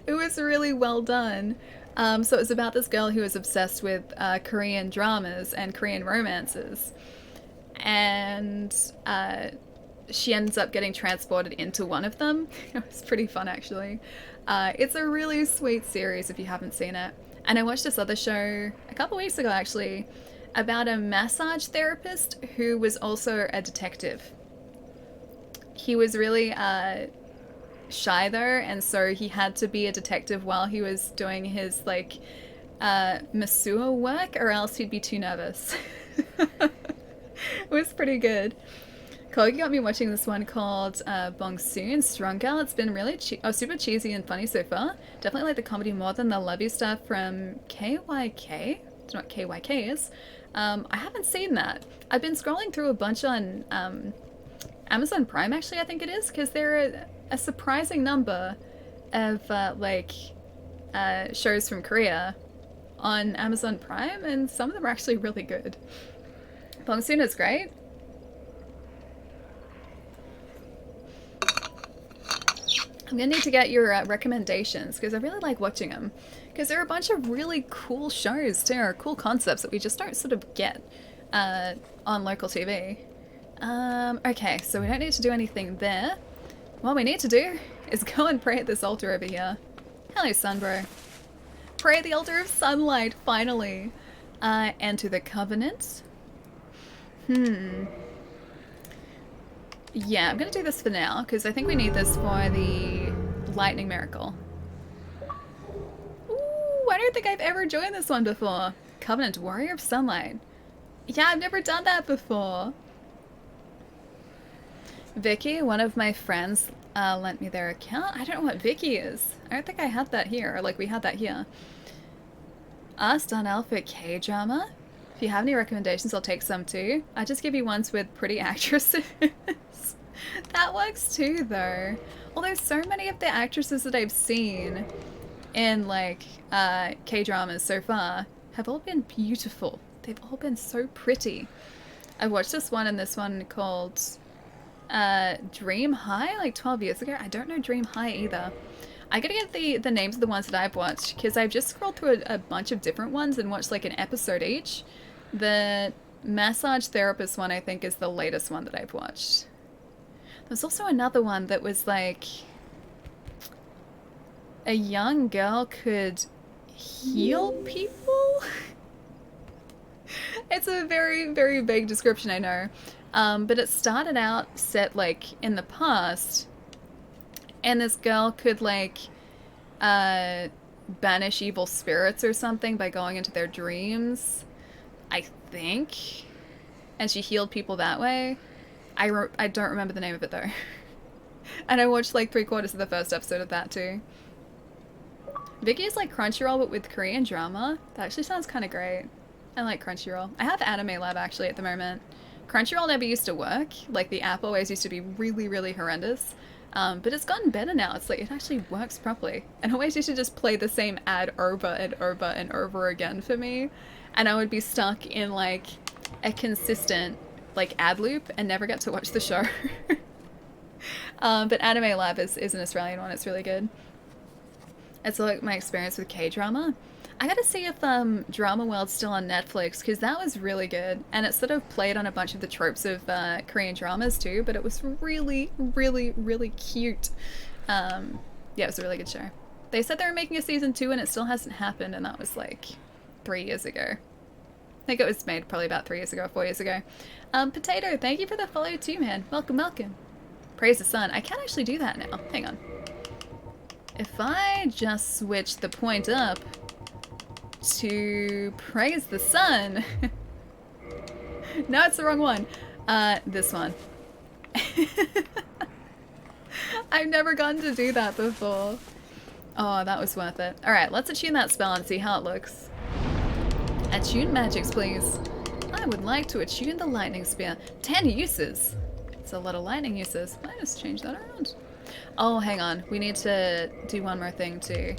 It was really well done. So it was about this girl who was obsessed with Korean dramas and Korean romances. And she ends up getting transported into one of them. It was pretty fun, actually. It's a really sweet series if you haven't seen it. And I watched this other show a couple weeks ago, actually, about a massage therapist who was also a detective. He was really shy though, and so he had to be a detective while he was doing his like masseur work, or else he'd be too nervous. It was pretty good. Kogi got me watching this one called Bong Soon, Strong Gal. It's been really super cheesy and funny so far. Definitely like the comedy more than the lovey stuff from KYK. I don't know what KYK is. I haven't seen that. I've been scrolling through a bunch on Amazon Prime, actually, I think it is, because there are a surprising number of shows from Korea on Amazon Prime, and some of them are actually really good. Bong Soon is great. I'm gonna need to get your recommendations, because I really like watching them. Because there are a bunch of really cool shows too, or cool concepts that we just don't sort of get on local TV. Okay, so we don't need to do anything there. What we need to do is go and pray at this altar over here. Hello, Sunbro. Pray at the altar of sunlight, finally. Enter the covenant. Yeah, I'm gonna do this for now, because I think we need this for the lightning miracle. Ooh, I don't think I've ever joined this one before. Covenant, Warrior of Sunlight. Yeah, I've never done that before. Vicky, one of my friends, lent me their account. I don't know what Vicky is. I don't think I had that here, or like we had that here. Asked on Alpha K-drama. If you have any recommendations, I'll take some too. I just give you ones with pretty actresses. That works too, though. Although so many of the actresses that I've seen in like K-dramas so far have all been beautiful. They've all been so pretty. I watched this one and this one called Dream High like 12 years ago. I don't know Dream High either. I gotta get the names of the ones that I've watched, because I've just scrolled through a bunch of different ones and watched like an episode each. The massage therapist one, I think, is the latest one that I've watched. There's also another one that was like a young girl could heal people. It's a very, very vague description, I know. But it started out set like in the past, and this girl could like banish evil spirits or something by going into their dreams, I think, and she healed people that way. I don't remember the name of it though. And I watched like 3/4 of the first episode of that too. Vicky is like Crunchyroll but with Korean drama. That actually sounds kind of great. I like Crunchyroll. I have Anime Lab actually at the moment. Crunchyroll never used to work. Like the app always used to be really, really horrendous. But it's gotten better now. It's like it actually works properly. And always used to just play the same ad over and over and over again for me. And I would be stuck in like a consistent like ad loop and never get to watch the show. But Anime Lab is an Australian one. It's really good. It's like my experience with K-drama. I gotta see if Drama World's still on Netflix, because that was really good. And it sort of played on a bunch of the tropes of Korean dramas too, but it was really, really, really cute. Yeah, it was a really good show. They said they were making a season 2 and it still hasn't happened, and that was like 3 years ago. I think it was made probably about 3 years ago or 4 years ago. Potato, thank you for the follow too, man. Welcome, welcome. Praise the sun. I can actually do that now. Hang on. If I just switch the point up to praise the sun. No, it's the wrong one. This one. I've never gotten to do that before. Oh, that was worth it. Alright, let's attune that spell and see how it looks. Attune magics, please. I would like to attune the lightning spear. 10 uses. It's a lot of lightning uses. Let's just change that around. Oh, hang on. We need to do one more thing too.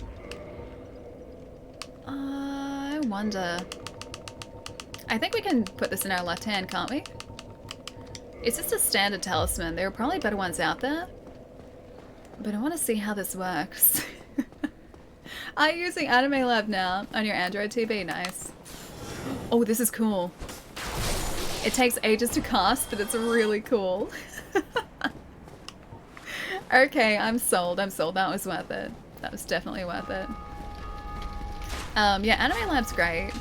I wonder. I think we can put this in our left hand, can't we? It's just a standard talisman. There are probably better ones out there. But I want to see how this works. Are you using Anime Lab now on your Android TV? Nice. Oh, this is cool. It takes ages to cast, but it's really cool. Okay, I'm sold. I'm sold. That was worth it. That was definitely worth it. Yeah, Anime Lab's great.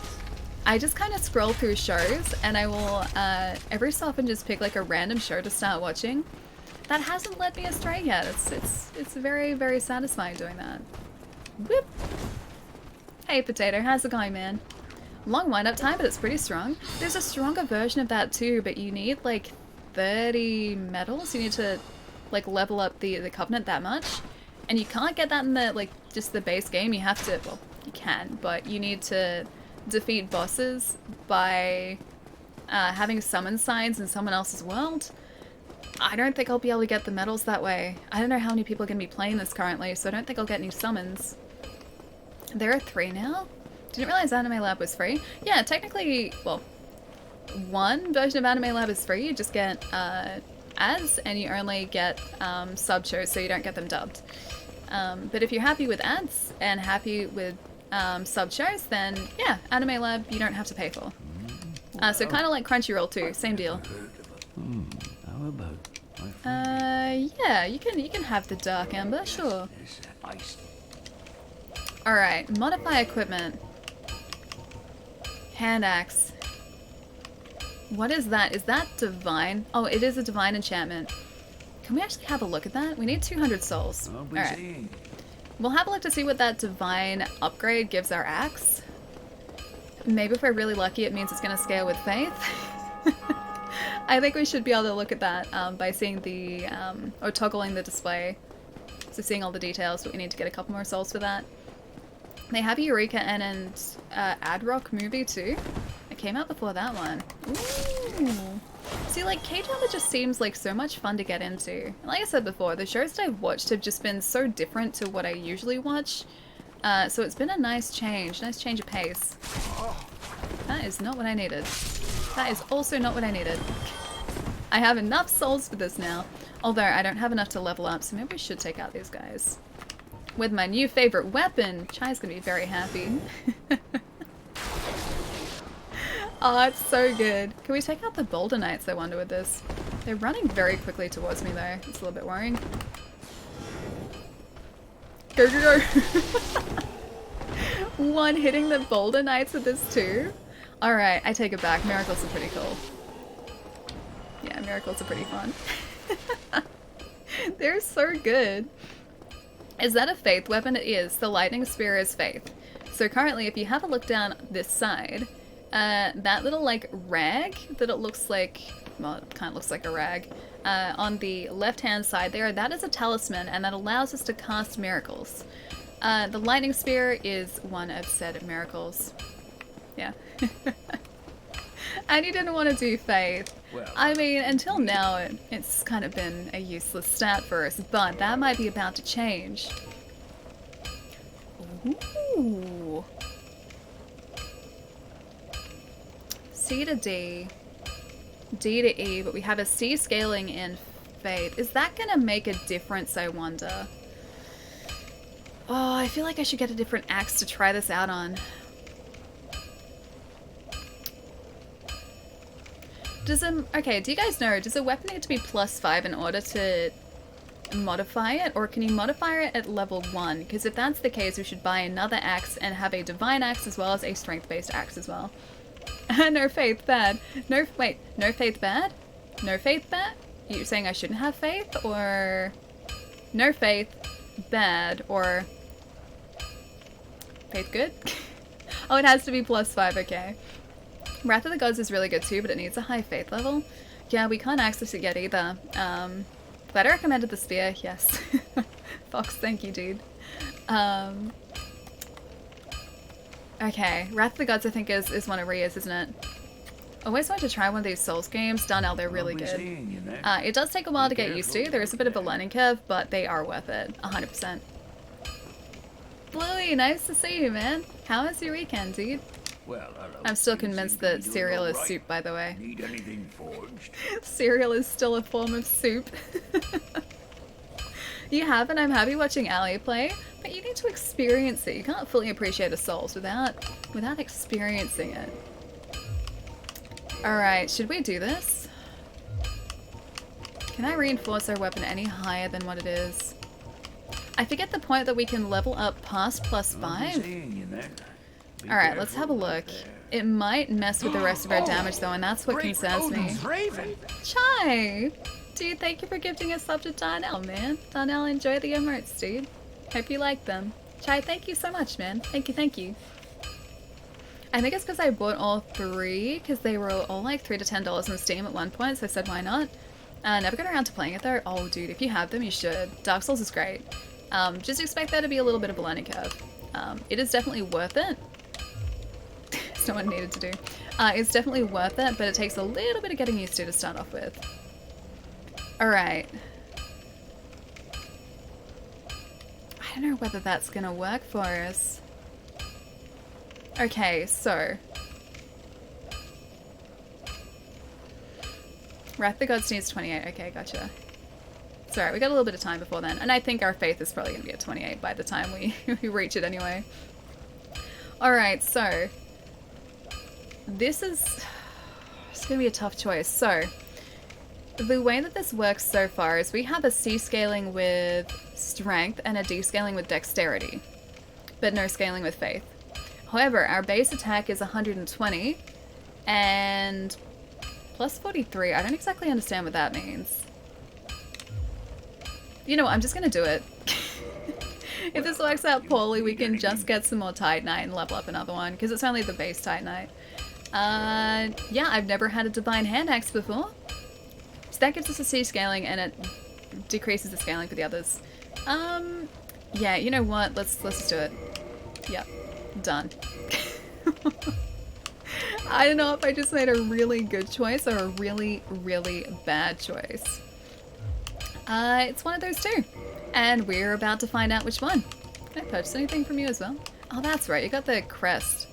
I just kind of scroll through shows, and I will every so often just pick like a random show to start watching. That hasn't led me astray yet. It's very, very satisfying doing that. Whoop! Hey Potato, how's it going, man? Long wind-up time, but it's pretty strong. There's a stronger version of that too, but you need like 30 medals. You need to like level up the Covenant that much. And you can't get that in the like just the base game. You have to, well, you can, but you need to defeat bosses by having summon signs in someone else's world. I don't think I'll be able to get the medals that way. I don't know how many people are going to be playing this currently, so I don't think I'll get any summons. There are 3 now? Didn't realize Anime Lab was free. Yeah, technically, well, one version of Anime Lab is free. You just get ads, and you only get sub shows, so you don't get them dubbed. But if you're happy with ads and happy with sub shows, then yeah, Anime Lab you don't have to pay for. So kind of like Crunchyroll too, same deal. How about Yeah, you can have the Dark Ember, sure. Alright, modify equipment. Hand axe. What is that? Is that divine? Oh, it is a divine enchantment. Can we actually have a look at that? We need 200 souls. Alright. We'll have a look to see what that divine upgrade gives our axe. Maybe if we're really lucky it means it's going to scale with faith. I think we should be able to look at that by seeing the, or toggling the display. So seeing all the details, but we need to get a couple more souls for that. They have Eureka and Ad-Rock movie too. It came out before that one. Ooh. See, like, K-drama just seems like so much fun to get into. Like I said before, the shows that I've watched have just been so different to what I usually watch. So it's been a nice change of pace. That is not what I needed. That is also not what I needed. I have enough souls for this now. Although I don't have enough to level up, so maybe we should take out these guys. With my new favorite weapon, Chai's gonna be very happy. Oh, it's so good. Can we take out the Boulder Knights, I wonder, with this? They're running very quickly towards me, though. It's a little bit worrying. Go, go, go! One hitting the Boulder Knights with this, too? Alright, I take it back. Miracles are pretty cool. Yeah, miracles are pretty fun. They're so good. Is that a faith weapon? It is. The lightning spear is faith. So currently, if you have a look down this side, that little like rag that it looks like, well, it kind of looks like a rag, on the left hand side there, that is a talisman and that allows us to cast miracles. The lightning spear is one of said miracles. Yeah. And you didn't want to do faith. Well, I mean, until now, it's kind of been a useless stat for us, but that might be about to change. Ooh. C to D. D to E, but we have a C scaling in faith. Is that gonna make a difference, I wonder? Oh, I feel like I should get a different axe to try this out on. Okay, do you guys know, does a weapon need to be +5 in order to modify it, or can you modify it at level 1? Because if that's the case, we should buy another axe and have a divine axe as well as a strength-based axe as well. No faith, bad. No, wait, no faith, bad? No faith, bad? You're saying I shouldn't have faith, or no faith, bad, or faith good? Oh, it has to be +5, okay. Wrath of the Gods is really good too, but it needs a high faith level. Yeah, we can't access it yet either. Glad I recommended the spear, yes. Fox, thank you, dude. Okay, Wrath of the Gods I think is one of Ria's, isn't it? Always wanted to try one of these Souls games. Darnell, they're really good. It does take a while to get used to. There is a bit of a learning curve, but they are worth it. 100%. Bluey, nice to see you, man. How was your weekend, dude? Well, I'm still convinced that cereal is soup, by the way. Need anything forged? Cereal is still a form of soup. You have, and I'm happy watching Ali play, but you need to experience it. You can't fully appreciate the Souls without experiencing it. Alright, should we do this? Can I reinforce our weapon any higher than what it is? I forget the point that we can level up past +5. Alright, let's have a look. It might mess with the rest of our damage though, and that's what concerns me. Raven. Chai! Dude, thank you for gifting a sub to Darnell, man. Darnell, enjoy the emotes, dude. Hope you like them. Chai, thank you so much, man. Thank you, thank you. I think it's because I bought all 3 because they were all like $3 to $10 on Steam at one point, so I said why not. Never got around to playing it though. Oh dude, if you have them you should. Dark Souls is great. Just expect there to be a little bit of a learning curve. It is definitely worth it. It's not what I needed to do. It's definitely worth it, but it takes a little bit of getting used to start off with. Alright. I don't know whether that's gonna work for us. Okay, so. Wrath of the Gods needs 28. Okay, gotcha. It's alright, we got a little bit of time before then. And I think our faith is probably gonna be at 28 by the time we, we reach it anyway. Alright, so. This is. It's gonna be a tough choice. So. The way that this works so far is we have a C scaling with strength and a D scaling with dexterity, but no scaling with faith. However, our base attack is 120 and plus 43. I don't exactly understand what that means. You know what, I'm just gonna do it. If this works out poorly, we can just get some more Titanite and level up another one, because it's only the base Titanite. Yeah, I've never had a Divine Hand Axe before. So that gives us a C scaling and it decreases the scaling for the others. Yeah, you know what? Let's just do it. Yep. Done. I don't know if I just made a really good choice or a really, really bad choice. It's one of those two. And we're about to find out which one. Can I purchase anything from you as well? Oh, that's right. You got the crest.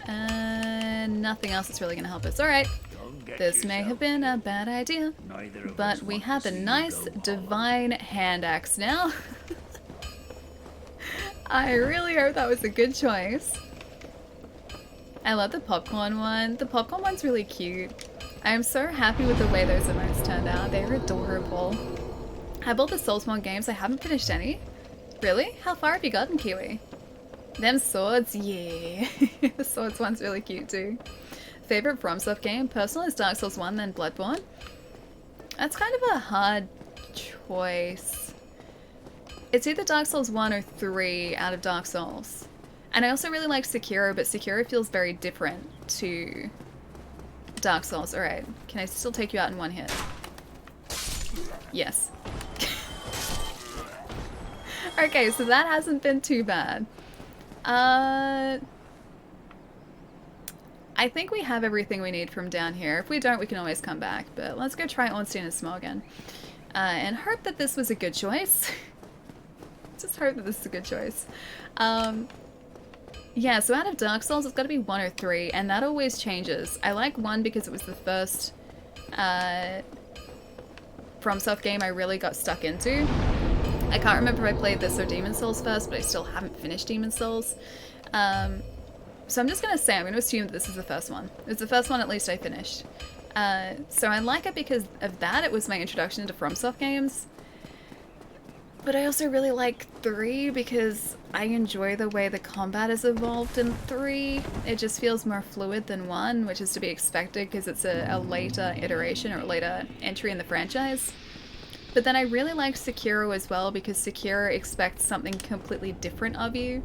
Nothing else that's really going to help us. Alright. This may have been a bad idea, but we have a nice Divine Hand Axe now. I really hope that was a good choice. I love the popcorn one. The popcorn one's really cute. I am so happy with the way those emotes turned out. They're adorable. I bought the Soulspawn games. I haven't finished any. Really? How far have you gotten, Kiwi? Them swords? Yeah. The swords one's really cute too. Favorite FromSoft game? Personal is Dark Souls 1, then Bloodborne. That's kind of a hard choice. It's either Dark Souls 1 or 3 out of Dark Souls. And I also really like Sekiro, but Sekiro feels very different to Dark Souls. Alright, can I still take you out in one hit? Yes. Okay, so that hasn't been too bad. I think we have everything we need from down here. If we don't, we can always come back. But let's go try Ornstein and Smogon. And hope that this was a good choice. Just hope that this is a good choice. Yeah, so out of Dark Souls, it's got to be 1 or 3. And that always changes. I like 1 because it was the first FromSoft game I really got stuck into. I can't remember if I played this or Demon Souls first, but I still haven't finished Demon Souls. So I'm just going to say, I'm going to assume that this is the first one. It's the first one at least I finished. So I like it because of that. It was my introduction to FromSoft games. But I also really like 3 because I enjoy the way the combat has evolved in 3. It just feels more fluid than 1, which is to be expected because it's a later iteration or a later entry in the franchise. But then I really like Sekiro as well because Sekiro expects something completely different of you.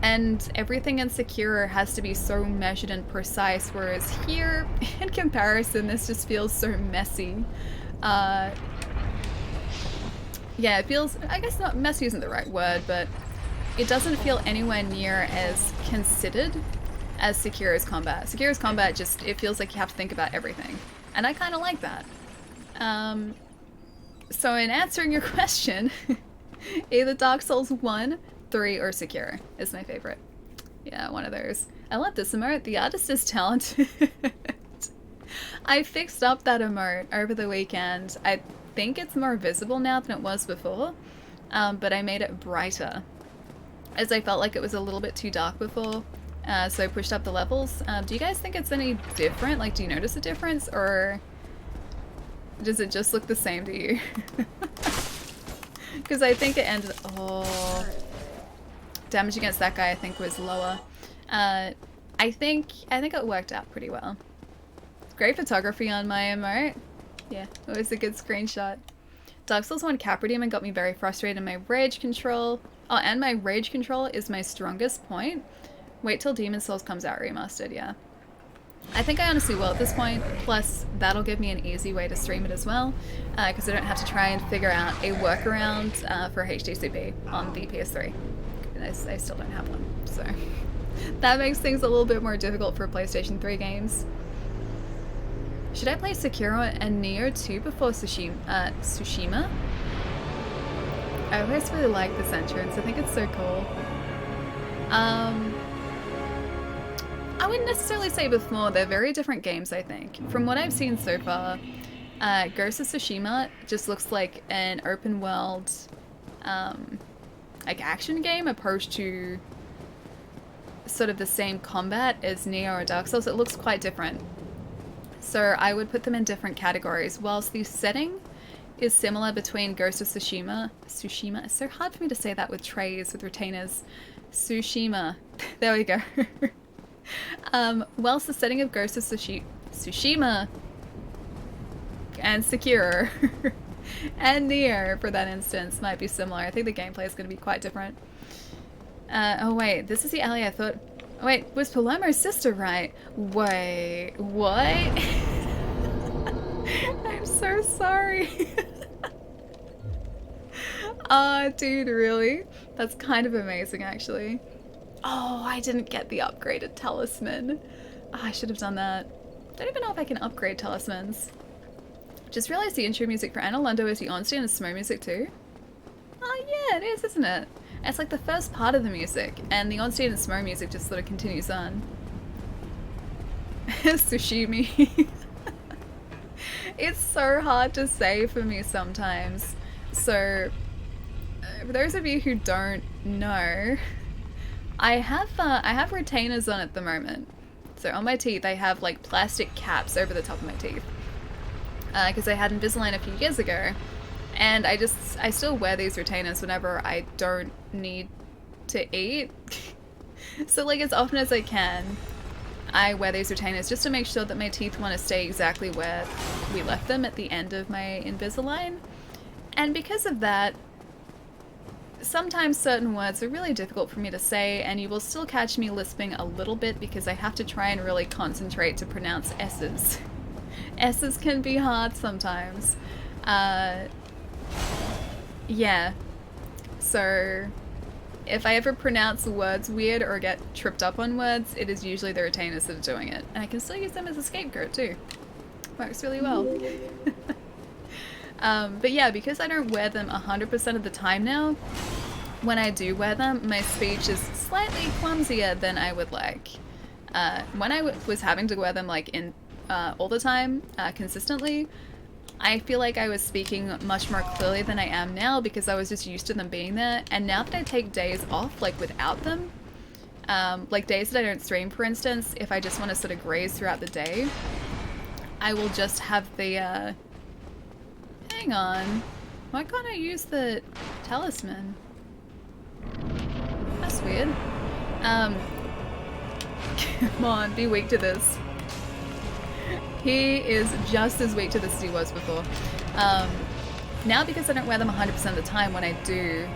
And everything in Sekiro has to be so measured and precise, whereas here, in comparison, this just feels so messy. Yeah, it feels, I guess not messy isn't the right word, but it doesn't feel anywhere near as considered as Sekiro's combat. Sekiro's combat just, it feels like you have to think about everything. And I kind of like that. So in answering your question, either Dark Souls 1, 3, or Sekiro is my favorite. Yeah, one of those. I love this emote. The artist is talented. I fixed up that emote over the weekend. I think it's more visible now than it was before, but I made it brighter as I felt like it was a little bit too dark before, so I pushed up the levels. Do you guys think it's any different? Like, do you notice a difference, or does it just look the same to you? Because I think it ended... Oh... Damage against that guy I think was lower. I think it worked out pretty well. Great photography on my emote. Yeah, it was a good screenshot. Dark Souls 1 cap redeeming got me very frustrated in my rage control. Oh, and my rage control is my strongest point, Wait till Demon Souls comes out remastered, yeah. I think I honestly will at this point, plus that'll give me an easy way to stream it as well, because I don't have to try and figure out a workaround for HDCP on the PS3. I still don't have one, so that makes things a little bit more difficult for PlayStation 3 games. Should I play Sekiro and Neo 2 before Tsushima? I always really like this entrance, I think it's so cool. I wouldn't necessarily say before, they're very different games, I think. From what I've seen so far, Ghost of Tsushima just looks like an open world, like action game opposed to sort of the same combat as Neo or Dark Souls. It looks quite different. So I would put them in different categories. Whilst the setting is similar between Ghost of Tsushima, it's so hard for me to say that with trays, with retainers. Tsushima, there we go. Whilst the setting of Ghost of Tsushima and Sekiro and Neo, for that instance, might be similar. I think the gameplay is going to be quite different. Oh wait, this is the alley I thought... Oh wait, was Palomo's sister right? Wait, what? I'm so sorry. Ah, dude, really? That's kind of amazing, actually. Oh, I didn't get the upgraded talisman. Oh, I should have done that. Don't even know if I can upgrade talismans. Just realized the intro music for Anor Londo is the Ornstein and Smo music too. Oh yeah, it is, isn't it? It's like the first part of the music, and the Ornstein and Smo music just sort of continues on. Sushimi. It's so hard to say for me sometimes. So, for those of you who don't know, I have retainers on at the moment. So on my teeth I have like plastic caps over the top of my teeth. Because I had Invisalign a few years ago. And I still wear these retainers whenever I don't need to eat. So like as often as I can, I wear these retainers just to make sure that my teeth want to stay exactly where we left them at the end of my Invisalign. And because of that, sometimes certain words are really difficult for me to say, and you will still catch me lisping a little bit because I have to try and really concentrate to pronounce S's. S's can be hard sometimes. Yeah. So, if I ever pronounce words weird or get tripped up on words, it is usually the retainers that are doing it. And I can still use them as a scapegoat too. Works really well. But yeah, because I don't wear them 100% of the time now, when I do wear them, my speech is slightly clumsier than I would like. When I was having to wear them like in all the time, consistently, I feel like I was speaking much more clearly than I am now because I was just used to them being there. And now that I take days off, like without them, like days that I don't stream, for instance, if I just want to sort of graze throughout the day, I will just have the, hang on, why can't I use the talisman? That's weird. Come on, be weak to this. He is just as weak to this as he was before. Now because I don't wear them 100% of the time, when I do,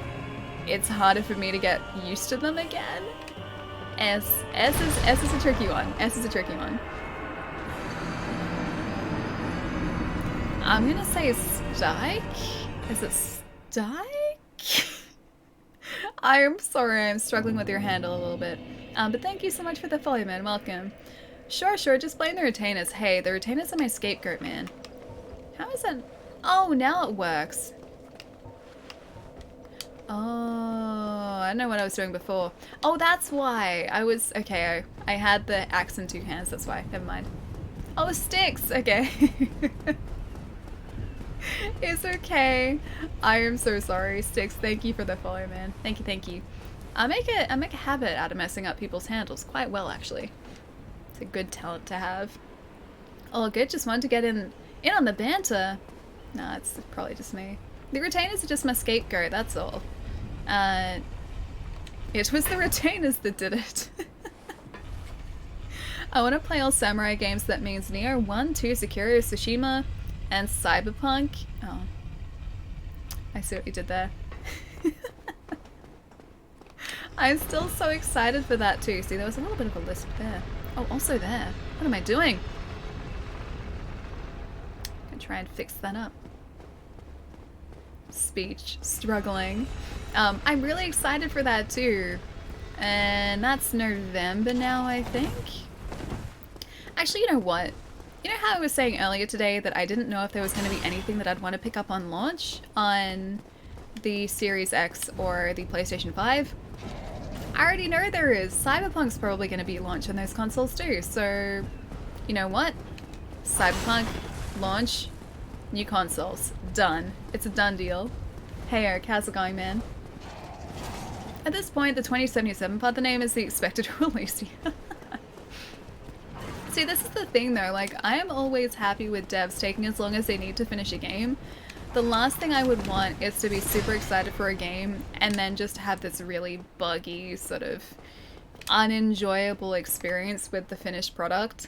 it's harder for me to get used to them again. S is a tricky one. S is a tricky one. I'm gonna say Stike? Is it Stike? I am sorry, I'm struggling with your handle a little bit. But thank you so much for the follow, man. Welcome. Sure, just blame the retainers. Hey, the retainers are my scapegoat, man. How is that? Oh, now it works. Oh, I don't know what I was doing before. Oh, that's why. I was... Okay, I had the axe in two hands, that's why. Never mind. Oh, sticks! Okay. It's okay. I am so sorry. Sticks, thank you for the follow, man. Thank you. I make a habit out of messing up people's handles quite well, actually. It's a good talent to have. Oh, good. Just wanted to get in on the banter. Nah, it's probably just me. The retainers are just my scapegoat, that's all. It was the retainers that did it. I want to play all samurai games. That means Neo 1, 2, Sekiro, Tsushima, and Cyberpunk. Oh. I see what you did there. I'm still so excited for that too. See, there was a little bit of a lisp there. Oh, also there. What am I doing? I'm gonna try and fix that up. Speech, struggling. I'm really excited for that too. And that's November now, I think. Actually, you know what? You know how I was saying earlier today that I didn't know if there was going to be anything that I'd want to pick up on launch on the Series X or the PlayStation 5? I already know there is. Cyberpunk's probably going to be launched on those consoles too, so you know what? Cyberpunk, launch, new consoles. Done. It's a done deal. Hey Eric, how's it going, man? At this point, the 2077 pod, the name is the expected release. See, this is the thing though, like, I am always happy with devs taking as long as they need to finish a game. The last thing I would want is to be super excited for a game and then just have this really buggy, sort of unenjoyable experience with the finished product.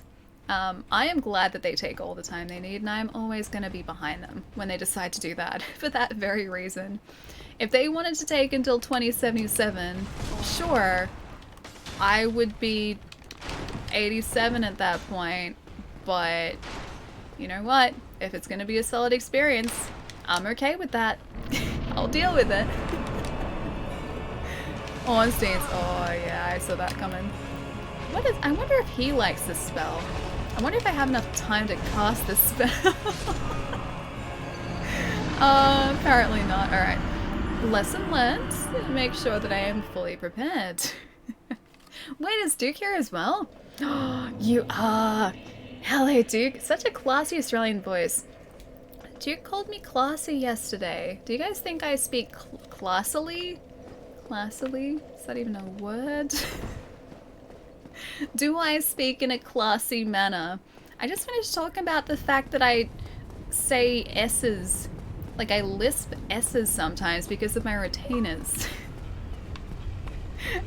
I am glad that they take all the time they need, and I'm always going to be behind them when they decide to do that, for that very reason. If they wanted to take until 2077, sure, I would be 87 at that point, but you know what? If it's going to be a solid experience, I'm okay with that. I'll deal with it. Ornstein's, oh yeah, I saw that coming. What is, I wonder if he likes this spell. I wonder if I have enough time to cast this spell. Apparently not. Alright. Lesson learned. Make sure that I am fully prepared. Wait, is Duke here as well? You are! Hello, Duke. Such a classy Australian voice. Duke called me classy yesterday. Do you guys think I speak classily? Classily? Is that even a word? Do I speak in a classy manner? I just finished talking about the fact that I say S's. Like, I lisp S's sometimes because of my retainers.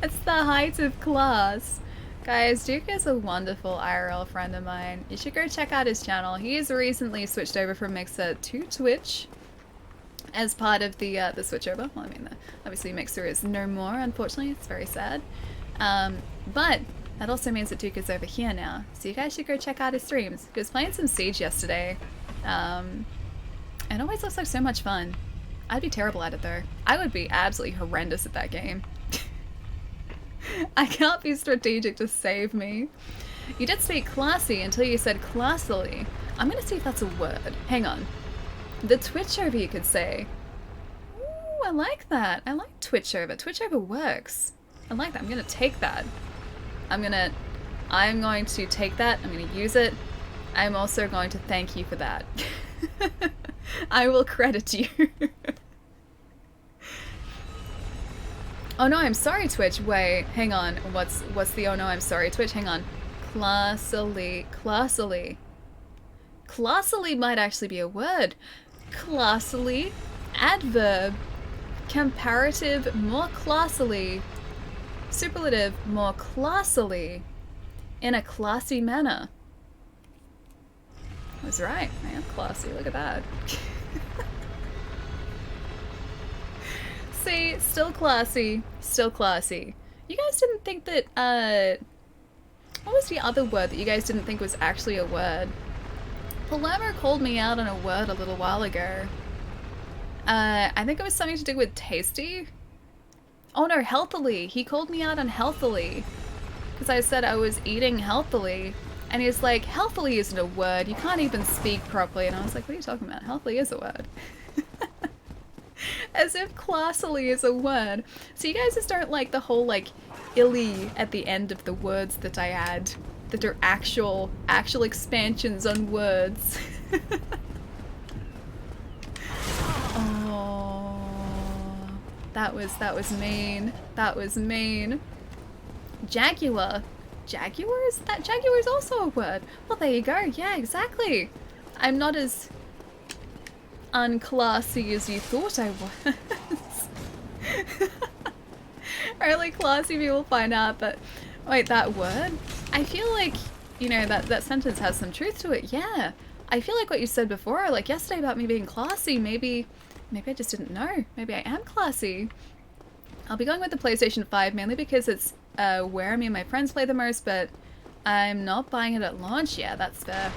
It's the height of class. Guys, Duke is a wonderful IRL friend of mine. You should go check out his channel. He has recently switched over from Mixer to Twitch as part of the switchover. Well, I mean, obviously Mixer is no more, unfortunately. It's very sad. But that also means that Duke is over here now. So you guys should go check out his streams. He was playing some Siege yesterday. It always looks like so much fun. I'd be terrible at it though. I would be absolutely horrendous at that game. I can't be strategic to save me. You did speak classy until you said classily. I'm gonna see if that's a word. Hang on. The Twitch over, you could say. Ooh, I like that. I like Twitch over. Twitch over works. I like that. I'm gonna take that. I'm going to take that. I'm gonna use it. I'm also going to thank you for that. I will credit you. Oh no, I'm sorry, Twitch. Wait, hang on. What's the oh no, I'm sorry, Twitch? Hang on. Classily. Classily. Classily might actually be a word. Classily. Adverb. Comparative, more classily. Superlative, more classily. In a classy manner. I was right. I am classy. Look at that. See, still classy. Still classy. You guys didn't think that, what was the other word that you guys didn't think was actually a word? Palermo called me out on a word a little while ago. I think it was something to do with tasty. Oh no, healthily. He called me out on healthily. Because I said I was eating healthily. And he's like, healthily isn't a word. You can't even speak properly. And I was like, what are you talking about? Healthily is a word. As if classily is a word. So you guys just don't like the whole like illy at the end of the words that I add. That are actual expansions on words. Oh, that was mean. That was mean. Jaguar. Jaguar? Is that Jaguar is also a word? Well, there you go. Yeah, exactly. I'm not as unclassy as you thought I was. Only classy people find out that, wait, that word? I feel like, you know, that sentence has some truth to it. Yeah. I feel like what you said before, like yesterday about me being classy, maybe I just didn't know. Maybe I am classy. I'll be going with the PlayStation 5 mainly because it's where me and my friends play the most, but I'm not buying it at launch yet, that's fair.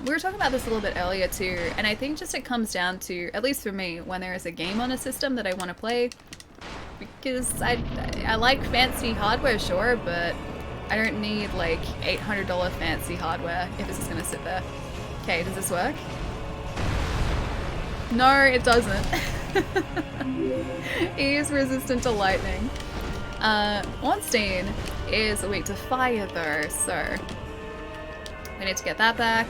We were talking about this a little bit earlier too, and I think just it comes down to, at least for me, when there is a game on a system that I want to play, because I like fancy hardware, sure, but I don't need like $800 fancy hardware if it's just gonna sit there. Okay, does this work? No, it doesn't. He is resistant to lightning. Ornstein is weak to fire though, so we need to get that back.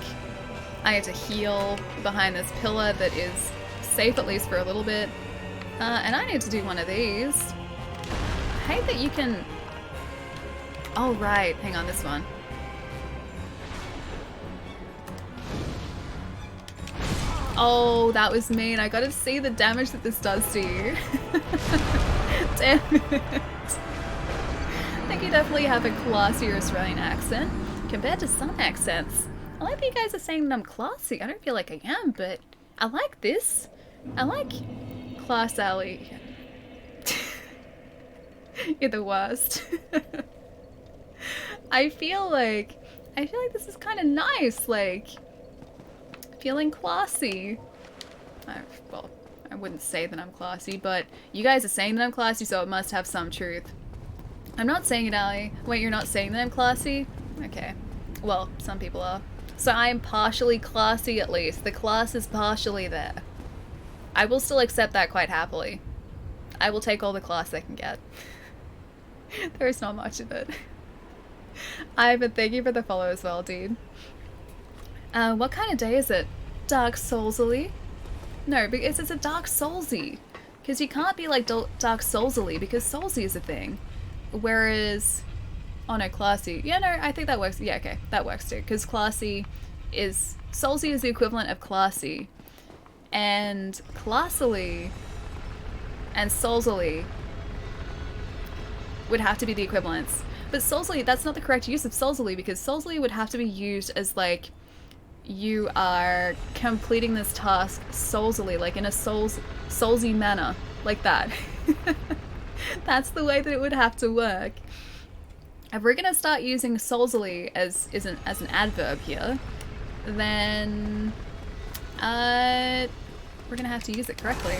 I need to heal behind this pillar that is safe at least for a little bit. And I need to do one of these. I hate that you can... Oh right, hang on, this one. Oh, that was mean. I gotta see the damage that this does to you. Damn it. I think you definitely have a classier Australian accent compared to some accents. I like that you guys are saying that I'm classy. I don't feel like I am, but I like this. I like Class Alley. You're the worst. I feel like this is kind of nice, like feeling classy. Well, I wouldn't say that I'm classy, but you guys are saying that I'm classy, so it must have some truth. I'm not saying it, Ali. Wait, you're not saying that I'm classy? Okay. Well, some people are. So I am partially classy at least. The class is partially there. I will still accept that quite happily. I will take all the class I can get. There's not much of it. Ivan, thank you for the follow as well, dude. What kind of day is it? Dark Soulsly? No, because it's a Dark Soulsy. Because you can't be like Dark Soulsly because Soulsy is a thing. Whereas... Oh no, classy. Yeah, no, I think that works. Yeah, okay, that works too. Because classy is... Soulsy is the equivalent of classy. And classily and soulsily would have to be the equivalents. But soulsily, that's not the correct use of soulsily, because soulsily would have to be used as like you are completing this task soulsily, like in a soulsy manner, like that. That's the way that it would have to work. If we're gonna start using soulsily as an adverb here, then we're gonna have to use it correctly.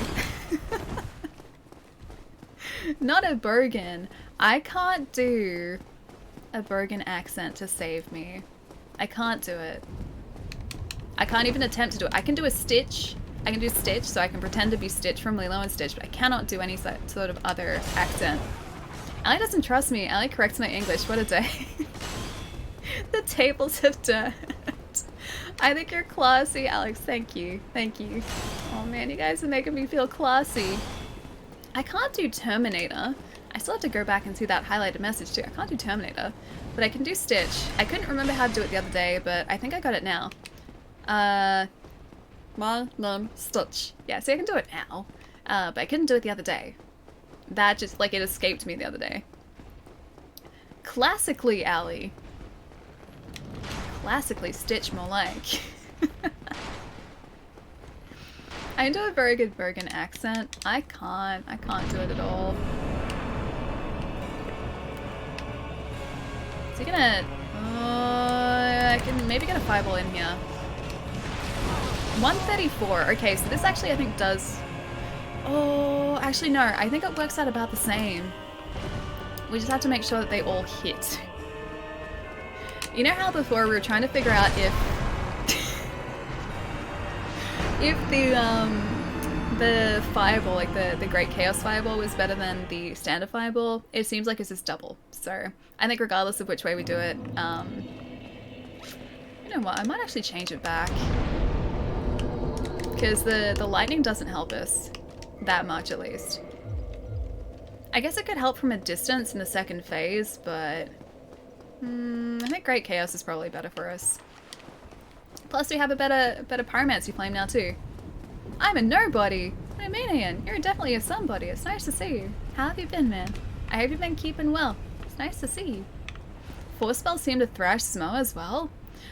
Not a Bergen. I can't do a Bergen accent to save me. I can't do it. I can't even attempt to do it. I can do a Stitch. I can do Stitch, so I can pretend to be Stitch from Lilo and Stitch, but I cannot do any sort of other accent. Ali doesn't trust me. Ali corrects my English. What a day. The tables have turned. I think you're classy, Alex. Thank you. Thank you. Oh man, you guys are making me feel classy. I can't do Terminator. I still have to go back and see that highlighted message too. I can't do Terminator, but I can do Stitch. I couldn't remember how to do it the other day, but I think I got it now. Stitch. Yeah, see, I can do it now, but I couldn't do it the other day. That just, like, it escaped me the other day. Classically, Ali. Classically, Stitch more like. I can do a very good Bergen accent. I can't do it at all. Is he gonna... I can maybe get a fireball in here. 134. Okay, so this actually I think does... Oh, actually no. I think it works out about the same. We just have to make sure that they all hit. You know how before we were trying to figure out if the fireball, like the Great Chaos Fireball, was better than the standard fireball? It seems like it's just double. So I think regardless of which way we do it, you know what? I might actually change it back because the lightning doesn't help us that much, at least. I guess it could help from a distance in the second phase, but I think Great Chaos is probably better for us. Plus we have a better pyromancy flame now too. I'm a nobody! What do you mean, Ian? You're definitely a somebody. It's nice to see you. How have you been, man? I hope you've been keeping well. It's nice to see you. Force spells seem to thrash Smo as well.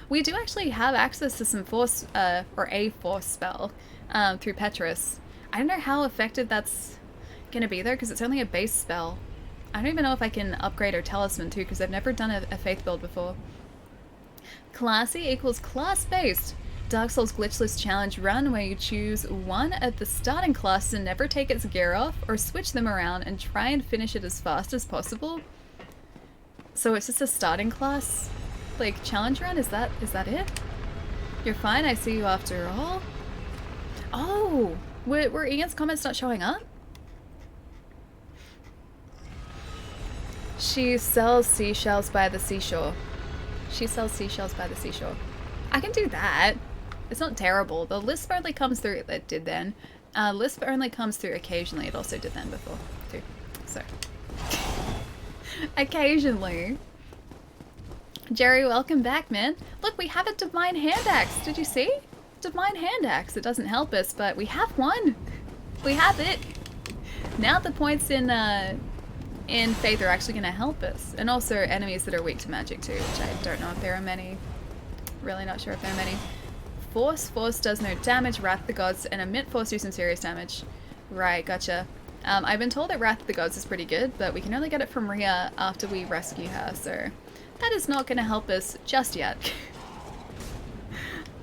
We do actually have access to some force, or a force spell, through Petrus. I don't know how effective that's gonna be there because it's only a base spell. I don't even know if I can upgrade her talisman too because I've never done a faith build before. Classy equals class-based. Dark Souls glitchless challenge run where you choose one of the starting classes and never take its gear off or switch them around and try and finish it as fast as possible. So it's just a starting class like challenge run? Is that it? You're fine, I see you after all. Oh, were Ian's comments not showing up? She sells seashells by the seashore. She sells seashells by the seashore. I can do that. It's not terrible. The lisp only comes through, it did then. Lisp only comes through occasionally. It also did then before, too. So. Occasionally. Jerry, welcome back, man. Look, we have a Divine Hand Axe. Did you see? Divine Hand Axe. It doesn't help us, but we have one. We have it. Now the points in Faith are actually going to help us. And also enemies that are weak to magic too, which I don't know if there are many. Really not sure if there are many. Force does no damage. Wrath of the Gods and Emit Force do some serious damage. Right, gotcha. I've been told that Wrath of the Gods is pretty good, but we can only get it from Rhea after we rescue her, so that is not going to help us just yet.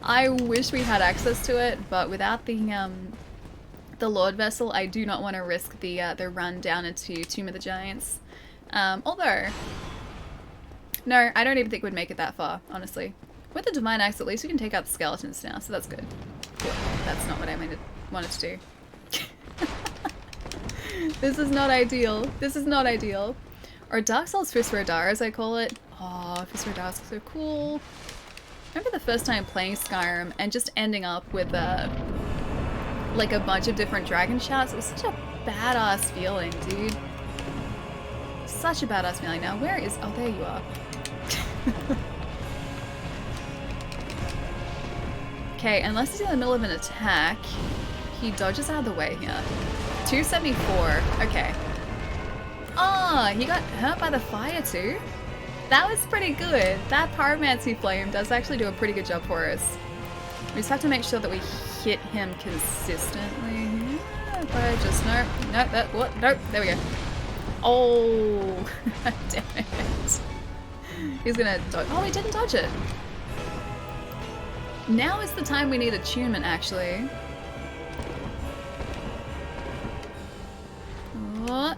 I wish we had access to it, but without the Lord Vessel, I do not want to risk the run down into Tomb of the Giants. Although, no, I don't even think we'd make it that far, honestly. With the Divine Axe, at least we can take out the skeletons now, so that's good. Cool. That's not what I wanted to do. This is not ideal. This is not ideal. Or Dark Souls Fist Rodar, as I call it. Oh, Fist Rodar is so cool. Remember the first time playing Skyrim and just ending up with like a bunch of different dragon shouts? It was such a badass feeling, dude. Such a badass feeling. Now, where is... Oh, there you are. Okay, unless he's in the middle of an attack, he dodges out of the way here. 274. Okay. Oh, he got hurt by the fire too? That was pretty good. That Pyromancy Flame does actually do a pretty good job for us. We just have to make sure that we hit him consistently. But just nope, there we go. Oh, damn it. He's gonna dodge. Oh, he didn't dodge it. Now is the time we need attunement, actually. What?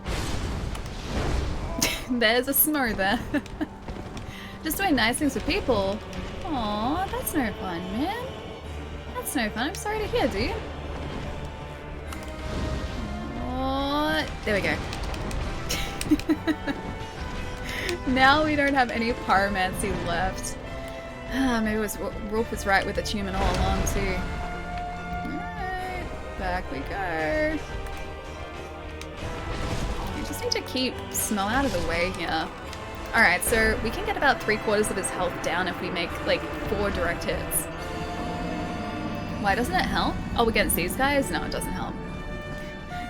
There's a Smo there. Just doing nice things with people. Aw, that's no fun, man. That's no fun. I'm sorry to hear, dude. Oh, there we go. Now we don't have any pyromancy left. Maybe Rolf was right with attunement all along too. Alright, back we go. We just need to keep Smo out of the way here. Alright, so we can get about 3/4 of his health down if we make like 4 direct hits. Why doesn't it help? Oh, against these guys? No, it doesn't help.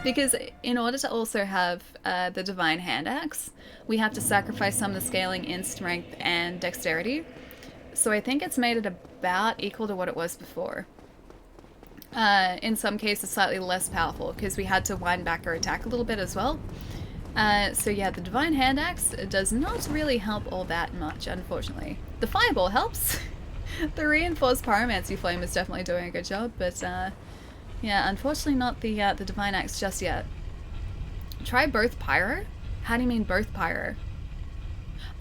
Because in order to also have the Divine Hand Axe, we have to sacrifice some of the scaling in strength and dexterity. So I think it's made it about equal to what it was before. In some cases slightly less powerful because we had to wind back our attack a little bit as well. So yeah, the Divine Hand Axe does not really help all that much, unfortunately. The Fireball helps. The Reinforced Pyromancy Flame is definitely doing a good job, but yeah, unfortunately not the Divine Axe just yet. Try both Pyro? How do you mean both Pyro?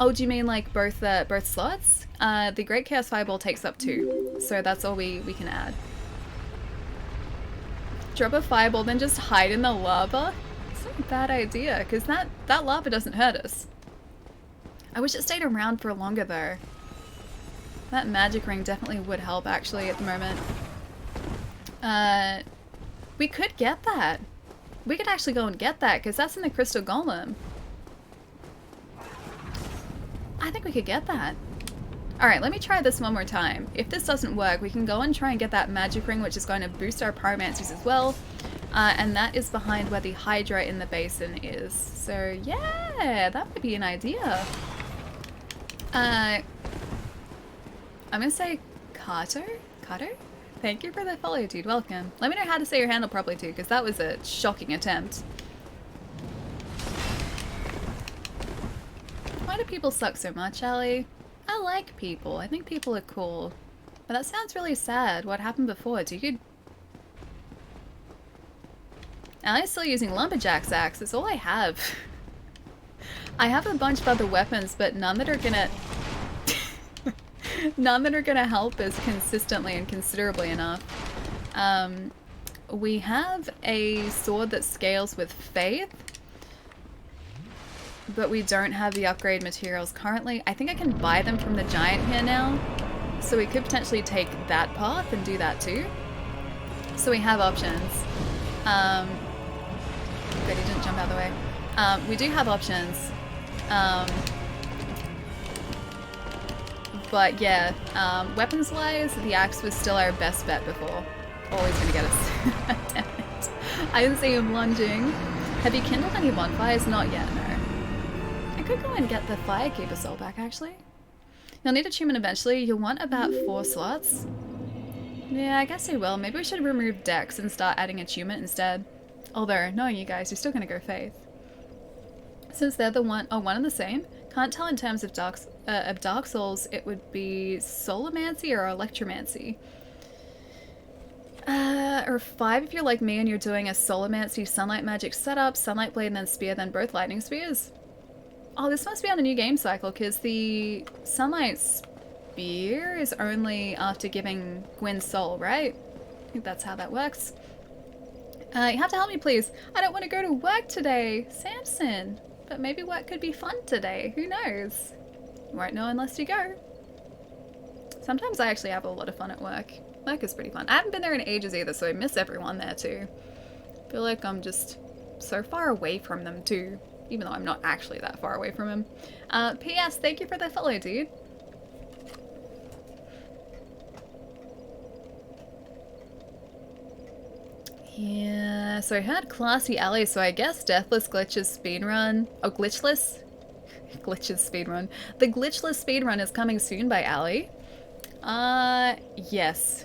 Oh, do you mean like both slots? The Great Chaos Fireball takes up 2, so that's all we can add. Drop a fireball, then just hide in the lava? It's not a bad idea, because that lava doesn't hurt us. I wish it stayed around for longer though. That magic ring definitely would help actually at the moment. We could get that. We could actually go and get that, because that's in the Crystal Golem. I think we could get that. Alright, let me try this one more time. If this doesn't work, we can go and try and get that magic ring, which is going to boost our pyromancies as well. And that is behind where the Hydra in the basin is. So yeah, that would be an idea. I'm gonna say Kato? Kato? Thank you for the follow, dude. Welcome. Let me know how to say your handle properly too, because that was a shocking attempt. Why do people suck so much, Ellie? I like people. I think people are cool. But that sounds really sad. What happened before? Dude? Ellie's still using Lumberjack's axe. That's all I have. I have a bunch of other weapons, but none that are gonna... none that are gonna help us consistently and considerably enough. We have a sword that scales with faith, but we don't have the upgrade materials currently. I think I can buy them from the giant here now, so we could potentially take that path and do that too. So we have options. Good, he didn't jump out of the way. We do have options. But yeah, weapons-wise, the axe was still our best bet before. Always gonna get us. Damn it. I didn't see him lunging. Have you kindled any bonfires? Not yet, no. I could go and get the Firekeeper soul back, actually. You'll need achievement eventually. You'll want about 4 slots. Yeah, I guess I will. Maybe we should remove Dex and start adding achievement instead. Although, knowing you guys, you're still gonna go Faith. Since they're the one and the same, can't tell in terms of Dark Souls, it would be Soulmancy or Electromancy. Or 5 if you're like me and you're doing a Soulmancy Sunlight Magic setup, Sunlight Blade and then Spear, then both Lightning Spears. Oh, this must be on a new game cycle, because the Sunlight Spear is only after giving Gwyn's soul, right? I think that's how that works. You have to help me, please. I don't want to go to work today, Samson. But maybe work could be fun today. Who knows? You won't know unless you go. Sometimes I actually have a lot of fun at work. Work is pretty fun. I haven't been there in ages either, so I miss everyone there too. I feel like I'm just so far away from them too, even though I'm not actually that far away from him. P.S. Thank you for the follow, dude. Yeah, so I heard Classy Alley, so I guess Deathless Glitch's speedrun, oh, Glitchless? Glitch's speedrun. The Glitchless speedrun is coming soon by Alley. Yes.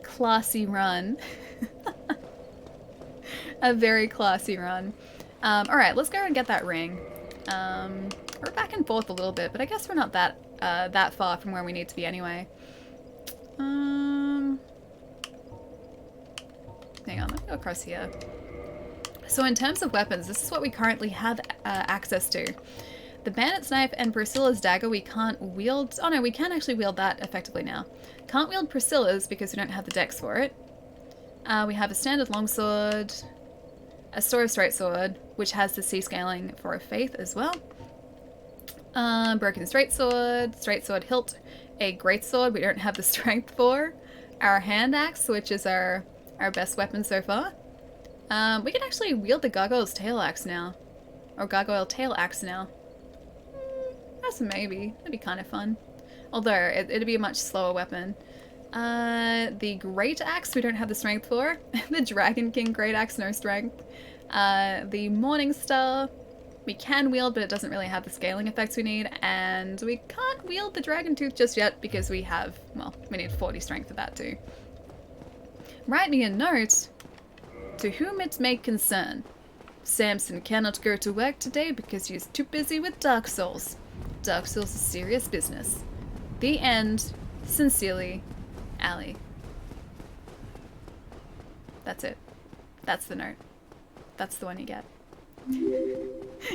Classy run. A very classy run. Alright, let's go and get that ring. We're back and forth a little bit, but I guess we're not that far from where we need to be anyway. Hang on, let me go across here. So in terms of weapons, this is what we currently have access to. The Bandit's Knife and Priscilla's Dagger we can't wield. Oh no, we can actually wield that effectively now. Can't wield Priscilla's because we don't have the dex for it. We have a standard longsword, a Sword of Straight Sword, which has the C scaling for a faith as well. Broken Straight Sword hilt, a Greatsword we don't have the strength for. Our Hand Axe, which is our best weapon so far. We can actually wield the Gargoyle's Tail Axe now. Or Gargoyle Tail Axe now. That's a maybe. That'd be kind of fun. Although, it'd be a much slower weapon. The Great Axe we don't have the strength for. The Dragon King Great Axe, no strength. The Morning Star we can wield, but it doesn't really have the scaling effects we need. And we can't wield the Dragon Tooth just yet because we have, well, we need 40 strength for that too. Write me a note. To whom it may concern. Samson cannot go to work today because he is too busy with Dark Souls. Dark Souls is serious business. The end. Sincerely, Allie. That's it. That's the note. That's the one you get.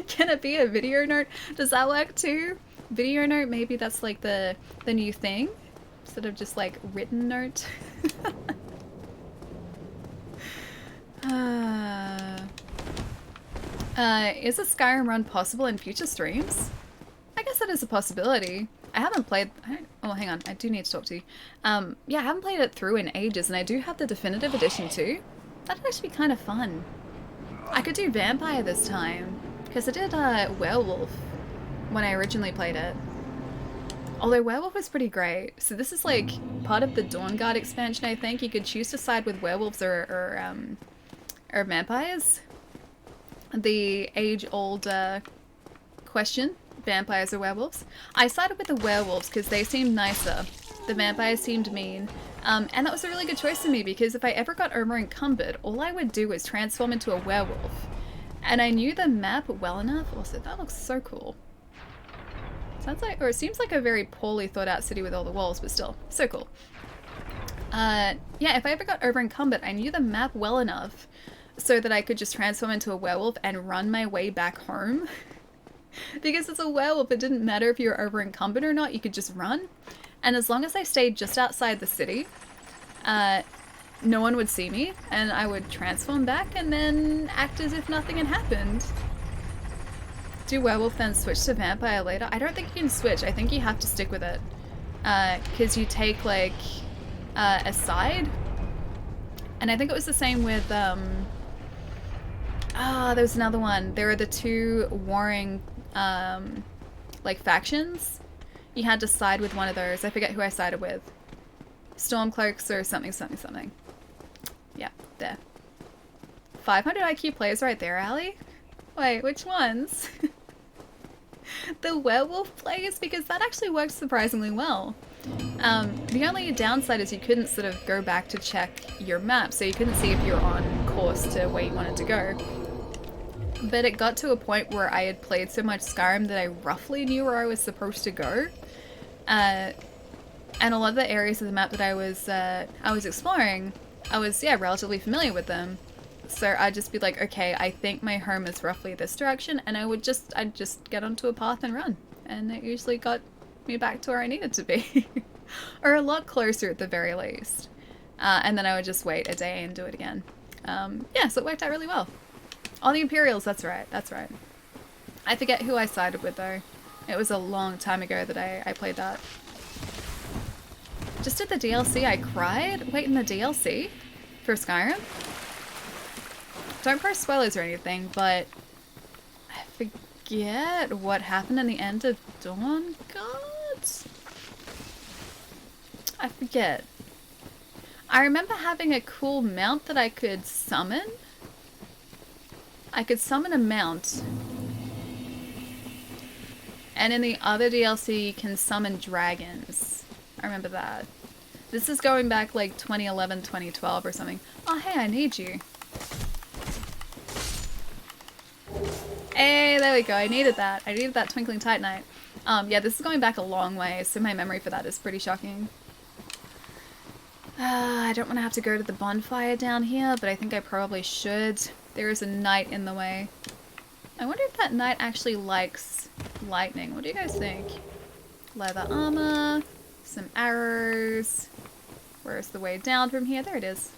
Can it be a video note? Does that work too? Video note, maybe that's like the new thing? Instead of just like written note. Is a Skyrim run possible in future streams? I guess that is a possibility. I haven't played... oh, hang on. I do need to talk to you. Yeah, I haven't played it through in ages, and I do have the definitive edition too. That'd actually be kind of fun. I could do Vampire this time, because I did Werewolf when I originally played it. Although Werewolf was pretty great. So this is like part of the Dawnguard expansion, I think. You could choose to side with werewolves or vampires. The age-old question, vampires or werewolves. I sided with the werewolves because they seemed nicer. The vampires seemed mean. And that was a really good choice for me because if I ever got over-encumbered, all I would do was transform into a werewolf. And I knew the map well enough. Also, that looks so cool. Sounds like, or it seems like a very poorly thought out city with all the walls, but still, so cool. Yeah, if I ever got over encumbered, I knew the map well enough so that I could just transform into a werewolf and run my way back home. Because as a werewolf, it didn't matter if you were over encumbered or not, you could just run. And as long as I stayed just outside the city, no one would see me, and I would transform back and then act as if nothing had happened. Do werewolf then switch to vampire later? I don't think you can switch. I think you have to stick with it. Because you take, like, a side. And I think it was the same with, there was another one. There were the two warring, like, factions. You had to side with one of those. I forget who I sided with. Stormcloaks or something, something, something. Yeah, there. 500 IQ players right there, Ali. Wait, which ones? The werewolf players? Because that actually worked surprisingly well. The only downside is you couldn't sort of go back to check your map, so you couldn't see if you're on course to where you wanted to go. But it got to a point where I had played so much Skyrim that I roughly knew where I was supposed to go. And a lot of the areas of the map that I was exploring, I was, yeah, relatively familiar with them. So I'd just be like, okay, I think my home is roughly this direction, and I'd just get onto a path and run. And it usually got me back to where I needed to be. Or a lot closer at the very least. And then I would just wait a day and do it again. Yeah, so it worked out really well. On the Imperials, that's right, that's right. I forget who I sided with though. It was a long time ago that I played that. Just did the DLC, I cried? Wait, in the DLC? For Skyrim? Don't press spoilers or anything, but I forget what happened in the end of Dawn Guards? I forget. I remember having a cool mount that I could summon. I could summon a mount. And in the other DLC, you can summon dragons. I remember that. This is going back like 2011, 2012 or something. Oh, hey, I need you. Hey, there we go. I needed that. I needed that Twinkling Titanite. Yeah, this is going back a long way, so my memory for that is pretty shocking. I don't want to have to go to the bonfire down here, but I think I probably should. There is a knight in the way. I wonder if that knight actually likes lightning. What do you guys think? Leather armor, some arrows. Where's the way down from here? There it is.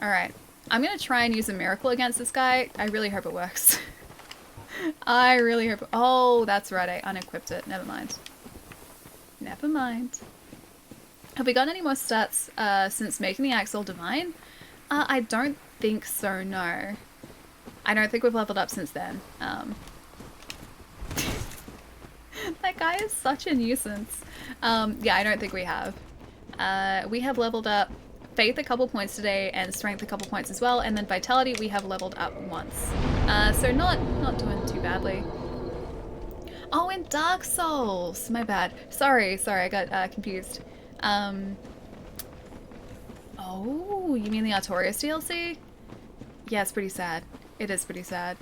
Alright. I'm gonna try and use a miracle against this guy. I really hope it works. I really hope... Oh, that's right. I unequipped it. Never mind. Never mind. Have we got any more stats since making the axe all divine? I don't think so, no. I don't think we've leveled up since then. That guy is such a nuisance. Yeah, I don't think we have. We have leveled up Faith a couple points today, and Strength a couple points as well, and then Vitality we have leveled up once. So not doing too badly. Oh, in Dark Souls! My bad. Sorry, I got confused. Oh, you mean the Artorias DLC? Yeah, it's pretty sad. It is pretty sad.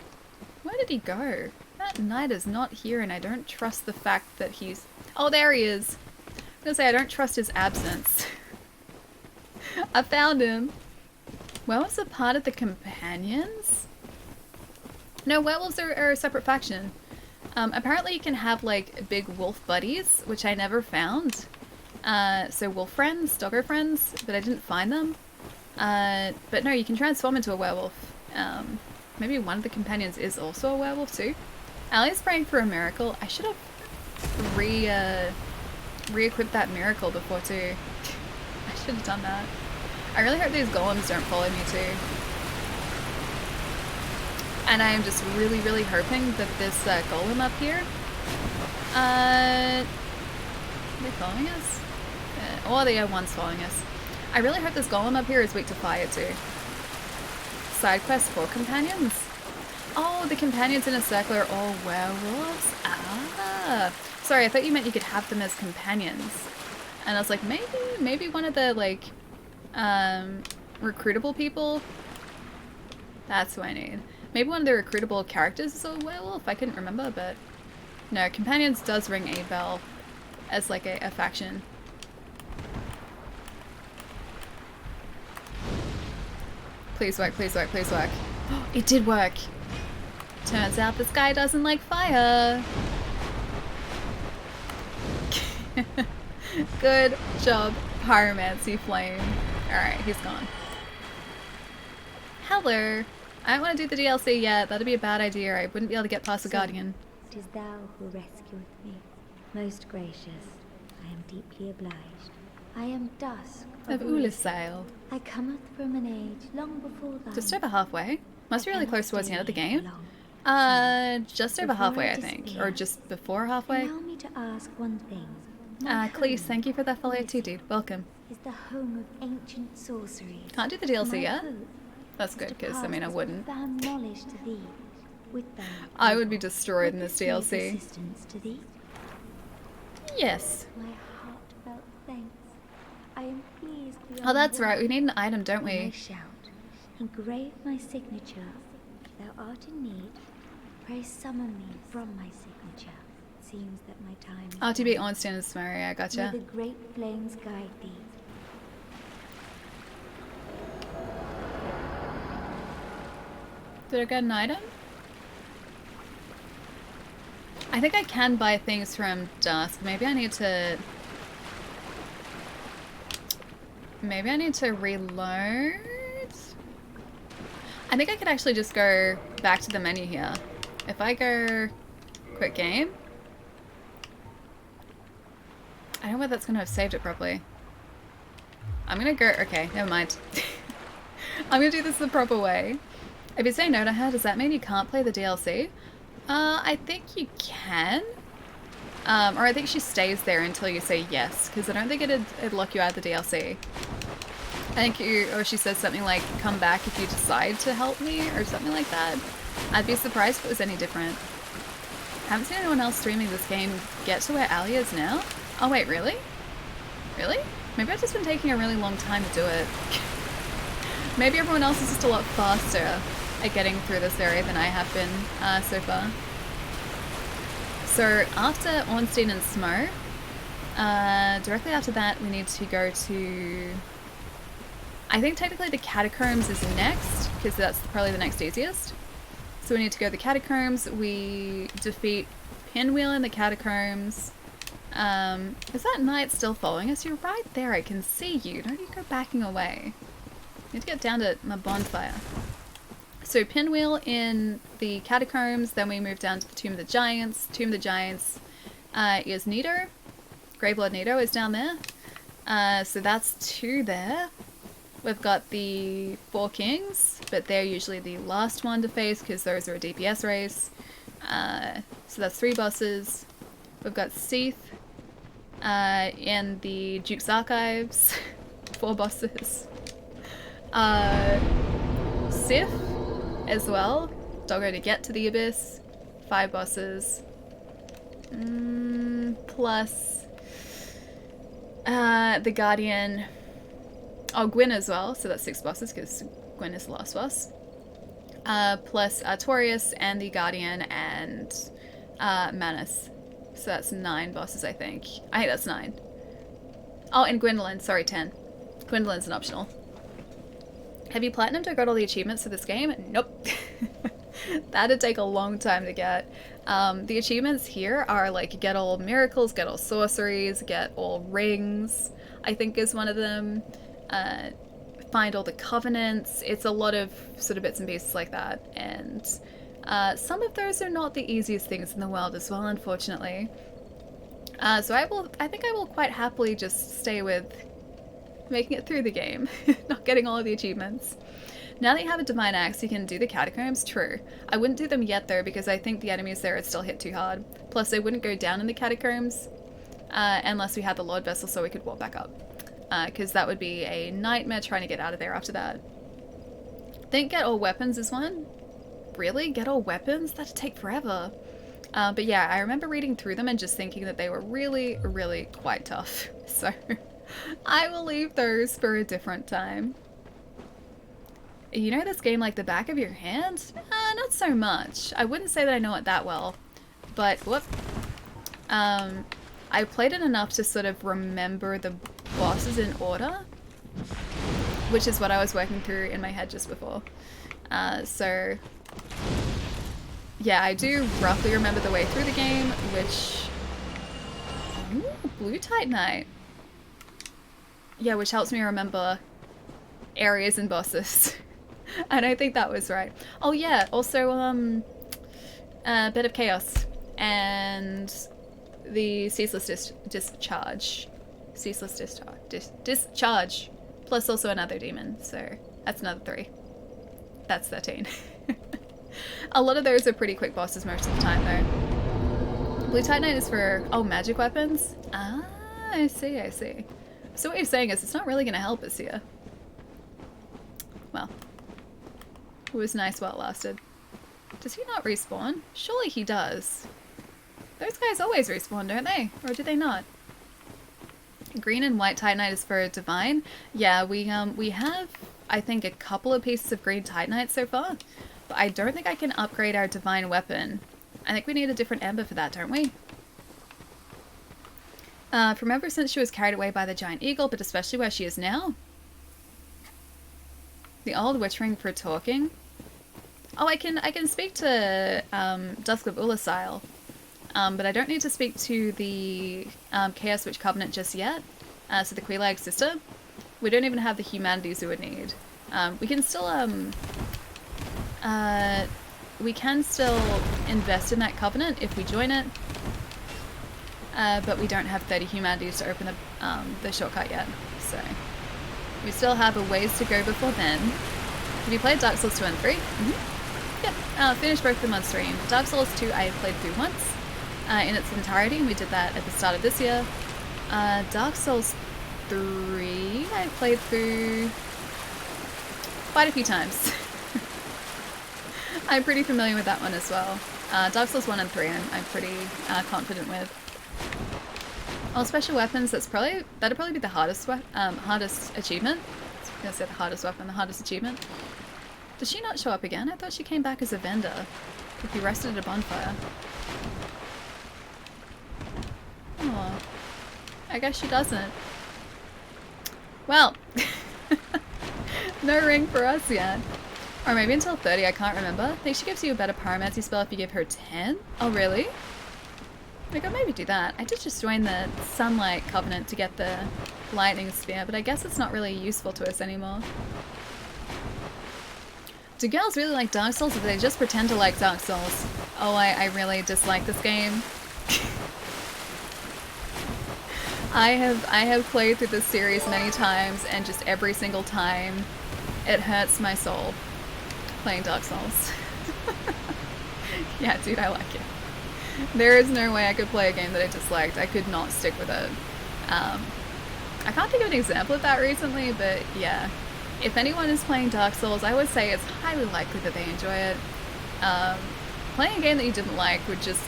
Where did he go? That knight is not here, and I don't trust the fact that he's... Oh, there he is! I'm gonna say I don't trust his absence. I found him. Where was a part of the companions? No, werewolves are a separate faction. Apparently you can have like big wolf buddies, which I never found. So wolf friends, doggo friends, but I didn't find them. But no, you can transform into a werewolf. Maybe one of the companions is also a werewolf too. Ali's praying for a miracle. I should have re-equipped that miracle before too. I should have done that. I really hope these golems don't follow me too. And I am just really, really hoping that this golem up here... Are they following us? Oh, they are one's following us. I really hope this golem up here is weak to fire too. Side quest for companions. Oh, the companions in a circle are all werewolves? Ah. Sorry, I thought you meant you could have them as companions. And I was like, maybe one of the, like, recruitable people? That's what I need. Maybe one of the recruitable characters is a werewolf. I couldn't remember, but no, Companions does ring a bell as like a faction. Please work, please work, please work. It did work. Turns out this guy doesn't like fire. Good job, Pyromancy Flame. Alright, he's gone. Hello. I don't want to do the DLC yet. That'd be a bad idea. I wouldn't be able to get past the Guardian. It is thou who rescueth me. Most gracious, I am deeply obliged. I am Dusk Of Ulisail. I cometh from an age long before thine. Just over halfway. Must be really close towards the end of the game. Long. Just over Before halfway, I I think. despair, Or just before halfway. Allow me to ask one thing. My Cleese, home, thank you for that follow too, dude. Welcome. is the home of ancient sorceries. Can't do the DLC My yet. hope That's is good, to because, I pass mean, I this wouldn't. profound knowledge to thee. With them, I would be destroyed in this witness my DLC. persistence to thee. Yes. My heartfelt thanks. I am pleased beyond Oh, that's right. We words. need an item, don't When I we? shout, engrave my signature. If thou art in need, pray summon me from my signature. It seems that my time is RTB done. Ornstein and Smurry, I May gotcha. the great flames guide thee. Did I get an item? I think I can buy things from Dusk. Maybe I need to... Maybe I need to reload? I think I could actually just go back to the menu here. If I go... Quick game? I don't know whether that's going to have saved it properly. I'm going to go... Okay, never mind. I'm going to do this the proper way. If you say no to her, does that mean you can't play the DLC? I think you can. Or I think she stays there until you say yes, because I don't think it'd lock you out of the DLC. I think or she says something like, come back if you decide to help me, or something like that. I'd be surprised if it was any different. Haven't seen anyone else streaming this game get to where Ali is now. Oh wait, really? Really? Maybe I've just been taking a really long time to do it. Maybe everyone else is just a lot faster at getting through this area than I have been so far. So after Ornstein and Smo, directly after that we need to go to... I think technically the Catacombs is next, because that's probably the next easiest. So we need to go to the Catacombs, we defeat Pinwheel in the Catacombs. Is that knight still following us? You're right there, I can see you. Don't you go backing away. I need to get down to my bonfire. So Pinwheel in the Catacombs, then we move down to the Tomb of the Giants. Tomb of the Giants is Nito. Gravelord Nito is down there. So that's 2 there. We've got the 4 kings, but they're usually the last one to face because those are a DPS race. So that's 3 bosses. We've got Seath in the Duke's Archives. 4 bosses. Sif as well. Doggo to get to the Abyss. 5 bosses. Plus the Guardian. Oh, Gwyn as well. So that's 6 bosses because Gwyn is the last boss. Plus Artorias and the Guardian and Manus. So that's 9 bosses, I think. I think that's 9. Oh, and Gwendolyn. Sorry, 10. Gwendolyn's an optional. Have you platinumed or got all the achievements for this game? Nope. That'd take a long time to get. The achievements here are like get all miracles, get all sorceries, get all rings, I think is one of them. Find all the covenants. It's a lot of sort of bits and pieces like that. And some of those are not the easiest things in the world as well, unfortunately. So I think I will quite happily just stay with making it through the game, not getting all of the achievements. Now that you have a Divine Axe, you can do the Catacombs, true. I wouldn't do them yet though, because I think the enemies there would still hit too hard. Plus they wouldn't go down in the Catacombs, unless we had the Lord Vessel so we could walk back up. Because that would be a nightmare trying to get out of there after that. Think get all weapons is one? Really? Get all weapons? That'd take forever. But yeah, I remember reading through them and just thinking that they were really, really quite tough. So I will leave those for a different time. You know this game like the back of your hand? Not so much. I wouldn't say that I know it that well, but whoop. I played it enough to sort of remember the bosses in order, which is what I was working through in my head just before. So yeah, I do roughly remember the way through the game, which... Ooh, Blue Titanite. Yeah, which helps me remember areas and bosses. I don't think that was right. Oh yeah, also a bit of chaos and the ceaseless discharge. Ceaseless discharge. Plus also another demon, so that's another 3. That's 13. A lot of those are pretty quick bosses most of the time though. Blue Titanite is for, oh, magic weapons? Ah, I see, I see. So what you're saying is it's not really going to help us here. Well, it was nice while it lasted. Does he not respawn? Surely he does. Those guys always respawn, don't they? Or do they not? Green and white Titanite is for divine. Yeah, we have, I think, a couple of pieces of green Titanite so far. But I don't think I can upgrade our divine weapon. I think we need a different ember for that, don't we? From ever since she was carried away by the giant eagle, but especially where she is now. The old witch ring for talking. Oh, I can speak to Dusk of Ulasil, but I don't need to speak to the Chaos Witch Covenant just yet. So the Quelaag sister. We don't even have the humanities we would need. We can still invest in that covenant if we join it. But we don't have 30 humanities to open the shortcut yet, so we still have a ways to go before then. Have you played Dark Souls 2 and 3? Mm-hmm. Yep, finished both of them on stream. Dark Souls 2 I played through once in its entirety, and we did that at the start of this year. Dark Souls 3 I played through quite a few times. I'm pretty familiar with that one as well. Dark Souls 1 and 3 I'm pretty confident with. Oh, special weapons, that'd probably be the hardest achievement. I was gonna say the hardest weapon, the hardest achievement. Does she not show up again? I thought she came back as a vendor. If you rested at a bonfire. Oh, I guess she doesn't. Well, no ring for us yet. Or maybe until 30, I can't remember. I think she gives you a better pyromancy spell if you give her 10. Oh, really? I could maybe do that. I did just join the Sunlight Covenant to get the lightning spear, but I guess it's not really useful to us anymore. Do girls really like Dark Souls, or do they just pretend to like Dark Souls? Oh, I really dislike this game. I have played through this series many times, and just every single time it hurts my soul playing Dark Souls. Yeah, dude, I like it. There is no way I could play a game that I disliked. I could not stick with it. I can't think of an example of that recently, but yeah. If anyone is playing Dark Souls, I would say it's highly likely that they enjoy it. Playing a game that you didn't like would just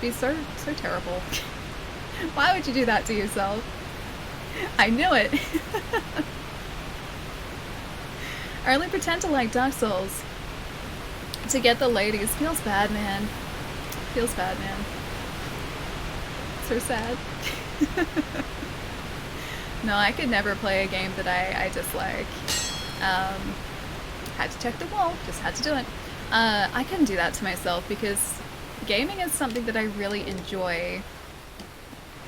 be so terrible. Why would you do that to yourself? I knew it! I only pretend to like Dark Souls to get the ladies. Feels bad, man. Feels bad, man. So sad. No, I could never play a game that I dislike. Had to check the wall, just had to do it. I couldn't do that to myself because gaming is something that I really enjoy.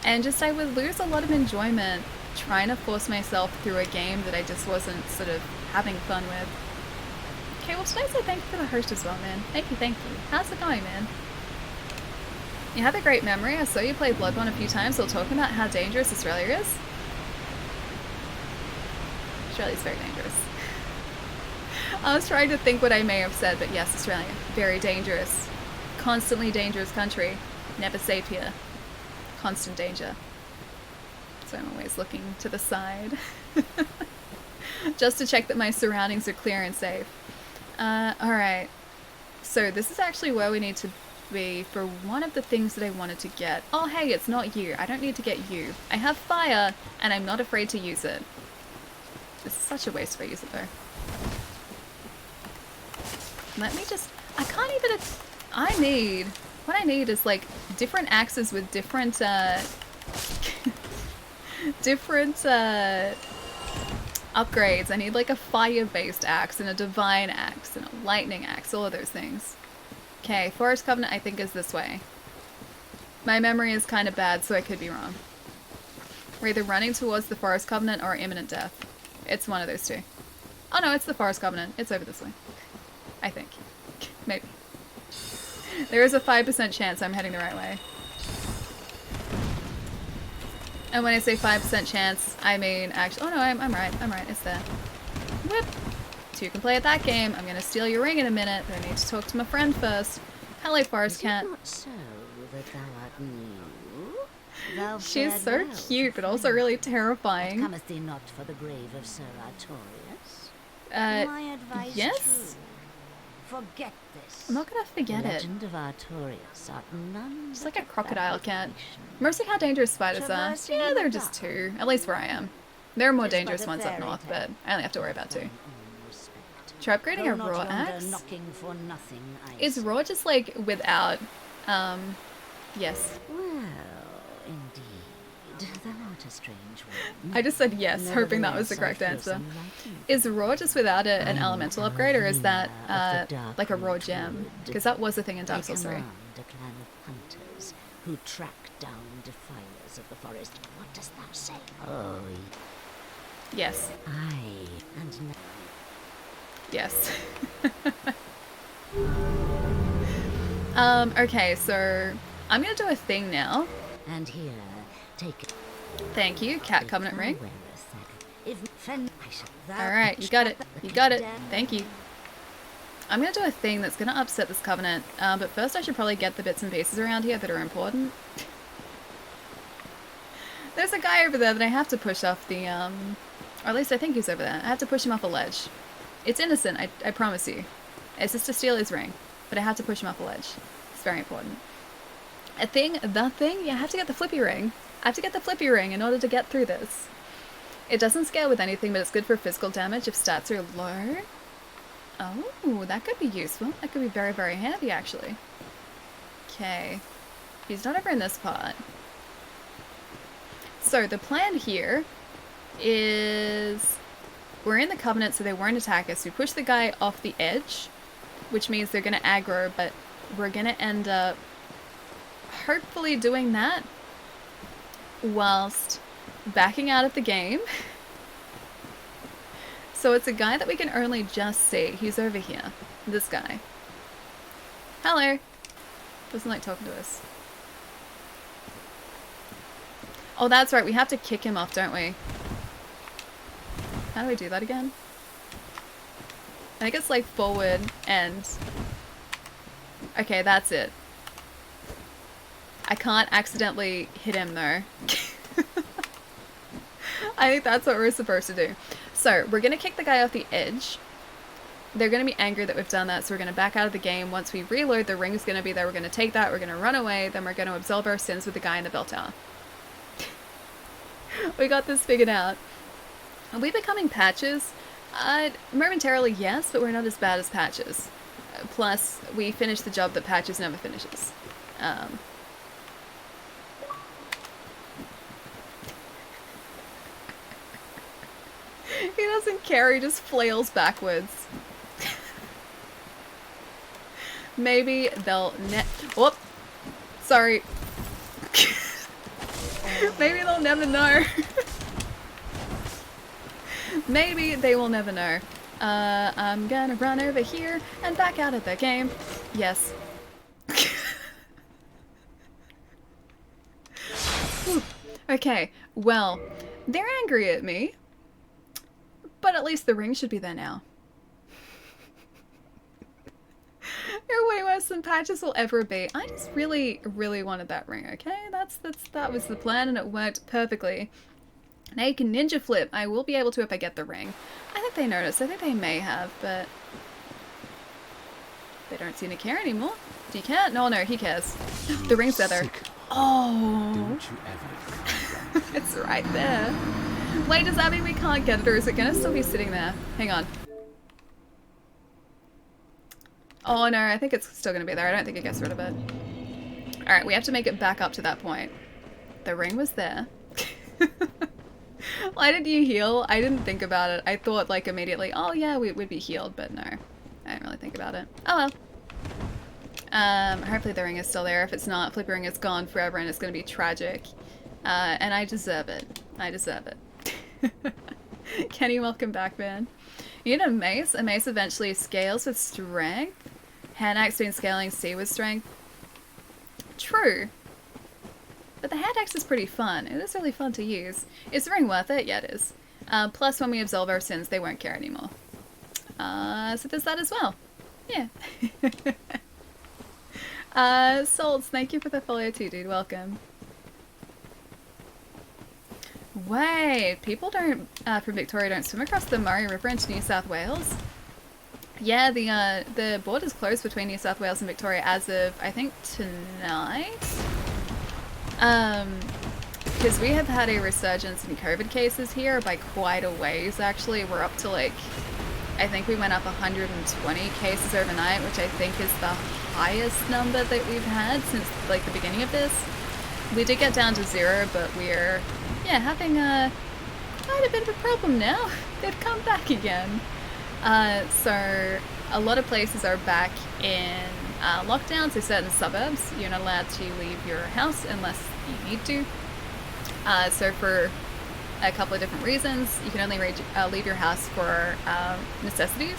And just I would lose a lot of enjoyment trying to force myself through a game that I just wasn't sort of having fun with. Okay, well should I say thank you for the host as well, man? Thank you, thank you. How's it going, man? You have a great memory. I saw you play Bloodborne a few times while talking about how dangerous Australia is. Australia's very dangerous. I was trying to think what I may have said, but yes, Australia. Very dangerous. Constantly dangerous country. Never safe here. Constant danger. So I'm always looking to the side. Just to check that my surroundings are clear and safe. Alright. So this is actually where we need to be for one of the things that I wanted to get. Oh hey, it's not you. I don't need to get you. I have fire, and I'm not afraid to use it. It's such a waste if I use it though. Let me just... I can't even... I need... What I need is, like, different axes with different, different, upgrades. I need, like, a fire-based axe and a divine axe and a lightning axe. All of those things. Okay, Forest Covenant, I think, is this way. My memory is kind of bad, so I could be wrong. We're either running towards the Forest Covenant or imminent death. It's one of those two. Oh no, it's the Forest Covenant. It's over this way. I think. Maybe. There is a 5% chance I'm heading the right way. And when I say 5% chance, I mean actually... Oh no, I'm right. I'm right. It's there. Whip! So you can play at that game. I'm gonna steal your ring in a minute, but I need to talk to my friend first. Hello, Forest Cat. Not so that thou art new. Thou She's fared so well to cute, but also find. really But terrifying. cometh thee not for the grave of Sir Artorias? My advice yes? true. Forget this. I'm not gonna forget the it. legend of Artorias art none It's but like a crocodile cat. fabrication. Mostly how dangerous spiders are. Traversing Yeah, in they're the just dark. 2. At least where I am. There are more Tis but dangerous a ones up fairy north, tale. but I only have to worry about 2. Thine own respect. Try upgrading Go a not raw yonder axe? knocking for nothing, I Is say. raw just like without, yes. Well, indeed. Thou art a strange one. I just said yes, hoping that was the correct Nevertheless, I answer. feel some liking. Is raw just without an I'm elemental upgrade, or is that Alvina of the like a raw Darkroot gem? Garden. Because that was a thing in Dark I Souls 3. command a clan of hunters who track down defilers of the forest. What dost thou say? Oh, Yes. aye, and now Yes. Okay, so I'm gonna do a thing now. and here, take it. Thank you, Cat If Covenant thou Ring. wearest that, if fen, I shall thou Alright, you got it. You got it. Thank you. I'm gonna do a thing that's gonna upset this covenant, but first I should probably get the bits and pieces around here that are important. There's a guy over there that I have to push off the, or at least I think he's over there. I have to push him off a ledge. It's innocent, I promise you. It's just to steal his ring, but I have to push him off a ledge. It's very important. The thing, yeah, I have to get the flippy ring. I have to get the flippy ring in order to get through this. It doesn't scale with anything, but it's good for physical damage if stats are low. Oh, that could be useful. That could be very, very handy, actually. Okay. He's not over in this part. So, the plan here is... We're in the Covenant, so they won't attack us. We push the guy off the edge, which means they're going to aggro, but we're going to end up hopefully doing that whilst backing out of the game. So it's a guy that we can only just see. He's over here. This guy. Hello. Doesn't like talking to us. Oh, that's right. We have to kick him off, don't we? How do we do that again? I think it's like forward and... Okay, that's it. I can't accidentally hit him though. I think that's what we're supposed to do. So, we're going to kick the guy off the edge. They're going to be angry that we've done that, so we're going to back out of the game. Once we reload, the ring's going to be there. We're going to take that, we're going to run away, then we're going to absolve our sins with the guy in the bell tower. We got this figured out. Are we becoming Patches? Momentarily, yes, but we're not as bad as Patches. Plus, we finished the job that Patches never finishes. He doesn't care, he just flails backwards. Maybe they'll whoop! Sorry. Maybe they'll never know. Maybe they will never know. I'm gonna run over here and back out of the game. Yes. Okay, well, they're angry at me. But at least the ring should be there now. You're way worse than Patches will ever be. I just really, really wanted that ring, okay? That was the plan and it worked perfectly. Now you can ninja flip. I will be able to if I get the ring. I think they noticed. I think they may have, but... They don't seem to care anymore. Do you care? No, he cares. The ring's there. Sick. Oh! Don't you ever... It's right there. Wait, does that mean we can't get it, or is it gonna still be sitting there? Hang on. Oh no, I think it's still gonna be there. I don't think it gets rid of it. Alright, we have to make it back up to that point. The ring was there. Why did you heal? I didn't think about it. I thought like immediately, oh yeah, we'd be healed, but no. I didn't really think about it. Oh well. Hopefully the ring is still there. If it's not, Flippy Ring is gone forever and it's gonna be tragic. And I deserve it. I deserve it. Kenny, welcome back, man. You need a mace? A mace eventually scales with strength? Hand axe been scaling C with strength? True. But the hand axe is pretty fun. It is really fun to use. Is the ring worth it? Yeah, it is. Plus, when we absolve our sins, they won't care anymore. So there's that as well. Yeah. Salts, thank you for the follow too, dude. Welcome. Wait, people don't from Victoria don't swim across the Murray River into New South Wales? Yeah, the border's closed between New South Wales and Victoria as of, I think, tonight? Because we have had a resurgence in COVID cases here by quite a ways, actually. We're up to, like, I think we went up 120 cases overnight, which I think is the highest number that we've had since, like, the beginning of this. We did get down to 0, but we're, yeah, having quite a bit of a problem now. They've come back again. So a lot of places are back in lockdown, so certain suburbs, you're not allowed to leave your house unless you need to. So for a couple of different reasons, you can only leave your house for necessities.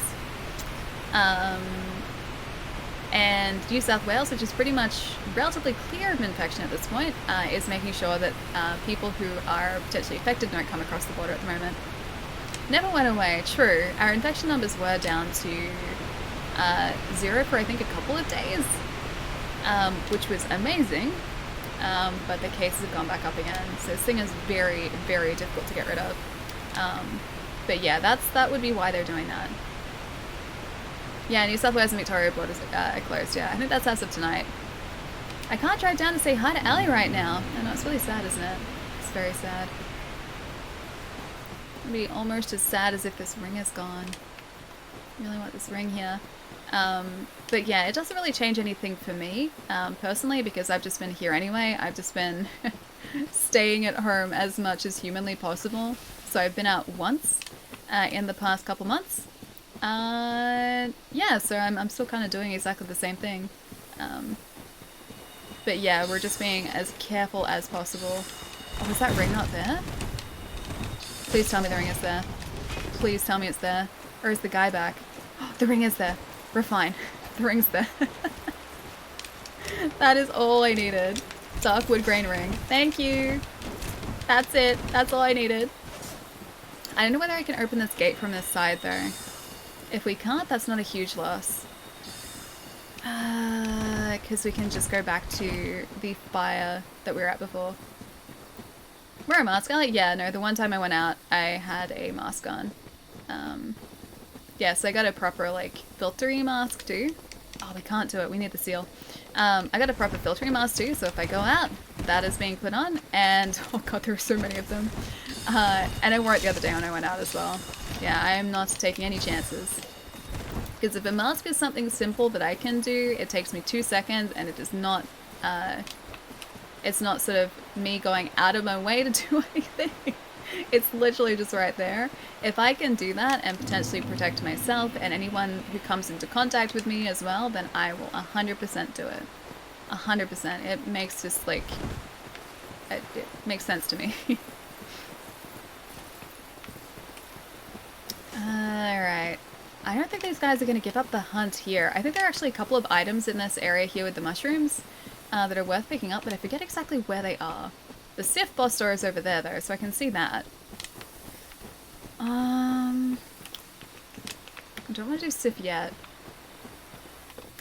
And New South Wales, which is pretty much relatively clear of infection at this point, is making sure that people who are potentially affected don't come across the border at the moment. Never went away, true. Our infection numbers were down to 0 for I think a couple of days, which was amazing, but the cases have gone back up again, so this thing is very, very difficult to get rid of. But yeah, that would be why they're doing that. Yeah, New South Wales and Victoria borders are closed, yeah. I think that's as of tonight. I can't drive down to say hi to Ali right now. I know, it's really sad, isn't it? It's very sad. It'd be almost as sad as if this ring is gone. I really want this ring here. But yeah, it doesn't really change anything for me, personally, because I've just been here anyway. I've just been staying at home as much as humanly possible. So I've been out once in the past couple months. Yeah, so I'm still kind of doing exactly the same thing. But yeah, we're just being as careful as possible. Oh, is that ring not there? Please tell me the ring is there. Please tell me it's there. Or is the guy back? Oh, the ring is there. We're fine. The ring's there. That is all I needed. Dark wood grain ring. Thank you. That's it. That's all I needed. I don't know whether I can open this gate from this side though. If we can't, that's not a huge loss. Because we can just go back to the fire that we were at before. Wear a mask on? Yeah, no, the one time I went out, I had a mask on. Yeah, so I got a proper, like, filtery mask too. Oh, we can't do it. We need the seal. I got a proper filtery mask too, so if I go out, that is being put on. And, oh god, there are so many of them. And I wore it the other day when I went out as well. Yeah, I am not taking any chances. Because if a mask is something simple that I can do, it takes me 2 seconds and it is not, it's not sort of me going out of my way to do anything. It's literally just right there. If I can do that and potentially protect myself and anyone who comes into contact with me as well, then I will 100% do it. 100%. It makes just like, it makes sense to me. Alright. I don't think these guys are going to give up the hunt here. I think there are actually a couple of items in this area here with the mushrooms that are worth picking up, but I forget exactly where they are. The Sif boss door is over there though, so I can see that. I don't want to do Sif yet.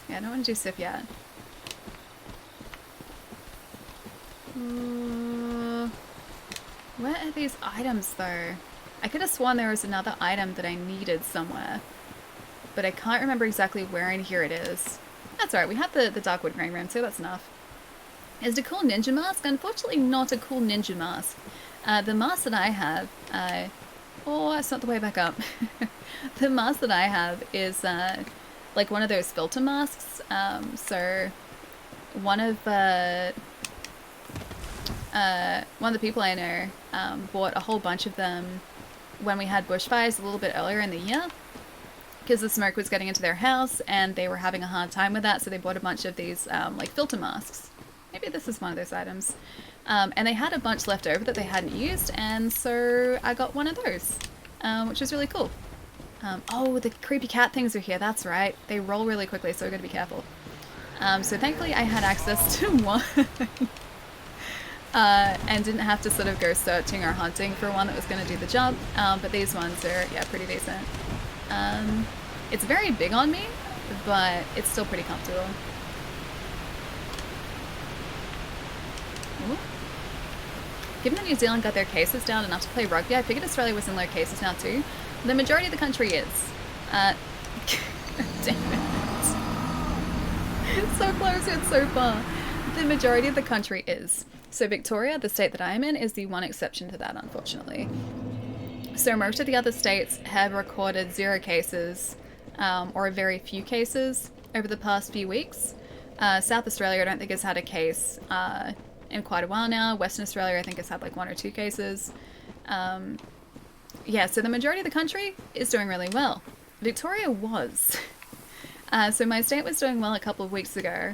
Yeah, I don't want to do Sif yet. Where are these items though? I could have sworn there was another item that I needed somewhere. But I can't remember exactly where in here it is. That's alright, we have the Darkwood Grain Room, so that's enough. Is it a cool ninja mask? Unfortunately not a cool ninja mask. The mask that I have, oh, that's not the way back up. The mask that I have is like one of those filter masks. So one of the people I know bought a whole bunch of them when we had bushfires a little bit earlier in the year, because the smoke was getting into their house and they were having a hard time with that, so they bought a bunch of these like filter masks. Maybe this is one of those items. And they had a bunch left over that they hadn't used, and so I got one of those, which was really cool. Oh, the creepy cat things are here, that's right. They roll really quickly, so we're going to be careful. So thankfully I had access to one. And didn't have to sort of go searching or hunting for one that was going to do the job. But these ones are, yeah, pretty decent. It's very big on me, but it's still pretty comfortable. Ooh. Given that New Zealand got their cases down enough to play rugby, I figured Australia was in low cases now too. The majority of the country is. Damn it. It's so close yet so far. The majority of the country is. So Victoria, the state that I am in, is the one exception to that, unfortunately. So most of the other states have recorded 0 cases, or very few cases, over the past few weeks. South Australia, I don't think has had a case in quite a while now. Western Australia, I think, has had like 1 or 2 cases. Yeah, so the majority of the country is doing really well. Victoria was. So my state was doing well a couple of weeks ago.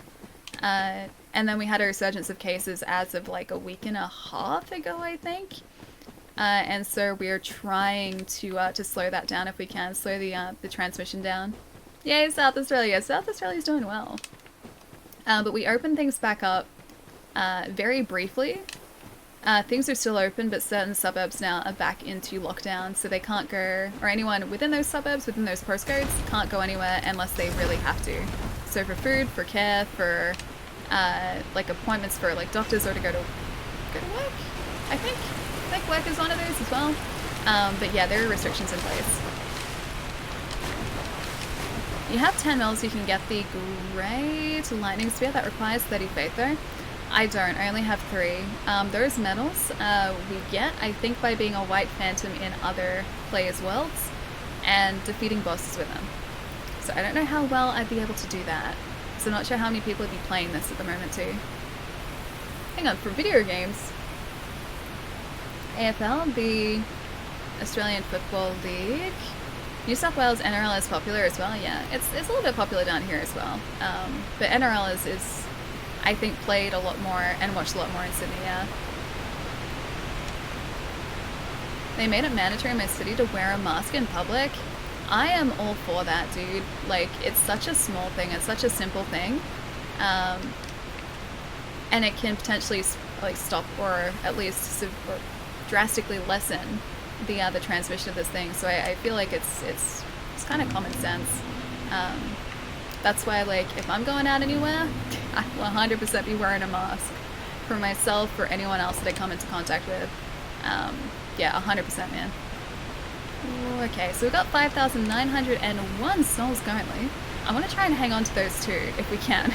And then we had a resurgence of cases as of like a week and a half ago, I think. And so we're trying to slow that down if we can, slow the transmission down. Yay, South Australia! South Australia's doing well. But we opened things back up very briefly. Things are still open, but certain suburbs now are back into lockdown, so they can't go, or anyone within those suburbs, within those postcodes, can't go anywhere unless they really have to. So for food, for care, for like appointments for like doctors, or to go to work, I think work is one of those as well. But yeah, there are restrictions in place. You have 10 mils, you can get the Great Lightning Spear. That requires 30 faith though. I don't, I only have 3. Those medals we get, I think, by being a white phantom in other players' worlds and defeating bosses with them. So I don't know how well I'd be able to do that. So I'm not sure how many people would be playing this at the moment too. Hang on, for video games, AFL, the Australian Football League, New South Wales NRL is popular as well. Yeah, it's a little bit popular down here as well. But NRL is I think played a lot more and watched a lot more in Sydney. Yeah. They made it mandatory in my city to wear a mask in public. I am all for that, dude. Like, it's such a small thing, it's such a simple thing, and it can potentially like stop or at least drastically lessen the transmission of this thing. So I feel like it's kind of common sense. That's why, like, if I'm going out anywhere, I will 100% be wearing a mask for myself, for anyone else that I come into contact with. Yeah, 100%, man. Okay, so we've got 5,901 souls currently. I want to try and hang on to those too, if we can.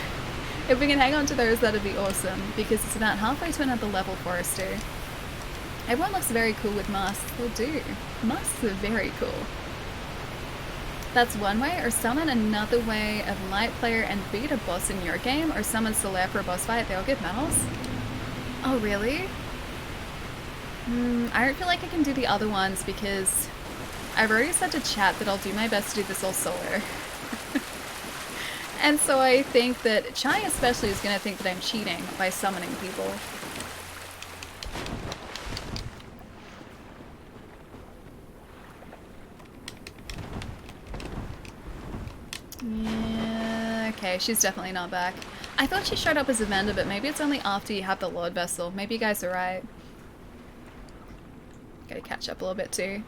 If we can hang on to those, that'd be awesome, because it's about halfway to another level for us too. Everyone looks very cool with masks. They do. Masks are very cool. That's one way, or summon another way of light player and beat a boss in your game, or summon Solaire for a boss fight. They all get medals. Oh, really? I don't feel like I can do the other ones because I've already said to chat that I'll do my best to do this all solo. And so I think that Chai especially is going to think that I'm cheating by summoning people. Yeah, okay, she's definitely not back. I thought she showed up as a vendor, but maybe it's only after you have the Lord Vessel. Maybe you guys are right. Gotta catch up a little bit too.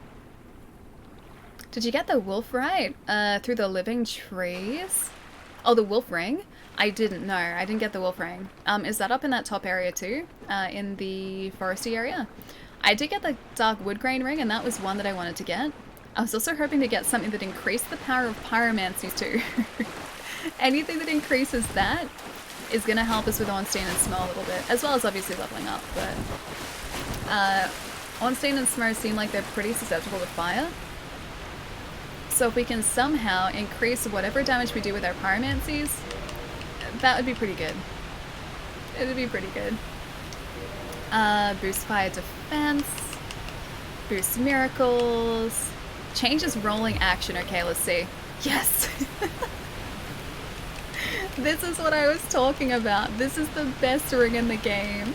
Did you get the wolf right? Through the living trees? Oh, the wolf ring? I didn't know. I didn't get the wolf ring. Is that up in that top area too? In the foresty area? I did get the dark wood grain ring, and that was one that I wanted to get. I was also hoping to get something that increased the power of pyromancy too. Anything that increases that is going to help us with Ornstein and Smell a little bit, as well as obviously leveling up, but Ornstein and Smell seem like they're pretty susceptible to fire. So if we can somehow increase whatever damage we do with our pyromancies, that would be pretty good. It would be pretty good. Boost fire defense. Boost miracles. Changes rolling action. Okay, let's see. Yes! This is what I was talking about. This is the best ring in the game.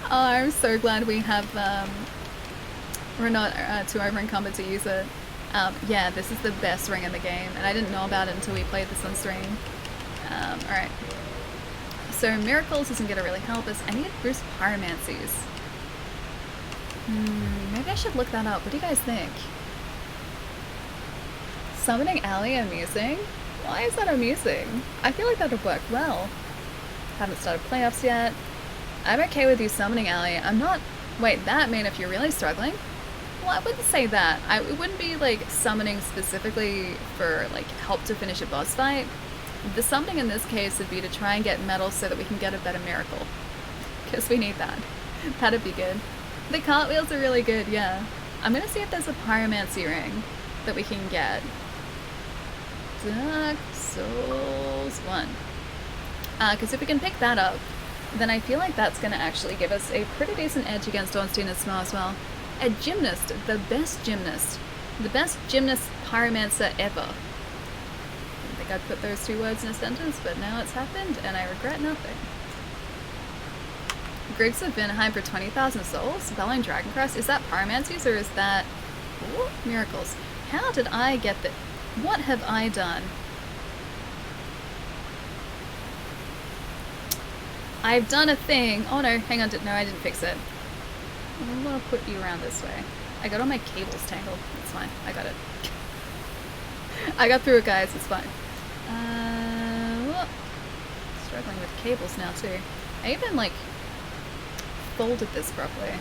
Oh, I'm so glad we have, we're not too over encumbered to use it. Yeah, this is the best ring in the game, and I didn't know about it until we played this on stream. Alright. So Miracles isn't going to really help us. I need Boost Pyromancies. Maybe I should look that up. What do you guys think? Summoning Alley amusing? Why is that amusing? I feel like that would work well. Haven't started playoffs yet. I'm okay with you summoning Alley. I'm not... Wait, that mean if you're really struggling? Well, I wouldn't say that. It wouldn't be like summoning specifically for like help to finish a boss fight. The summoning in this case would be to try and get medals so that we can get a better miracle. Because we need that. That'd be good. The cartwheels are really good, yeah. I'm gonna see if there's a pyromancy ring that we can get. Dark Souls 1. Because if we can pick that up, then I feel like that's going to actually give us a pretty decent edge against Ornstein and Small as well. A gymnast, the best gymnast pyromancer ever. Didn't think I'd put those two words in a sentence, but now it's happened, and I regret nothing. Groups of Vinheim for 20,000 souls? Bellowing Dragon Crest? Is that pyromancies, or is that... Ooh, miracles. How did I get the... What have I done? I've done a thing. Oh no, hang on. No, I didn't fix it. I'm gonna put you around this way. I got all my cables tangled. It's fine. I got it. I got through it, guys. It's fine. Struggling with cables now too. I even like folded this properly.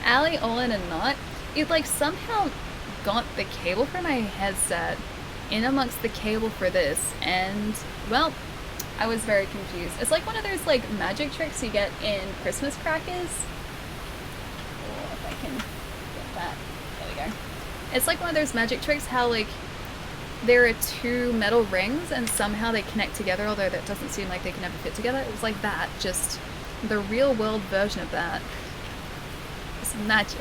Alley all in a knot. It like somehow got the cable for my headset in amongst the cable for this, and well, I was very confused. It's like one of those like magic tricks you get in Christmas crackers. Oh, if I can get that. There we go. It's like one of those magic tricks how like there are two metal rings and somehow they connect together, although that doesn't seem like they can ever fit together. It was like that, just the real world version of that. It's magic.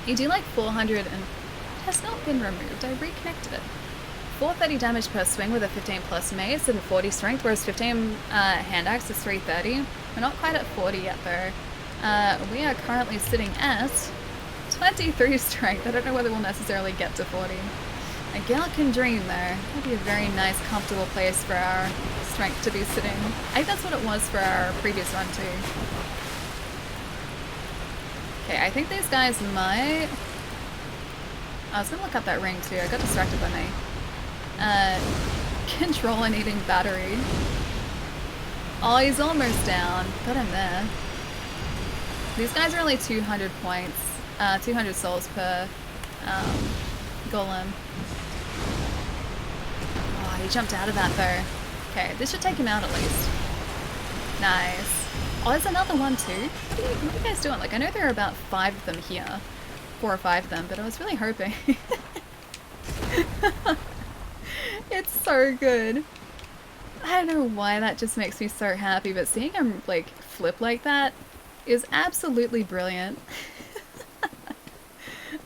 You do like 400 and it has not been removed. I reconnected it. 430 damage per swing with a 15 plus mace and 40 strength, whereas 15 hand axe is 330. We're not quite at 40 yet though. We are currently sitting at 23 strength. I don't know whether we'll necessarily get to 40. A gal can dream though. That'd be a very nice, comfortable place for our strength to be sitting. I think that's what it was for our previous run too. Okay, I think these guys might... I was gonna look up that ring too. I got distracted by me. Control and eating battery. Oh, he's almost down. Got him there. These guys are only 200 points. 200 souls per golem. Oh, he jumped out of that though. Okay, this should take him out at least. Nice. Oh, there's another one too. What are you guys doing? Like, I know there are about 5 of them here. 4 or 5 of them, but I was really hoping. It's so good. I don't know why that just makes me so happy, but seeing him like flip like that is absolutely brilliant.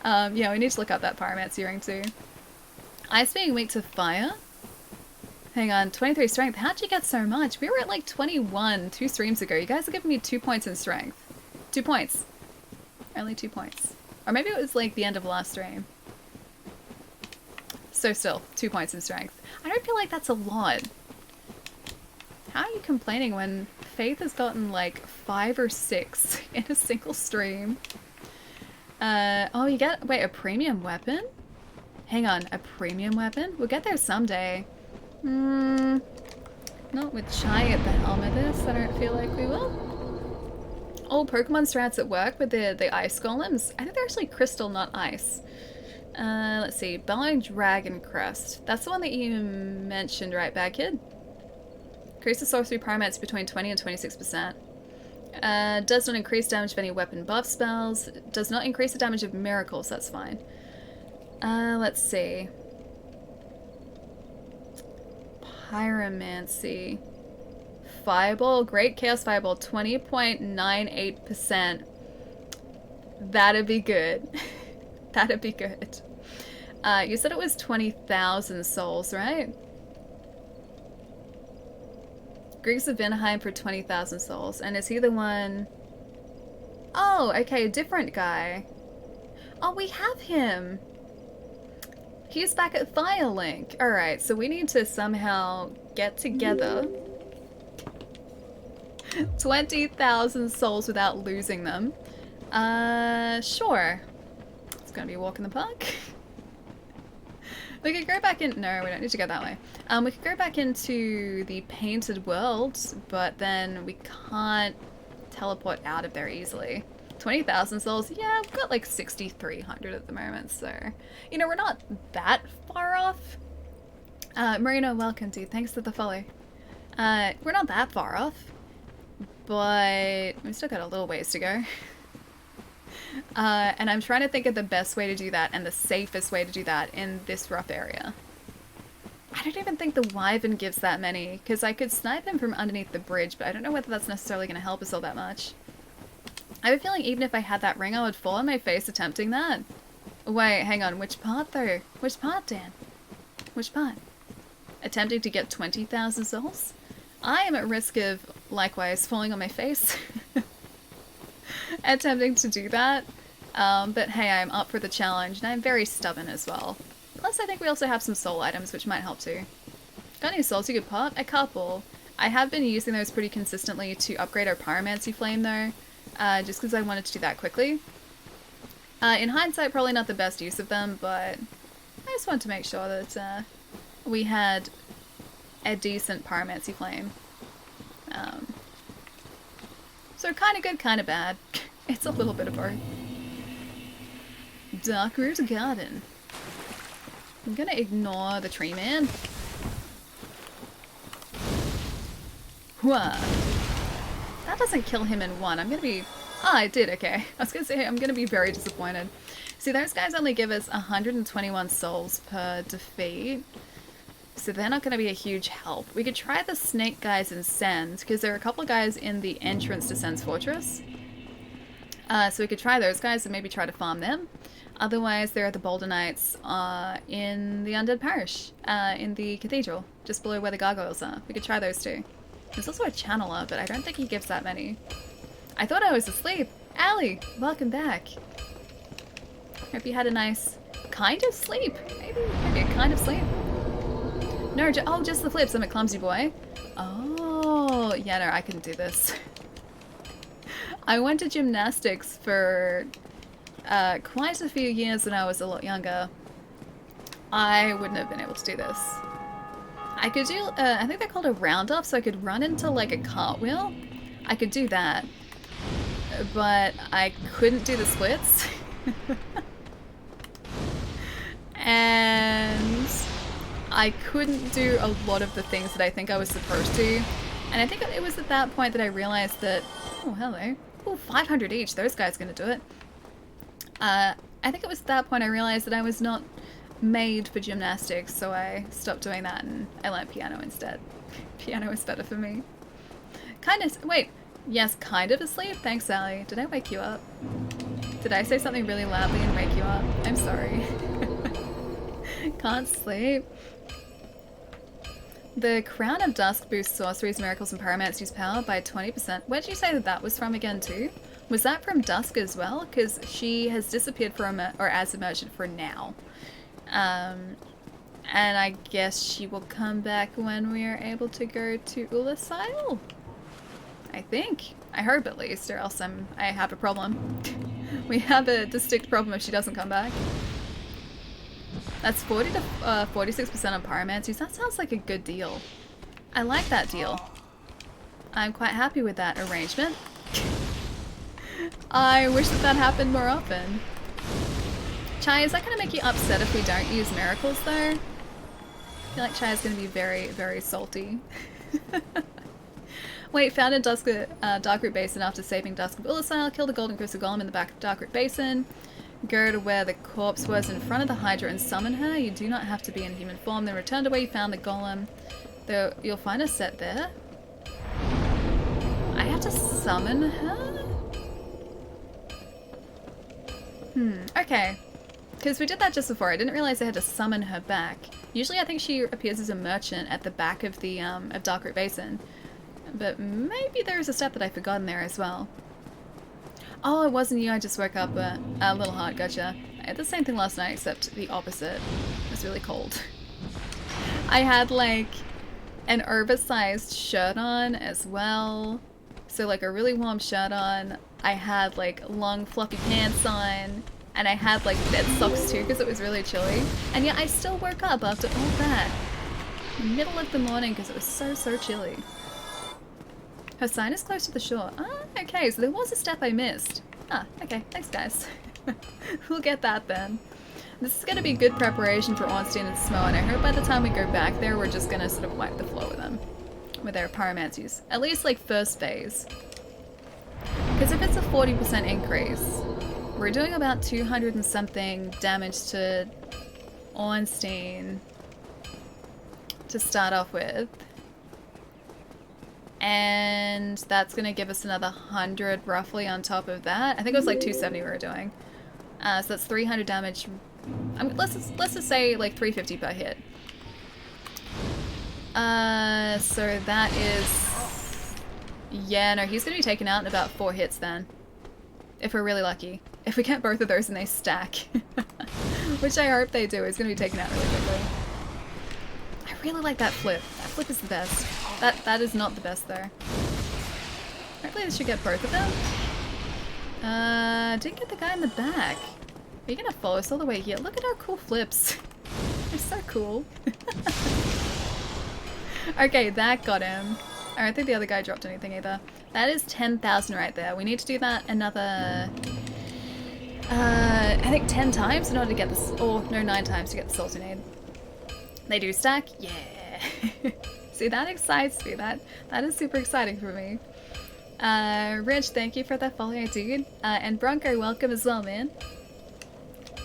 Yeah, we need to look up that pyromancy ring too. Ice being weak to fire? Hang on, 23 strength. How'd you get so much? We were at like 21 2 streams ago. You guys are giving me 2 points in strength. 2 points. Only 2 points. Or maybe it was like the end of last stream. So still, 2 points in strength. I don't feel like that's a lot. How are you complaining when Faith has gotten like 5 or 6 in a single stream? Oh, you get, wait, a premium weapon? Hang on, a premium weapon? We'll get there someday. Not with Chai at the helm of this, I don't feel like we will. All Pokemon strats at work with the ice golems. I think they're actually crystal, not ice. Let's see, Bellowing Dragon Crest. That's the one that you mentioned, right, Bad Kid? Increase the sorcery pyromancy between 20 and 26%. Does not increase damage of any weapon buff spells. Does not increase the damage of miracles. That's fine. Let's see. Pyromancy. Fireball. Great Chaos Fireball. 20.98%. That'd be good. That'd be good. You said it was 20,000 souls, right? Griggs of Vinheim for 20,000 souls. And is he the one... Oh, okay, a different guy. Oh, we have him. He's back at Firelink. Alright, so we need to somehow get together 20,000 souls without losing them. Sure. It's gonna be a walk in the park. We could go back in... No, we don't need to go that way. We could go back into the painted world, but then we can't teleport out of there easily. 20,000 souls? Yeah, we've got like 6,300 at the moment, so... You know, we're not that far off. Marino, welcome, dude. Thanks for the follow. We're not that far off, but we've still got a little ways to go. And I'm trying to think of the best way to do that and the safest way to do that in this rough area. I don't even think the Wyvern gives that many, because I could snipe him from underneath the bridge, but I don't know whether that's necessarily going to help us all that much. I have a feeling even if I had that ring, I would fall on my face attempting that. Wait, hang on. Which part, though? Which part, Dan? Which part? Attempting to get 20,000 souls? I am at risk of, likewise, falling on my face. Attempting to do that. But hey, I'm up for the challenge, and I'm very stubborn as well. Plus, I think we also have some soul items, which might help too. Got any souls you could pop? A couple. I have been using those pretty consistently to upgrade our Pyromancy Flame, though. Just because I wanted to do that quickly. In hindsight, probably not the best use of them, but I just wanted to make sure that we had a decent Pyromancy Flame. So kind of good, kind of bad. It's a little bit of both. Darkroot Garden. I'm gonna ignore the tree man. Whoa. That doesn't kill him in one. I'm gonna be... Oh, I did, okay. I was gonna say, I'm gonna be very disappointed. See, those guys only give us 121 souls per defeat. So they're not gonna be a huge help. We could try the snake guys in Send, because there are a couple of guys in the entrance to Send's fortress. So we could try those guys and maybe try to farm them. Otherwise, there are the Boulder Knights in the Undead Parish, in the cathedral, just below where the gargoyles are. We could try those too. There's also a channeler, but I don't think he gives that many. I thought I was asleep. Allie, welcome back. Hope you had a nice kind of sleep. Maybe a kind of sleep. No, oh, just the flips. I'm a clumsy boy. Oh, yeah, no, I couldn't do this. I went to gymnastics for quite a few years when I was a lot younger. I wouldn't have been able to do this. I could do, I think they're called a round-off, so I could run into like a cartwheel. I could do that. But I couldn't do the splits. And I couldn't do a lot of the things that I think I was supposed to. And I think it was at that point that I realized that... Oh, hello. Oh, 500 each. Those guys are going to do it. I think it was at that point I realized that I was not made for gymnastics, so I stopped doing that and I learned piano instead. Piano is better for me. Kind of... Wait. Yes, kind of asleep? Thanks, Sally. Did I wake you up? Did I say something really loudly and wake you up? I'm sorry. Can't sleep. The Crown of Dusk boosts sorceries, miracles, and pyromancy's power by 20%. Where did you say that that was from again too? Was that from Dusk as well? Because she has disappeared for or as a merchant for now. And I guess she will come back when we are able to go to Ulasile? I think. I hope at least, or else I have a problem. We have a distinct problem if she doesn't come back. That's 40 to 46% on pyromancies. That sounds like a good deal. I like that deal. I'm quite happy with that arrangement. I wish that that happened more often. Chai, is that going to make you upset if we don't use miracles though? I feel like Chai is going to be very, very salty. Wait, found in Darkroot Basin after saving Dusk of Ullasil. Kill the Golden Crystal Golem in the back of Darkroot Basin. Go to where the corpse was in front of the Hydra and summon her. You do not have to be in human form. Then return to where you found the Golem. Though you'll find a set there. I have to summon her? Okay. Because we did that just before. I didn't realize I had to summon her back. Usually I think she appears as a merchant at the back of the of Darkroot Basin. But maybe there's a step that I forgot in there as well. Oh, it wasn't you. I just woke up a little hard. Gotcha. I had the same thing last night, except the opposite. It was really cold. I had like an oversized shirt on as well. So like a really warm shirt on. I had like long fluffy pants on. And I had like bed socks too because it was really chilly. And yet I still woke up after all that. In the middle of the morning because it was so chilly. Her sign is close to the shore. Ah, okay, so there was a step I missed. Ah, okay, thanks guys. We'll get that then. This is going to be good preparation for Ornstein and Smo, and I hope by the time we go back there, we're just going to sort of wipe the floor with them. With their pyromancies. At least like first phase. Because if it's a 40% increase, we're doing about 200 and something damage to Ornstein to start off with. And that's going to give us another 100 roughly on top of that. I think it was like 270 we were doing. So that's 300 damage. Let's just say like 350 per hit. So that is... Yeah, no, he's going to be taken out in about 4 hits then. If we're really lucky. If we get both of those and they stack. Which I hope they do. He's going to be taken out really quickly. I really like that flip. That flip is the best. That is not the best though. Hopefully this should get both of them. Didn't get the guy in the back. Are you gonna follow us all the way here? Look at our cool flips. They're so cool. Okay, that got him. I don't think the other guy dropped anything either. That is 10,000 right there. We need to do that another... I think 10 times in order to get this... Or, no, 9 times to get the Salty Nade. They do stack? Yeah! See, that excites me. That is super exciting for me. Rich, thank you for that follow, dude. And Bronco, welcome as well, man.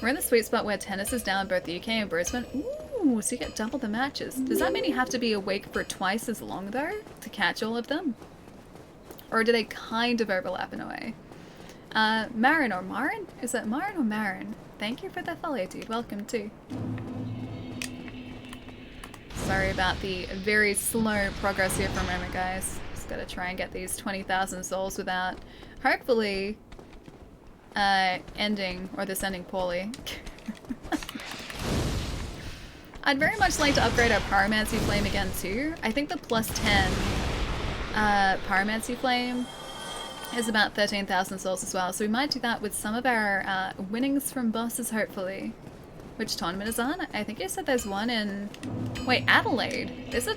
We're in the sweet spot where tennis is down in both the UK and Brisbane. Ooh, so you get double the matches. Does that mean you have to be awake for twice as long, though, to catch all of them? Or do they kind of overlap in a way? Marin or Marin? Is that Marin or Marin? Thank you for that follow, dude. Welcome, too. Sorry about the very slow progress here for a moment, guys. Just gotta try and get these 20,000 souls without, hopefully, ending poorly. I'd very much like to upgrade our Pyromancy Flame again, too. I think the plus 10 Pyromancy Flame is about 13,000 souls as well, so we might do that with some of our winnings from bosses, hopefully. Which tournament is on? I think you said there's one in... Wait, Adelaide? There's a...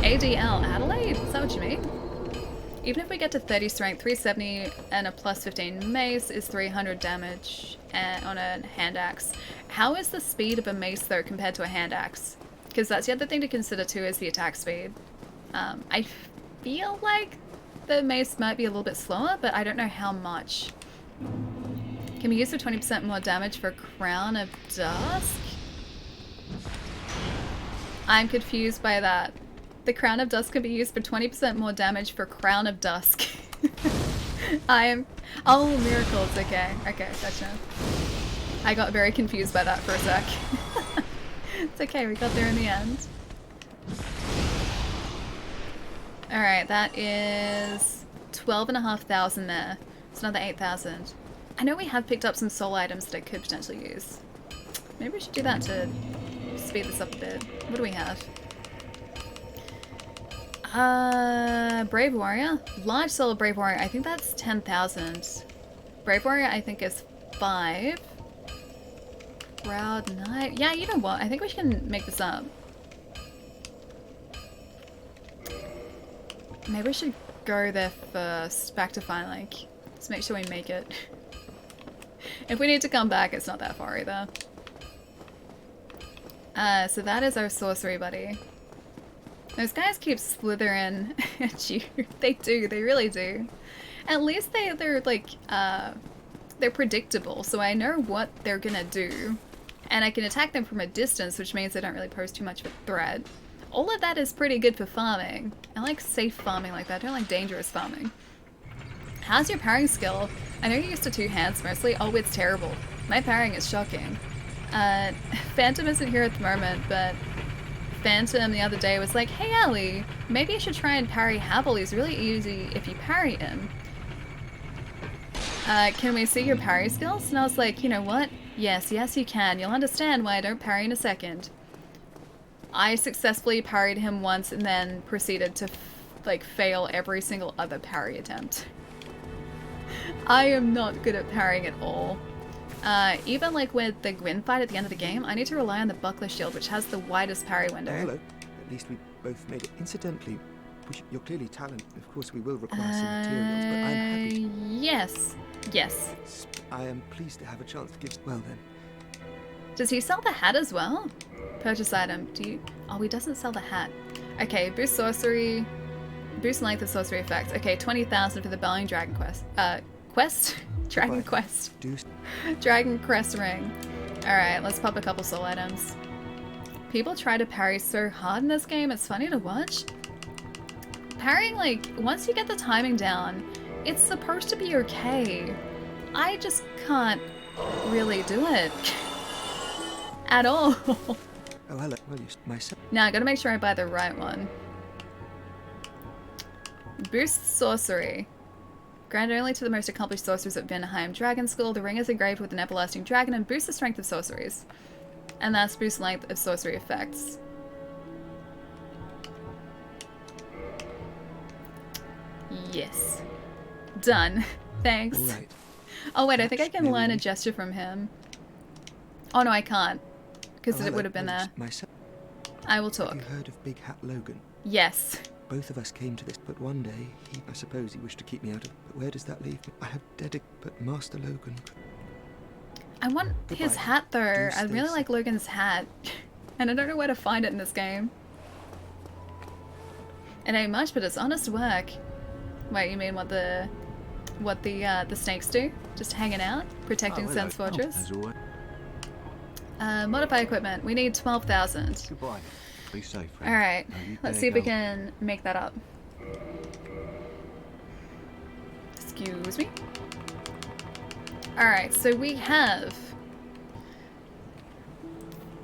ADL Adelaide? Is that what you mean? Even if we get to 30 strength, 370 and a plus 15 mace is 300 damage on a hand axe. How is the speed of a mace, though, compared to a hand axe? Because that's the other thing to consider, too, is the attack speed. I feel like the mace might be a little bit slower, but I don't know how much. Can be used for 20% more damage for Crown of Dusk? I'm confused by that. The Crown of Dusk can be used for 20% more damage for Crown of Dusk. Oh, miracles, okay. Okay, gotcha. I got very confused by that for a sec. It's okay, we got there in the end. Alright, that is 12,500 there. It's another 8,000. I know we have picked up some soul items that I could potentially use. Maybe we should do that to speed this up a bit. What do we have? Brave Warrior? Large Soul of Brave Warrior, I think that's 10,000. Brave Warrior, I think is 5. Proud Knight? Yeah, you know what? I think we can make this up. Maybe we should go there first, back to Firelink. Let's make sure we make it. If we need to come back, it's not that far either. So that is our sorcery buddy. Those guys keep slithering at you. They do, they really do. At least they're like, they're predictable, so I know what they're gonna do. And I can attack them from a distance, which means they don't really pose too much of a threat. All of that is pretty good for farming. I like safe farming like that, I don't like dangerous farming. How's your parrying skill? I know you're used to two hands mostly. Oh, it's terrible. My parrying is shocking. Phantom isn't here at the moment, but Phantom the other day was like, hey Ellie, maybe you should try and parry Havel. He's really easy if you parry him. Can we see your parry skills? And I was like, you know what? Yes, yes you can. You'll understand why I don't parry in a second. I successfully parried him once and then proceeded to like fail every single other parry attempt. I am not good at parrying at all. Even like with the Gwyn fight at the end of the game, I need to rely on the buckler shield, which has the widest parry window. Hello. At least we both made it. Incidentally, you're clearly talented. Of course, we will require some materials, but I'm happy. Yes. Yes. I am pleased to have a chance to give. Well then. Does he sell the hat as well? Purchase item. Do you? Oh, he doesn't sell the hat. Okay, boost sorcery. Boost length of sorcery effects. Okay, 20,000 for the Belling Dragon Quest. Quest? Dragon Quest. Dragon Crest ring. Alright, let's pop a couple soul items. People try to parry so hard in this game, it's funny to watch. Parrying, like, once you get the timing down, it's supposed to be okay. I just can't really do it. At all. Oh, hello. Well, myself. Now, I gotta make sure I buy the right one. Boost sorcery. Granted only to the most accomplished sorcerers at Vanaheim Dragon School. The ring is engraved with an everlasting dragon and boosts the strength of sorceries. And that's boost length of sorcery effects. Yes. Done. Thanks. Right. Oh wait, I think I can learn a gesture from him. Oh no, I can't. Because it would have been there. Myself. I will talk. Have you heard of Big Hat Logan? Yes. Both of us came to this, but one day, I suppose he wished to keep me out of it. But where does that leave me? I have but Master Logan. I want his hat though. I really like Logan's hat. And I don't know where to find it in this game. It ain't much, but it's honest work. Wait, you mean what the snakes do? Just hanging out? Protecting Sen's Fortress? As always. Modify equipment. We need 12,000. Goodbye. Be safe, friend. Alright, Now you let's better see if we go. can make that up. Excuse me. Alright, so we have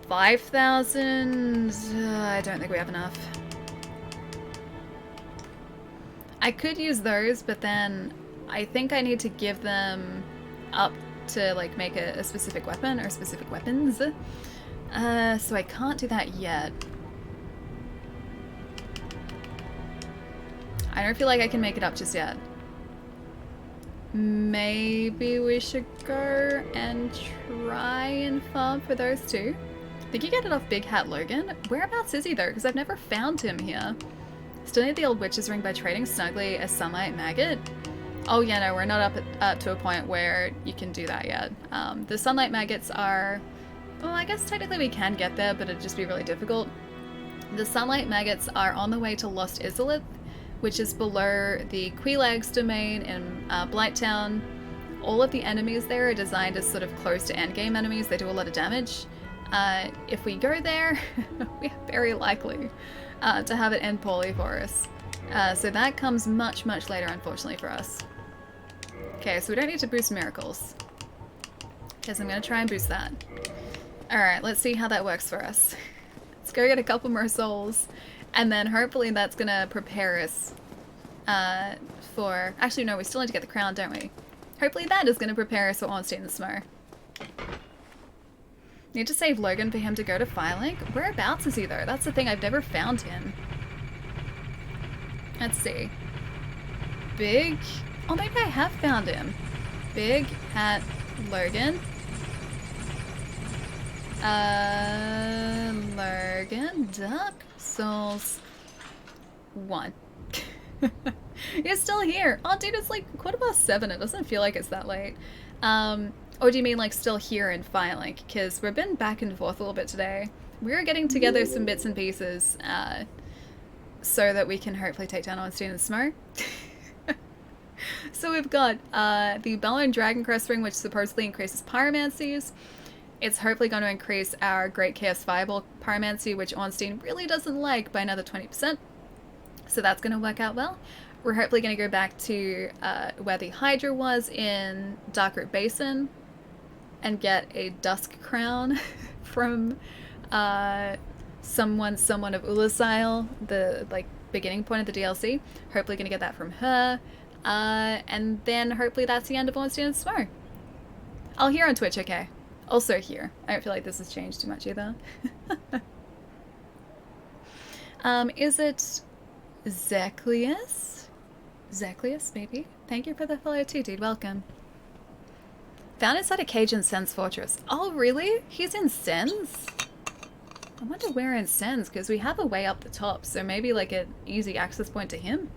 5,000. I don't think we have enough. I could use those, but then I think I need to give them up to like make a specific weapon or specific weapons. So I can't do that yet. I don't feel like I can make it up just yet. Maybe we should go and try and farm for those two. I think you get it off Big Hat Logan. Whereabouts is he though? Because I've never found him here. Still need the old witch's ring by trading snugly a sunlight maggot. Oh yeah, no, we're not up to a point where you can do that yet. The sunlight maggots are... Well, I guess technically we can get there, but it'd just be really difficult. The sunlight maggots are on the way to Lost Izalith, which is below the Quelaag's domain in Blighttown. All of the enemies there are designed as sort of close to endgame enemies. They do a lot of damage. If we go there, we are very likely to have it end poorly for us. So that comes much, much later, unfortunately, for us. Okay, so we don't need to boost miracles. Because I'm going to try and boost that. Alright, let's see how that works for us. Let's go get a couple more souls. And then hopefully that's going to prepare us for... Actually, no, we still need to get the crown, don't we? Hopefully that is going to prepare us for Ornstein and Smough. Need to save Logan for him to go to Firelink. Whereabouts is he, though? That's the thing, I've never found him. Let's see. Big... Oh, maybe I have found him. Big Hat Logan. Logan. Dark Souls 1. You're still here. Oh, dude, it's like 7:15. It doesn't feel like it's that late. Or do you mean like still here in Firelink? Because we've been back and forth a little bit today. We were getting together some bits and pieces so that we can hopefully take down Ornstein and Smo. So we've got the Bellowing Dragon Crest Ring, which supposedly increases pyromancies. It's hopefully going to increase our Great Chaos Fireball pyromancy, which Ornstein really doesn't like, by another 20%. So that's going to work out well. We're hopefully going to go back to where the Hydra was in Darkroot Basin and get a Dusk Crown from someone of Ulasil, the beginning point of the DLC. Hopefully going to get that from her. And then hopefully that's the end of Ornstein and Smo. I'll hear on Twitch, okay. Also here. I don't feel like this has changed too much either. Is it Zeklius? Zeklius, maybe? Thank you for the follow too, dude. Welcome. Found inside a cage in Sen's Fortress. Oh, really? He's in Sen's? I wonder where in Sen's, because we have a way up the top, so maybe like an easy access point to him?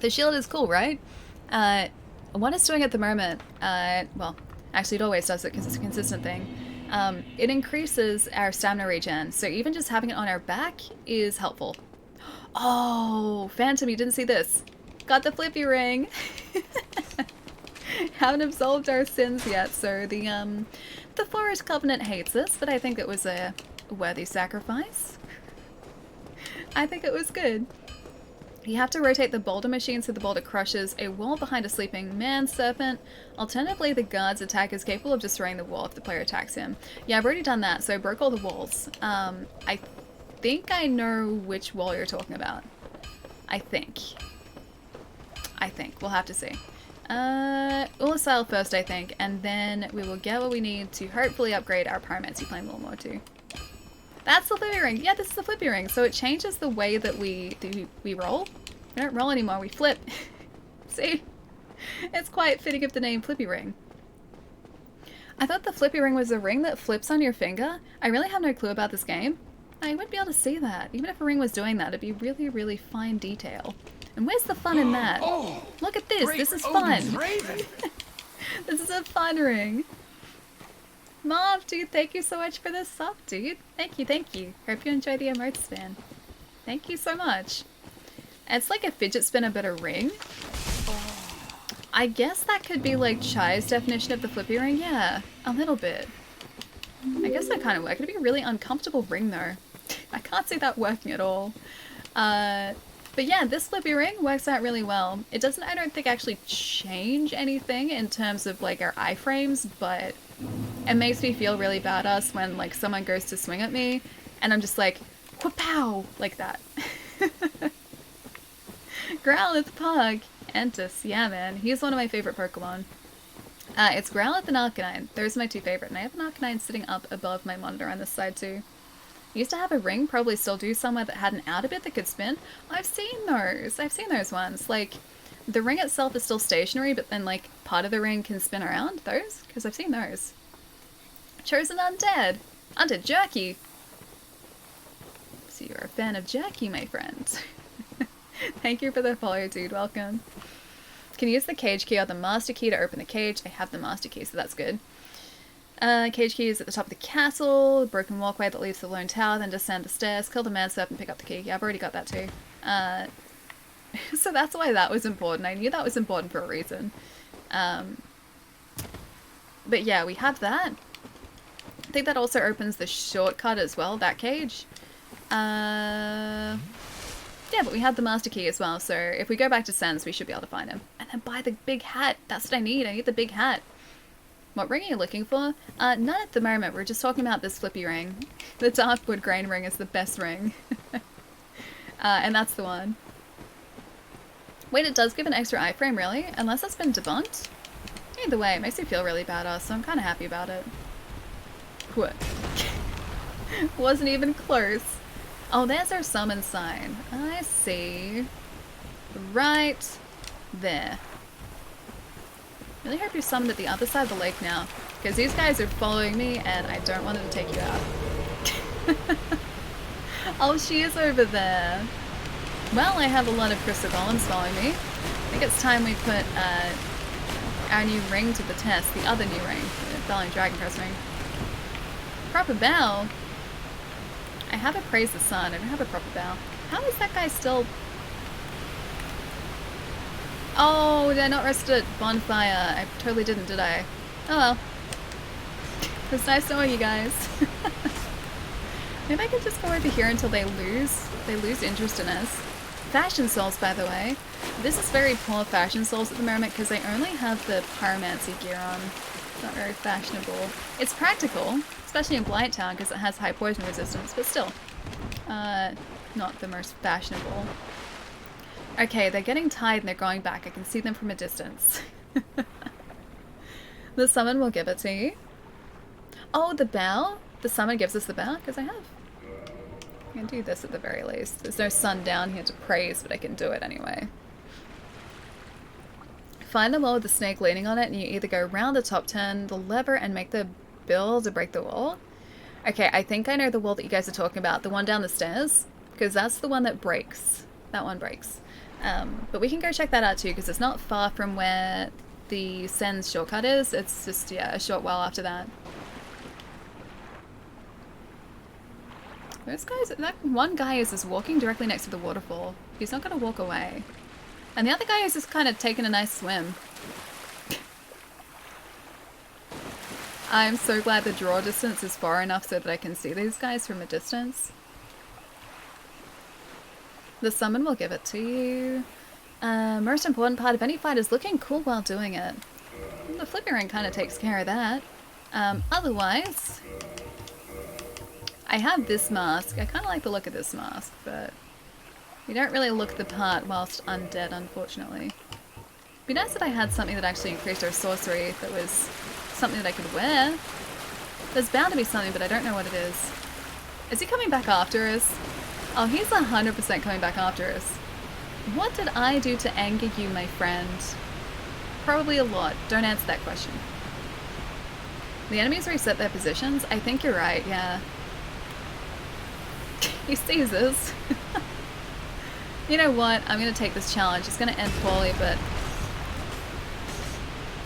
The shield is cool, right? What it's doing at the moment, well, actually it always does it because it's a consistent thing. It increases our stamina regen, so even just having it on our back is helpful. Oh, Phantom, you didn't see this. Got the flippy ring. Haven't absolved our sins yet, so the Forest Covenant hates us, but I think it was a worthy sacrifice. I think it was good. You have to rotate the boulder machine so the boulder crushes a wall behind a sleeping man serpent. Alternatively, the guard's attack is capable of destroying the wall if the player attacks him. Yeah, I've already done that, so I broke all the walls. I think I know which wall you're talking about. I think. We'll have to see. Ulasil first, I think, and then we will get what we need to hopefully upgrade our Pyromancy Flame a little more too. That's the flippy ring. Yeah, this is the flippy ring. So it changes the way that we roll. We don't roll anymore, we flip. See? It's quite fitting of the name flippy ring. I thought the flippy ring was a ring that flips on your finger. I really have no clue about this game. I wouldn't be able to see that. Even if a ring was doing that, it'd be really, really fine detail. And where's the fun in that? Oh, look at this. This is fun. This is a fun ring. Mom, dude, thank you so much for the sub, dude. Thank you, thank you. Hope you enjoy the emote spin. Thank you so much. It's like a fidget spinner but a ring. I guess that could be like Chai's definition of the flippy ring. Yeah, a little bit. I guess that kind of work. It'd be a really uncomfortable ring though. I can't see that working at all. But yeah, this flippy ring works out really well. It doesn't, I don't think, actually change anything in terms of like our iframes, but it makes me feel really badass when like someone goes to swing at me and I'm just like, wha-pow, like that. Growlithe Pug. Entus, yeah man, he's one of my favorite Pokemon. It's Growlithe and Arcanine. Those are my two favorite, and I have an Arcanine sitting up above my monitor on this side too. Used to have a ring, probably still do somewhere that had an outer bit that could spin. I've seen those ones. Like, the ring itself is still stationary, but then like part of the ring can spin around. Those? Because I've seen those. Chosen Undead! Undead Jerky! So you're a fan of Jerky, my friend. Thank you for the follow, dude. Welcome. Can use the cage key or the master key to open the cage. I have the master key, so that's good. Cage key is at the top of the castle, broken walkway that leads to the lone tower, then descend the stairs, kill the man serpent, pick up the key. Yeah, I've already got that too. So that's why that was important. I knew that was important for a reason. But yeah, we have that. I think that also opens the shortcut as well, that cage. Yeah, but we have the master key as well, so if we go back to Sen's, we should be able to find him. And then buy the big hat. That's what I need. I need the big hat. What ring are you looking for? None at the moment. We're just talking about this flippy ring. The Darkwood Grain ring is the best ring. And that's the one. Wait, it does give an extra iframe, really? Unless it's been debunked? Either way, it makes me feel really badass, so I'm kind of happy about it. What? Wasn't even close. Oh, there's our summon sign. I see. Right there. Really hope you're summoned at the other side of the lake now, because these guys are following me and I don't want them to take you out. Oh, she is over there. Well, I have a lot of crystal golems following me. I think it's time we put our new ring to the test, the other new ring, the Bellowing Dragon Crest ring. Proper bow? I have a praise the sun. I don't have a proper bow. How is that guy still... Oh, did I not rest at bonfire? I totally didn't, did I? Oh well. It was nice knowing you guys. Maybe I could just go over here until they lose interest in us. Fashion souls, by the way. This is very poor fashion souls at the moment because I only have the pyromancy gear on. It's not very fashionable. It's practical, especially in Blighttown because it has high poison resistance, but still. Not the most fashionable. Okay, they're getting tired and they're going back. I can see them from a distance. The summon will give it to you. Oh, the bow? The summon gives us the bow? Because I have. I can do this at the very least. There's no sun down here to praise, but I can do it anyway. Find the wall with the snake leaning on it, and you either go round the top, turn the lever, and make the bill to break the wall. Okay, I think I know the wall that you guys are talking about. The one down the stairs. Because that's the one that breaks. That one breaks. But we can go check that out too, because it's not far from where the Sen's shortcut is. It's just, yeah, a short while after that. Those guys, that one guy is just walking directly next to the waterfall. He's not going to walk away. And the other guy is just kind of taking a nice swim. I'm so glad the draw distance is far enough so that I can see these guys from a distance. The summon will give it to you. Most important part of any fight is looking cool while doing it. The flipping ring kind of takes care of that. Otherwise... I have this mask. I kind of like the look of this mask, but you don't really look the part whilst undead, unfortunately. It'd be nice if I had something that actually increased our sorcery that was something that I could wear. There's bound to be something, but I don't know what it is. Is he coming back after us? Oh, he's 100% coming back after us. What did I do to anger you, my friend? Probably a lot. Don't answer that question. The enemies reset their positions? I think you're right, yeah. He sees us. You know what? I'm going to take this challenge. It's going to end poorly, but...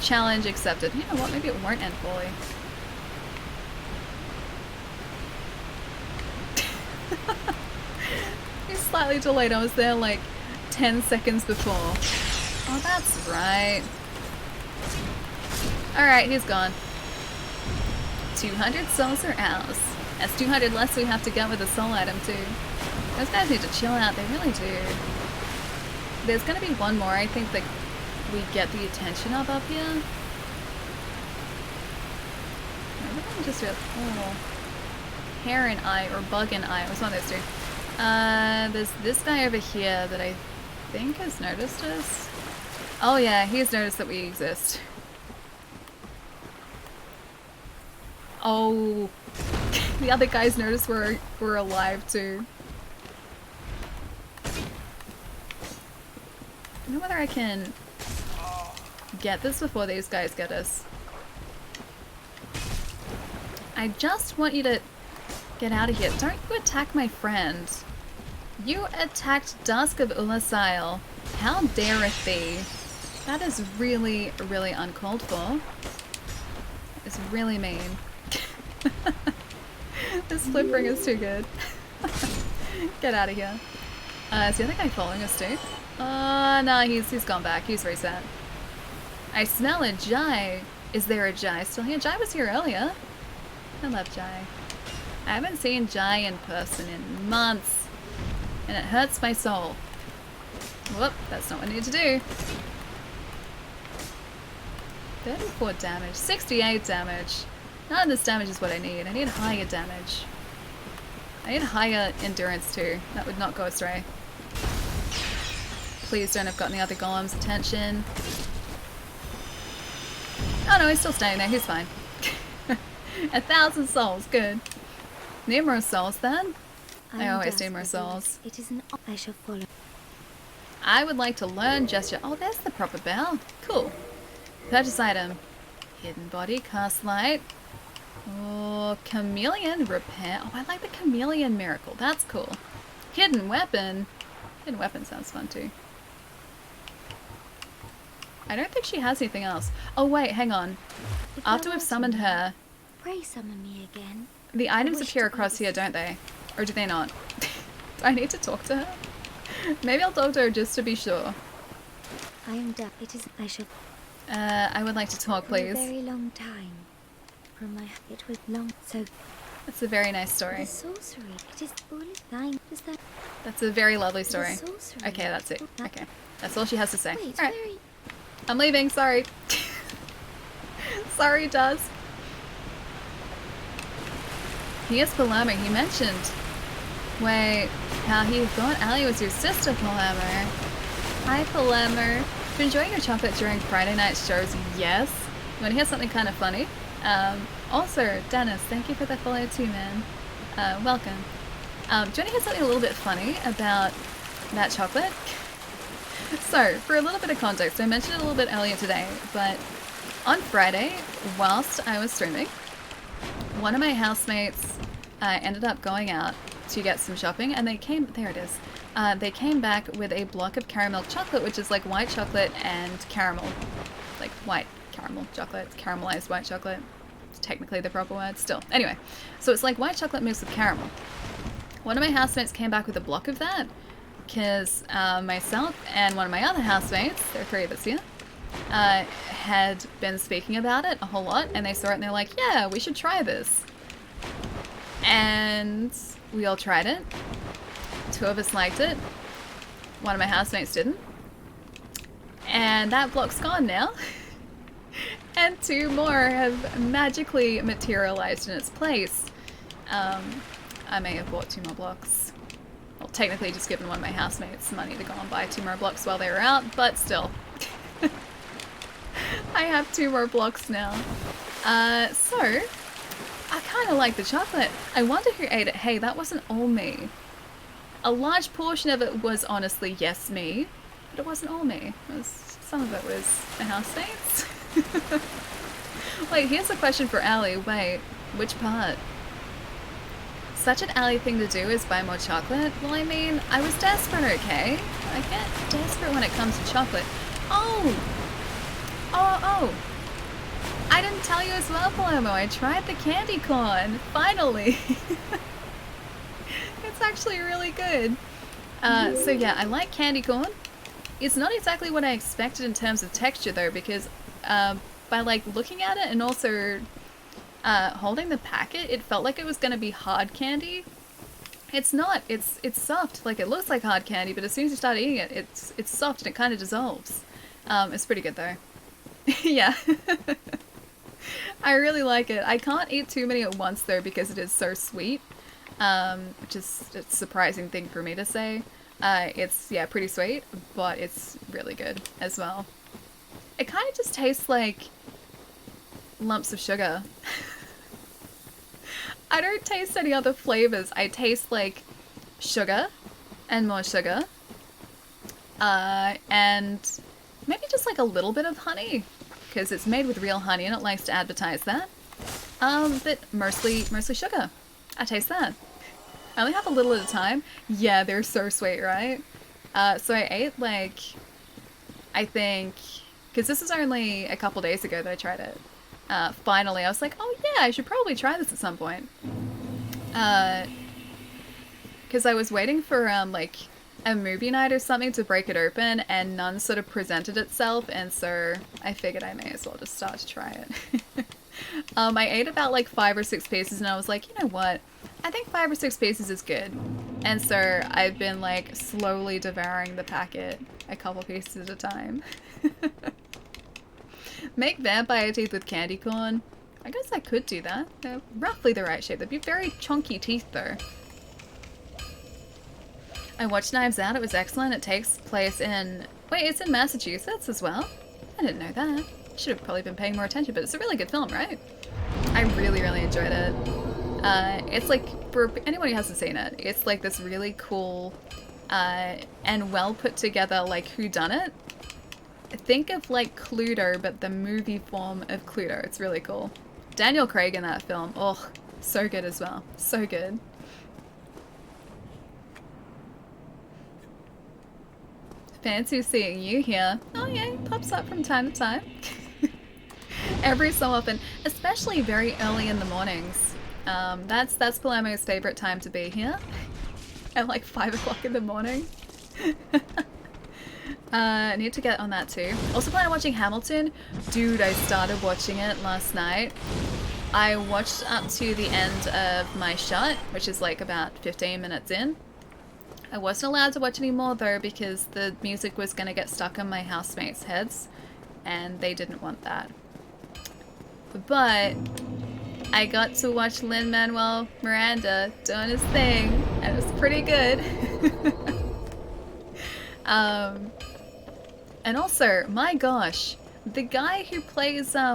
Challenge accepted. You know what? Maybe it won't end poorly. He's slightly delayed. I was there like 10 seconds before. Oh, that's right. Alright, he's gone. 200 souls are ours. That's 200 less we have to get with a soul item too. Those guys need to chill out, they really do. There's gonna be one more I think that we get the attention of up here. Everything just real hair and eye, or bug and eye, it was one of those two. There's this guy over here that I think has noticed us. Oh yeah, he's noticed that we exist. Oh, the other guys noticed we're alive too. I don't know whether I can get this before these guys get us. I just want you to get out of here. Don't you attack my friend. You attacked Dusk of Ulasail. How dareth thee? That is really, really uncalled for. It's really mean. This flip ring is too good. Get out of here. Is the other guy following us too? No, he's gone back. He's reset. I smell a Jai. Is there a Jai still here? Jai was here earlier. I love Jai. I haven't seen Jai in person in months. And it hurts my soul. Whoop, that's not what I need to do. 34 damage. 68 damage. None of this damage is what I need. I need higher damage. I need higher endurance too. That would not go astray. Please don't have gotten the other golem's attention. Oh no, he's still staying there. He's fine. 1,000 souls. Good. Need more souls then? I always need more souls. It is an I shall follow. I would like to learn gesture. Oh, there's the proper bell. Cool. Purchase item. Hidden body, cast light. Oh, chameleon repair. Oh, I like the chameleon miracle. That's cool. Hidden weapon. Hidden weapon sounds fun too. I don't think she has anything else. Oh wait, hang on. After we've summoned her. Pray summon me again. The items wish appear to across be here, don't they? Or do they not? Do I need to talk to her? Maybe I'll talk to her just to be sure. I am done. It is. I shall. I would like to talk, For a please. very long time. From my. It was long. So. That's a very nice The story. sorcery. It is fully thine. Is that. That's a very lovely The story. sorcery. Okay, that's it. Okay. That's all she has to say. Wait, Alright. very. I'm leaving, sorry. Sorry, Duz. Here's Palermo, he mentioned. Wait, how he thought Allie was your sister, Palermo. Hi, Palermo. Been enjoying your chocolate during Friday night shows? Yes. You want to hear something kind of funny? Also, Dennis, thank you for the follow too, man. Welcome. Do you want to hear something a little bit funny about that chocolate? So, for a little bit of context, I mentioned it a little bit earlier today, but on Friday, whilst I was streaming, one of my housemates ended up going out to get some shopping, and they came, there it is, they came back with a block of caramel chocolate, which is like white chocolate and caramel. Like white caramel chocolate, caramelized white chocolate. It's technically the proper word, still. Anyway, so it's like white chocolate mixed with caramel. One of my housemates came back with a block of that, because myself and one of my other housemates, there are 3 of us here, had been speaking about it a whole lot, and they saw it and they're like, yeah, we should try this. And we all tried it. 2 of us liked it. One of my housemates didn't. And that block's gone now. And 2 more have magically materialized in its place. I may have bought 2 more blocks. Well, technically just given one of my housemates money to go and buy 2 more blocks while they were out, but still. I have 2 more blocks now. So, I kind of like the chocolate. I wonder who ate it. Hey, that wasn't all me. A large portion of it was honestly, yes, me. But it wasn't all me. Some of it was the housemates. Wait, here's a question for Allie. Wait, which part? Such an Allie thing to do is buy more chocolate? Well, I mean, I was desperate, okay? I get desperate when it comes to chocolate. Oh! Oh! I didn't tell you as well, Palermo. I tried the candy corn. Finally! It's actually really good. So yeah, I like candy corn. It's not exactly what I expected in terms of texture though, because by like looking at it and also holding the packet, it felt like it was going to be hard candy. It's not. It's soft. Like, it looks like hard candy, but as soon as you start eating it, it's soft and it kind of dissolves. It's pretty good though. Yeah. I really like it. I can't eat too many at once though because it is so sweet. Which is a surprising thing for me to say. It's, yeah, pretty sweet, but it's really good as well. It kind of just tastes like lumps of sugar. I don't taste any other flavors. I taste like sugar and more sugar. And maybe just like a little bit of honey, because it's made with real honey and it likes to advertise that. But mostly sugar. I taste that. I only have a little at a time. Yeah, they're so sweet, right? So I ate like, I think, because this was only a couple days ago that I tried it. Finally, I was like, oh yeah, I should probably try this at some point. Because I was waiting for like a movie night or something to break it open, and none sort of presented itself, and so I figured I may as well just start to try it. I ate about like 5 or 6 pieces, and I was like, you know what? I think 5 or 6 pieces is good. And so I've been like slowly devouring the packet, a couple pieces at a time. Make vampire teeth with candy corn. I guess I could do that. They're roughly the right shape. They'd be very chunky teeth though. I watched Knives Out. It was excellent. It takes place in... Wait, it's in Massachusetts as well? I didn't know that. Should have probably been paying more attention, but it's a really good film, right? I really, really enjoyed it. It's like, for anyone who hasn't seen it, it's like this really cool and well put together like whodunit. Think of like Cluedo, but the movie form of Cluedo. It's really cool. Daniel Craig in that film. Oh, so good as well. So good. Fancy seeing you here. Oh yeah, he pops up from time to time. Every so often, especially very early in the mornings. That's Palermo's favorite time to be here. At like 5 o'clock in the morning. I need to get on that too. Also plan on watching Hamilton. Dude, I started watching it last night. I watched up to the end of my shot, which is like about 15 minutes in. I wasn't allowed to watch any more though because the music was going to get stuck in my housemates' heads and they didn't want that. But I got to watch Lin-Manuel Miranda doing his thing and it was pretty good. And also, my gosh, the guy who plays, I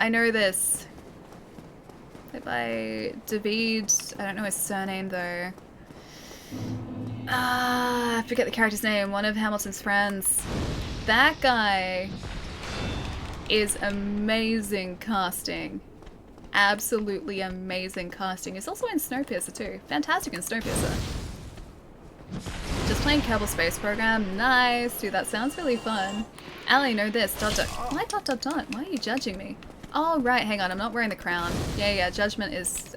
know this. By David, I don't know his surname though. I forget the character's name, one of Hamilton's friends. That guy is amazing casting. Absolutely amazing casting. He's also in Snowpiercer too. Fantastic in Snowpiercer. Just playing Kerbal Space Program. Nice. Dude, that sounds really fun. Ali, know this. ... Why ... Why are you judging me? Oh, right. Hang on. I'm not wearing the crown. Yeah. Judgment is,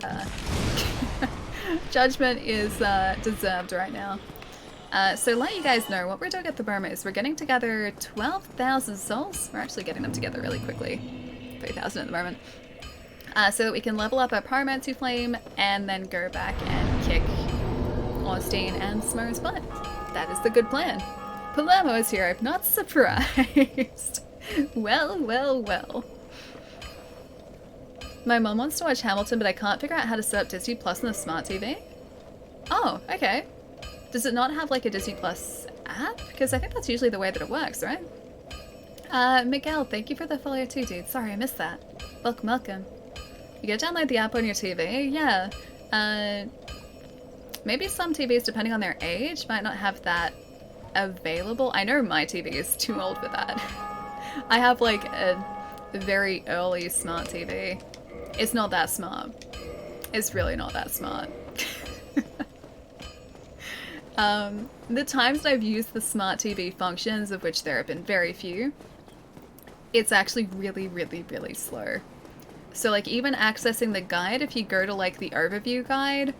Judgment is, deserved right now. So let you guys know what we're doing at the Burma is we're getting together 12,000 souls. We're actually getting them together really quickly. 3,000 at the moment. So that we can level up our Pyromancy Flame and then go back and kick Ornstein and Smo's butt. That is the good plan. Palermo is here. I'm not surprised. Well. My mom wants to watch Hamilton, but I can't figure out how to set up Disney Plus on the smart TV. Oh, okay. Does it not have like a Disney Plus app? Because I think that's usually the way that it works, right? Miguel, thank you for the follow too, dude. Sorry, I missed that. Welcome. You gotta download the app on your TV? Yeah. Maybe some TVs, depending on their age, might not have that available. I know my TV is too old for that. I have like a very early smart TV. It's not that smart. It's really not that smart. The times that I've used the smart TV functions, of which there have been very few, it's actually really slow. So like even accessing the guide, if you go to like the overview guide,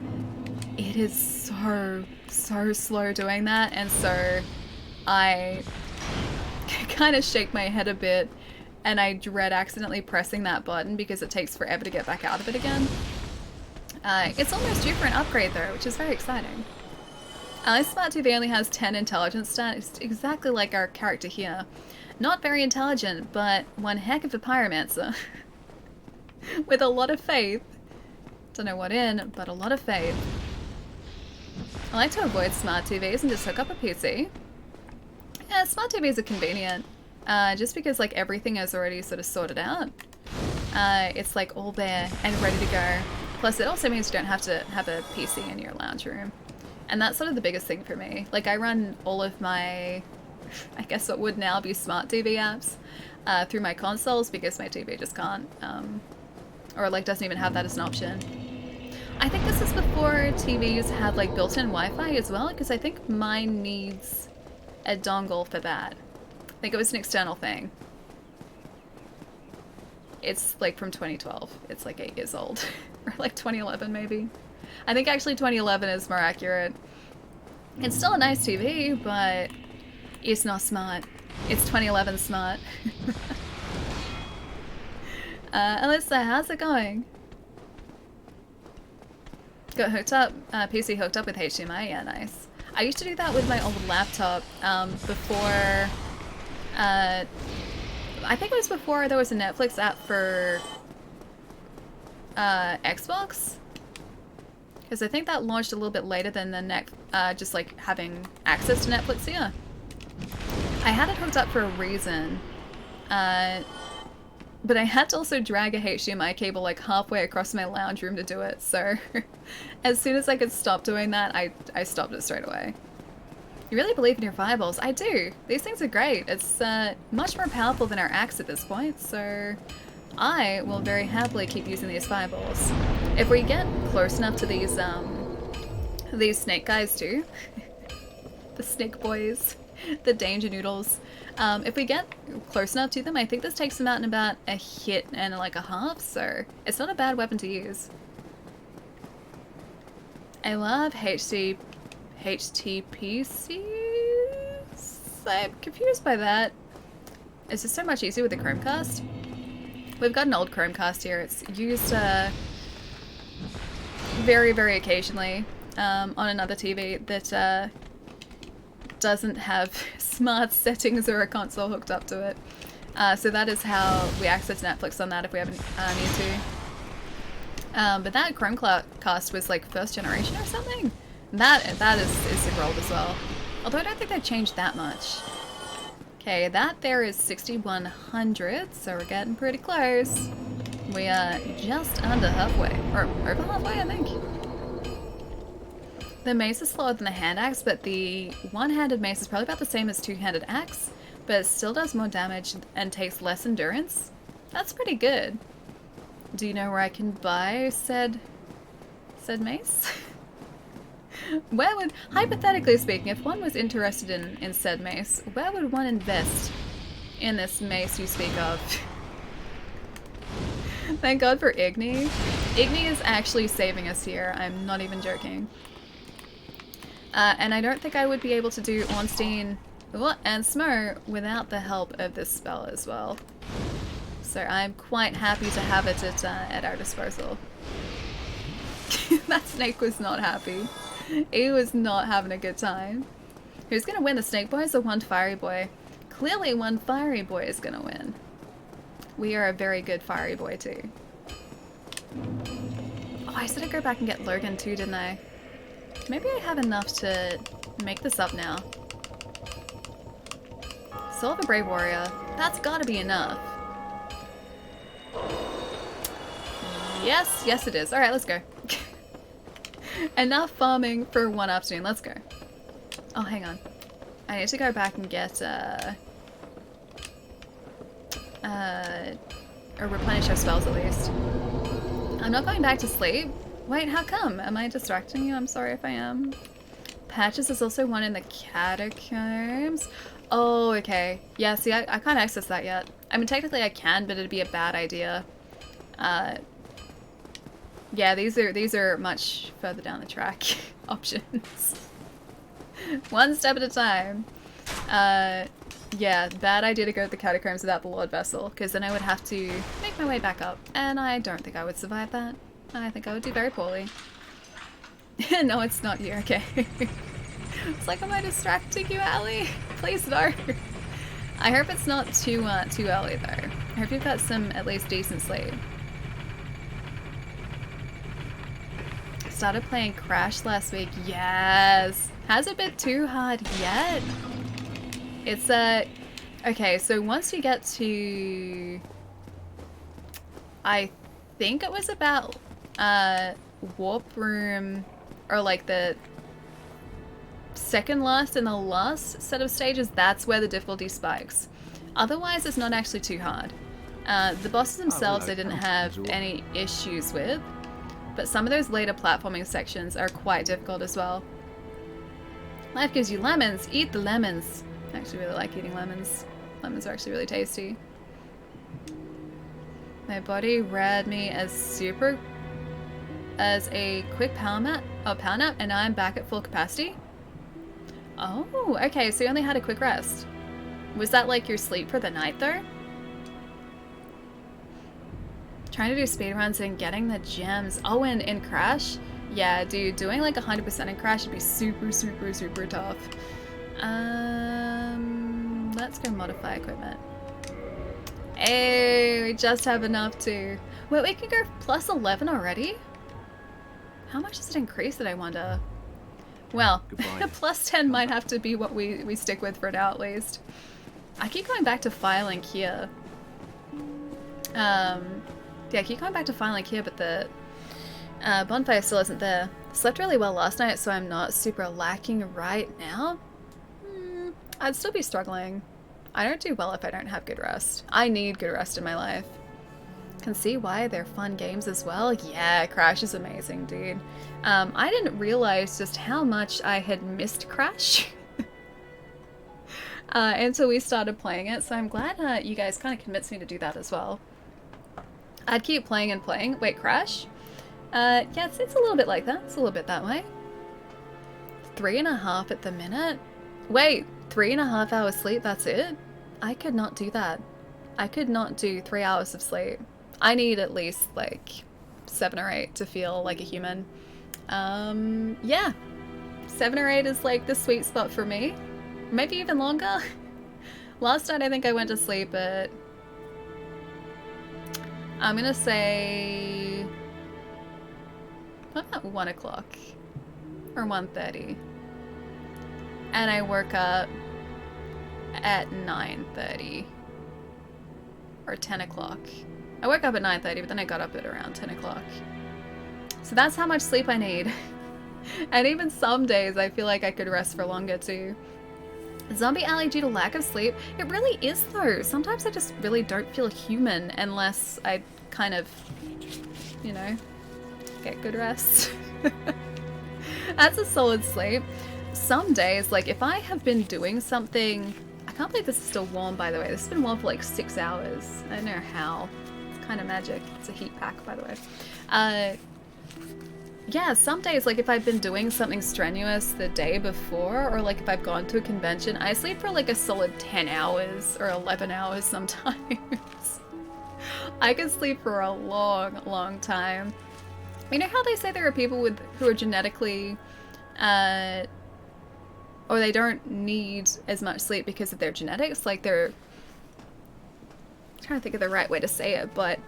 it is so slow doing that, and so I kind of shake my head a bit and I dread accidentally pressing that button because it takes forever to get back out of it again. It's almost due for an upgrade though, which is very exciting. This smart TV only has 10 intelligence stats, exactly like our character here. Not very intelligent, but one heck of a pyromancer. With a lot of faith. Don't know what in, but a lot of faith. I like to avoid smart TVs and just hook up a PC. Yeah, smart TVs are convenient. Just because like everything is already sort of sorted out. It's like all there and ready to go. Plus it also means you don't have to have a PC in your lounge room. And that's sort of the biggest thing for me. Like I run all of my, I guess what would now be smart TV apps through my consoles because my TV just can't, or like doesn't even have that as an option. I think this is before TVs had like built-in Wi-Fi as well, because I think mine needs a dongle for that. I think it was an external thing. It's like from 2012. It's like 8 years old. Or like 2011 maybe. I think actually 2011 is more accurate. It's still a nice TV, but it's not smart. It's 2011 smart. Alyssa, how's it going? Got hooked up, PC hooked up with HDMI, yeah, nice. I used to do that with my old laptop before, I think it was before there was a Netflix app for Xbox. Because I think that launched a little bit later than the just like having access to Netflix, yeah. I had it hooked up for a reason, but I had to also drag a HDMI cable like halfway across my lounge room to do it, so as soon as I could stop doing that, I stopped it straight away. You really believe in your fireballs? I do. These things are great. It's much more powerful than our axe at this point, so I will very happily keep using these fireballs. If we get close enough to these snake guys too, the snake boys, the danger noodles. If we get close enough to them, I think this takes them out in about a hit and like a half, so it's not a bad weapon to use. I love HTPCs. I'm confused by that. It's just so much easier with the Chromecast. We've got an old Chromecast here. It's used very, very occasionally on another TV that doesn't have smart settings or a console hooked up to it. So that is how we access Netflix on that if we ever need to. But that Chromecast was like first generation or something. That is super old as well. Although I don't think they've changed that much. Okay, that there is 6100, so we're getting pretty close. We are just under halfway, or over halfway, I think. The mace is slower than the hand axe, but the one-handed mace is probably about the same as two-handed axe, but it still does more damage and takes less endurance. That's pretty good. Do you know where I can buy said mace? Where would, hypothetically speaking, if one was interested in said mace, where would one invest in this mace you speak of? Thank God for Igni. Igni is actually saving us here. I'm not even joking. And I don't think I would be able to do Ornstein and Smo without the help of this spell as well. So I'm quite happy to have it at our disposal. That snake was not happy. He was not having a good time. Who's gonna win, the snake boys or one fiery boy? Clearly one fiery boy is gonna win. We are a very good fiery boy too. Oh, I said I'd go back and get Logan too, didn't I? Maybe I have enough to make this up now. Soul of a Brave Warrior. That's gotta be enough. Yes, yes it is. Alright, let's go. Enough farming for one afternoon. Let's go. Oh, hang on. I need to go back and get or replenish our spells at least. I'm not going back to sleep. Wait, how come? Am I distracting you? I'm sorry if I am. Patches is also one in the catacombs. Oh, okay. Yeah, see, I can't access that yet. I mean, technically I can, but it'd be a bad idea. Yeah, these are much further down the track options. One step at a time. Yeah, bad idea to go to the catacombs without the Lord Vessel, because then I would have to make my way back up, and I don't think I would survive that. I think I would do very poorly. No, it's not you. Okay. It's like, am I distracting you, Allie? Please no. I hope it's not too early though. I hope you've got some at least decent sleep. Started playing Crash last week. Yes. Has it been too hard yet? It's okay, so once you get to, I think it was about warp room, or like the second last and the last set of stages, that's where the difficulty spikes. Otherwise it's not actually too hard. The bosses themselves I didn't have any issues with, but some of those later platforming sections are quite difficult as well. Life gives you lemons, eat the lemons. I actually really like eating lemons. Lemons are actually really tasty. My body read me as a quick power nap, and now I'm back at full capacity. Oh, okay, so you only had a quick rest. Was that like your sleep for the night though? Trying to do speedruns and getting the gems. Oh, and in Crash? Yeah, dude, doing like 100% in Crash would be super, super, super tough. Let's go modify equipment. Hey, we just have enough to... Wait, we can go plus 11 already? How much does it increase it, I wonder? Well, plus 10 might have to be what we stick with for now at least. I keep going back to Fire Link here. Yeah, I keep going back to Fire Link here, but the bonfire still isn't there. Slept really well last night, so I'm not super lacking right now. I'd still be struggling. I don't do well if I don't have good rest. I need good rest in my life. Can see why they're fun games as well. Yeah, Crash is amazing, dude. I didn't realize just how much I had missed Crash. until we started playing it. So I'm glad you guys kind of convinced me to do that as well. I'd keep playing and playing. Wait, crash? Yeah, it's a little bit like that. It's a little bit that way. 3.5 at the minute. Wait, 3.5 hours sleep, that's it? I could not do that. I could not do 3 hours of sleep. I need at least like 7 or 8 to feel like a human. Yeah. 7 or 8 is like the sweet spot for me. Maybe even longer. Last night I think I went to sleep at... I'm gonna say... what about 1 o'clock? Or 1:30. And I woke up at 9:30. Or 10 o'clock. I woke up at 9:30, but then I got up at around 10 o'clock. So that's how much sleep I need. And even some days I feel like I could rest for longer too. Zombie alley due to lack of sleep? It really is though. Sometimes I just really don't feel human unless I kind of, you know, get good rest. That's a solid sleep. Some days, like if I have been doing something... I can't believe this is still warm, by the way. This has been warm for like 6 hours. I don't know how. It's kind of magic. It's a heat pack, by the way. Yeah, some days, like if I've been doing something strenuous the day before, or like if I've gone to a convention, I sleep for like a solid 10 hours or 11 hours sometimes. I can sleep for a long, long time. You know how they say there are people who are genetically, or they don't need as much sleep because of their genetics? Like they're... I'm trying to think of the right way to say it, but,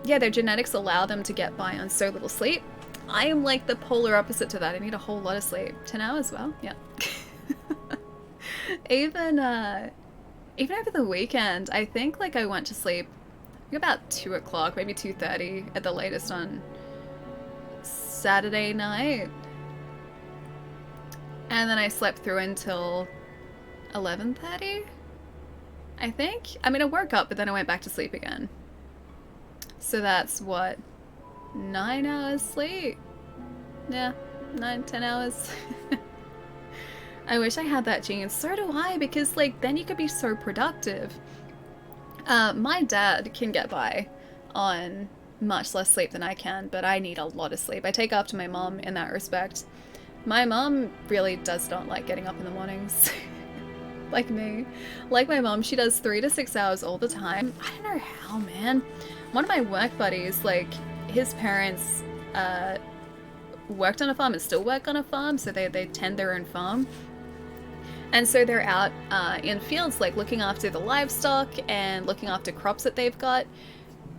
yeah, their genetics allow them to get by on so little sleep. I am like the polar opposite to that. I need a whole lot of sleep. 10 hours, well, yeah. Even over the weekend, I think like I went to sleep about 2 o'clock, maybe 2:30 at the latest on Saturday night. And then I slept through until 11:30, I think. I mean, I woke up, but then I went back to sleep again. So that's what, 9 hours sleep? Yeah, 9-10 hours. I wish I had that gene. So do I, because like then you could be so productive. My dad can get by on much less sleep than I can, but I need a lot of sleep. I take after my mom in that respect. My mom really does not like getting up in the mornings. Like me. Like my mom, she does 3 to 6 hours all the time. I don't know how, man. One of my work buddies, like, his parents worked on a farm and still work on a farm, so they tend their own farm. And so they're out in fields, like, looking after the livestock and looking after crops that they've got.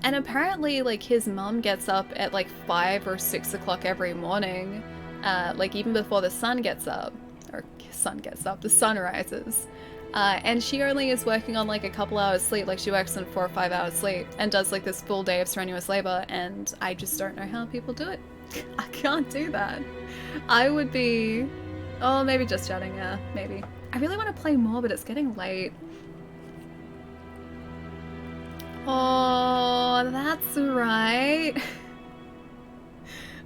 And apparently, like, his mum gets up at, like, 5 or 6 o'clock every morning, like, even before the sun gets up. Or, the sun rises. And she only is working on like a couple hours sleep, like she works on 4 or 5 hours sleep and does like this full day of strenuous labor, and I just don't know how people do it. I can't do that. I would be, oh, maybe just chatting, yeah, maybe. I really want to play more, but it's getting late. Oh, that's right.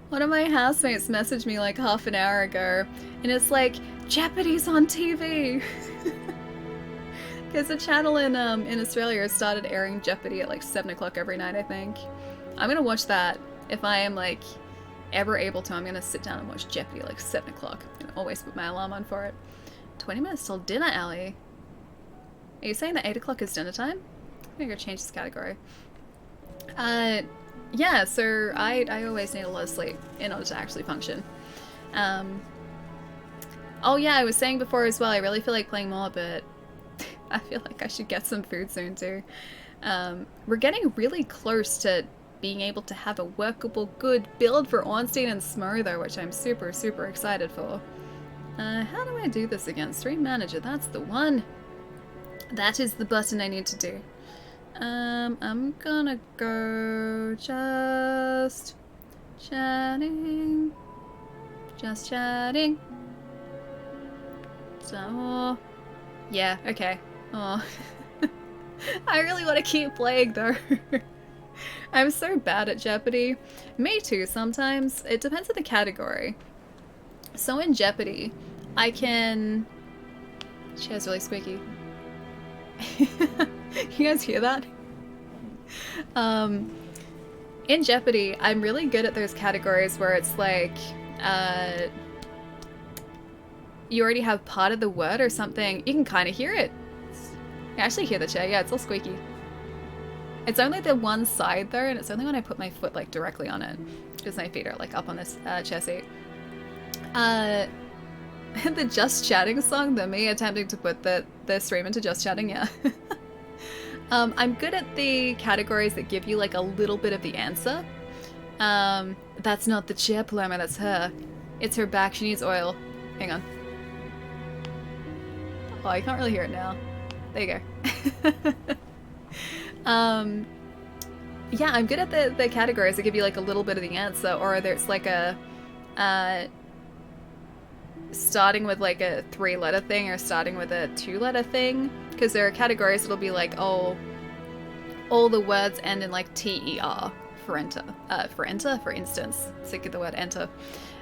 One of my housemates messaged me like half an hour ago, and it's like, Jeopardy's on TV! Because the channel in Australia has started airing Jeopardy at like 7 o'clock every night, I think. I'm gonna watch that. If I am like ever able to, I'm gonna sit down and watch Jeopardy at like 7 o'clock. And always put my alarm on for it. 20 minutes till dinner, Allie. Are you saying that 8 o'clock is dinner time? I'm gonna go change this category. Yeah, so I always need a lot of sleep in order to actually function. Oh yeah, I was saying before as well, I really feel like playing more, but I feel like I should get some food soon too. We're getting really close to being able to have a workable, good build for Ornstein and Smo though, which I'm super, super excited for. How do I do this again? Stream Manager, that's the one. That is the button I need to do. I'm gonna go just chatting. Just chatting. So, yeah, okay. Oh. I really want to keep playing though. I'm so bad at Jeopardy. Me too, sometimes. It depends on the category. So in Jeopardy, I can Chair's really squeaky. You guys hear that? In Jeopardy, I'm really good at those categories where it's like, you already have part of the word or something. You can kind of hear it. I actually hear the chair. Yeah, it's all squeaky. It's only the one side though, and it's only when I put my foot like directly on it, because my feet are like up on this chair seat. The Just Chatting song, the me attempting to put the stream into Just Chatting, yeah. I'm good at the categories that give you like a little bit of the answer. That's not the chair, Paloma, that's her. It's her back, she needs oil. Hang on. Oh, I can't really hear it now. There you go. Yeah, I'm good at the categories that give you like a little bit of the answer, or there's like a starting with like a 3-letter thing or starting with a 2-letter thing, because there are categories that'll be like, oh, all the words end in like TER for instance. Sick of the word enter.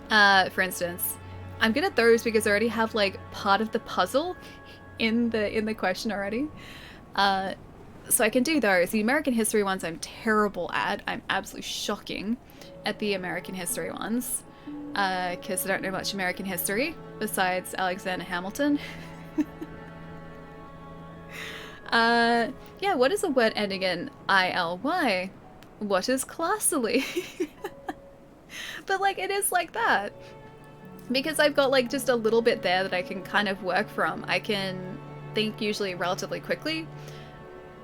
For instance, I'm good at those because I already have like part of the puzzle in the question already. So I can do those. The American history ones I'm terrible at. I'm absolutely shocking at the American history ones. Because I don't know much American history besides Alexander Hamilton. Yeah, what is a word ending in ILY? What is classily? But like, it is like that. Because I've got like just a little bit there that I can kind of work from. I can think usually relatively quickly.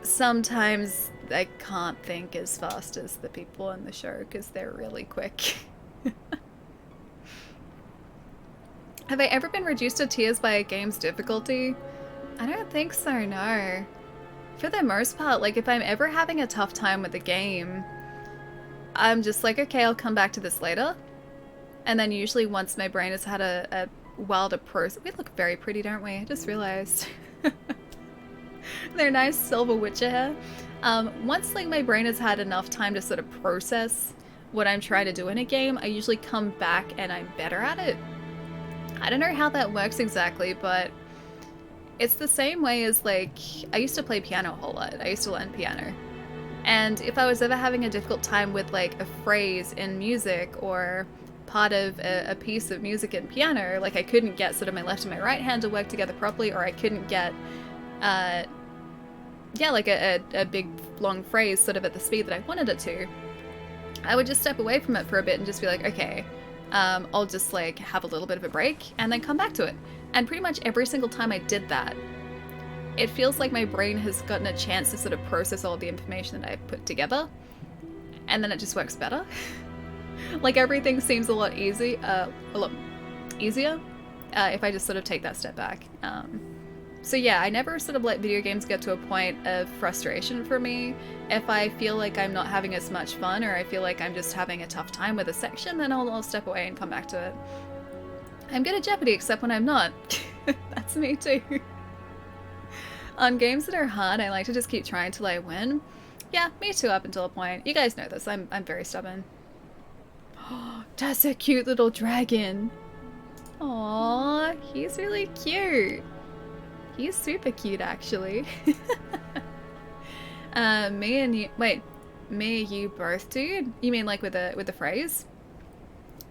Sometimes I can't think as fast as the people in the show because they're really quick. Have I ever been reduced to tears by a game's difficulty? I don't think so, no. For the most part, like if I'm ever having a tough time with a game, I'm just like, okay, I'll come back to this later. And then usually once my brain has had a wilder process... We look very pretty, don't we? I just realized. They're nice silver witcher hair. Once like my brain has had enough time to sort of process what I'm trying to do in a game, I usually come back and I'm better at it. I don't know how that works exactly, but it's the same way as like, I used to play piano a whole lot. I used to learn piano. And if I was ever having a difficult time with like a phrase in music or part of a piece of music in piano, like I couldn't get sort of my left and my right hand to work together properly, or I couldn't get, yeah, like a big long phrase sort of at the speed that I wanted it to, I would just step away from it for a bit and just be like, okay, I'll just like have a little bit of a break and then come back to it. And pretty much every single time I did that, it feels like my brain has gotten a chance to sort of process all the information that I put together, and then it just works better. Like everything seems a lot easier if I just sort of take that step back. So yeah, I never sort of let video games get to a point of frustration for me. If I feel like I'm not having as much fun, or I feel like I'm just having a tough time with a section, then I'll step away and come back to it. I'm good at Jeopardy, except when I'm not. That's me too. On games that are hard, I like to just keep trying till I win. Yeah, me too up until a point. You guys know this, I'm very stubborn. That's a cute little dragon. Aww, he's really cute. He's super cute, actually. Me and you... Wait, me and you both, dude? You mean like with the phrase?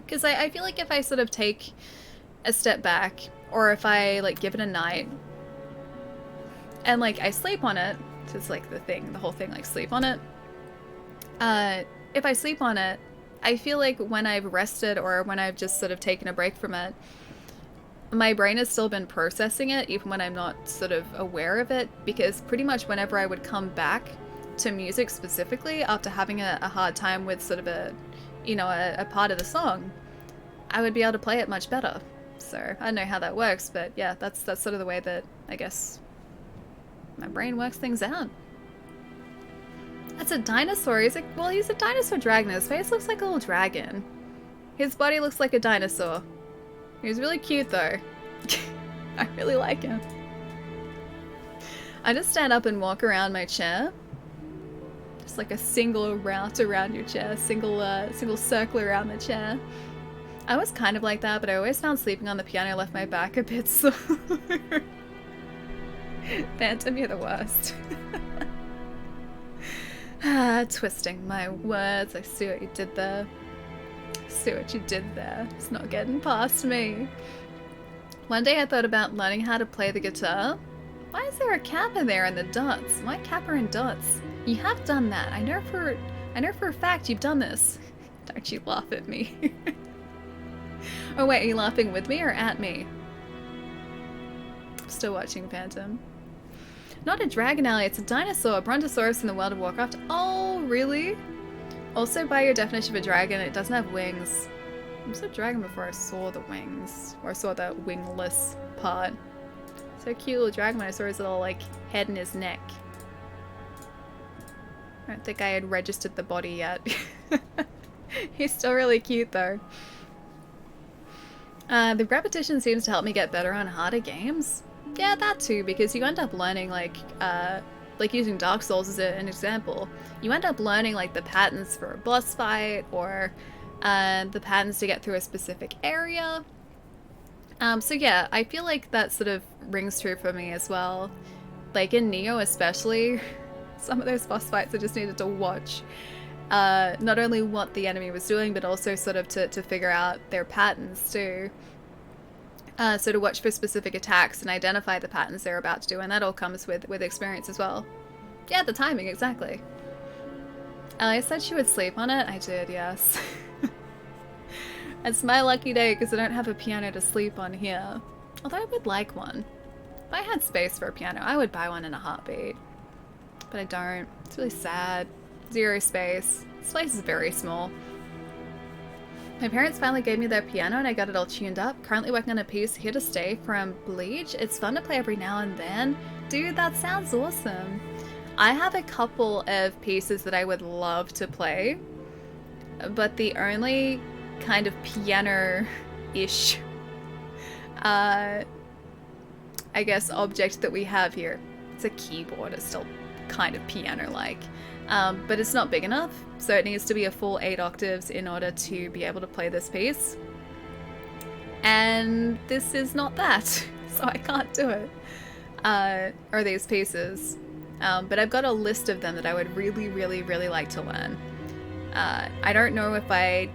Because I feel like if I sort of take a step back, or if I like give it a night, and like I sleep on it, so it's like the whole thing, like sleep on it. If I sleep on it, I feel like when I've rested or when I've just sort of taken a break from it, my brain has still been processing it even when I'm not sort of aware of it, because pretty much whenever I would come back to music specifically after having a hard time with sort of a part of the song, I would be able to play it much better. So I don't know how that works, but yeah, that's sort of the way that I guess my brain works things out. That's a dinosaur. He's like, well, he's a dinosaur dragon. His face looks like a little dragon. His body looks like a dinosaur. He's really cute though. I really like him. I just stand up and walk around my chair. Just like a single route around your chair, single circle around the chair. I was kind of like that, but I always found sleeping on the piano left my back a bit sore. Phantom, you're the worst. Twisting my words. I see what you did there. See what you did there. It's not getting past me. One day I thought about learning how to play the guitar. Why is there a kappa there in the dots? Why kappa and dots? You have done that. I know for a fact you've done this. Don't you laugh at me. Oh wait, are you laughing with me or at me? I'm still watching Phantom. Not a dragon alley, it's a dinosaur, a brontosaurus in the world of Warcraft. Oh, really? Also, by your definition of a dragon, it doesn't have wings. I saw a dragon before I saw the wings. Or I saw the wingless part. So cute little dragon when I saw his little, like, head and his neck. I don't think I had registered the body yet. He's still really cute, though. The repetition seems to help me get better on harder games. Yeah, that too, because you end up learning, like using Dark Souls as an example. You end up learning, like, the patterns for a boss fight, or the patterns to get through a specific area. So yeah, I feel like that sort of rings true for me as well. Like, in Neo especially, some of those boss fights I just needed to watch. Not only what the enemy was doing, but also sort of to figure out their patterns too. So to watch for specific attacks and identify the patterns they're about to do, and that all comes with experience as well. Yeah, the timing, exactly. I said she would sleep on it. I did, yes. It's my lucky day because I don't have a piano to sleep on here. Although I would like one. If I had space for a piano, I would buy one in a heartbeat. But I don't. It's really sad. Zero space. This place is very small. My parents finally gave me their piano and I got it all tuned up. Currently working on a piece, Here to Stay from Bleach. It's fun to play every now and then. Dude, that sounds awesome. I have a couple of pieces that I would love to play, but the only kind of piano-ish, I guess, object that we have here, it's a keyboard. It's still kind of piano-like. But it's not big enough, so it needs to be a full 8 octaves in order to be able to play this piece. And this is not that, so I can't do it. Or these pieces. But I've got a list of them that I would really, really, really like to learn. I don't know if I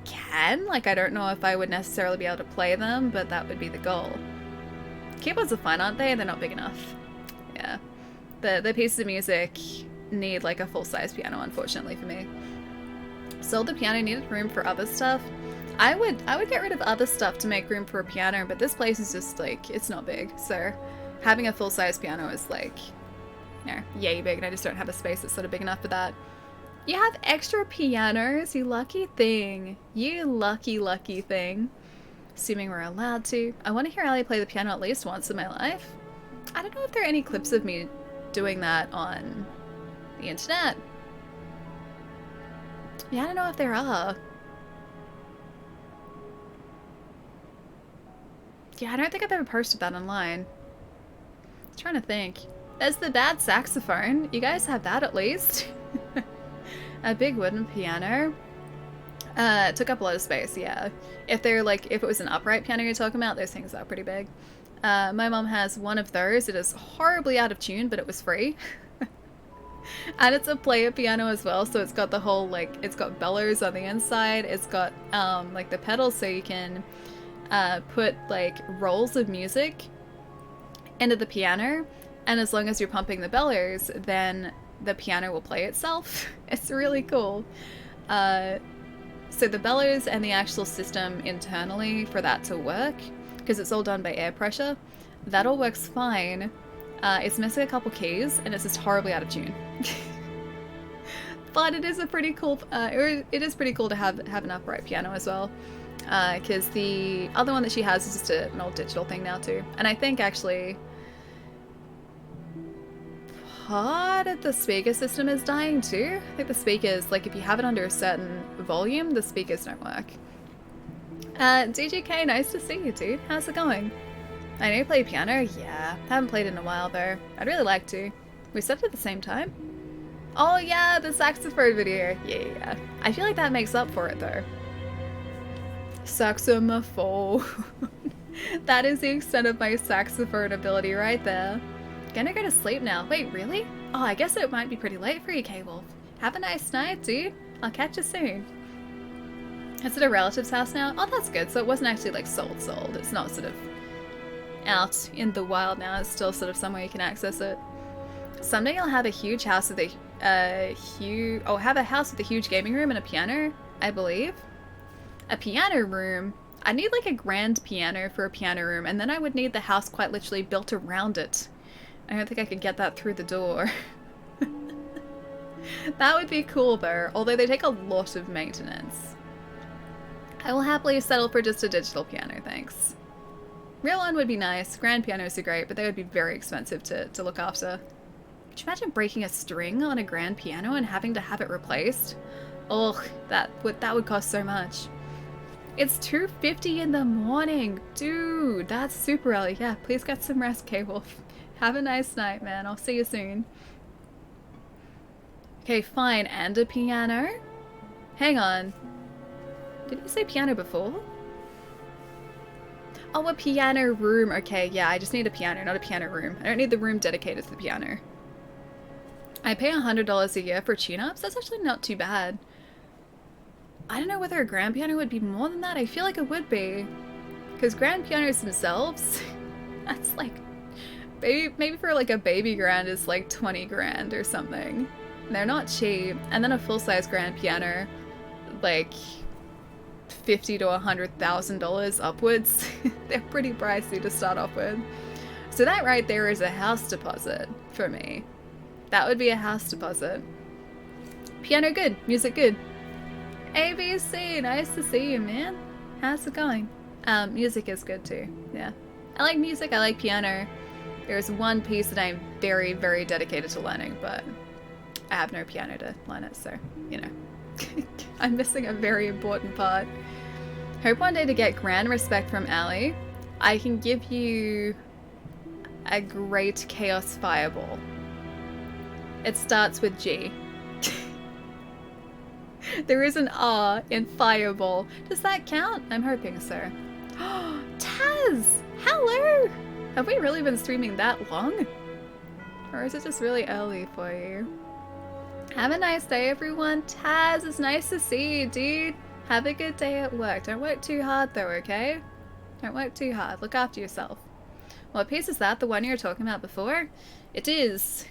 can, like, I don't know if I would necessarily be able to play them, but that would be the goal. Keyboards are fine, aren't they? They're not big enough. Yeah. The pieces of music need like a full-size piano, unfortunately for me. Sold the piano, needed room for other stuff. I would get rid of other stuff to make room for a piano, but this place is just like, it's not big, so having a full-size piano is like, you know, yay big, and I just don't have a space that's sort of big enough for that. You have extra pianos, you lucky thing. You lucky thing. Assuming we're allowed to. I want to hear Ali play the piano at least once in my life. I don't know if there are any clips of me doing that on the internet. Yeah, I don't know if there are. Yeah, I don't think I've ever posted that online. I'm trying to think. There's the bad saxophone. You guys have that at least. A big wooden piano. It took up a lot of space, yeah. If they're like, if it was an upright piano you're talking about, those things are pretty big. My mom has one of those. It is horribly out of tune, but it was free. And it's a player piano as well, so it's got the whole, like, it's got bellows on the inside. It's got, like, the pedals so you can put, like, rolls of music into the piano. And as long as you're pumping the bellows, then the piano will play itself. It's really cool. So the bellows and the actual system internally for that to work, because it's all done by air pressure, that all works fine. It's missing a couple keys, and it's just horribly out of tune. But it is a pretty cool, it is pretty cool to have an upright piano as well, because the other one that she has is just an old digital thing now too. And I think actually part of the speaker system is dying too. I think the speakers, like if you have it under a certain volume, the speakers don't work. DGK, nice to see you, dude. How's it going? I know you play piano? Yeah. Haven't played in a while though. I'd really like to. We started at the same time? Oh yeah, the saxophone video. Yeah. I feel like that makes up for it though. Saxophone. That is the extent of my saxophone ability right there. Gonna go to sleep now. Wait, really? Oh, I guess it might be pretty late for you, K-Wolf. Have a nice night, dude. I'll catch you soon. Is it a relative's house now? Oh, that's good. So it wasn't actually like sold. It's not sort of out in the wild now. It's still sort of somewhere you can access it. Someday I'll have a huge house with a have a house with a huge gaming room and a piano, I believe. A piano room. I need like a grand piano for a piano room, and then I would need the house quite literally built around it. I don't think I could get that through the door. That would be cool though, although they take a lot of maintenance. I will happily settle for just a digital piano, thanks. Real one would be nice, grand pianos are great, but they would be very expensive to look after. Could you imagine breaking a string on a grand piano and having to have it replaced? Ugh, that would cost so much. It's 2:50 in the morning, dude, that's super early. Yeah, please get some rest, K-Wolf. Have a nice night, man, I'll see you soon. Okay, fine, and a piano? Hang on. Did you say piano before? Oh, a piano room. Okay, yeah, I just need a piano, not a piano room. I don't need the room dedicated to the piano. I pay $100 a year for tune-ups? That's actually not too bad. I don't know whether a grand piano would be more than that. I feel like it would be. Because grand pianos themselves, that's like... Maybe for like a baby grand is like 20 grand or something. They're not cheap. And then a full-size grand piano, like $50,000 to $100,000 upwards. They're pretty pricey to start off with. So that right there is a house deposit for me. That would be a house deposit. Piano good, music good. ABC, nice to see you, man. How's it going? Music is good too, yeah. I like music, I like piano. There's one piece that I'm very, very dedicated to learning, but I have no piano to learn it, so, you know. I'm missing a very important part. Hope one day to get grand respect from Ali. I can give you a great chaos fireball. It starts with G. There is an R in fireball. Does that count? I'm hoping so. Taz! Hello! Have we really been streaming that long? Or is it just really early for you? Have a nice day, everyone. Taz, it's nice to see you, dude. Have a good day at work. Don't work too hard, though, okay? Don't work too hard. Look after yourself. What piece is that? The one you were talking about before? It is.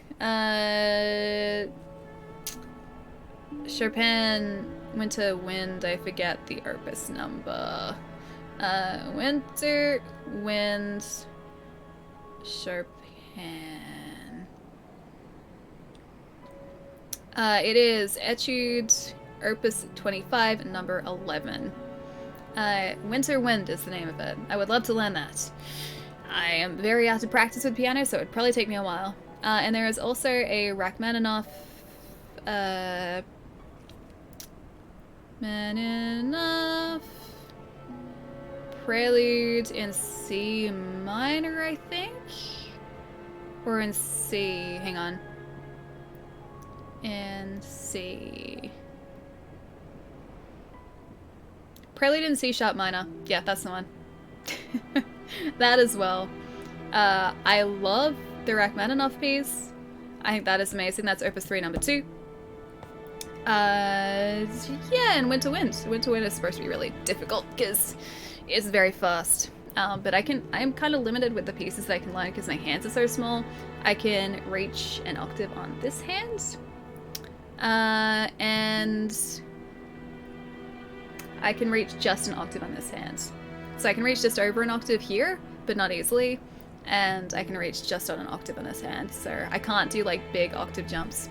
Chopin, Winter Wind. I forget the opus number. Winter Wind, Chopin. It is Etude, Opus 25, number 11. Winter Wind is the name of it. I would love to learn that. I am very out of practice with piano, so it'd probably take me a while. And there is also a Rachmaninoff, Prelude in C minor, I think? Or in C, hang on. In C. Prelude in C sharp minor. Yeah, that's the one. That as well. I love the Rachmaninoff piece. I think that is amazing. That's Opus 3, number 2. Yeah, and Winter Wind. Winter Wind is supposed to be really difficult because it's very fast. But I'm kind of limited with the pieces that I can learn because my hands are so small. I can reach an octave on this hand. And I can reach just an octave on this hand. So I can reach just over an octave here, but not easily. And I can reach just on an octave on this hand. So I can't do like big octave jumps.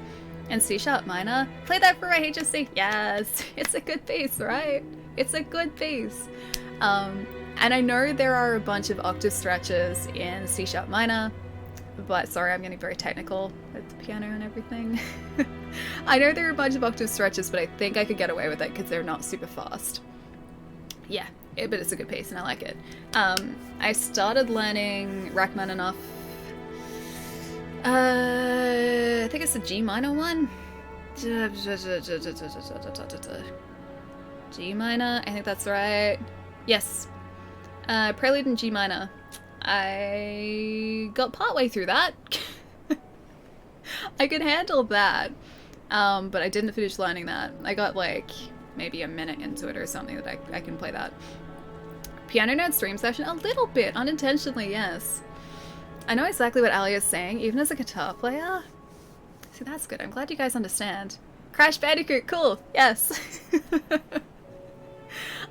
And C sharp minor. Play that for my HSC. Yes, it's a good piece, right? It's a good piece. And I know there are a bunch of octave stretches in C sharp minor, but sorry, I'm getting very technical with the piano and everything. I know there are a bunch of octave stretches, but I think I could get away with it because they're not super fast. Yeah, but it's a good piece and I like it. I started learning Rachmaninoff. I think it's a G minor one. G minor, I think that's right. Yes. Prelude in G minor. I got partway through that. I could handle that. But I didn't finish learning that. I got like maybe a minute into it or something that I can play that. Piano Nerd stream session? A little bit, unintentionally, yes. I know exactly what Ali is saying, even as a guitar player. See, that's good. I'm glad you guys understand. Crash Bandicoot, cool, yes.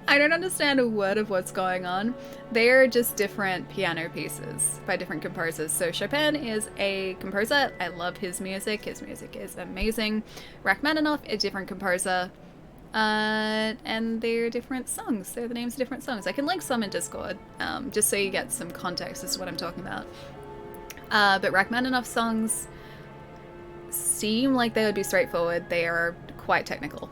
I don't understand a word of what's going on. They are just different piano pieces by different composers. So Chopin is a composer. I love his music. His music is amazing. Rachmaninoff, a different composer. And they're different songs. They're the names of different songs. I can link some in Discord, just so you get some context as to what I'm talking about. But Rachmaninoff songs seem like they would be straightforward. They are quite technical.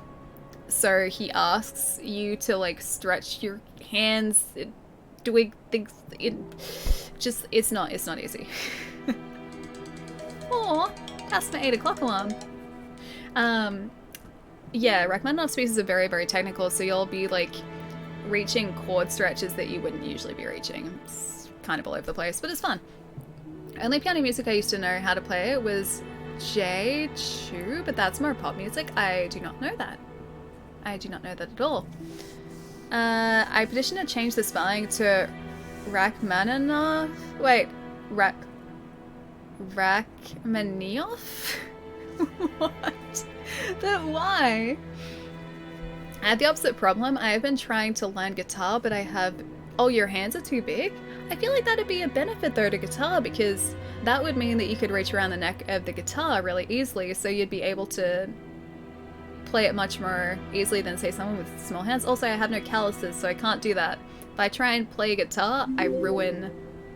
So he asks you to like stretch your hands, doing things. It's not easy. Aw, that's my 8 o'clock alarm. Yeah, Rachmaninoff's pieces are very, very technical, so you'll be like reaching chord stretches that you wouldn't usually be reaching. It's kind of all over the place, but it's fun. Only piano music I used to know how to play was J2, but that's more pop music. I do not know that. I do not know that at all. I petitioned to change the spelling to Rachmaninoff. Wait, Rachmaninoff? What? But why? I have the opposite problem. I have been trying to learn guitar, but I have... Oh, your hands are too big? I feel like that'd be a benefit though to guitar, because that would mean that you could reach around the neck of the guitar really easily, so you'd be able to play it much more easily than, say, someone with small hands. Also, I have no calluses, so I can't do that. If I try and play guitar, I ruin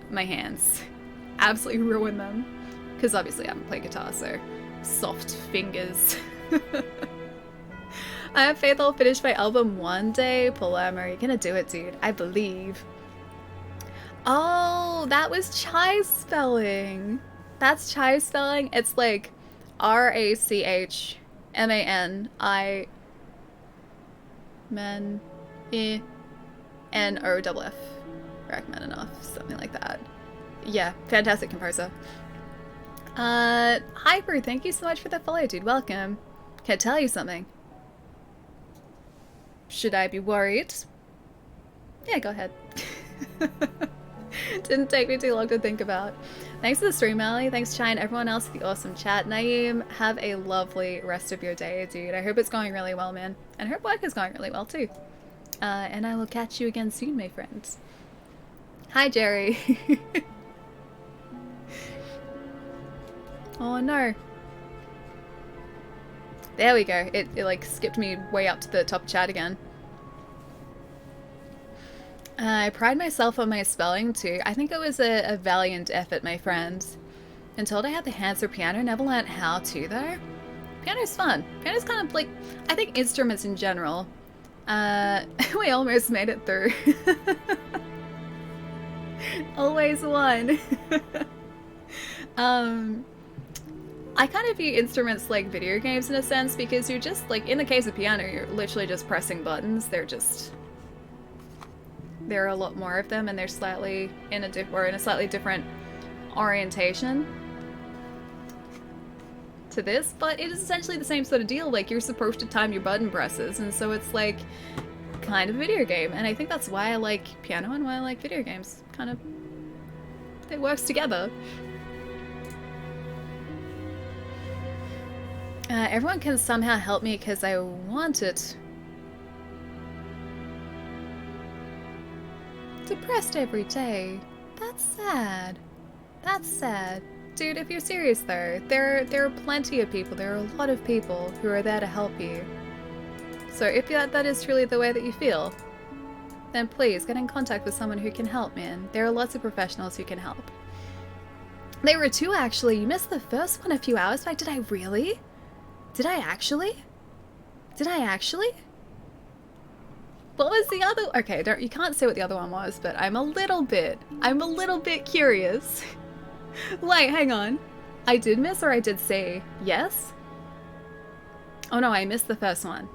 my hands. Absolutely ruin them. Because obviously I haven't played guitar, so soft fingers. I have faith I'll finish my album one day. Palermo, you're gonna do it, dude. I believe. Oh, that was Chai spelling. That's Chai spelling. It's like R-A-C-H-M-A-N-I M-A-N-I-N-O-F-F. Rachmaninoff, something like that. Yeah, fantastic composer. Hyper, thank you so much for the follow, dude. Welcome. Can I tell you something? Should I be worried? Yeah, go ahead. Didn't take me too long to think about. Thanks for the stream, Ali. Thanks, Chai, and everyone else for the awesome chat. Naeem, have a lovely rest of your day, dude. I hope it's going really well, man. And I hope work is going really well, too. And I will catch you again soon, my friends. Hi, Jerry. Oh, no. There we go. It like skipped me way up to the top chat again. I pride myself on my spelling too. I think it was a valiant effort, my friends. Until I had the hands for piano, never learned how to though. Piano's fun. Piano's kind of like, I think instruments in general. We almost made it through. Always one. I kind of view instruments like video games in a sense, because you're just like, in the case of piano, you're literally just pressing buttons. There are a lot more of them, and they're slightly in a slightly different orientation to this, but it is essentially the same sort of deal. Like, you're supposed to time your button presses, and so it's like kind of a video game, and I think that's why I like piano and why I like video games. Kind of, it works together. Everyone can somehow help me because I want it. Depressed every day. That's sad. That's sad. Dude, if you're serious though, there are plenty of people, there are a lot of people who are there to help you. So if that is truly the way that you feel, then please get in contact with someone who can help, man. There are lots of professionals who can help. There were two actually. You missed the first one a few hours back. Did I really? Did I actually? Did I actually? What was the other? Okay, you can't say what the other one was, but I'm a little bit curious. Wait, hang on. I did miss or I did say yes? Oh no, I missed the first one.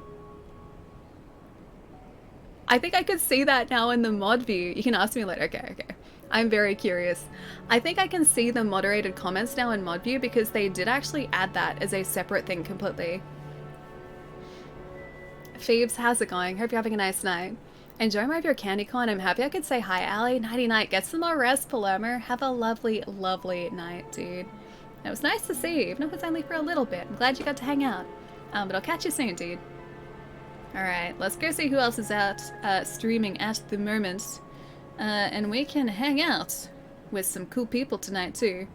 I think I could see that now in the mod view. You can ask me later. Okay. I'm very curious. I think I can see the moderated comments now in mod view because they did actually add that as a separate thing completely. Phoebes, how's it going? Hope you're having a nice night. Enjoy more of your candy corn. I'm happy I could say hi, Allie. Nighty night. Get some more rest, Palermo. Have a lovely, lovely night, dude. It was nice to see you, even if it's only for a little bit. I'm glad you got to hang out. But I'll catch you soon, dude. Alright, let's go see who else is out streaming at the moment. And we can hang out with some cool people tonight, too.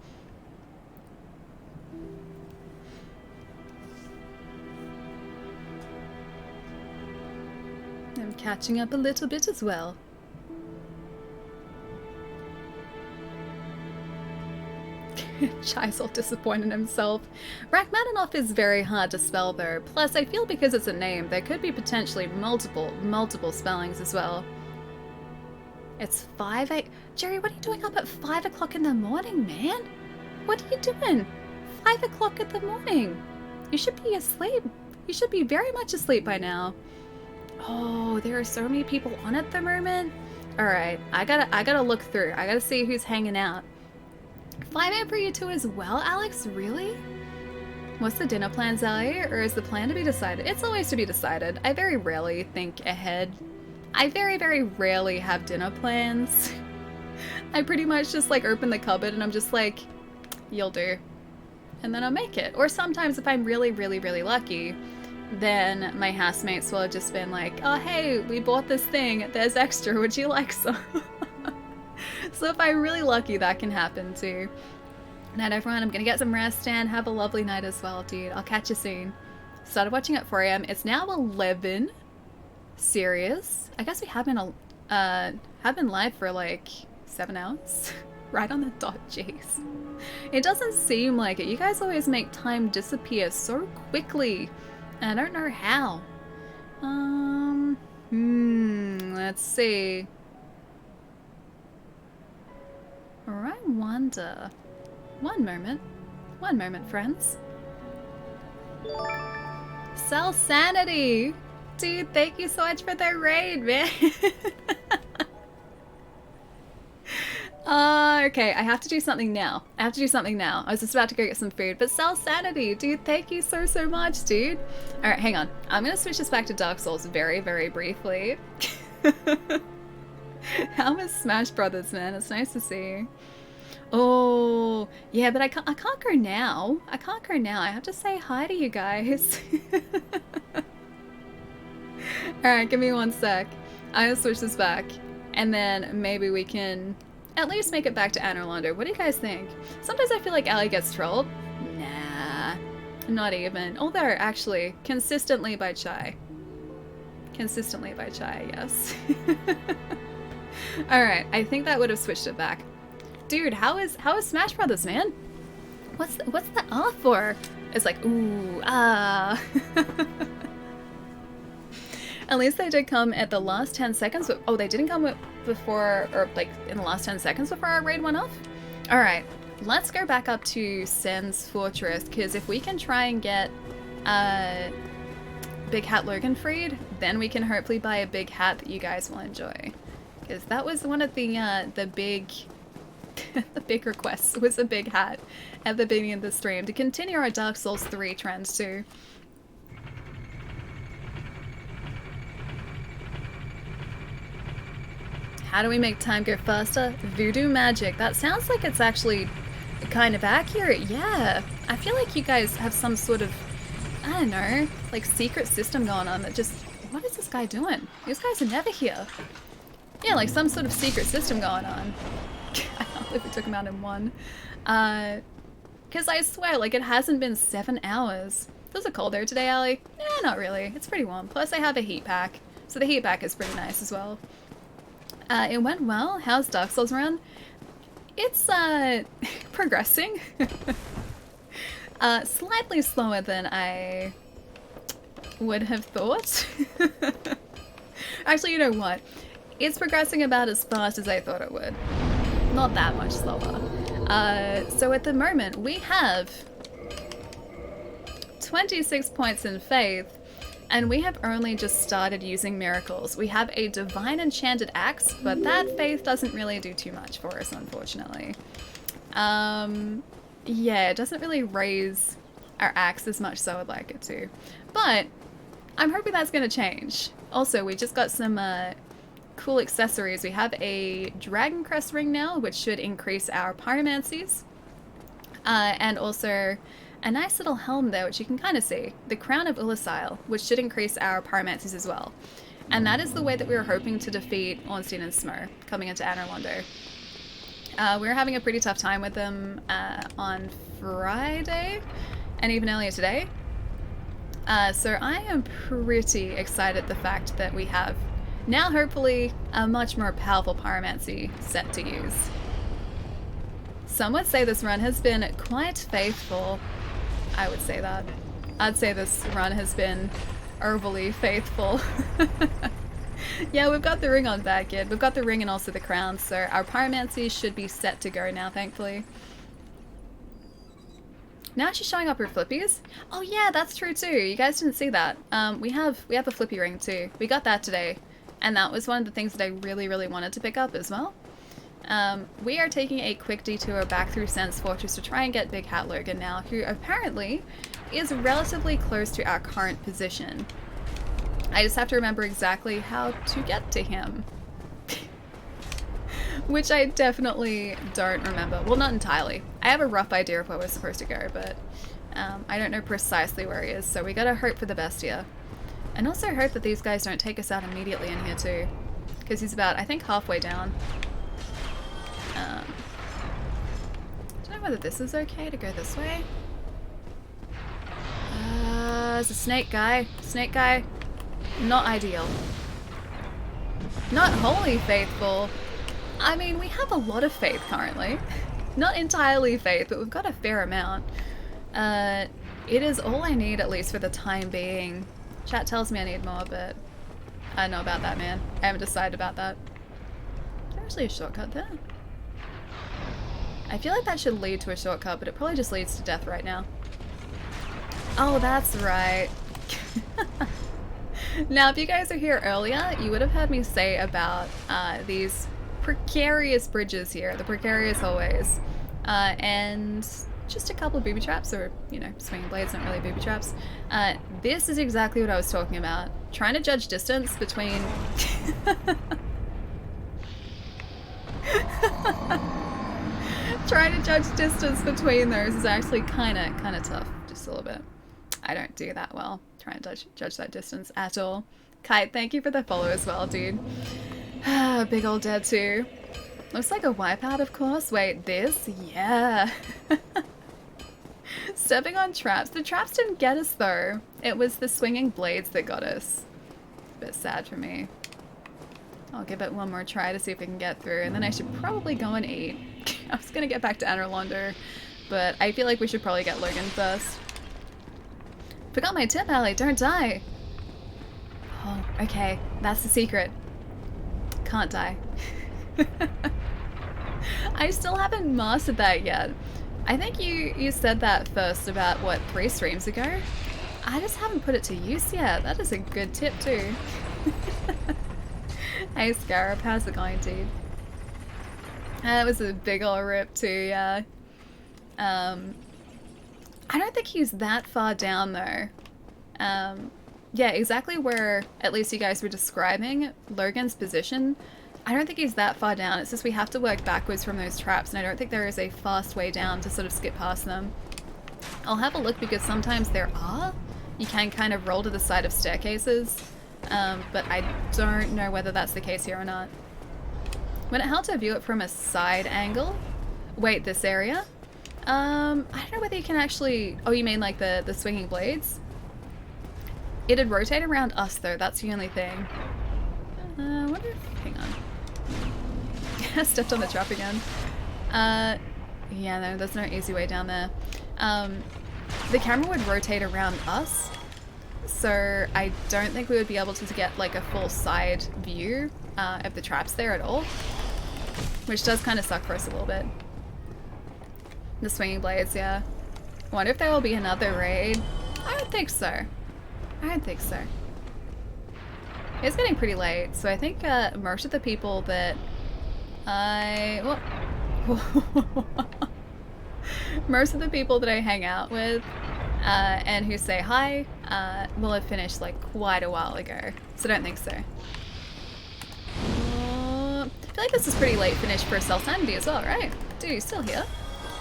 I'm catching up a little bit as well. Chai's all disappointed in himself. Rachmaninoff is very hard to spell though, plus I feel because it's a name, there could be potentially multiple spellings as well. It's 5 Jerry, what are you doing up at 5 o'clock in the morning, man? What are you doing? 5 o'clock in the morning. You should be asleep. You should be very much asleep by now. Oh, there are so many people on at the moment. Alright, I gotta look through. I gotta see who's hanging out. 5 a.m. for you too as well, Alex? Really? What's the dinner plan, Zali? Or is the plan to be decided? It's always to be decided. I very rarely think ahead. I very, very rarely have dinner plans. I pretty much just like open the cupboard and I'm just like, you'll do. And then I'll make it. Or sometimes if I'm really, really, really lucky, then my housemates will have just been like, oh hey, we bought this thing, there's extra, would you like some? So if I'm really lucky, that can happen too. Night everyone, I'm gonna get some rest and have a lovely night as well, dude. I'll catch you soon. Started watching at 4 a.m. It's now 11. Serious? I guess we have been live for like 7 hours. Right on the dot, jeez. It doesn't seem like it. You guys always make time disappear so quickly. And I don't know how. Let's see. I wonder. One moment, friends. Cell Sanity! Dude, thank you so much for the raid, man! Okay, I have to do something now. I was just about to go get some food, but Cell Sanity! Dude, thank you so, so much, dude! Alright, hang on. I'm gonna switch this back to Dark Souls very, very briefly. How was Smash Brothers, man? It's nice to see. Oh, yeah, but I can't go now. I have to say hi to you guys. Alright, give me 1 sec. I'm gonna switch this back. And then maybe we can at least make it back to Anor Londo. What do you guys think? Sometimes I feel like Allie gets trolled. Nah, not even. Although, actually, consistently by Chai. Consistently by Chai, yes. Alright, I think that would have switched it back. Dude, how is Smash Brothers, man? What's the R for? It's like, ooh, ah. At least they did come at the last 10 seconds. Oh, they didn't come before, or like in the last 10 seconds before our raid went off? Alright, let's go back up to Sen's Fortress, because if we can try and get Big Hat Logan freed, then we can hopefully buy a big hat that you guys will enjoy. Because that was one of the big the big requests, was a big hat at the beginning of the stream to continue our Dark Souls 3 trends too. How do we make time go faster? Voodoo magic. That sounds like it's actually kind of accurate. Yeah. I feel like you guys have some sort of, I don't know, like secret system going on that just, what is this guy doing? These guys are never here. Yeah, like some sort of secret system going on. I can't believe we took him out in 1. Because I swear, like, it hasn't been 7 hours. Does it cold there today, Allie? Nah, not really. It's pretty warm. Plus, I have a heat pack. So the heat pack is pretty nice as well. It went well. How's Dark Souls run? It's, progressing. Slightly slower than I would have thought. Actually, you know what? It's progressing about as fast as I thought it would. Not that much slower. So at the moment, we have 26 points in faith And we have only just started using miracles. We have a divine enchanted axe, but that faith doesn't really do too much for us, unfortunately. Yeah, it doesn't really raise our axe as much as I would like it to. But I'm hoping that's going to change. Also, we just got some cool accessories. We have a Dragon Crest ring now, which should increase our pyromancies. And also a nice little helm there, which you can kind of see. The Crown of Ulasile, which should increase our pyromancies as well. And that is the way that we were hoping to defeat Ornstein and Smo coming into Anor Londo. We were having a pretty tough time with them on Friday and even earlier today. So I am pretty excited the fact that we have now hopefully a much more powerful pyromancy set to use. Some would say this run has been quite faithful. I would say that. I'd say this run has been overly faithful. Yeah, we've got the ring on back yet. We've got the ring and also the crown, so our pyromancy should be set to go now, thankfully. Now she's showing up her flippies. Oh yeah, that's true too. You guys didn't see that. We have a flippy ring too. We got that today, and that was one of the things that I really wanted to pick up as well. We are taking a quick detour back through Sense Fortress to try and get Big Hat Logan now, who apparently is relatively close to our current position. I just have to remember exactly how to get to him. Which I definitely don't remember. Well, not entirely. I have a rough idea of where we're supposed to go, but I don't know precisely where he is, so we gotta hope for the best here. And also hope that these guys don't take us out immediately in here too. Because he's about, I think, halfway down. I don't know whether this is okay to go this way. There's a snake guy. Snake guy. Not ideal. Not wholly faithful. I mean, we have a lot of faith currently. Not entirely faith, but we've got a fair amount. It is all I need, at least for the time being. Chat tells me I need more, but I don't know about that, man. I haven't decided about that. Is there actually a shortcut there? I feel like that should lead to a shortcut, but it probably just leads to death right now. Oh, that's right. Now, if you guys are here earlier, you would have heard me say about these precarious bridges here, the precarious hallways, and just a couple of booby traps, or, you know, swinging blades, not really booby traps. This is exactly what I was talking about. Trying to judge distance between... Trying to judge distance between those is actually kind of tough, just a little bit. I don't do that well, trying to judge that distance at all. Kite, thank you for the follow as well, dude. Big old dead too. Looks like a wipeout, of course. Wait, this? Yeah. Stepping on traps. The traps didn't get us though. It was the swinging blades that got us. A bit sad for me. I'll give it one more try to see if we can get through, and then I should probably go and eat. I was gonna get back to Anor Londo, but I feel like we should probably get Logan first. Forgot my tip, Allie. Don't die. Oh, okay. That's the secret. Can't die. I still haven't mastered that yet. I think you said that first about, what, 3 streams ago? I just haven't put it to use yet. That is a good tip too. Hey Scarab, how's it going, dude? That was a big ol' rip too, yeah. I don't think he's that far down though. Yeah, exactly where at least you guys were describing Logan's position. I don't think he's that far down. It's just we have to work backwards from those traps, and I don't think there is a fast way down to sort of skip past them. I'll have a look because sometimes there are. You can kind of roll to the side of staircases, but I don't know whether that's the case here or not. When it helped to view it from a side angle, wait, this area? I don't know whether you can actually, oh, you mean like the swinging blades? It'd rotate around us though, that's the only thing. I wonder if, hang on. I stepped on the trap again. Yeah, no, there's no easy way down there. The camera would rotate around us, so I don't think we would be able to get like a full side view of the traps there at all, which does kind of suck for us a little bit. The swinging blades, yeah. I wonder if there will be another raid. I don't think so. I don't think so. It's getting pretty late, so I think most of the people that most of the people that I hang out with and who say hi will have finished like quite a while ago, so I don't think so. I feel like this is pretty late finish for Self Sanity as well, right? Dude, you still here?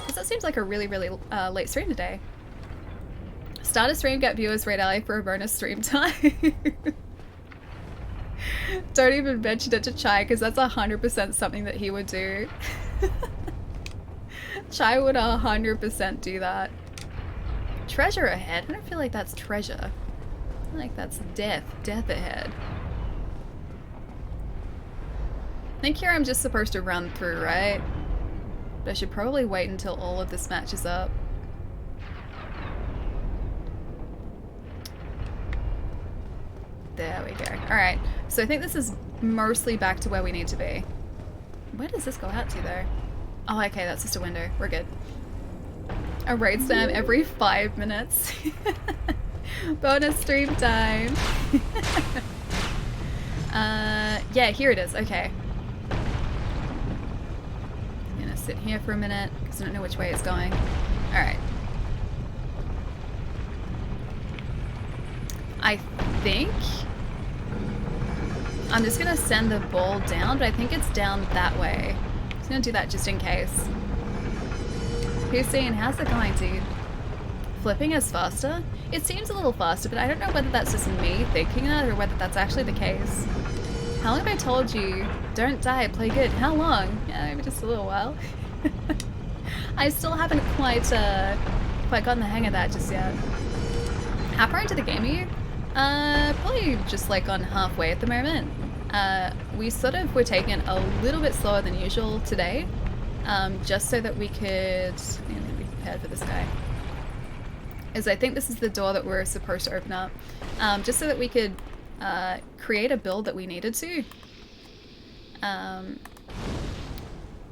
Because that seems like a really, really late stream today. Start a stream, get viewers, rate ally for a bonus stream time. Don't even mention it to Chai, because that's 100% something that he would do. Chai would 100% do that. Treasure ahead? I don't feel like that's treasure. I feel like that's death. Death ahead. I think here I'm just supposed to run through, right? But I should probably wait until all of this matches up. There we go. Alright, so I think this is mostly back to where we need to be. Where does this go out to, though? Oh, okay, that's just a window. We're good. A raid spam every 5 minutes. Bonus stream time. Yeah, here it is. Okay. I'm gonna sit here for a minute, because I don't know which way it's going. Alright. I think I'm just gonna send the ball down, but I think it's down that way. I'm just gonna do that just in case. Hussein, how's it going, dude? Flipping is faster? It seems a little faster, but I don't know whether that's just me thinking that or whether that's actually the case. How long have I told you? Don't die, play good. How long? Yeah, maybe just a little while. I still haven't quite gotten the hang of that just yet. How far into the game are you? Probably just like on halfway at the moment. We sort of were taking it a little bit slower than usual today, just so that we could, let me be prepared for this guy. As I think this is the door that we're supposed to open up, just so that we could create a build that we needed to.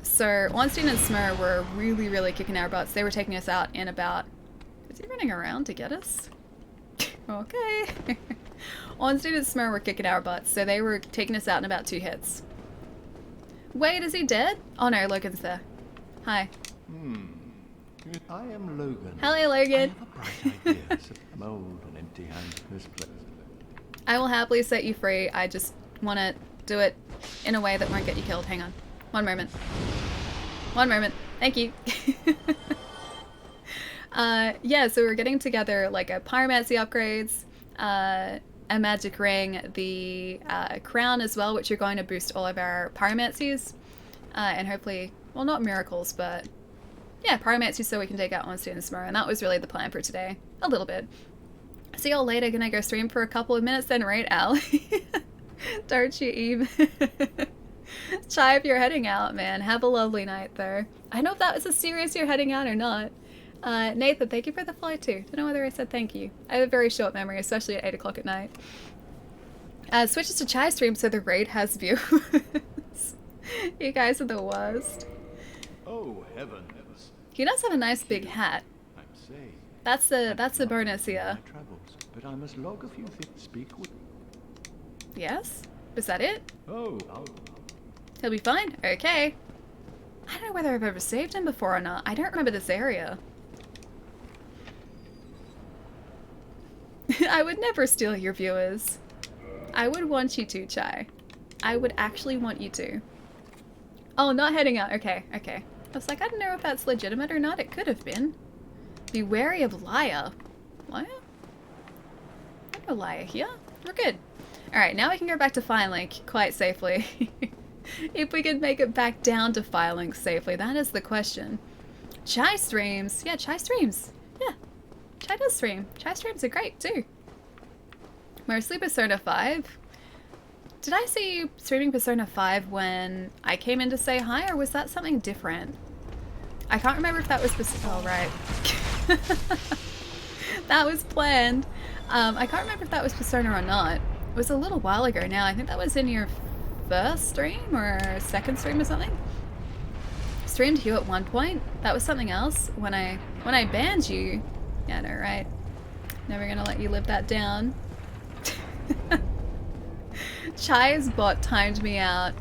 So Ornstein and Smur were really, really kicking our butts. They were taking us out in about, is he running around to get us? Okay. Ornstein and Smur were kicking our butts, so they were taking us out in about 2 hits. Wait, is he dead? Oh no, Logan's there. Hi. I am Logan. Hello, Logan. I have a bright idea. I'm old and empty-handed misplaced. I will happily set you free. I just want to do it in a way that won't get you killed. Hang on. One moment. One moment. Thank you. Yeah, so we're getting together like a pyromancy upgrades, a magic ring, the crown as well, which are going to boost all of our pyromancies, and hopefully, well, not miracles, but yeah, pyromancy, so we can take out Ornstein and Smur, and that was really the plan for today. A little bit. See y'all later. Gonna go stream for a couple of minutes then, right, Al? Don't you even? Chai, if you're heading out, man, have a lovely night there. I know if that was a serious you're heading out or not. Nathan, thank you for the fly too. Don't know whether I said thank you. I have a very short memory, especially at 8 o'clock at night. Switches to Chai stream so the raid has viewers. You guys are the worst. Oh, heavens. He does have a nice big hat. I'm saying. That's the bonus here. My travels, but I must log a few things. Speak with. Yes? Was that it? Oh. He'll be fine? Okay. I don't know whether I've ever saved him before or not. I don't remember this area. I would never steal your viewers. I would want you to, Chai. I would actually want you to. Oh, not heading out. Okay, okay. I was like, I don't know if that's legitimate or not. It could have been. Be wary of liar. Liar? No liar here. We're good. Alright, now we can go back to Firelink quite safely. If we could make it back down to Firelink safely, that is the question. Chai streams. Yeah, Chai streams. Yeah. Chai does stream. Chai streams are great too. Mostly Persona 5. Did I see you streaming Persona 5 when I came in to say hi, or was that something different? I can't remember if that was oh, right. That was planned. I can't remember if that was Persona or not. It was a little while ago now. I think that was in your first stream or second stream or something. Streamed you at one point. That was something else. When I banned you. Yeah, no, right. Never gonna let you live that down. Chai's bot timed me out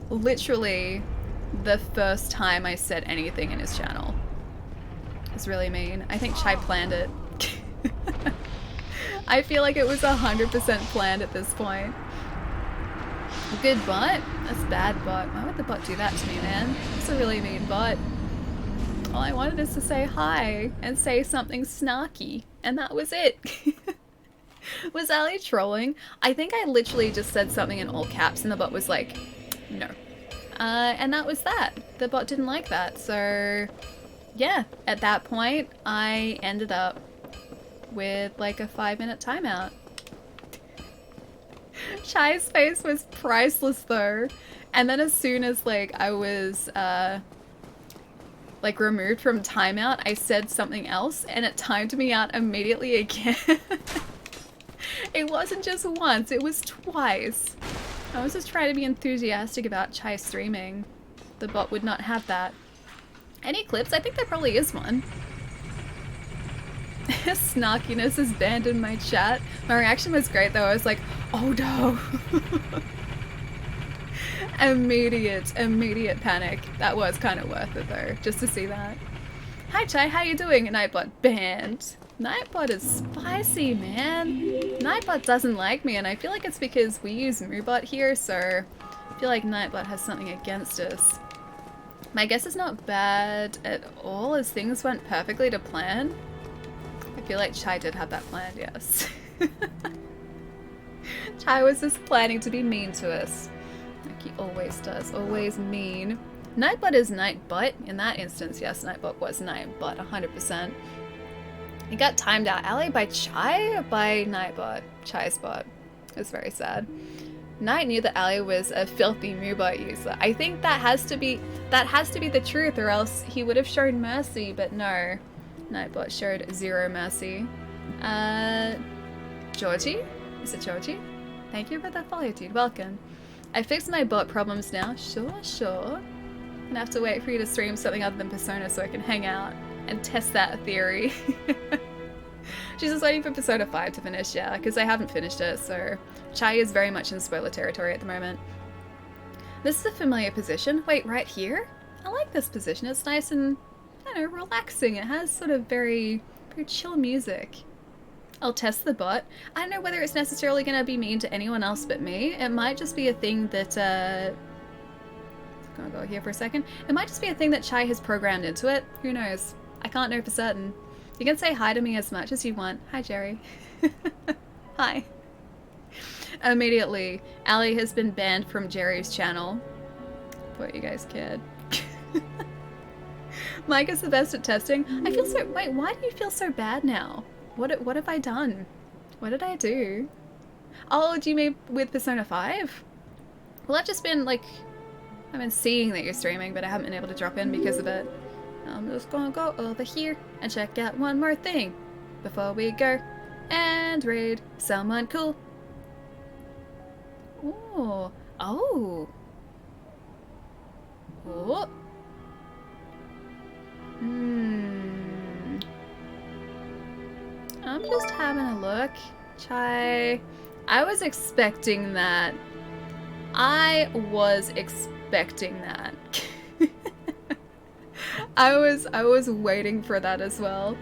literally the first time I said anything in his channel. It's really mean. I think Chai planned it. I feel like it was 100% planned at this point. Good bot? That's bad bot. Why would the bot do that to me, man? It's a really mean bot. All I wanted is to say hi and say something snarky, and that was it. Was Ali trolling? I think I literally just said something in all caps and the bot was like, no. And that was that. The bot didn't like that, so yeah, at that point I ended up with like a 5-minute timeout. Chai's face was priceless though. And then as soon as like I was like removed from timeout, I said something else and it timed me out immediately again. It wasn't just once, it was twice. I was just trying to be enthusiastic about Chai streaming. The bot would not have that. Any clips? I think there probably is one. Snarkiness is banned in my chat. My reaction was great though. I was like, oh no. Immediate panic. That was kind of worth it though, just to see that. Hi Chai, how you doing? Nightbot banned. Nightbot is spicy, man. Nightbot doesn't like me, and I feel like it's because we use Moobot here, so I feel like Nightbot has something against us. My guess is not bad at all, as things went perfectly to plan. I feel like Chai did have that planned, yes. Chai was just planning to be mean to us. Like he always does, always mean. Nightbot is Nightbot. In that instance, yes, Nightbot was Nightbot, 100%. It got timed out. Ali by Chai or by Nightbot? Chai's bot. It was very sad. Knight knew that Ali was a filthy Moobot user. I think that has to be the truth, or else he would have shown mercy, but no. Nightbot showed zero mercy. Georgie? Is it Georgie? Thank you for the follow, dude. Welcome. I fixed my bot problems now. Sure. I'm gonna have to wait for you to stream something other than Persona so I can hang out and test that theory. She's just waiting for Persona 5 to finish, yeah, because I haven't finished it, so Chai is very much in spoiler territory at the moment. This is a familiar position. Wait, right here? I like this position. It's nice and, I don't know, relaxing. It has sort of very chill music. I'll test the bot. I don't know whether it's necessarily going to be mean to anyone else but me. It might just be a thing that, gonna go here for a second. It might just be a thing that Chai has programmed into it. Who knows? I can't know for certain. You can say hi to me as much as you want. Hi, Jerry. Hi. Immediately, Ali has been banned from Jerry's channel. Thought you guys cared. Mike is the best at testing. I feel so... Wait, why do you feel so bad now? What have I done? What did I do? Oh, do you mean with Persona 5? Well, I've just been, like... I've been seeing that you're streaming, but I haven't been able to drop in because of it. I'm just gonna go over here and check out one more thing before we go and raid someone cool. Ooh. Oh. Oh. I'm just having a look. Chai. I was expecting that. I was expecting that. I was waiting for that as well.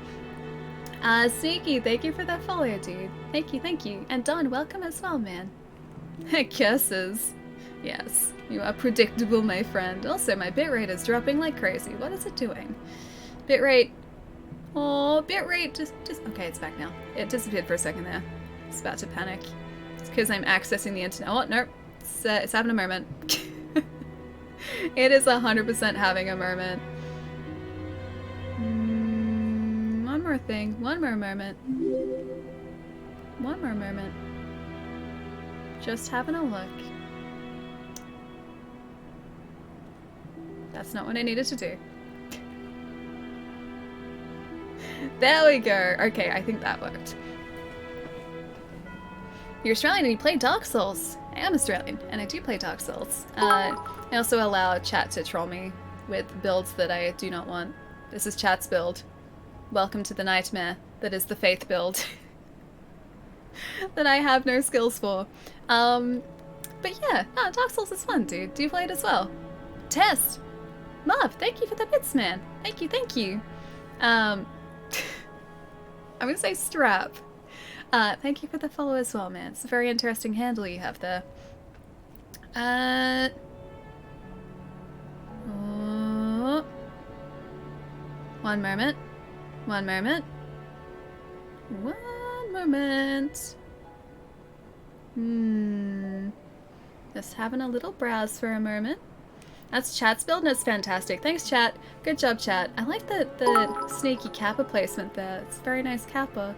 Sneaky, thank you for that follow, dude. Thank you. And Don, welcome as well, man. Curses. Yes, you are predictable, my friend. Also, my bitrate is dropping like crazy. What is it doing? Bitrate. Oh, bitrate just... Okay, it's back now. It disappeared for a second there. It's about to panic. It's because I'm accessing the internet. Oh, nope. It's having a moment. It is 100% having a moment. One more thing. One more moment. One more moment. Just having a look. That's not what I needed to do. There we go. Okay, I think that worked. You're Australian and you play Dark Souls. I am Australian and I do play Dark Souls. I also allow chat to troll me with builds that I do not want. This is chat's build. Welcome to the nightmare that is the Faith build. that I have no skills for. But yeah, no, Dark Souls is fun, dude. Do you play it as well? Test! Marv, thank you for the bits, man. Thank you, thank you. I'm gonna say strap. Thank you for the follow as well, man. It's a very interesting handle you have there. Oh. One moment. One moment. One moment. Just having a little browse for a moment. That's chat's build and it's fantastic. Thanks, chat. Good job, chat. I like the sneaky kappa placement there. It's very nice kappa.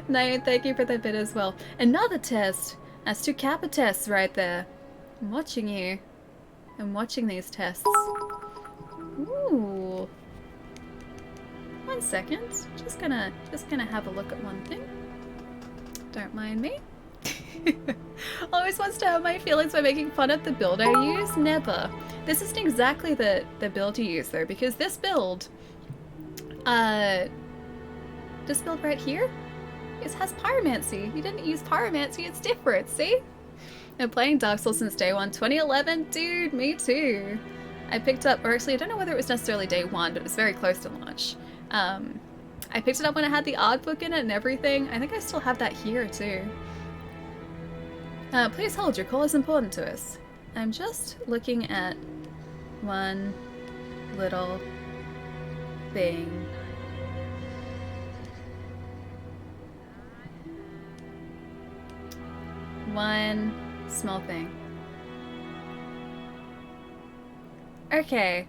No, thank you for that bit as well. Another test. That's 2 kappa tests right there. I'm watching you. I'm watching these tests. Ooh. 1 second. Just gonna have a look at one thing. Don't mind me. Always wants to have my feelings by making fun of the build I use? Never. This isn't exactly the build you use though, because this build right here, it has pyromancy. You didn't use pyromancy, it's different, see? I've been playing Dark Souls since day 1, 2011, dude, me too. I picked up, or actually I don't know whether it was necessarily day 1, but it was very close to launch. I picked it up when it had the art book in it and everything. I think I still have that here too. Please hold, your call is important to us. I'm just looking at one little thing. One small thing. Okay.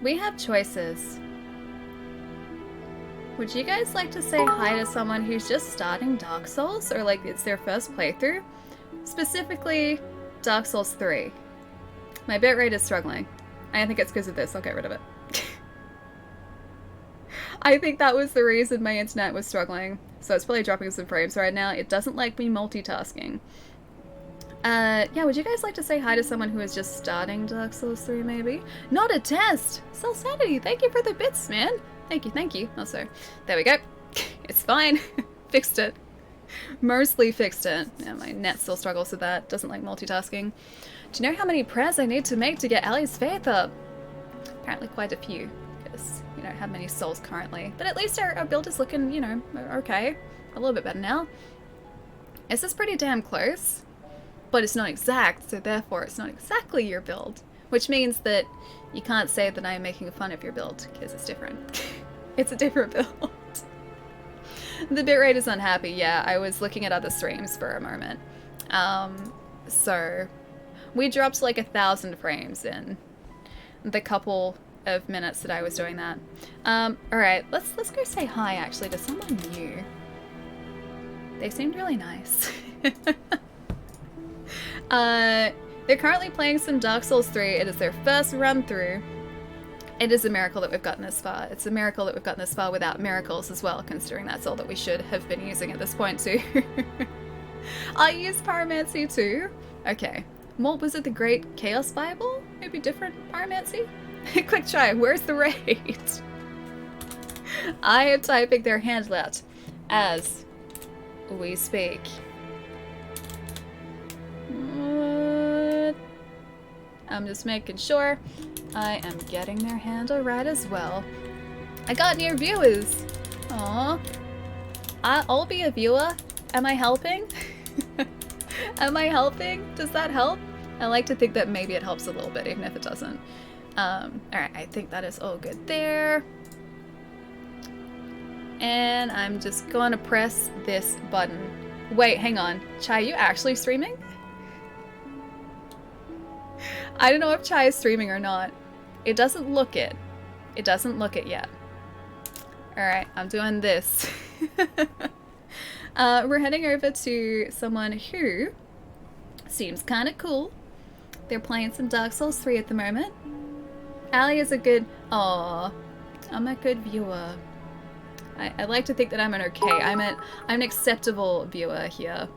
We have choices. Would you guys like to say hi to someone who's just starting Dark Souls, or like it's their first playthrough? Specifically, Dark Souls 3. My bitrate is struggling. I think it's because of this, I'll get rid of it. I think that was the reason my internet was struggling. So it's probably dropping some frames right now. It doesn't like me multitasking. Yeah, would you guys like to say hi to someone who is just starting Dark Souls 3 maybe? Not a test! Soul Sanity, thank you for the bits, man! Thank you, thank you. Also, there we go. It's fine. Fixed it. Mostly fixed it. Yeah, my net still struggles with that. Doesn't like multitasking. Do you know how many prayers I need to make to get Ellie's faith up? Apparently quite a few, because we don't have many souls currently. But at least our build is looking, you know, okay. A little bit better now. This is pretty damn close. But it's not exact, so therefore it's not exactly your build. Which means that you can't say that I'm making fun of your build, because it's different. It's a different build. The bitrate is unhappy, yeah, I was looking at other streams for a moment. So, we dropped like 1,000 frames in the couple of minutes that I was doing that. Alright, let's go say hi actually to someone new. They seemed really nice. They're currently playing some Dark Souls 3. It is their first run through. It is a miracle that we've gotten this far. It's a miracle that we've gotten this far without miracles as well, considering that's all that we should have been using at this point too. I used pyromancy too. Okay. What was it, the Great Chaos Bible? Maybe different pyromancy? Quick try, where's the raid? I am typing their handle out as we speak. I'm just making sure I am getting their handle right as well. I got new viewers. Aww. I'll be a viewer. Am I helping? Am I helping? Does that help? I like to think that maybe it helps a little bit, even if it doesn't. Alright, I think that is all good there. And I'm just going to press this button. Wait, hang on. Chai, you actually streaming? I don't know if Chai is streaming or not. It doesn't look it. It doesn't look it yet. Alright, I'm doing this. We're heading over to someone who seems kind of cool. They're playing some Dark Souls 3 at the moment. Ali is a good... Aww. I'm a good viewer. I like to think that I'm an okay. I'm an acceptable viewer here.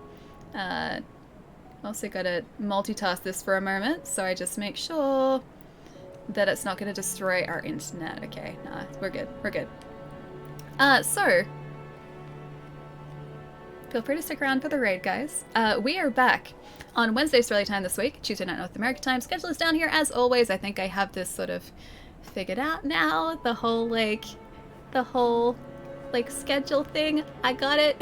Also gotta multitask this for a moment, so I just make sure that it's not gonna destroy our internet. Okay, nah, we're good, we're good. So, Feel free to stick around for the raid, guys. We are back on Wednesday Australia time this week, Tuesday night North America time. Schedule is down here as always. I think I have this sort of figured out now. The whole schedule thing. I got it.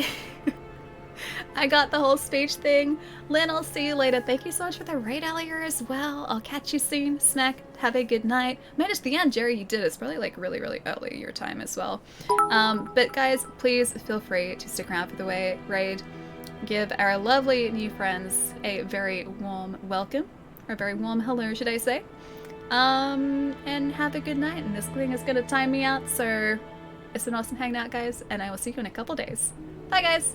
I got the whole speech thing. Lynn, I'll see you later. Thank you so much for the raid earlier as well. I'll catch you soon. Smack, have a good night. Managed the end, Jerry, you did. It's probably like really, really early your time as well. But guys, please feel free to stick around for the raid. Give our lovely new friends a very warm welcome. Or a very warm hello, should I say. And have a good night. And this thing is gonna time me out, so it's been awesome hanging out, guys. And I will see you in a couple days. Bye, guys!